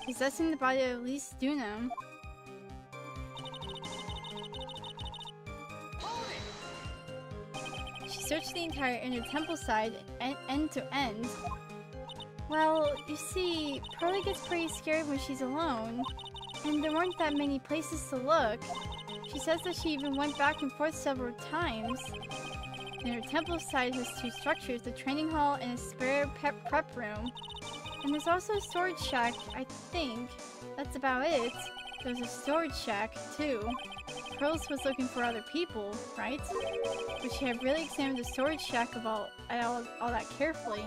possessing the body of Elise Dunham. She searched the entire inner temple side, end to end. Well, you see, Pearly gets pretty scared when she's alone, and there weren't that many places to look. She says that she even went back and forth several times. The inner temple side has two structures, the training hall and a spare prep room. And there's also a storage shack, I think. That's about it. There's a storage shack, too. Pearls was looking for other people, right? But she had really examined the storage shack of all that carefully.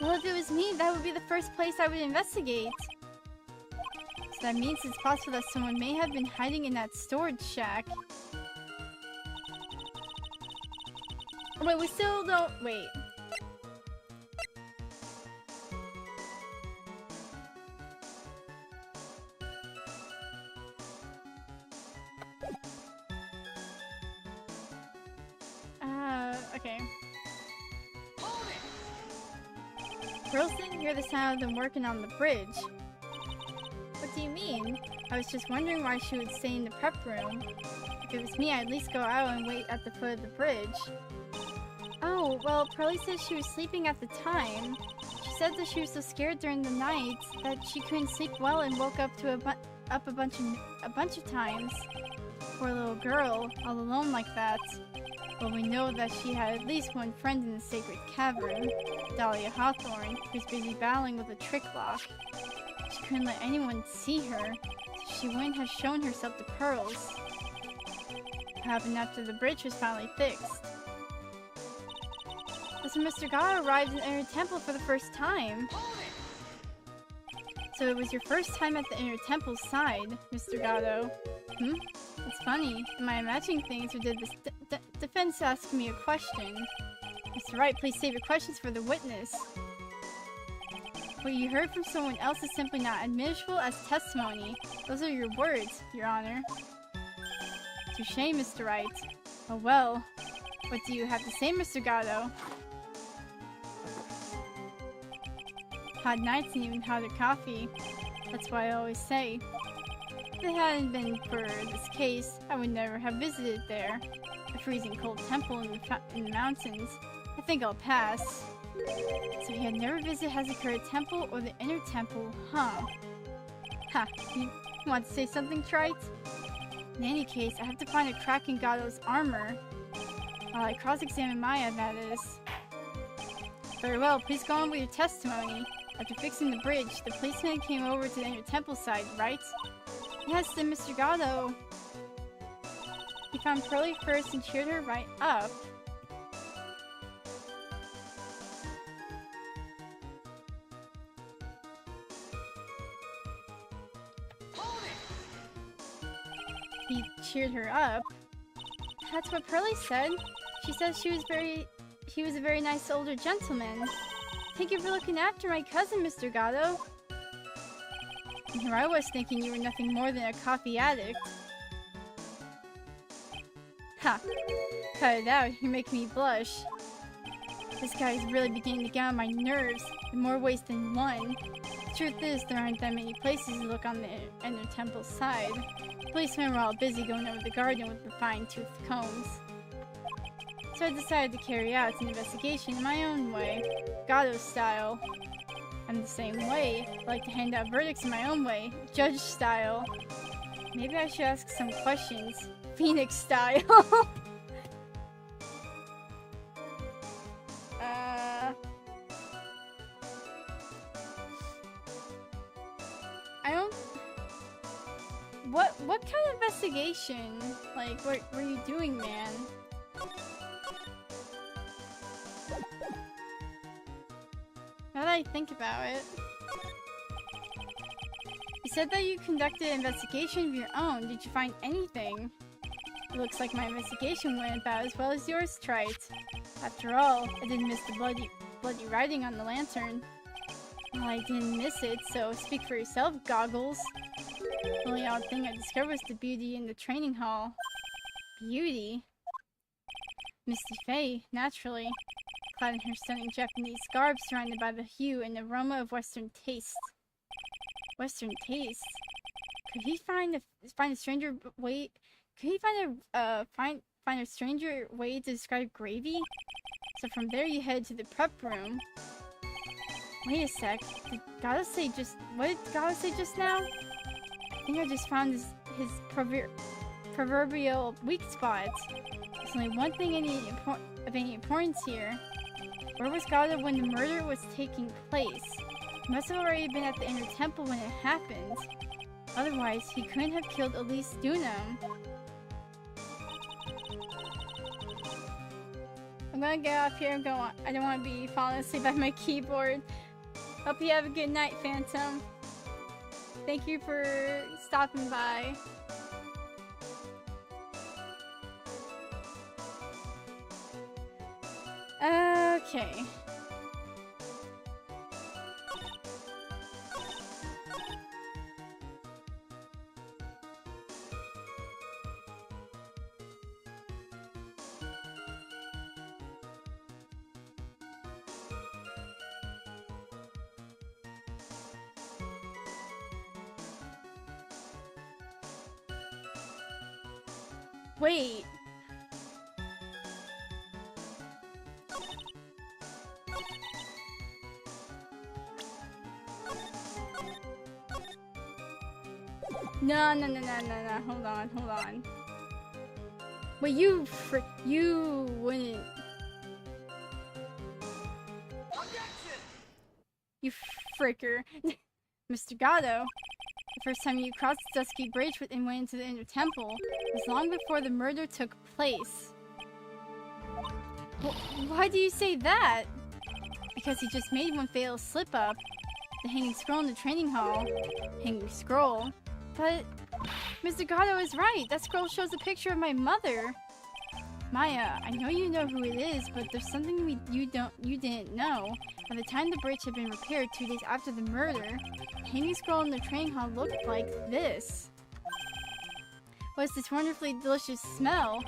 Well, if it was me, that would be the first place I would investigate. So that means it's possible that someone may have been hiding in that storage shack. Oh, wait, we still don't... Wait. Okay. Girls didn't hear the sound of them working on the bridge. What do you mean? I was just wondering why she would stay in the prep room. If it was me, I'd at least go out and wait at the foot of the bridge. Oh, well, Pearly said she was sleeping at the time. She said that she was so scared during the night that she couldn't sleep well and woke up to a bunch of times. Poor little girl, all alone like that. Well, we know that she had at least one friend in the sacred cavern, Dahlia Hawthorne, who was busy battling with a trick lock. She couldn't let anyone see her, so she wouldn't have shown herself to Pearls. What happened after the bridge was finally fixed? That's when Mr. Gato arrived in the Inner Temple for the first time. So it was your first time at the Inner Temple's side, Mr. Gato. It's funny. Am I imagining things, or did the defense ask me a question? Mr. Wright, please save your questions for the witness. What you heard from someone else is simply not admissible as testimony. Those are your words, Your Honor. Touché, Mr. Wright. Oh well. What do you have to say, Mr. Gato? Hot nights and even hotter coffee. That's what I always say. If it hadn't been for this case, I would never have visited there. A freezing cold temple in the mountains. I think I'll pass. So you had never visited Hazakura Temple or the Inner Temple, huh? Ha! You want to say something, Trite? In any case, I have to find a crack in Gato's armor. While I cross-examine Maya, that is. Very well, please go on with your testimony. After fixing the bridge, the policeman came over to the Inner Temple side, right? Yes, then Mr. Gato. He found Pearly first and cheered her right up. He cheered her up. That's what Pearly said. She said he was a very nice older gentleman. Thank you for looking after my cousin, Mr. Gato. And here I was thinking you were nothing more than a coffee addict. Ha! Cut it out, you're making me blush. This guy is really beginning to get on my nerves in more ways than one. The truth is, there aren't that many places to look on the Inner Temple side. The policemen were all busy going over the garden with the fine-toothed combs. So I decided to carry out an investigation in my own way, Gato style. I'm the same way. I like to hand out verdicts in my own way, judge style. Maybe I should ask some questions, Phoenix style. I don't. What kind of investigation? Like, what were you doing, man? Now that I think about it. You said that you conducted an investigation of your own. Did you find anything? It looks like my investigation went about as well as yours, Trite. After all, I didn't miss the bloody writing on the lantern. Well, I didn't miss it, so speak for yourself, Goggles. The only odd thing I discovered was the beauty in the training hall. Beauty? Misty Faye, naturally. Clad in her stunning Japanese garb, surrounded by the hue and aroma of Western taste. Western taste? Could he find a stranger way? Could he find a stranger way to describe gravy? So from there you head to the prep room. Wait a sec. Did Gato say just what did Gato say just now? I think I just found his proverbial weak spot. There's only one thing of any importance here. Where was Gato when the murder was taking place? He must have already been at the Inner Temple when it happened. Otherwise, he couldn't have killed Elise Dunham. I'm gonna get off here and go on. I don't want to be falling asleep at my keyboard. Hope you have a good night, Phantom. Thank you for stopping by. Okay. Wait. No. Hold on. Wait, you wouldn't. You fricker. Mr. Gatto, the first time you crossed the Dusky Bridge and went into the Inner Temple was long before the murder took place. Why do you say that? Because he just made one fatal slip-up. The hanging scroll in the training hall. Hanging scroll? But Mr. Gatto is right. That scroll shows a picture of my mother. Maya, I know you know who it is, but there's something you didn't know. By the time the bridge had been repaired 2 days after the murder, the hanging scroll in the training hall looked like this. What's this wonderfully delicious smell?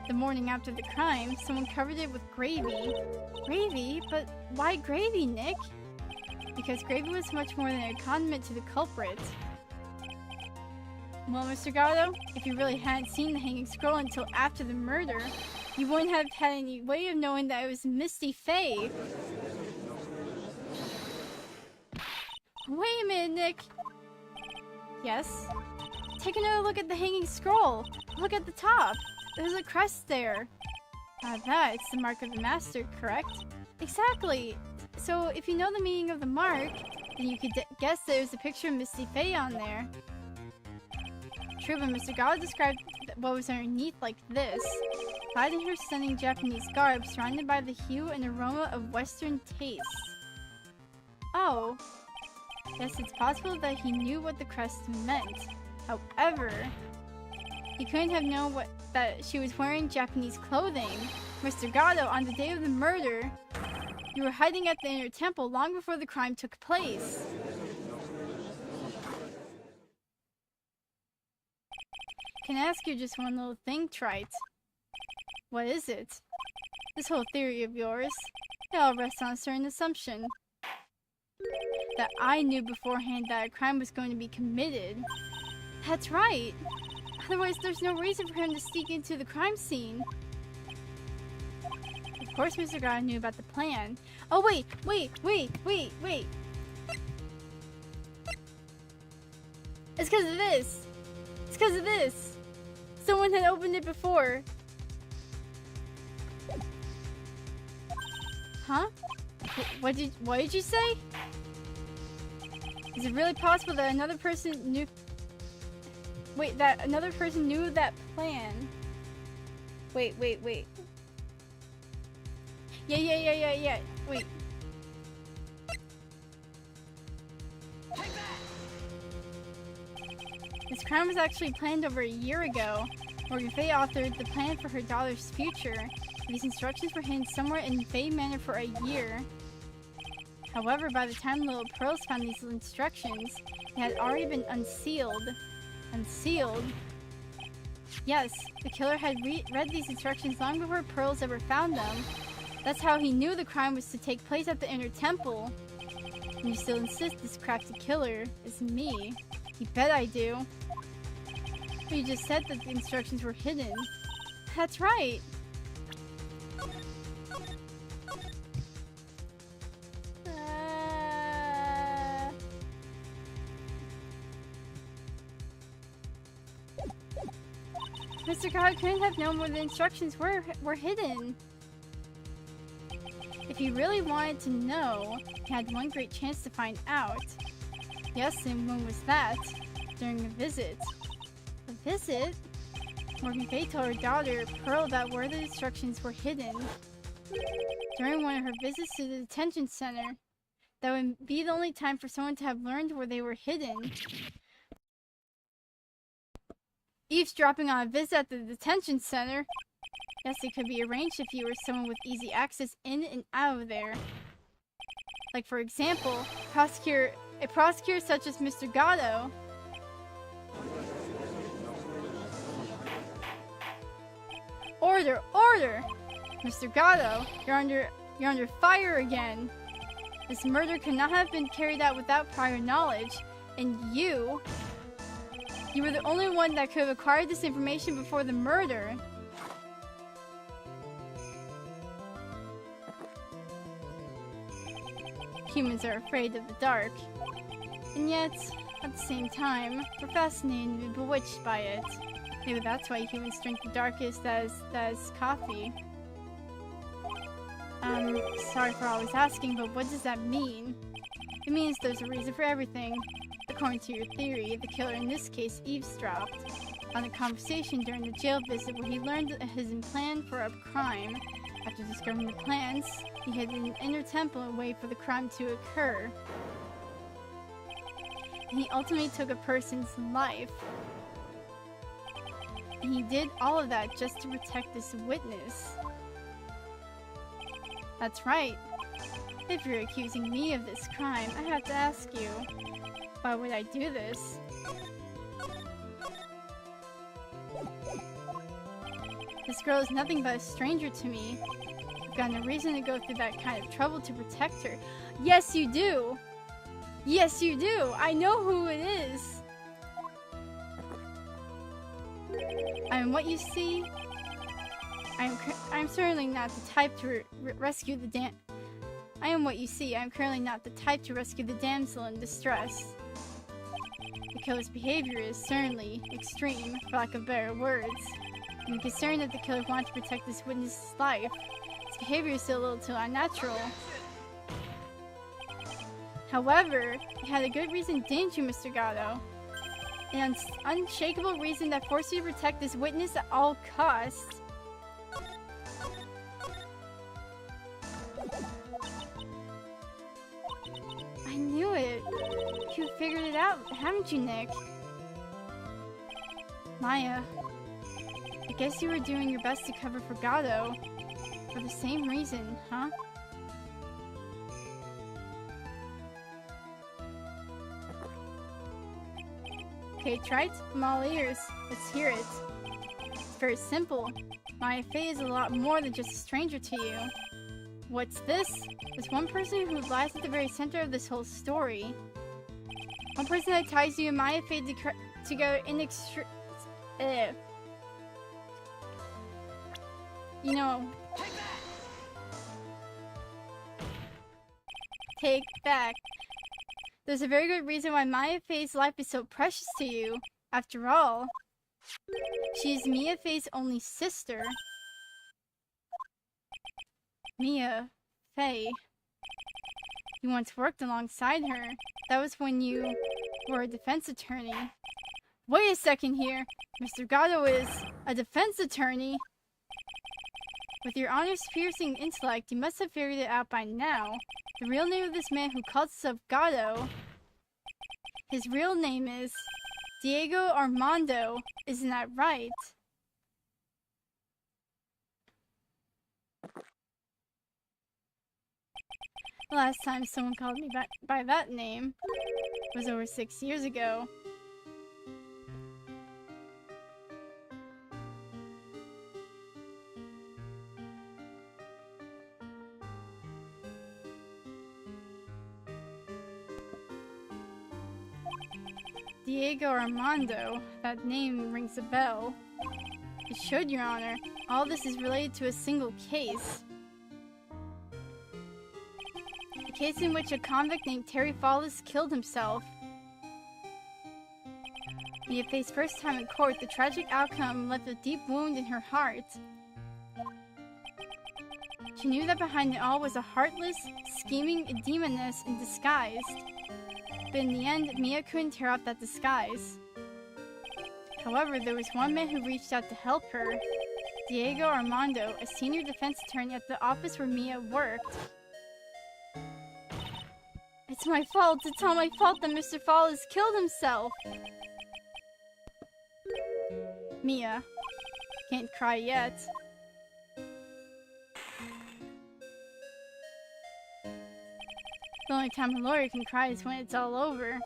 The morning after the crime, someone covered it with gravy. Gravy? But why gravy, Nick? Because gravy was much more than a condiment to the culprit. Well, Mr. Gatto, if you really hadn't seen the hanging scroll until after the murder, you wouldn't have had any way of knowing that it was Misty Faye. Wait a minute, Nick. Yes? Take another look at the hanging scroll. Look at the top. There's a crest there. That's the mark of the master, correct? Exactly. So if you know the meaning of the mark, then you could guess that there's a picture of Misty Faye on there. True, but Mr. Gatto described what was underneath like this. Clad in her stunning Japanese garb, surrounded by the hue and aroma of Western tastes. Oh. Yes, it's possible that he knew what the crest meant. However, he couldn't have known that she was wearing Japanese clothing. Mr. Gatto, on the day of the murder, you were hiding at the Inner Temple long before the crime took place. Can I ask you just one little thing, Trite? What is it? This whole theory of yours, it all rests on a certain assumption. That I knew beforehand that a crime was going to be committed. That's right. Otherwise, there's no reason for him to sneak into the crime scene. Of course, Mr. Gatto knew about the plan. Oh, wait. It's because of this. It's because of this. Someone had opened it before. Huh? What did you say? Is it really possible that another person knew... Wait, that another person knew that plan? Wait. Yeah. Wait. This crime was actually planned over a year ago. Morgan Faye authored the plan for her daughter's future. These instructions were hidden somewhere in Faye Manor for a year. However, by the time Little Pearls found these instructions, they had already been unsealed. Unsealed? Yes, the killer had read these instructions long before Pearls ever found them. That's how he knew the crime was to take place at the Inner Temple. And you still insist this crafty killer is me. You bet I do. But you just said that the instructions were hidden. That's right. Mr. God couldn't have known where the instructions were hidden. If he really wanted to know, he had one great chance to find out. Yes, and when was that? During a visit. A visit? Morgan Faye told her daughter, Pearl, about where the instructions were hidden. During one of her visits to the detention center. That would be the only time for someone to have learned where they were hidden. Eavesdropping on a visit at the detention center. Yes, it could be arranged if you were someone with easy access in and out of there. Like, for example, a prosecutor such as Mr. Gatto. Order! Order! Mr. Gatto, you're under fire again. This murder could not have been carried out without prior knowledge, and you You were the only one that could have acquired this information before the murder. Humans are afraid of the dark. And yet, at the same time, we're fascinated and bewitched by it. Maybe that's why humans drink the darkest as coffee. Sorry for always asking, but what does that mean? It means there's a reason for everything. According to your theory, the killer in this case eavesdropped on a conversation during the jail visit where he learned his plan for a crime. After discovering the plans, he hid in an inner temple and waited for the crime to occur. And he ultimately took a person's life. And he did all of that just to protect this witness. That's right. If you're accusing me of this crime, I have to ask you, why would I do this? This girl is nothing but a stranger to me. I've got no reason to go through that kind of trouble to protect her. Yes, you do! Yes, you do! I know who it is! I'm what you see. I'm certainly not the type to rescue the I am what you see. I'm currently not the type to rescue the damsel in distress. The killer's behavior is certainly extreme, for lack of better words. I'm concerned that the killer wanted to protect this witness's life. His behavior is still a little too unnatural. However, you had a good reason, didn't you, Mr. Gatto? An unshakable reason that forced you to protect this witness at all costs. I knew it. You figured it out, haven't you, Nick? Maya, I guess you were doing your best to cover for Gatto. For the same reason, huh? Okay, Trite, I'm all ears. Let's hear it. It's very simple. Maya Fey is a lot more than just a stranger to you. What's this? There's one person who lies at the very center of this whole story. One person that ties you and Maya Fey together you know... Take back. There's a very good reason why Maya Fey's life is so precious to you. After all, she's Mia Fey's only sister. Mia Fey. You once worked alongside her. That was when you were a defense attorney. Wait a second here. Mr. Gatto is a defense attorney. With your honest-piercing intellect, you must have figured it out by now. The real name of this man who calls himself Gatto, his real name is Diego Armando. Isn't that right? The last time someone called me by that name was over 6 years ago. Diego Armando. That name rings a bell. It should, Your Honor. All this is related to a single case. A case in which a convict named Terry Fallis killed himself. Mia Fey's first time in court, the tragic outcome left a deep wound in her heart. She knew that behind it all was a heartless, scheming demoness in disguise. But in the end, Mia couldn't tear off that disguise. However, there was one man who reached out to help her. Diego Armando, a senior defense attorney at the office where Mia worked. It's my fault. It's all my fault that Mr. Fallis killed himself. Mia. Can't cry yet. The only time a lawyer can cry is when it's all over.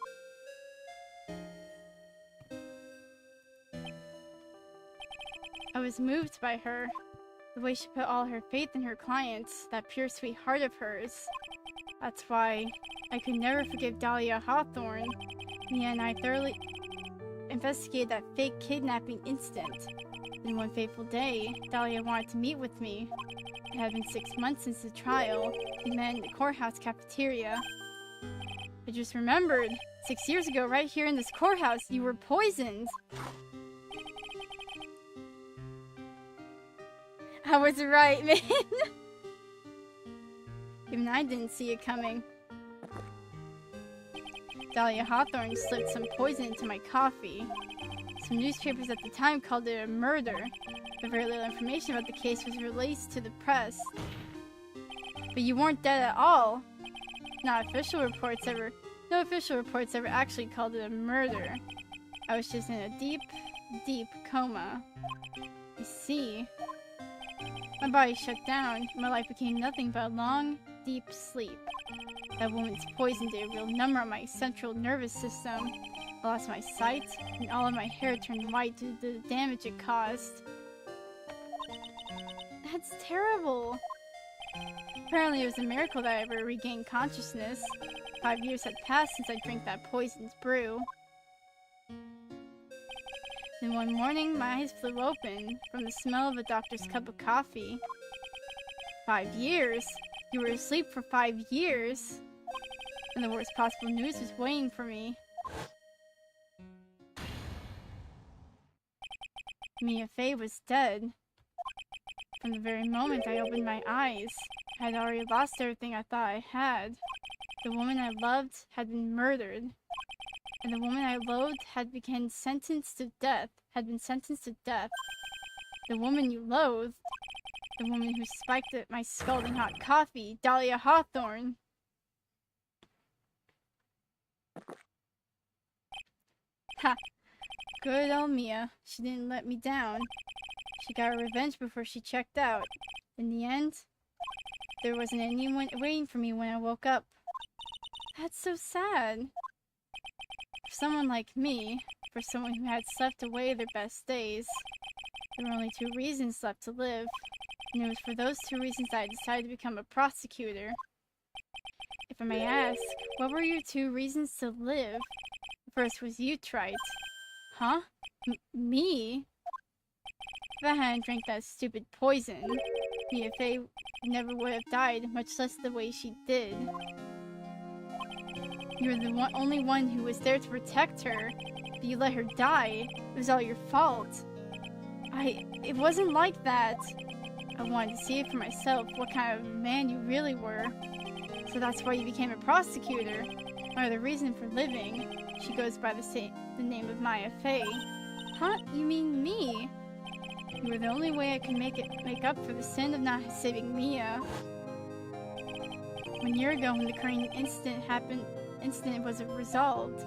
I was moved by her. The way she put all her faith in her clients, that pure sweet heart of hers. That's why I could never forgive Dahlia Hawthorne. Mia and I investigated that fake kidnapping incident. Then one fateful day, Dahlia wanted to meet with me. It had been 6 months since the trial. We met in the courthouse cafeteria. I just remembered, 6 years ago, right here in this courthouse, you were poisoned. I was right, man. Even I didn't see it coming. Dahlia Hawthorne slipped some poison into my coffee. Some newspapers at the time called it a murder, but very little information about the case was released to the press. But you weren't dead at all. No official reports ever actually called it a murder. I was just in a deep, deep coma. I see. My body shut down. My life became nothing but a long, deep sleep. That woman's poison did a real number on my central nervous system. I lost my sight, and all of my hair turned white due to the damage it caused. That's terrible. Apparently it was a miracle that I ever regained consciousness. 5 years had passed since I drank that poisoned brew. Then one morning, my eyes flew open from the smell of a doctor's cup of coffee. 5 years? You were asleep for 5 years? And the worst possible news was waiting for me. Mia Fey was dead. From the very moment I opened my eyes, I had already lost everything I thought I had. The woman I loved had been murdered. And the woman I loathed had been sentenced to death. The woman you loathed, the woman who spiked at my scalding hot coffee, Dahlia Hawthorne. Ha! Good old Mia. She didn't let me down. She got her revenge before she checked out. In the end, there wasn't anyone waiting for me when I woke up. That's so sad. For someone like me, for someone who had slept away their best days, there were only 2 reasons left to live. And it was for those 2 reasons that I decided to become a prosecutor. If I may ask, what were your 2 reasons to live? The first was you, Wright. Huh? Me? If I hadn't drank that stupid poison, Mia Fey never would have died, much less the way she did. You were the only one who was there to protect her, but you let her die. It was all your fault. It wasn't like that. I wanted to see it for myself, what kind of man you really were. So that's why you became a prosecutor. My other reason for living. She goes by the name of Mia Fey. Huh? You mean me? You were the only way I could make up for the sin of not saving Mia. 1 year ago, when the current incident was resolved,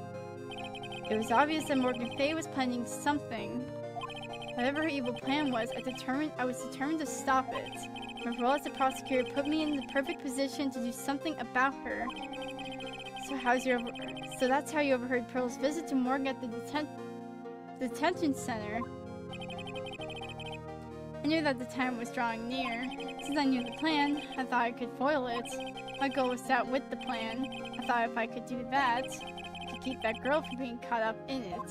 it was obvious that Morgan Fey was planning something. Whatever her evil plan was, I was determined to stop it. My role as a prosecutor put me in the perfect position to do something about her. So that's how you overheard Pearl's visit to Morgan at the detention center. I knew that the time was drawing near. Since I knew the plan, I thought I could foil it. My goal was to outwit the plan. I thought if I could do that, I could keep that girl from being caught up in it.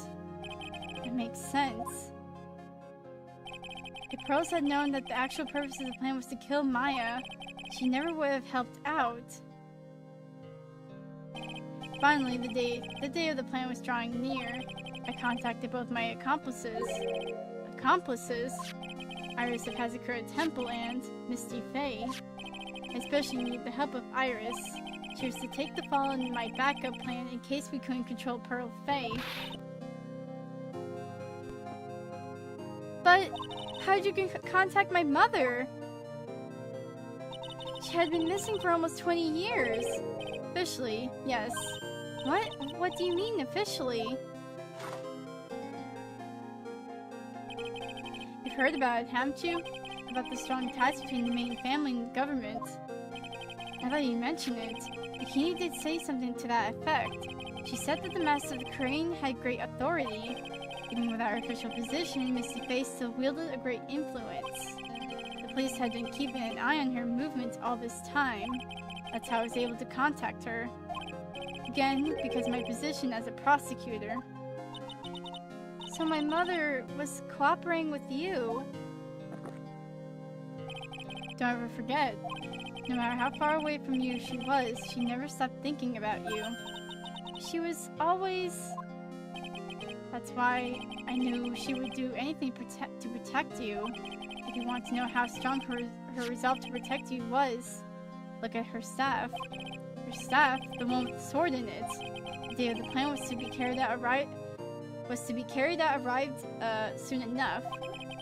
It makes sense. If Pearls had known that the actual purpose of the plan was to kill Maya, she never would have helped out. Finally, the day of the plan was drawing near. I contacted both my accomplices. Accomplices? Iris of Hazakura Temple and Misty Fey. I especially need the help of Iris. She was to take the fall in my backup plan in case we couldn't control Pearl Fey. But how did you contact my mother? She had been missing for almost 20 years. Officially, yes. What? What do you mean, officially? You've heard about it, haven't you? About the strong ties between the main family and the government. Now that you mention it, Bikini did say something to that effect. She said that the Master of the Crane had great authority. Even without her official position, Misty Fey still wielded a great influence. The police had been keeping an eye on her movements all this time. That's how I was able to contact her. Again, because of my position as a prosecutor. So my mother was cooperating with you. Don't ever forget, no matter how far away from you she was, she never stopped thinking about you. She was always... That's why I knew she would do anything to protect you. If you want to know how strong her resolve to protect you was, look at her staff. Her staff, the one with the sword in it. The day of the plan was to be carried out arrived soon enough.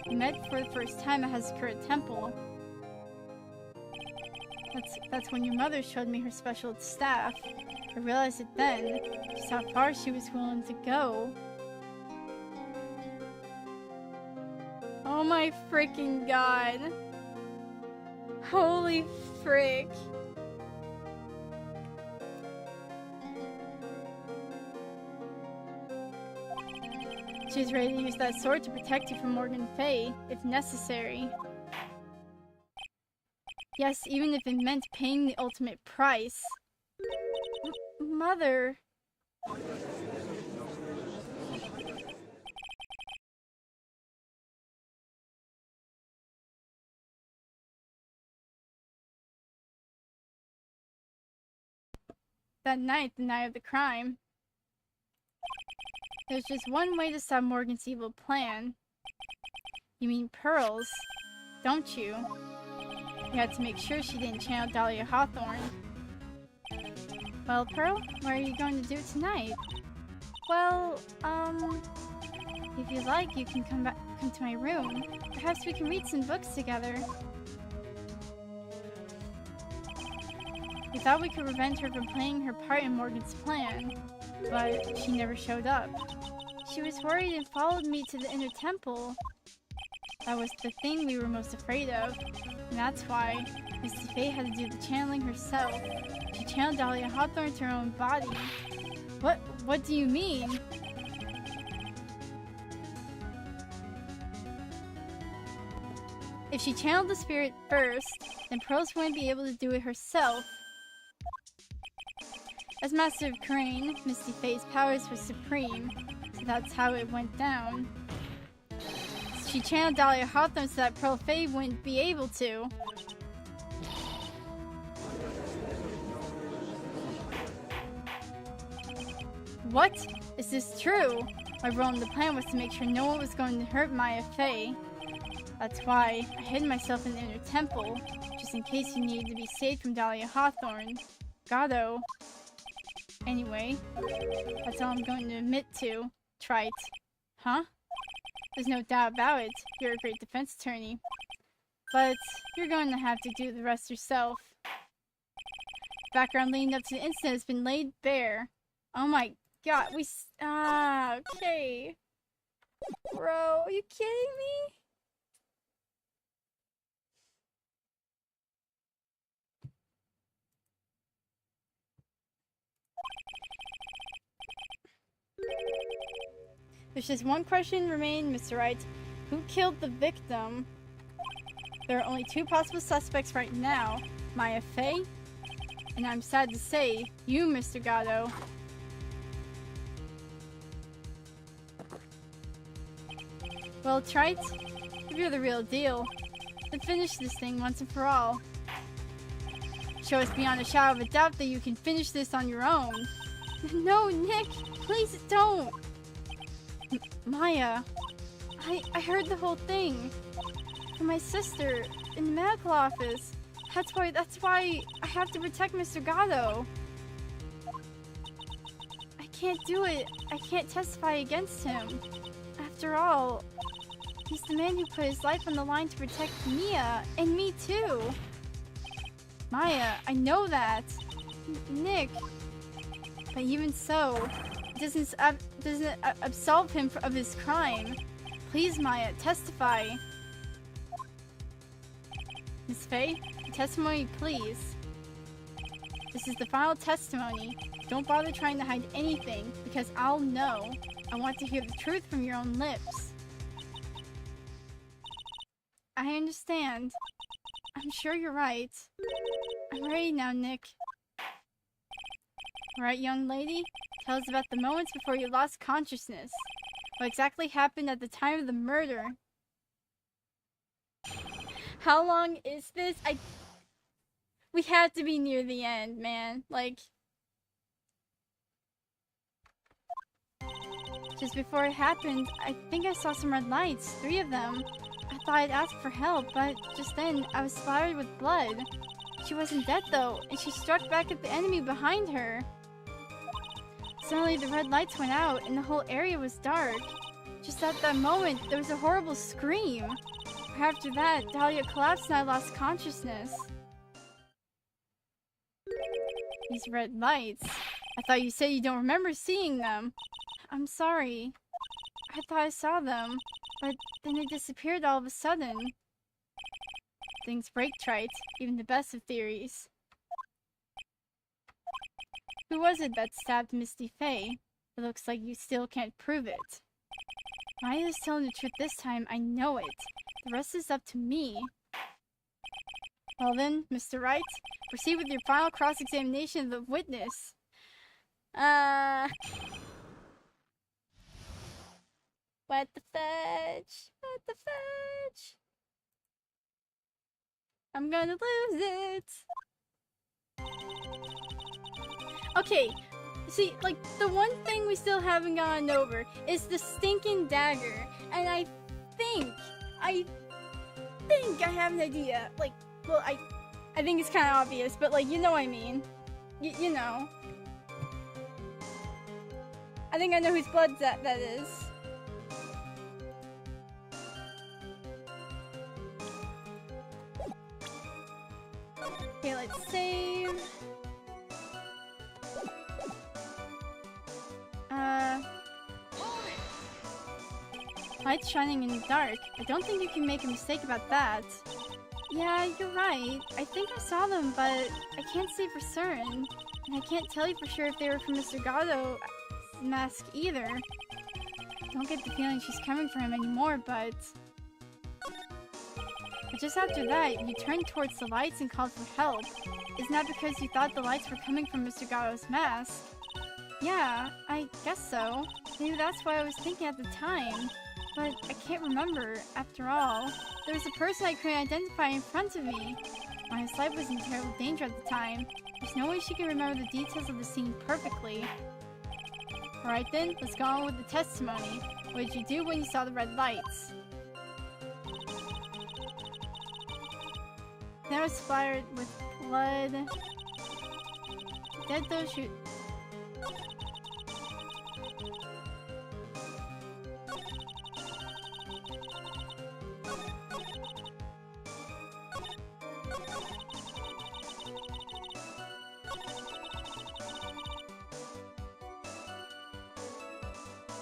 We met for the first time at Hazakura Temple. That's when your mother showed me her special staff. I realized it then, just how far she was willing to go. Oh my freaking god. Holy frick. She was ready to use that sword to protect you from Morgan Fay, if necessary. Yes, even if it meant paying the ultimate price. Mother... That night, the night of the crime, there's just one way to stop Morgan's evil plan. You mean pearls, don't you? You had to make sure she didn't channel Dahlia Hawthorne. Well, Pearl, what are you going to do tonight? Well, if you like, you can come to my room. Perhaps we can read some books together. We thought we could prevent her from playing her part in Morgan's plan, but she never showed up. She was worried and followed me to the inner temple. That was the thing we were most afraid of, and that's why Misty Fey had to do the channeling herself. She channeled Dahlia Hawthorne to her own body. What do you mean? If she channeled the spirit first, then Pearls wouldn't be able to do it herself. As Master of Crane, Misty Fey's powers were supreme, so that's how it went down. She channeled Dahlia Hawthorne so that Pearl Fey wouldn't be able to. What? Is this true? My role in the plan was to make sure no one was going to hurt Maya Fey. That's why I hid myself in the inner temple, just in case you needed to be saved from Dahlia Hawthorne. Gado. Anyway, that's all I'm going to admit to, Trite. Huh? There's no doubt about it, you're a great defense attorney. But you're going to have to do the rest yourself. Background leading up to the incident has been laid bare. Oh my god, okay. Bro, are you kidding me? There's just one question remaining, Mr. Wright. Who killed the victim? There are only two possible suspects right now. Maya Fey, and I'm sad to say, you, Mr. Gado. Well, Trite, if you're the real deal, then finish this thing once and for all. Show us beyond a shadow of a doubt that you can finish this on your own. No, Nick, please don't! Maya, I heard the whole thing from my sister in the medical office. That's why I have to protect Mr. Gado. I can't do it. I can't testify against him. After all, he's the man who put his life on the line to protect Mia, and me too. Maya, I know that. Nick. But even so, it doesn't absolve him of his crime. Please, Maya, testify. Miss Fey, testimony, please. This is the final testimony. Don't bother trying to hide anything, because I'll know. I want to hear the truth from your own lips. I understand. I'm sure you're right. I'm ready now, Nick. Right, young lady? Tell us about the moments before you lost consciousness. What exactly happened at the time of the murder? How long is this? We have to be near the end, man. Like, just before it happened, I think I saw some red lights, 3 of them. I thought I'd ask for help, but just then I was splattered with blood. She wasn't dead though, and she struck back at the enemy behind her. Suddenly the red lights went out and the whole area was dark. Just at that moment, there was a horrible scream. After that, Dahlia collapsed and I lost consciousness. These red lights. I thought you said you don't remember seeing them. I'm sorry. I thought I saw them, but then they disappeared all of a sudden. Things break, Trite, even the best of theories. Who was it that stabbed Misty Faye? It looks like you still can't prove it. Maya is telling the truth this time, I know it. The rest is up to me. Well then, Mr. Wright, proceed with your final cross-examination of the witness. What the fudge? What the fudge? I'm gonna lose it. Okay, see, like, the one thing we still haven't gotten over is the stinking dagger. And I think I have an idea. Like, well, I think it's kind of obvious, but, like, you know what I mean. You know. I think I know whose blood that is. Okay, let's save. Lights shining in the dark. I don't think you can make a mistake about that. Yeah, you're right. I think I saw them, but I can't say for certain. And I can't tell you for sure if they were from Mr. Gatto's mask either. I don't get the feeling she's coming for him anymore, but just after that, you turned towards the lights and called for help. Isn't that because you thought the lights were coming from Mr. Gatto's mask? Yeah, I guess so. Maybe that's what I was thinking at the time. But I can't remember, after all. There was a person I couldn't identify in front of me. My life was in terrible danger at the time. There's no way she can remember the details of the scene perfectly. Alright then, let's go on with the testimony. What did you do when you saw the red lights? Then I was splattered with blood. Dead though shoot.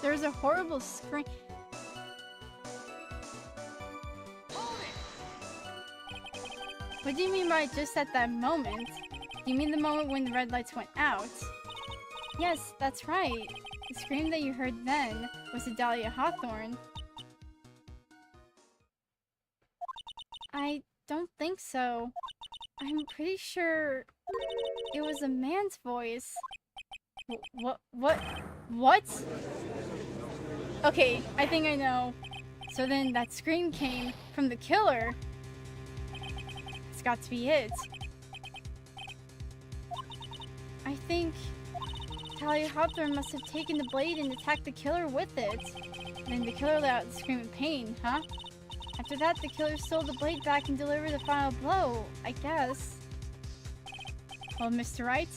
There's a horrible scream. What do you mean by just at that moment? Do you mean the moment when the red lights went out? Yes, that's right. The scream that you heard then was a Dahlia Hawthorne. I don't think so. I'm pretty sure it was a man's voice. What? Okay, I think I know. So then that scream came from the killer. It's got to be it. I think Dahlia Hawthorne must have taken the blade and attacked the killer with it. And then the killer let out a scream of pain, huh? After that, the killer stole the blade back and delivered the final blow, I guess. Well, Mr. Wright,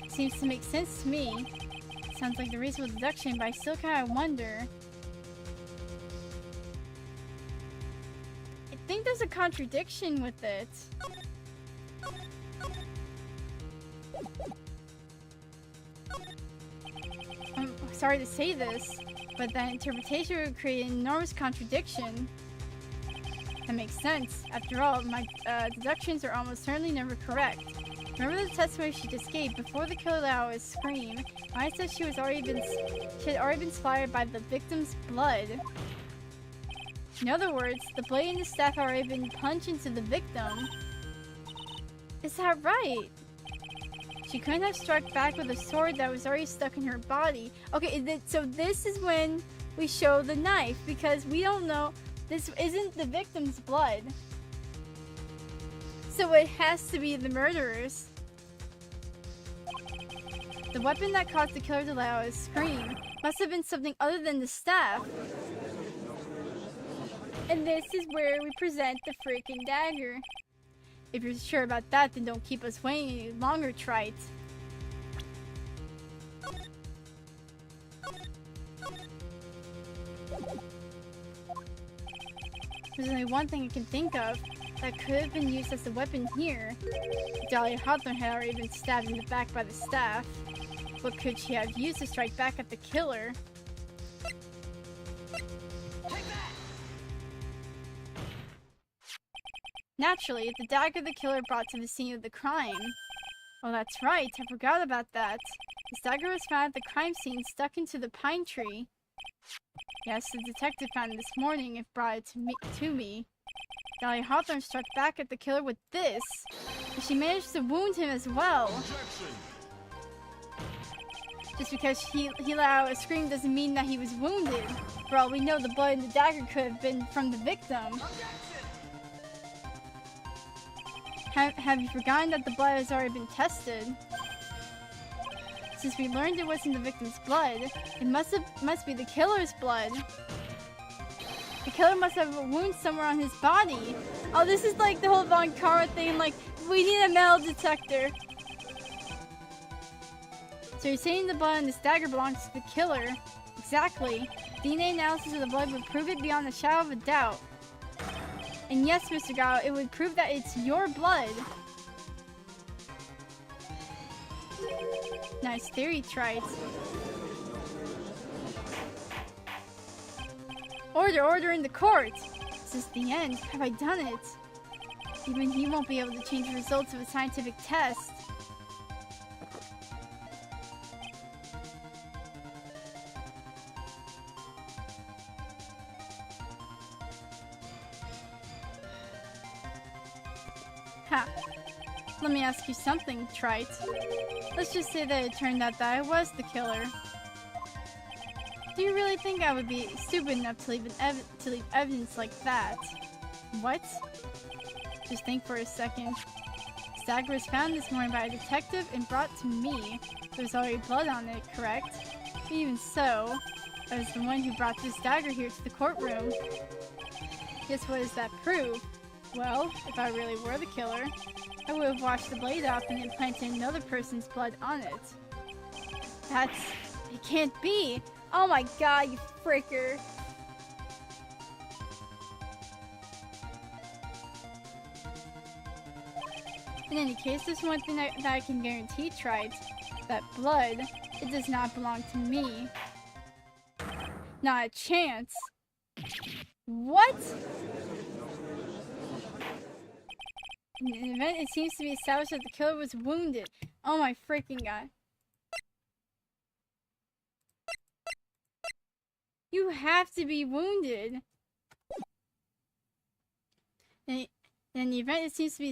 seems to make sense to me. Sounds like the reasonable deduction, but I still kind of wonder. I think there's a contradiction with it. I'm sorry to say this, but that interpretation would create an enormous contradiction. That makes sense. After all, my deductions are almost certainly never correct. Remember the testimony she just gave before the killer let out a scream? Maya said she had already been splattered by the victim's blood. In other words, the blade and the staff had already been punched into the victim. Is that right? She couldn't have struck back with a sword that was already stuck in her body. Okay, so this is when we show the knife because we don't know. This isn't the victim's blood. So it has to be the murderer's. The weapon that caused the killer to let out a scream must have been something other than the staff. And this is where we present the freaking dagger. If you're sure about that, then don't keep us waiting any longer, Trite. There's only one thing I can think of that could have been used as a weapon here. Dahlia Hawthorne had already been stabbed in the back by the staff. What could she have used to strike back at the killer? Naturally, the dagger the killer brought to the scene of the crime. Oh, that's right, I forgot about that. This dagger was found at the crime scene stuck into the pine tree. Yes, the detective found it this morning and brought it to me. Dahlia Hawthorne struck back at the killer with this, and she managed to wound him as well. Objection. Just because he let out a scream doesn't mean that he was wounded. For all we know, the blood in the dagger could have been from the victim. Have you forgotten that the blood has already been tested? Since we learned it wasn't the victim's blood, it must be the killer's blood. The killer must have a wound somewhere on his body. Oh, this is like the whole Von Kara thing, like, we need a metal detector. So you're saying the blood in this dagger belongs to the killer? Exactly. DNA analysis of the blood would prove it beyond a shadow of a doubt. And yes, Mr. Gao, it would prove that it's your blood. Nice theory, Trite. Order in the court! This is the end. Have I done it? Even he won't be able to change the results of a scientific test. Ha. Let me ask you something, Trite. Let's just say that it turned out that I was the killer. Do you really think I would be stupid enough to leave evidence like that? What? Just think for a second. This dagger was found this morning by a detective and brought to me. There was already blood on it, correct? Even so, I was the one who brought this dagger here to the courtroom. Guess what does that prove? Well, if I really were the killer, I would have washed the blade off and implanted another person's blood on it. It can't be! Oh my god, you fricker! In any case, there's one thing that I can guarantee, Trite. That blood, it does not belong to me. Not a chance! What?! In the event, it seems to be established that the killer was wounded. Oh my freaking god. You have to be wounded. In the event, it seems to be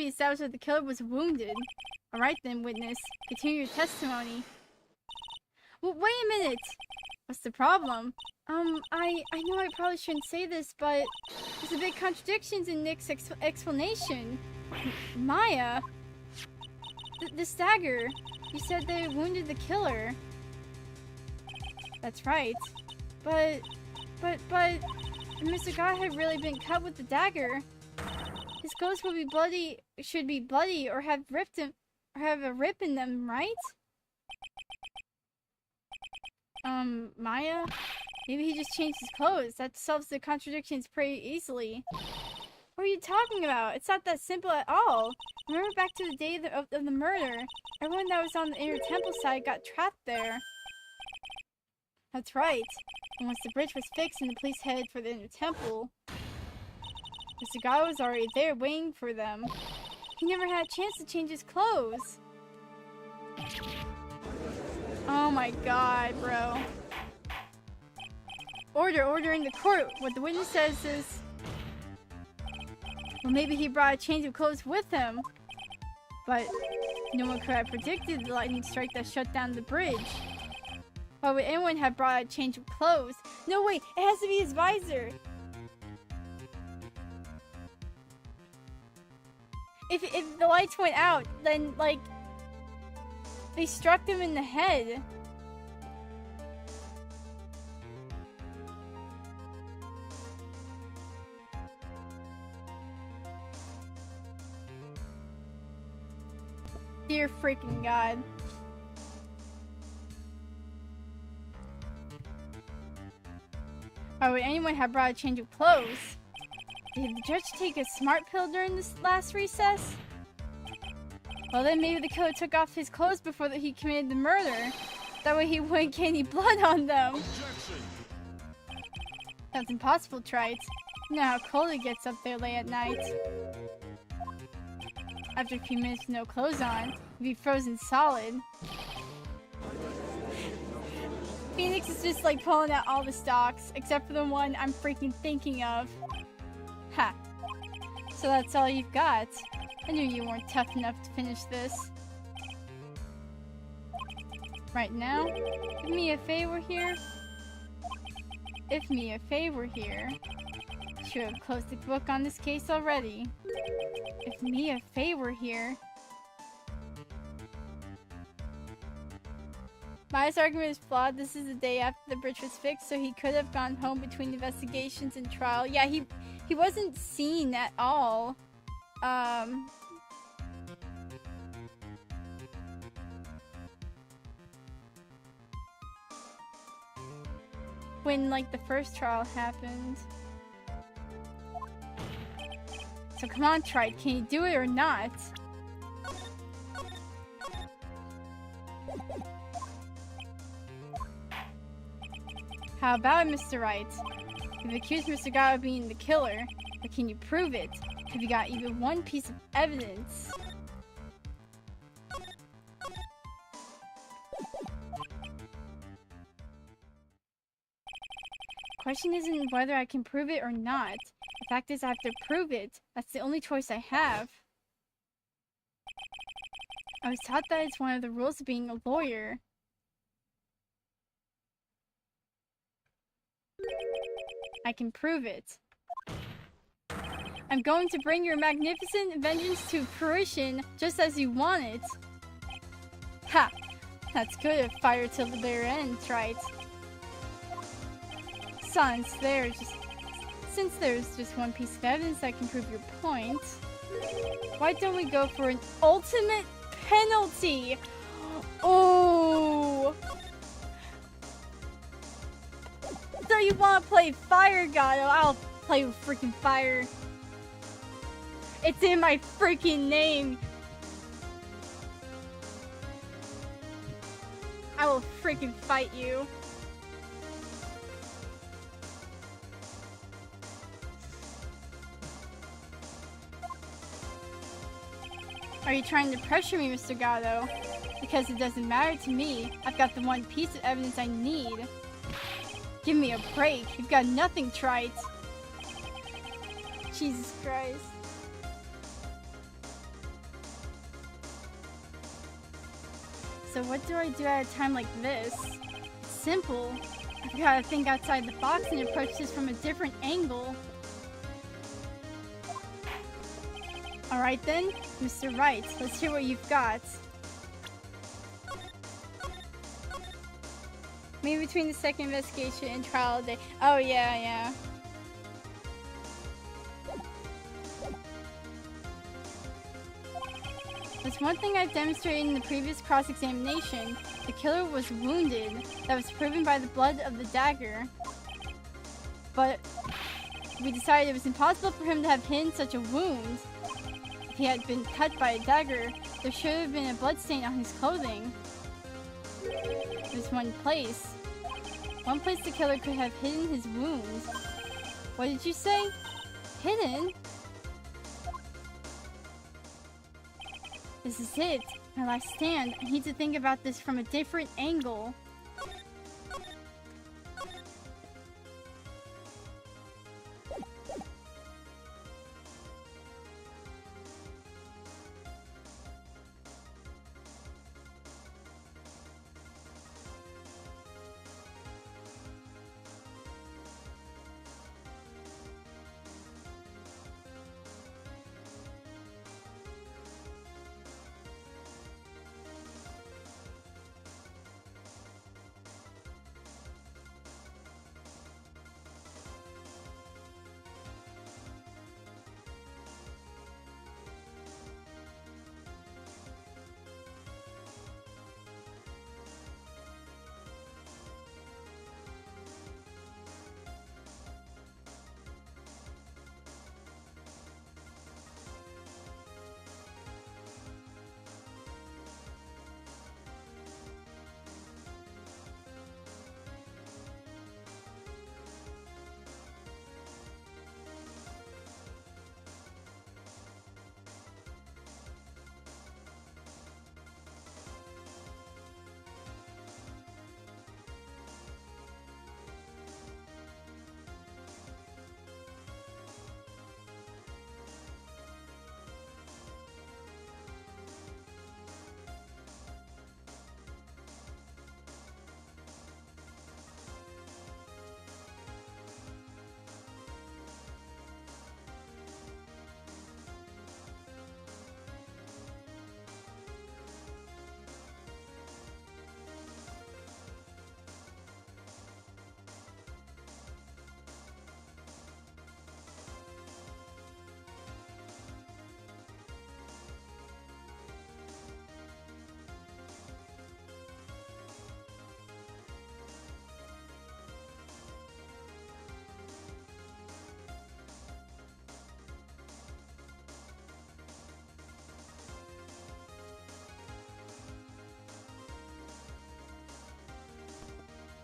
established that the killer was wounded. Alright then, witness. Continue your testimony. Well, wait a minute! What's the problem? I know I probably shouldn't say this, but there's a big contradictions in Nick's explanation. Maya? This dagger. You said that it wounded the killer. That's right. But Mr. God had really been cut with the dagger. His clothes would be bloody, should be bloody, or have ripped him, or have a rip in them, right? Maya? Maybe he just changed his clothes. That solves the contradictions pretty easily. What are you talking about? It's not that simple at all. Remember back to the day of the murder. Everyone that was on the inner temple side got trapped there. That's right. And once the bridge was fixed and the police headed for the inner temple, Mr. Guy was already there waiting for them. He never had a chance to change his clothes. Oh my god, bro. Order in the court. What the witness says is... Well, maybe he brought a change of clothes with him. But no one could have predicted the lightning strike that shut down the bridge. Why would anyone have brought a change of clothes? No, wait, it has to be his visor. If the lights went out, then, like, they struck him in the head. Dear freaking God. Why would anyone have brought a change of clothes? Did the judge take a smart pill during this last recess? Well, then maybe the killer took off his clothes before he committed the murder. That way he wouldn't get any blood on them. Objection. That's impossible, Trite. You know how cold it gets up there late at night. After a few minutes with no clothes on, you'd be frozen solid. Phoenix is just like pulling out all the stocks, except for the one I'm freaking thinking of. Ha. So that's all you've got. I knew you weren't tough enough to finish this. Right now, if Mia Fey were here... If Mia Fey were here... Should have closed the book on this case already. If Mia Fey were here... Maya's argument is flawed. This is the day after the bridge was fixed, so he could have gone home between investigations and trial. Yeah, he wasn't seen at all. When, like, the first trial happened. So come on, Trite, can you do it or not? How about it, Mr. Wright? You've accused Mr. Guy of being the killer, but can you prove it? Have you got even one piece of evidence? Question isn't whether I can prove it or not. The fact is I have to prove it. That's the only choice I have. I was taught that it's one of the rules of being a lawyer. I can prove it. I'm going to bring your magnificent vengeance to fruition just as you want it. Ha! That's good. Fire till the bitter end, right? Since there's just one piece of evidence that can prove your point, why don't we go for an ultimate penalty? Oh! So you want to play Fire God? Oh, I'll play with freaking fire. It's in my freaking name. I will freaking fight you. Are you trying to pressure me, Mr. Gatto? Because it doesn't matter to me. I've got the one piece of evidence I need. Give me a break. You've got nothing, Trite. Jesus Christ. So what do I do at a time like this? It's simple. I've got to think outside the box and approach this from a different angle. Alright then, Mr. Wright, let's hear what you've got. Maybe between the second investigation and trial day. Oh yeah. That's one thing I've demonstrated in the previous cross-examination. The killer was wounded. That was proven by the blood of the dagger. But we decided it was impossible for him to have hidden such a wound. If he had been cut by a dagger, there should have been a bloodstain on his clothing. There's one place. One place the killer could have hidden his wounds. What did you say? Hidden? This is it. My last stand. I need to think about this from a different angle.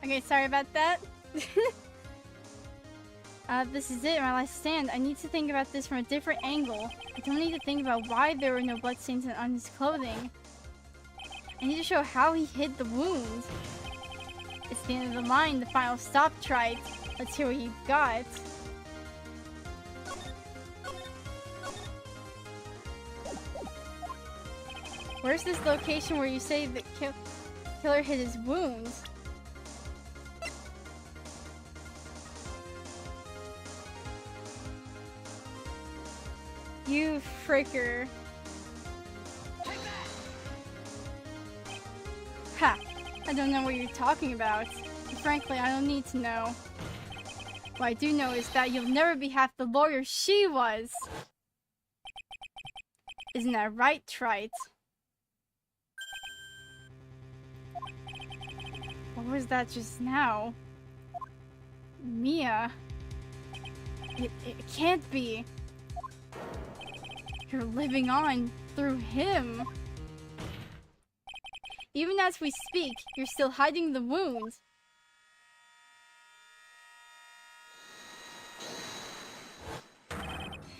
Okay, sorry about that. This is it, my last stand. I need to think about this from a different angle. I don't need to think about why there were no bloodstains on his clothing. I need to show how he hid the wound. It's the end of the line, the final stop, Trite. Let's hear what you've got. Where's this location where you say the killer hid his wounds? You fricker. Ha! I don't know what you're talking about. And frankly, I don't need to know. What I do know is that you'll never be half the lawyer she was! Isn't that right, Trite? What was that just now? Mia? It can't be. You're living on through him. Even as we speak, you're still hiding the wound.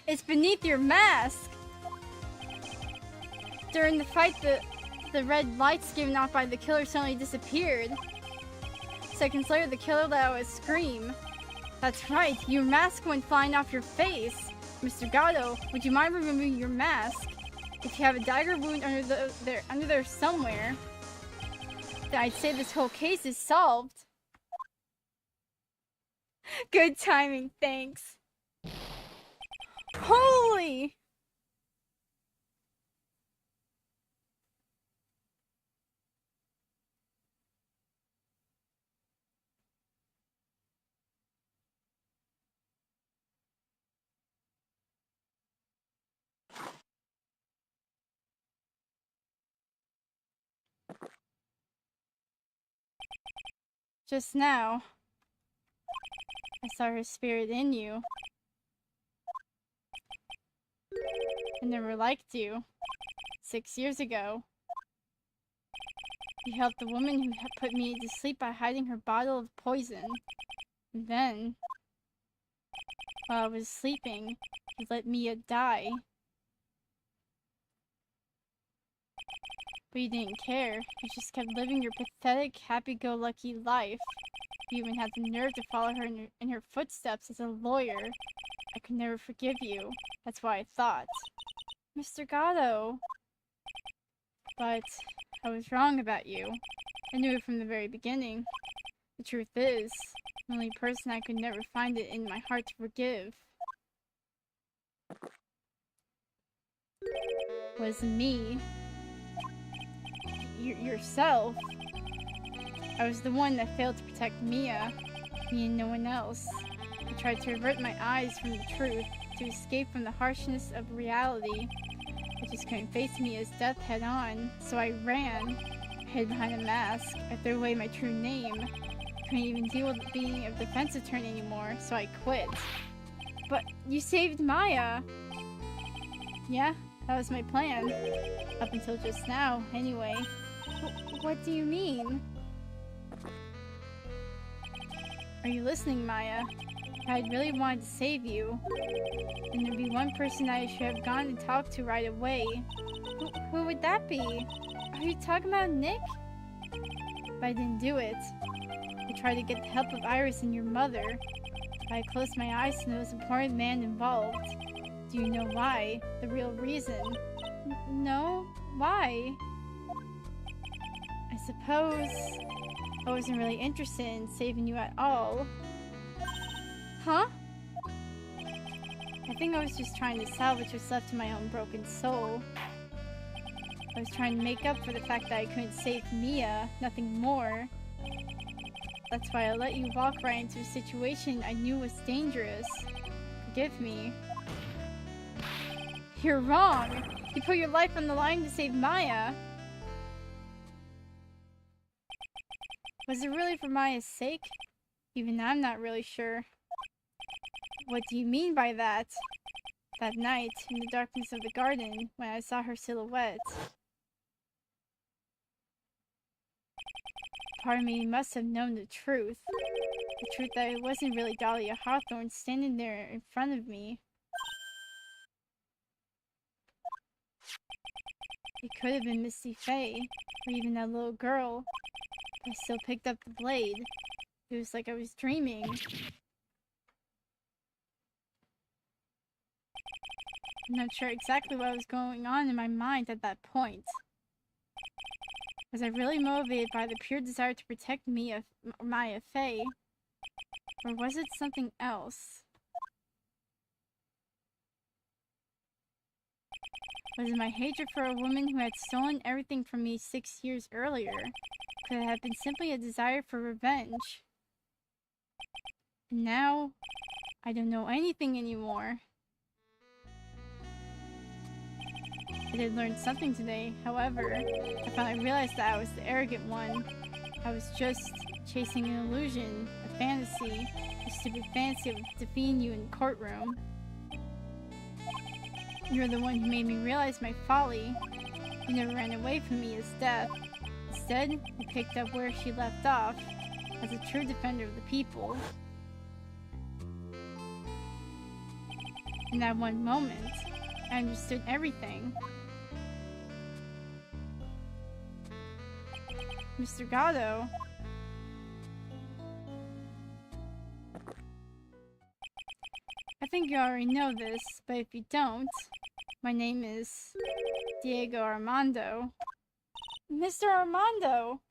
It's beneath your mask. During the fight, the red lights given off by the killer suddenly disappeared. Seconds later, the killer let out a scream. That's right, your mask went flying off your face. Mr. Gatto, would you mind removing your mask? If you have a dagger wound under there somewhere, then I'd say this whole case is solved. Good timing, thanks. Holy! Just now, I saw her spirit in you. I never liked you. 6 years ago. You helped the woman who put me to sleep by hiding her bottle of poison. And then, while I was sleeping, you let Mia die. But you didn't care. You just kept living your pathetic, happy-go-lucky life. You even had the nerve to follow her in her footsteps as a lawyer. I could never forgive you. That's why I thought. Mr. Gatto. But I was wrong about you. I knew it from the very beginning. The truth is, the only person I could never find it in my heart to forgive was me. Yourself. I was the one that failed to protect Mia. Me and no one else. I tried to avert my eyes from the truth, to escape from the harshness of reality. I just couldn't face Mia's death head on, so I ran. I hid behind a mask. I threw away my true name. I couldn't even deal with being a defense attorney anymore, so I quit. But you saved Maya! Yeah, that was my plan. Up until just now, anyway. What do you mean? Are you listening, Maya? If I'd really wanted to save you, then there'd be one person I should have gone and talked to right away. Who would that be? Are you talking about Nick? But I didn't do it. I tried to get the help of Iris and your mother. But I closed my eyes to the most important man involved. Do you know why? The real reason? No? Why? I suppose I wasn't really interested in saving you at all. Huh? I think I was just trying to salvage what's left of my own broken soul. I was trying to make up for the fact that I couldn't save Mia, nothing more. That's why I let you walk right into a situation I knew was dangerous. Forgive me. You're wrong! You put your life on the line to save Maya! Was it really for Maya's sake? Even I'm not really sure. What do you mean by that? That night, in the darkness of the garden, when I saw her silhouette. part of me must have known the truth. The truth that it wasn't really Dahlia Hawthorne standing there in front of me. It could have been Misty Faye, or even that little girl. I still picked up the blade. It was like I was dreaming. I'm not sure exactly what was going on in my mind at that point. Was I really motivated by the pure desire to protect Maya Faye? Or was it something else? Was it my hatred for a woman who had stolen everything from me 6 years earlier? Could it have been simply a desire for revenge? And now, I don't know anything anymore. I did learn something today, however, I finally realized that I was the arrogant one. I was just chasing an illusion, a fantasy, a stupid fantasy of defeating you in the courtroom. You're the one who made me realize my folly. You never ran away from me as death. Instead, you picked up where she left off, as a true defender of the people. In that one moment, I understood everything. Mr. Gatto. I think you already know this, but if you don't, my name is Diego Armando. Mr. Armando!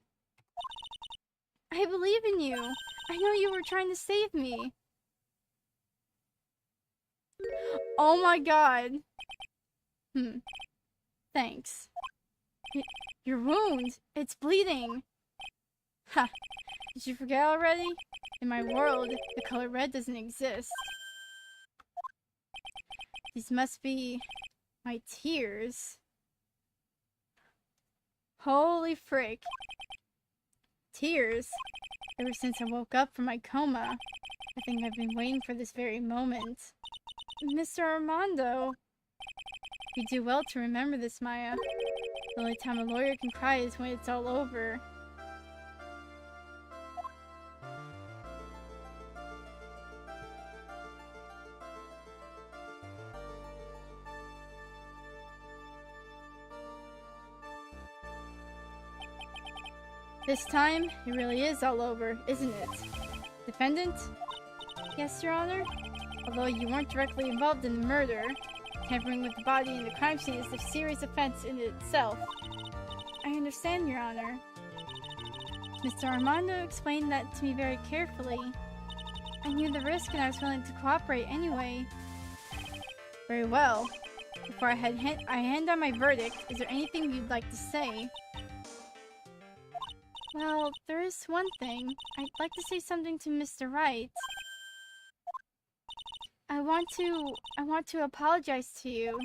I believe in you! I know you were trying to save me! Oh my god! Thanks. Your wound! It's bleeding! Ha! Did you forget already? In my world, the color red doesn't exist. These must be my tears. Holy frick. Tears? Ever since I woke up from my coma, I think I've been waiting for this very moment. Mr. Armando! You do well to remember this, Maya. The only time a lawyer can cry is when it's all over. This time, it really is all over, isn't it? Defendant? Yes, Your Honor? Although you weren't directly involved in the murder, tampering with the body in the crime scene is a serious offense in itself. I understand, Your Honor. Mr. Armando explained that to me very carefully. I knew the risk and I was willing to cooperate anyway. Very well. Before I hand down my verdict, is there anything you'd like to say? Well, there is one thing. I'd like to say something to Mr. Wright. I want to apologize to you.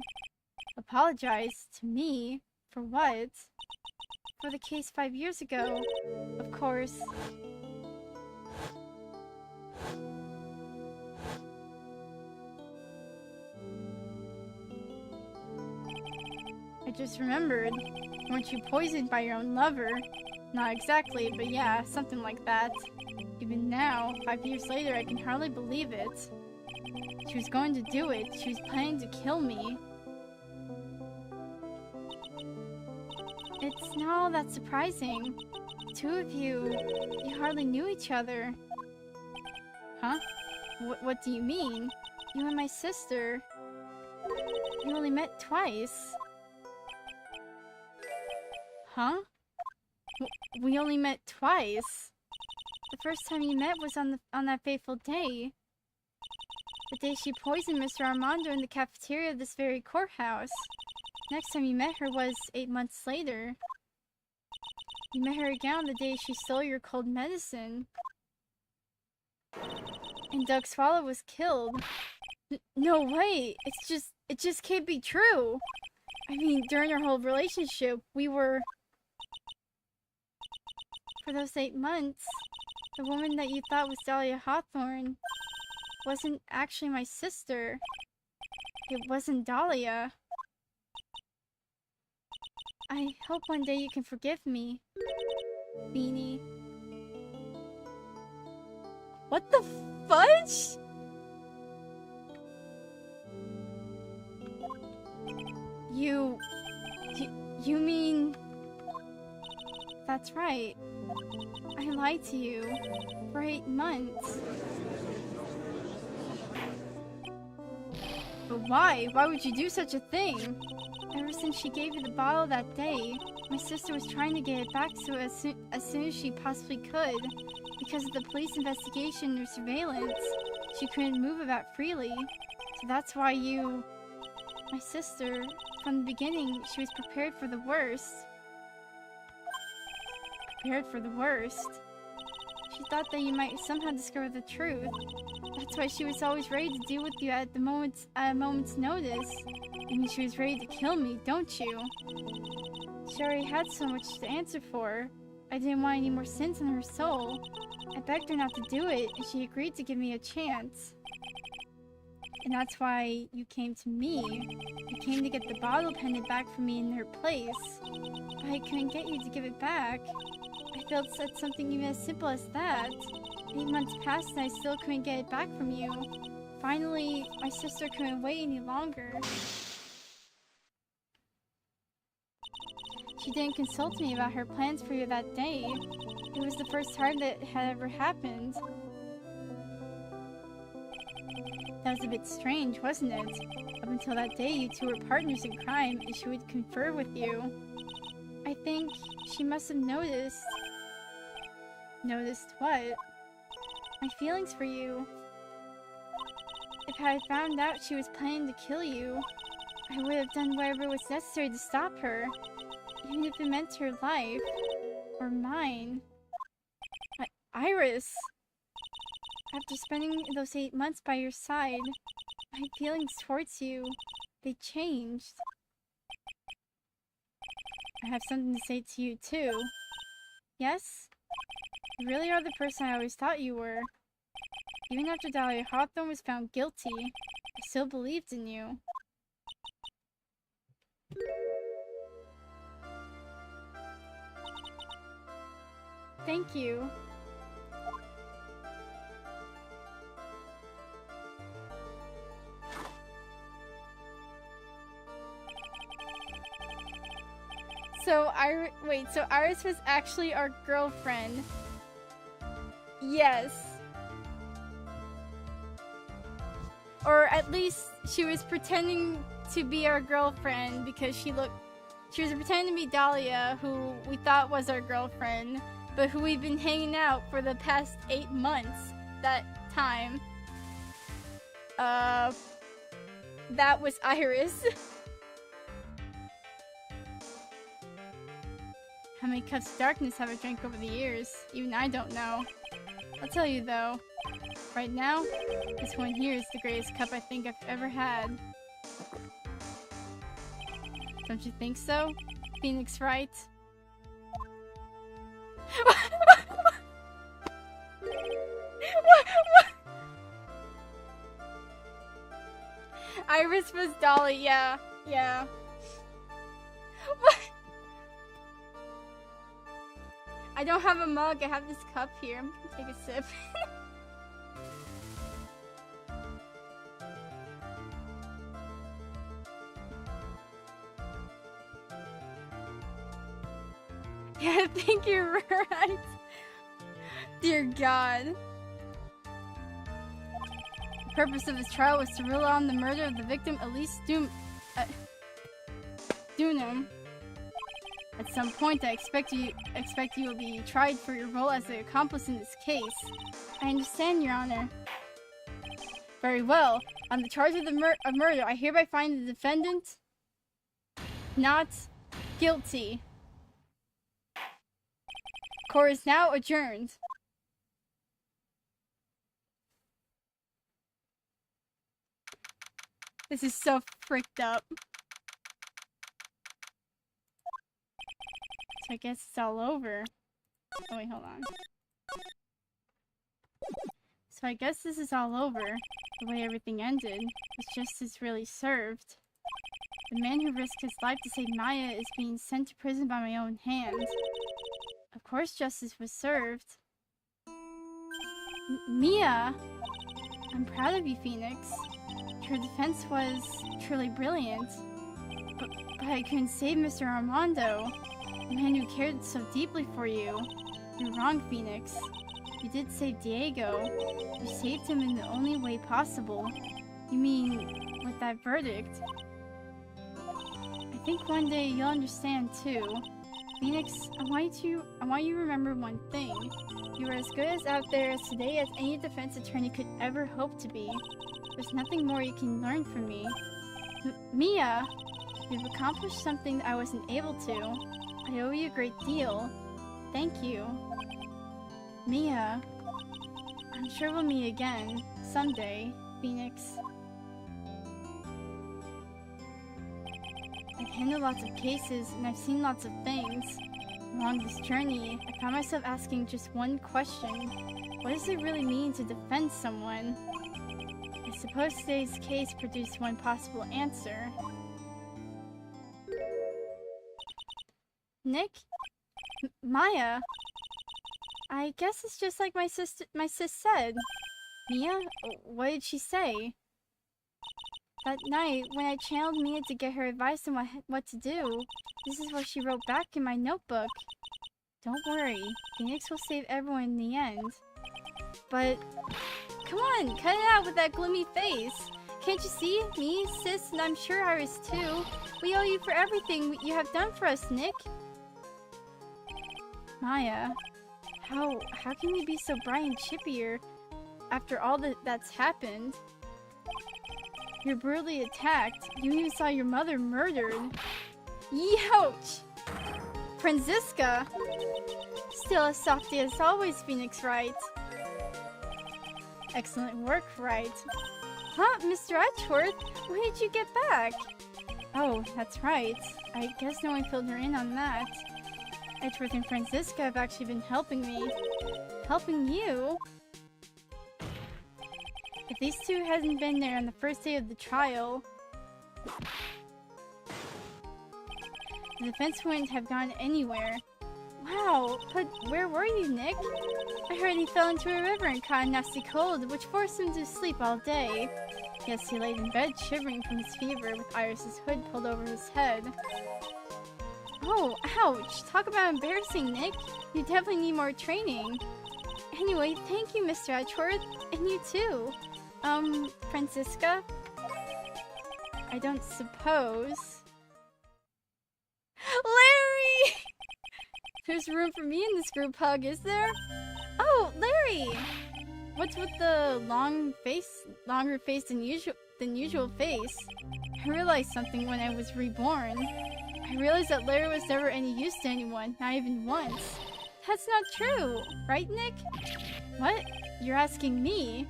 Apologize to me? For what? For the case 5 years ago, of course. I just remembered. Weren't you poisoned by your own lover? Not exactly, but yeah, something like that. Even now, 5 years later, I can hardly believe it. She was going to do it. She was planning to kill me. It's not all that surprising. The two of you hardly knew each other. Huh? What do you mean? You and my sister. You only met twice. Huh? We only met twice. The first time you met was on that fateful day. The day she poisoned Mr. Armando in the cafeteria of this very courthouse. Next time you met her was 8 months later. You met her again on the day she stole your cold medicine. And Doug Swallow was killed. No way! It just can't be true! I mean, during our whole relationship, we were... For those 8 months, the woman that you thought was Dahlia Hawthorne wasn't actually my sister. It wasn't Dahlia. I hope one day you can forgive me, Beanie. What the fudge? You mean... That's right. I lied to you for 8 months. But why? Why would you do such a thing? Ever since she gave you the bottle that day, my sister was trying to get it back to as soon as she possibly could. Because of the police investigation or surveillance, she couldn't move about freely. So that's why you... My sister, from the beginning, she was prepared for the worst. Prepared for the worst. She thought that you might somehow discover the truth. That's why she was always ready to deal with you at a moment's notice. I mean, she was ready to kill me, don't you? She already had so much to answer for. I didn't want any more sins on her soul. I begged her not to do it, and she agreed to give me a chance. And that's why you came to me. You came to get the bottle pendant back from me in her place. But I couldn't get you to give it back. I failed to set something even as simple as that. 8 months passed and I still couldn't get it back from you. Finally, my sister couldn't wait any longer. She didn't consult me about her plans for you that day. It was the first time that it had ever happened. That was a bit strange, wasn't it? Up until that day, you two were partners in crime, and she would confer with you. I think she must have noticed... Noticed what? My feelings for you. If I had found out she was planning to kill you, I would have done whatever was necessary to stop her. Even if it meant her life. Or mine. Iris! After spending those 8 months by your side, my feelings towards you, they changed. I have something to say to you, too. Yes? You really are the person I always thought you were. Even after Dahlia Hawthorne was found guilty, I still believed in you. Thank you. So Iris was actually our girlfriend. Yes. Or at least she was pretending to be our girlfriend because she was pretending to be Dahlia, who we thought was our girlfriend, but who we've been hanging out for the past 8 months. That time. That was Iris. How many cups of darkness have I drank over the years? Even I don't know. I'll tell you though. Right now, this one here is the greatest cup I think I've ever had. Don't you think so, Phoenix Wright? What? Iris was Dolly, yeah. What? I don't have a mug, I have this cup here. I'm gonna take a sip. Yeah, I think you're right. Dear God. The purpose of this trial was to rule on the murder of the victim, Elise Dunham. At some point, I expect you will be tried for your role as the accomplice in this case. I understand, Your Honor. Very well. On the charge of murder, I hereby find the defendant not guilty. Court is now adjourned. This is so fricked up. So I guess it's all over. Oh wait, hold on. So I guess this is all over. The way everything ended. Was justice really served? The man who risked his life to save Maya is being sent to prison by my own hand. Of course justice was served. Mia! I'm proud of you, Phoenix. Your defense was truly brilliant. But I couldn't save Mr. Armando, the man who cared so deeply for you. You're wrong, Phoenix. You did save Diego. You saved him in the only way possible. You mean, with that verdict. I think one day you'll understand, too. Phoenix, I want you to remember one thing. You are as good as out there as today as any defense attorney could ever hope to be. There's nothing more you can learn from me. Mia! You've accomplished something that I wasn't able to. I owe you a great deal. Thank you. Mia. I'm sure we'll meet again. Someday, Phoenix. I've handled lots of cases, and I've seen lots of things. Along this journey, I found myself asking just one question. What does it really mean to defend someone? I suppose today's case produced one possible answer. Nick? Maya? I guess it's just like my sis said. Mia? What did she say? That night, when I channeled Mia to get her advice on what to do, this is what she wrote back in my notebook. Don't worry, Phoenix will save everyone in the end. But, come on, cut it out with that gloomy face. Can't you see? Me, sis, and I'm sure Iris too. We owe you for everything you have done for us, Nick. Maya, how can you be so bright and chippier after all that's happened? You're brutally attacked. You even saw your mother murdered. Youch! Franziska! Still as softy as always, Phoenix Wright. Excellent work, Wright. Huh, Mr. Edgeworth? When did you get back? Oh, that's right. I guess no one filled her in on that. Edgeworth and Franziska have actually been helping me. Helping you? If these two hadn't been there on the first day of the trial, the defense wouldn't have gone anywhere. Wow, but where were you, Nick? I heard he fell into a river and caught a nasty cold, which forced him to sleep all day. Yes, he laid in bed shivering from his fever with Iris's hood pulled over his head. Oh, ouch! Talk about embarrassing, Nick. You definitely need more training. Anyway, thank you, Mr. Edgeworth. And you too. Franziska? I don't suppose... Larry! There's room for me in this group hug, is there? Oh, Larry! What's with the longer face than usual face? I realized something when I was reborn. I realized that Larry was never any use to anyone, not even once. That's not true, right, Nick? What? You're asking me?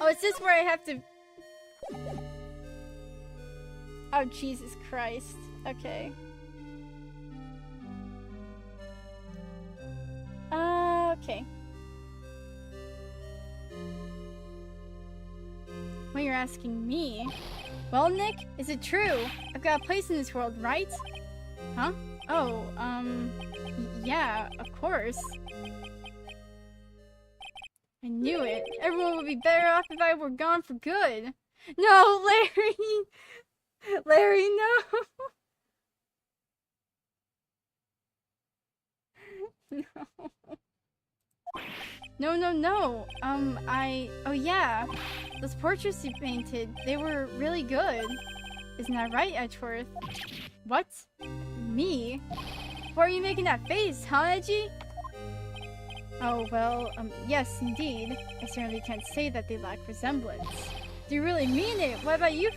Oh, is this where I have to... Oh, Jesus Christ. Okay. Okay. Well, you're asking me. Well, Nick, is it true? I've got a place in this world, right? Huh? Oh, yeah, of course. I knew it. Everyone would be better off if I were gone for good. No, Larry! Larry, no! No. No. Oh yeah. Those portraits you painted, they were really good. Isn't that right, Edgeworth? What? Me? Why are you making that face, huh, Edgy? Oh, well, yes, indeed. I certainly can't say that they lack resemblance. Do you really mean it? What about you,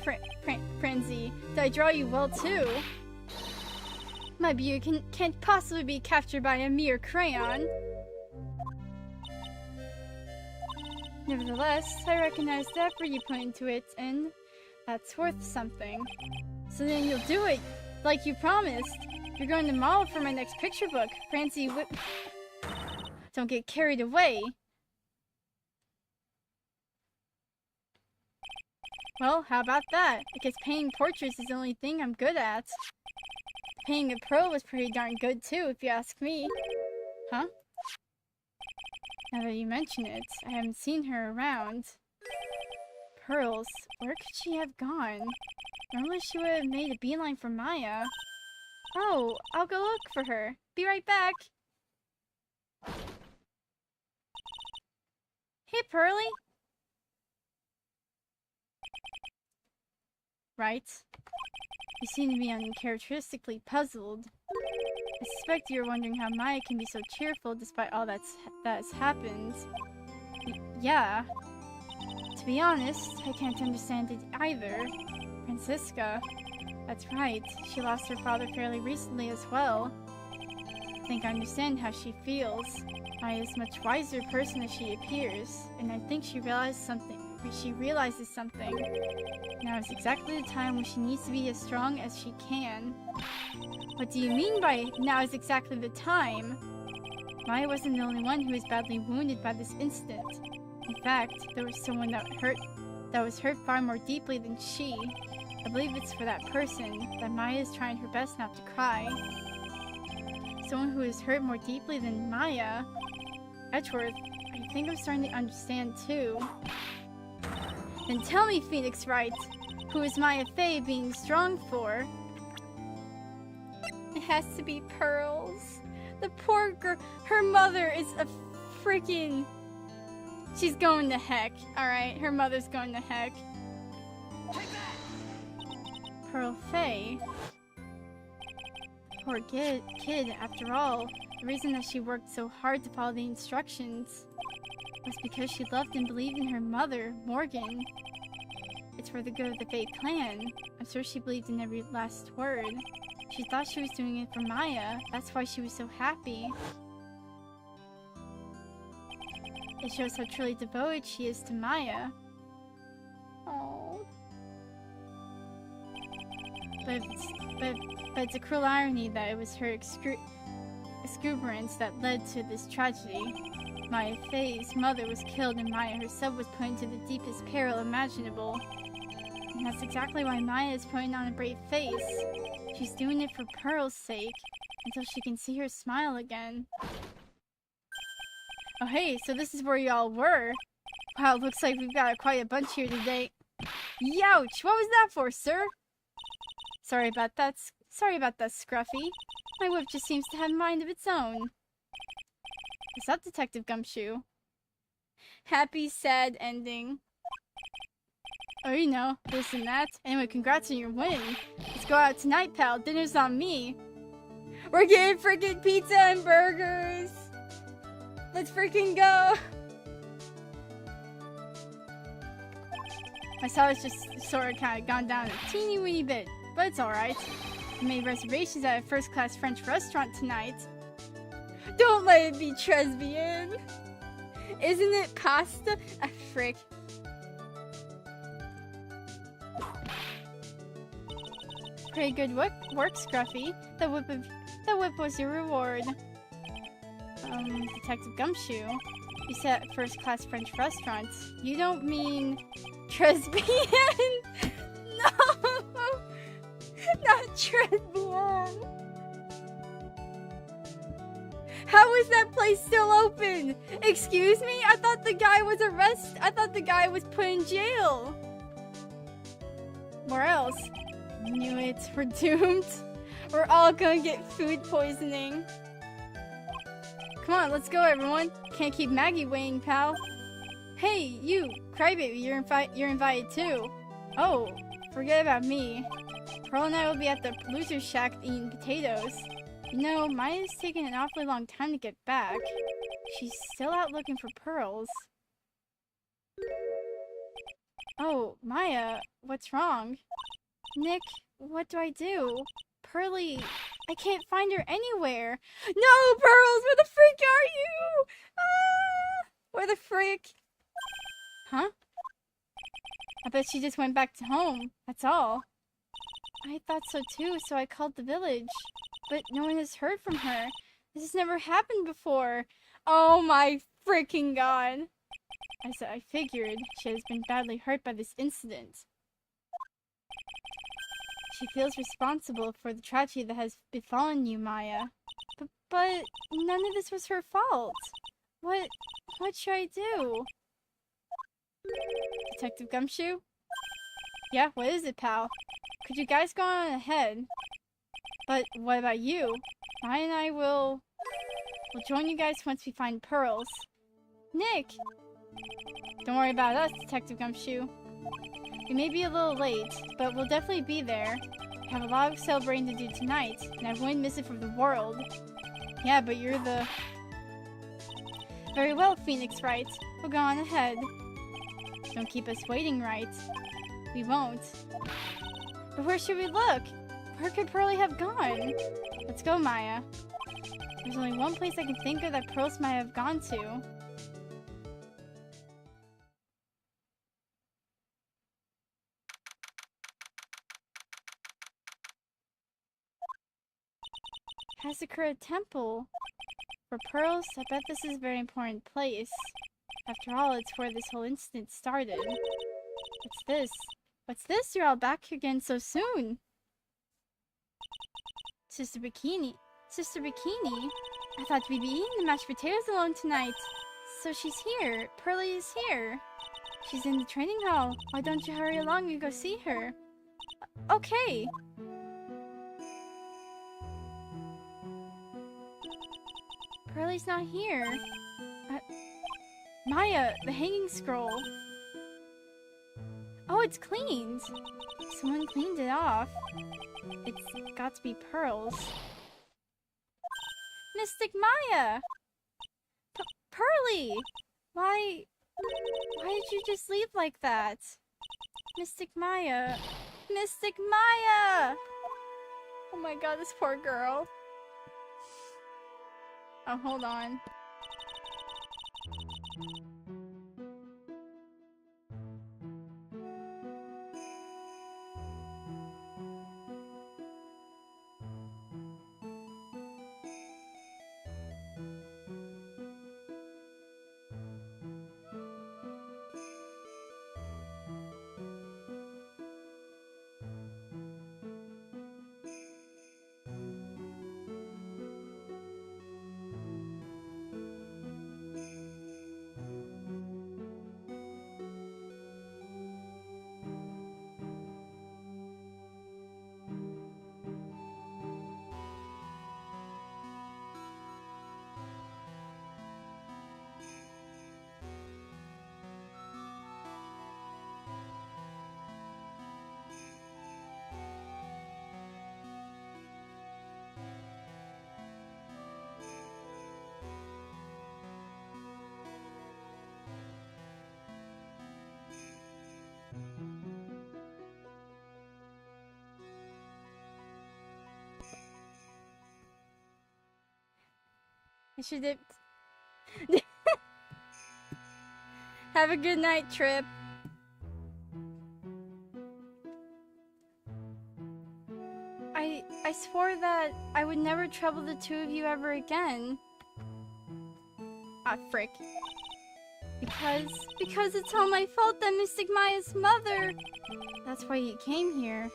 Frenzy? Did I draw you well, too? My beauty can't possibly be captured by a mere crayon. Nevertheless, I recognize the effort you put into it, and that's worth something. So then you'll do it, like you promised. You're going to model for my next picture book, Francie Don't get carried away. Well, how about that? I guess painting portraits is the only thing I'm good at. Painting a pro was pretty darn good too, if you ask me. Huh? Now that you mention it, I haven't seen her around. Pearls, where could she have gone? Normally she would have made a beeline for Maya. Oh, I'll go look for her. Be right back. Hey, Pearly. Right. You seem to be uncharacteristically puzzled. I suspect you're wondering how Maya can be so cheerful despite all that has happened. Yeah. To be honest, I can't understand it either. Francisca. That's right. She lost her father fairly recently as well. I think I understand how she feels. Maya is a much wiser person as she appears, and I think she realizes something. Now is exactly the time when she needs to be as strong as she can. What do you mean by now is exactly the time? Maya wasn't the only one who was badly wounded by this incident. In fact, there was someone that was hurt far more deeply than she. I believe it's for that person that Maya is trying her best not to cry. Someone who is hurt more deeply than Maya? Edgeworth, I think I'm starting to understand too. Then tell me, Phoenix Wright, who is Maya Fey being strong for? It has to be Pearls. The poor girl, her mother is a freaking... She's going to heck, alright? Her mother's going to heck. Pearl Fey. Poor kid, after all. The reason that she worked so hard to follow the instructions was because she loved and believed in her mother, Morgan. It's for the good of the Fey clan. I'm sure she believed in every last word. She thought she was doing it for Maya. That's why she was so happy. It shows how truly devoted she is to Maya. Oh. But it's a cruel irony that it was her exuberance that led to this tragedy. Maya Fey's mother was killed and Maya herself was put into the deepest peril imaginable. And that's exactly why Maya is putting on a brave face. She's doing it for Pearl's sake, until she can see her smile again. Oh hey, so this is where y'all were. Wow, it looks like we've got quite a bunch here today. Youch! What was that for, sir? Sorry about that, Scruffy. My whip just seems to have a mind of its own. What's up, Detective Gumshoe? Happy, sad ending. Oh, you know, this and that. Anyway, congrats on your win. Let's go out tonight, pal. Dinner's on me. We're getting freaking pizza and burgers. Let's freaking go. My sally's just sort of kind of gone down a teeny weeny bit, but it's alright. I made reservations at a first-class French restaurant tonight. Don't let it be Tresbian. Isn't it pasta? Ah, frick. Pretty good work, Scruffy. The whip was your reward. Detective Gumshoe. You said first-class French restaurant. You don't mean Tresbian? No! Not Tresbian! How is that place still open? Excuse me? I thought the guy was arrested. I thought the guy was put in jail. Where else? Knew it. We're doomed. We're all gonna get food poisoning. Come on, let's go, everyone. Can't keep Maggie waiting, pal. Hey, you, Crybaby, you're invited too. Oh, forget about me. Pearl and I will be at the loser's shack eating potatoes. You know, Maya's taking an awfully long time to get back. She's still out looking for pearls. Oh, Maya, what's wrong? Nick, what do I do? Pearly, I can't find her anywhere. No, Pearls, where the freak are you? Ah, where the freak? Huh? I bet she just went back to home, that's all. I thought so too, so I called the village. But no one has heard from her. This has never happened before. Oh my freaking god. As I figured, she has been badly hurt by this incident. She feels responsible for the tragedy that has befallen you, Maya. But none of this was her fault. What What should I do? Detective Gumshoe? Yeah, what is it, pal? Could you guys go on ahead? But what about you? Maya and I will join you guys once we find pearls. Nick! Don't worry about us, Detective Gumshoe. We may be a little late, but we'll definitely be there. We have a lot of celebrating to do tonight, and I wouldn't miss it for the world. Yeah, but you're the... Very well, Phoenix Wright. We'll go on ahead. Don't keep us waiting, Wright. We won't. But where should we look? Where could Pearly have gone? Let's go, Maya. There's only one place I can think of that pearls might have gone to. Hasakura Temple. For pearls, I bet this is a very important place. After all, it's where this whole incident started. What's this? What's this? You're all back again so soon. Sister Bikini. Sister Bikini? I thought we'd be eating the mashed potatoes alone tonight. So she's here. Pearly is here. She's in the training hall. Why don't you hurry along and go see her? Okay. Pearly's not here. Maya, the hanging scroll. Oh, it's cleaned. Someone cleaned it off. It's got to be pearls. Mystic Maya! Pearly! Why did you just leave like that? Mystic Maya. Mystic Maya! Oh my god, this poor girl. Oh, hold on. I should have... Have a good night, Trip. I swore that I would never trouble the two of you ever again. Ah, frick. Because it's all my fault that Mystic Maya's mother... That's why you came here.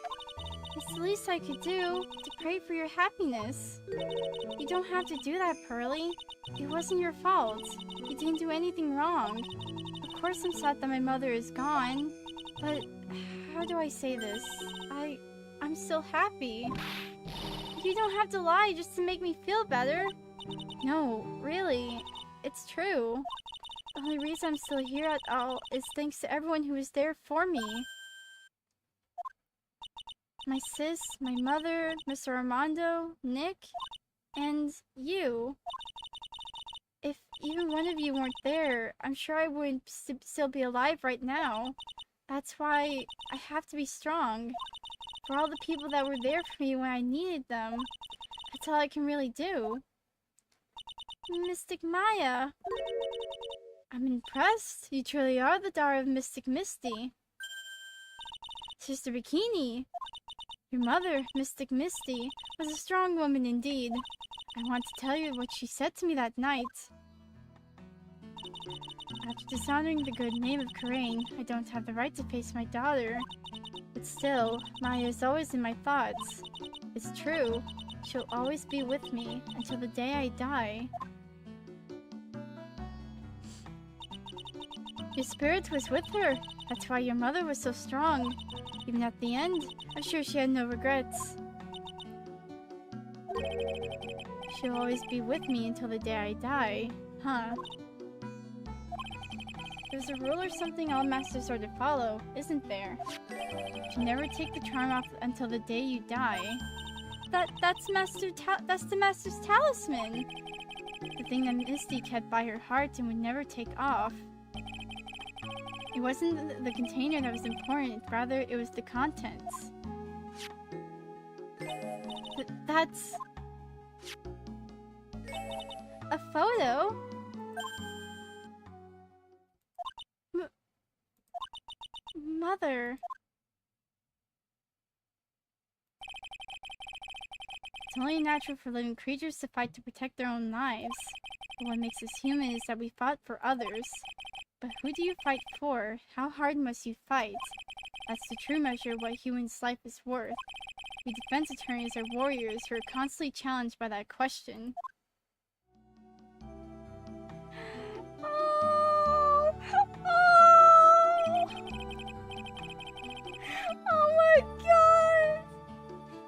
It's the least I could do, to pray for your happiness. You don't have to do that, Pearly. It wasn't your fault. You didn't do anything wrong. Of course I'm sad that my mother is gone, but how do I say this? I'm still happy. You don't have to lie just to make me feel better. No, really, it's true. The only reason I'm still here at all is thanks to everyone who was there for me. My sis, my mother, Mr. Armando, Nick, and you. If even one of you weren't there, I'm sure I wouldn't still be alive right now. That's why I have to be strong. For all the people that were there for me when I needed them. That's all I can really do. Mystic Maya. I'm impressed. You truly are the daughter of Mystic Misty. Sister Bikini. Your mother, Mystic Misty, was a strong woman indeed. I want to tell you what she said to me that night. After dishonoring the good name of Karain, I don't have the right to face my daughter. But still, Maya is always in my thoughts. It's true. She'll always be with me until the day I die. Your spirit was with her. That's why your mother was so strong. Even at the end, I'm sure she had no regrets. She'll always be with me until the day I die. Huh. There's a rule or something all masters are to follow, isn't there? You never take the charm off until the day you die. That's the master's talisman. The thing that Misty kept by her heart and would never take off. It wasn't the container that was important, rather it was the contents. That's a photo? Mother. It's only natural for living creatures to fight to protect their own lives. But what makes us human is that we fought for others. But who do you fight for? How hard must you fight? That's the true measure of what a human's life is worth. We defense attorneys are warriors who are constantly challenged by that question. Oh! Oh my god!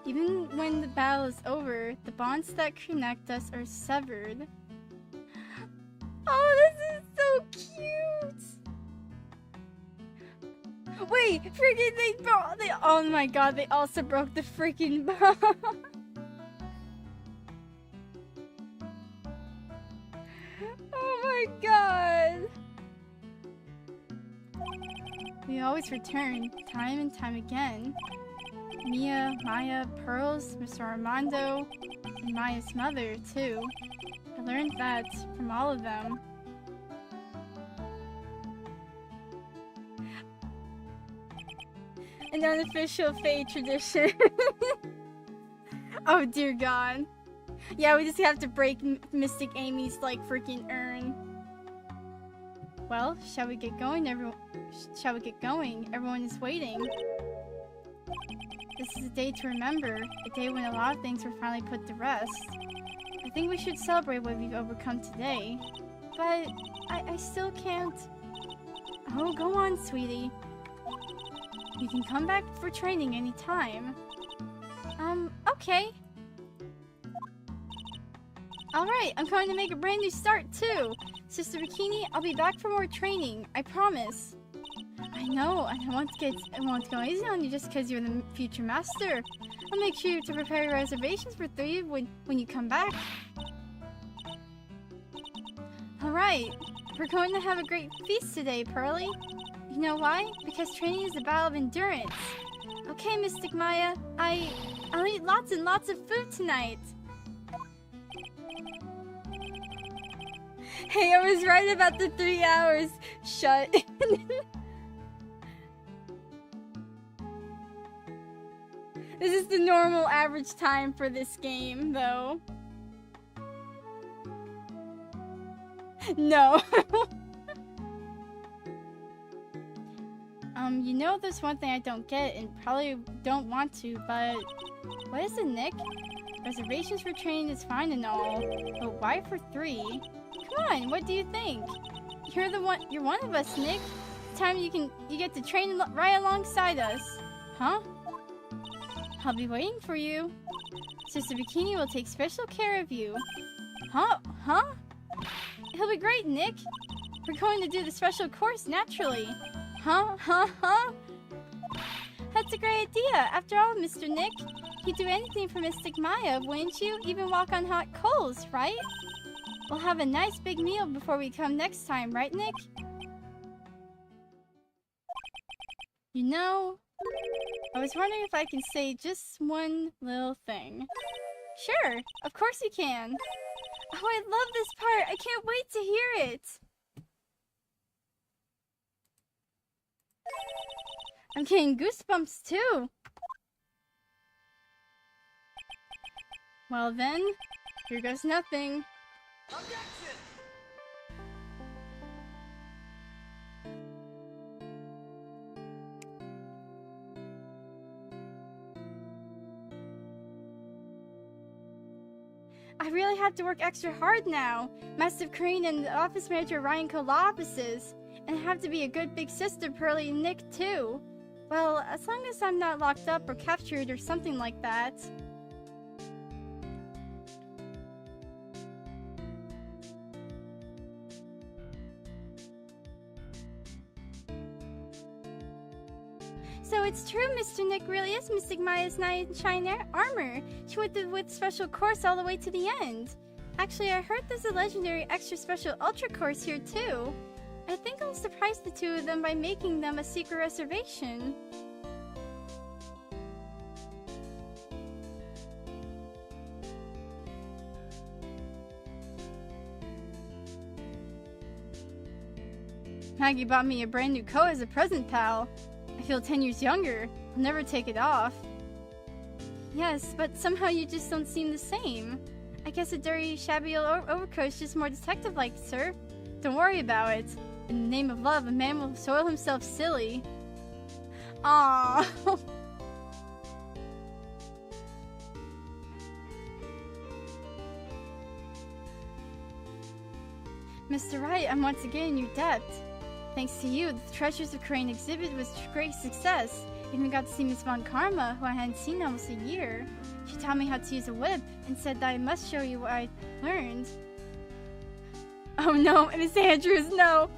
Even when the battle is over, the bonds that connect us are severed. Oh, this is so cute! Wait, freaking oh my god, they also broke the freaking bond! Oh my god! We always return, time and time again. Mia, Maya, Pearls, Mr. Armando, and Maya's mother, too. I learned that from all of them. An unofficial Fate tradition. Oh dear god. Yeah, we just have to break Mystic Amy's, like, freaking urn. Well, shall we get going, everyone? Shall we get going? Everyone is waiting. This is a day to remember, a day when a lot of things were finally put to rest. I think we should celebrate what we've overcome today. But I still can't... Oh, go on, sweetie. You can come back for training anytime. Okay. Alright, I'm going to make a brand new start, too. Sister Bikini, I'll be back for more training. I promise. I know, and I won't go easy on you just because you're the future master. I'll make sure to prepare your reservations for 3 when you come back. Alright, we're going to have a great feast today, Pearly. You know why? Because training is a battle of endurance. Okay, Mystic Maya, I'll eat lots and lots of food tonight. Hey, I was right about the 3 hours. Shut. This is the normal average time for this game, though. No. You know there's one thing I don't get and probably don't want to, but... What is it, Nick? Reservations for training is fine and all, but why for 3? Come on, what do you think? You're one of us, Nick. It's time you get to train right alongside us. Huh? I'll be waiting for you. Sister Bikini will take special care of you. Huh? It'll be great, Nick. We're going to do the special course naturally. Huh? That's a great idea. After all, Mr. Nick, you'd do anything for Mystic Maya, wouldn't you? Even walk on hot coals, right? We'll have a nice big meal before we come next time, right, Nick? You know, I was wondering if I can say just one little thing. Sure, of course you can. Oh, I love this part. I can't wait to hear it. I'm getting goosebumps too. Well then, here goes nothing. Objection! I really have to work extra hard now. Master Crane and the office manager Ryan co-law offices. And I have to be a good big sister, Pearly and Nick, too. Well, as long as I'm not locked up or captured or something like that. So it's true, Mr. Nick really is Mystic Maya's knight in shine armor. She went with special course all the way to the end. Actually, I heard there's a legendary extra special ultra course here too. I think I'll surprise the two of them by making them a secret reservation. Maggie bought me a brand new coat as a present, pal. I feel 10 years younger. I'll never take it off. Yes, but somehow you just don't seem the same. I guess a dirty, shabby old overcoat's just more detective-like, sir. Don't worry about it. In the name of love, a man will soil himself silly. Aww. Mr. Wright, I'm once again in your debt. Thanks to you, the Treasures of Crane exhibit was a great success. Even got to see Miss Von Karma, who I hadn't seen in almost a year. She taught me how to use a whip and said that I must show you what I learned. Oh no, Miss Andrews, no!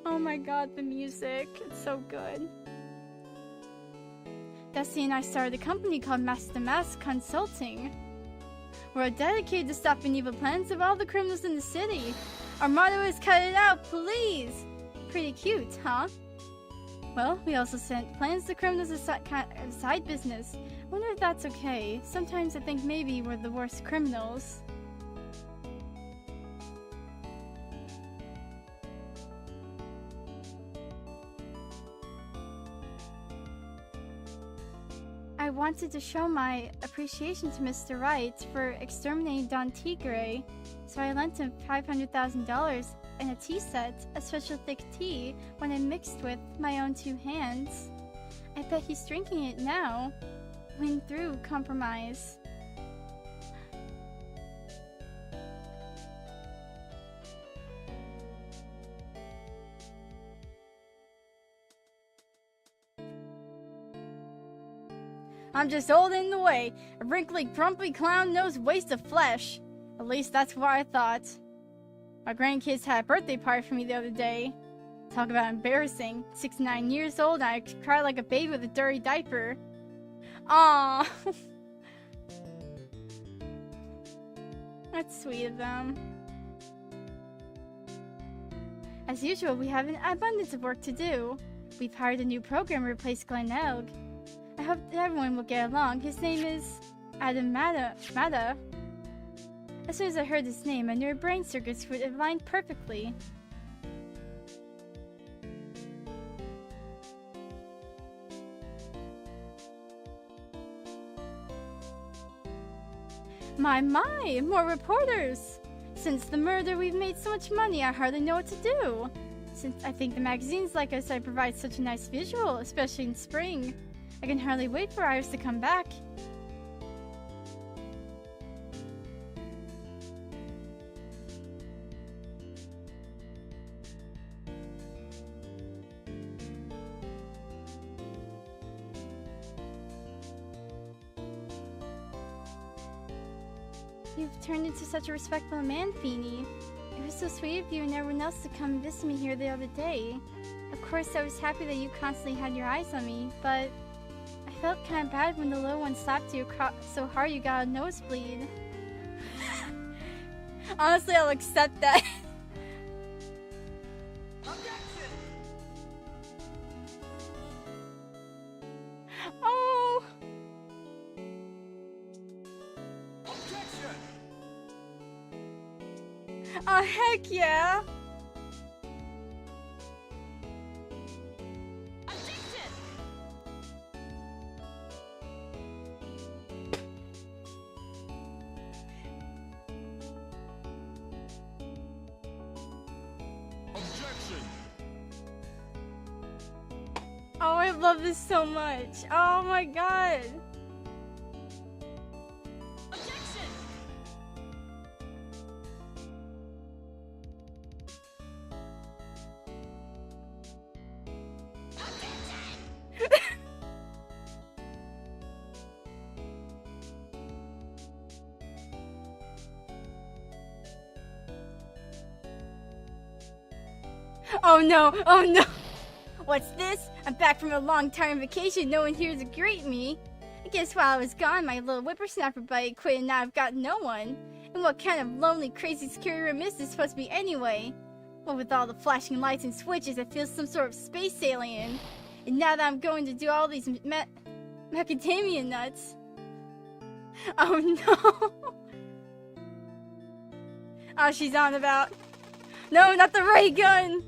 Oh my god, the music. It's so good. Dusty and I started a company called Master Mask Consulting. We're dedicated to stopping evil plans of all the criminals in the city. Our motto is cut it out, please! Pretty cute, huh? Well, we also sent plans to criminals as side business. I wonder if that's okay. Sometimes I think maybe we're the worst criminals. I wanted to show my appreciation to Mr. Wright for exterminating Don Tigre, so I lent him $500,000 and a tea set, a special thick tea, when I mixed with my own 2 hands. I bet he's drinking it now. Win through compromise. I'm just old in the way. A wrinkly, grumpy clown-nosed waste of flesh. At least that's what I thought. My grandkids had a birthday party for me the other day. Talk about embarrassing. 69 years old and I cried like a baby with a dirty diaper. Aww. That's sweet of them. As usual, we have an abundance of work to do. We've hired a new programmer to replace Glenn Elg. I hope everyone will get along. His name is Adam Mata. As soon as I heard his name, I knew our brain circuits would align perfectly. My, more reporters! Since the murder, we've made so much money, I hardly know what to do. Since I think the magazines like us provide such a nice visual, especially in spring. I can hardly wait for Iris to come back. You've turned into such a respectful man, Feeny. It was so sweet of you and everyone else to come visit me here the other day. Of course, I was happy that you constantly had your eyes on me, but I felt kind of bad when the little one slapped you so hard you got a nosebleed. Honestly, I'll accept that. Oh! Oh, heck yeah! Oh, I love this so much. Oh my god. Objection! Oh no, oh no! What's this? I'm back from a long-time vacation, no one here to greet me. I guess while I was gone, my little whippersnapper buddy quit and now I've got no one. And what kind of lonely, crazy, scary room is this supposed to be anyway? Well, with all the flashing lights and switches, I feel some sort of space alien. And now that I'm going to do all these macadamia nuts... Oh no! Oh, she's on about... No, not the ray gun!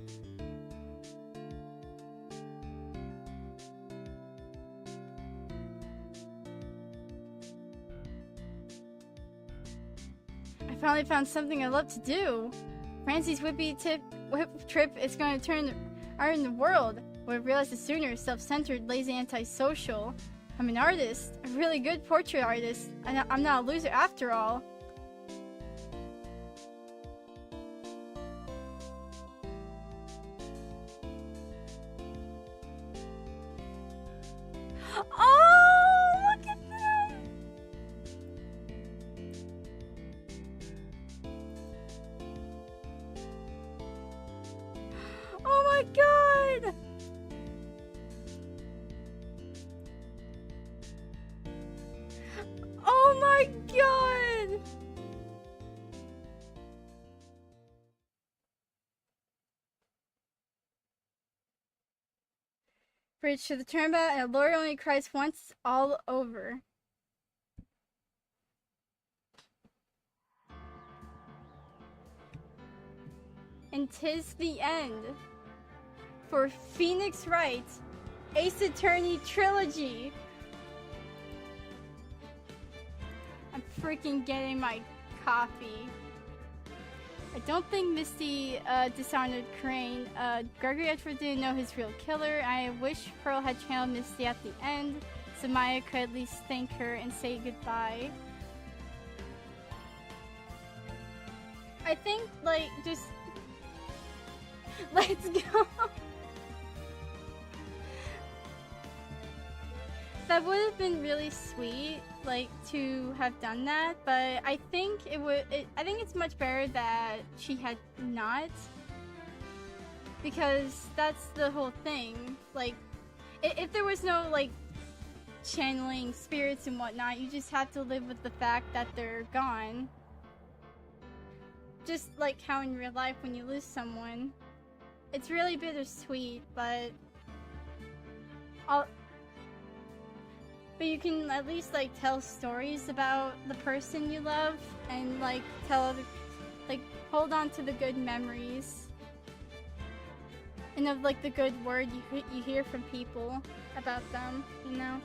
I finally found something I love to do. Francie's whip trip is going to turn art in the world. What I realized the sooner is self-centered, lazy, antisocial. I'm an artist, a really good portrait artist, and I'm not a loser after all. Oh, look at them! Oh my god! Oh my god! Bridge to the Turnabout, and Lord only cries once, all over. And 'tis the end for Phoenix Wright, Ace Attorney Trilogy. I'm freaking getting my coffee. I don't think Misty dishonored Crane. Gregory Edgeworth didn't know his real killer. I wish Pearl had channeled Misty at the end, so Maya could at least thank her and say goodbye. I think, like, just... Let's go! That would have been really sweet, like, to have done that, but I think I think it's much better that she had not, because that's the whole thing. Like, if there was no, like, channeling spirits and whatnot, you just have to live with the fact that they're gone. Just like how in real life when you lose someone. It's really bittersweet, but you can at least, like, tell stories about the person you love and, like, hold on to the good memories and of, like, the good word you hear from people about them, you know?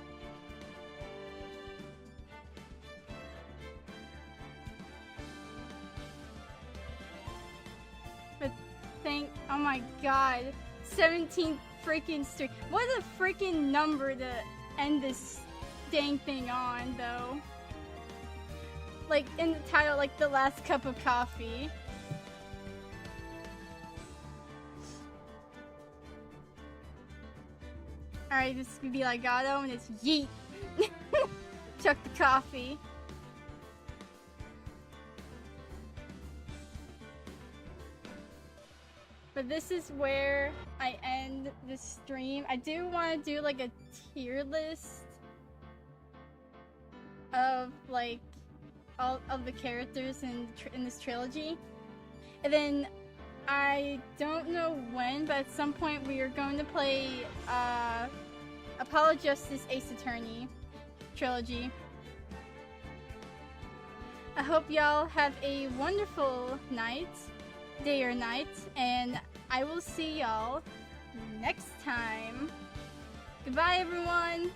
But oh my god, 17th freaking streak. What a freaking number to end this dang thing on, though. Like, in the title, like, the last cup of coffee. Alright, this could be like Gato, and it's yeet! Chuck the coffee. But this is where I end the stream. I do want to do, like, a tier list of, like, all of the characters in this trilogy. And then I don't know when, but at some point we are going to play Apollo Justice Ace Attorney Trilogy. I hope y'all have a wonderful night, day or night, and I will see y'all next time. Goodbye, everyone!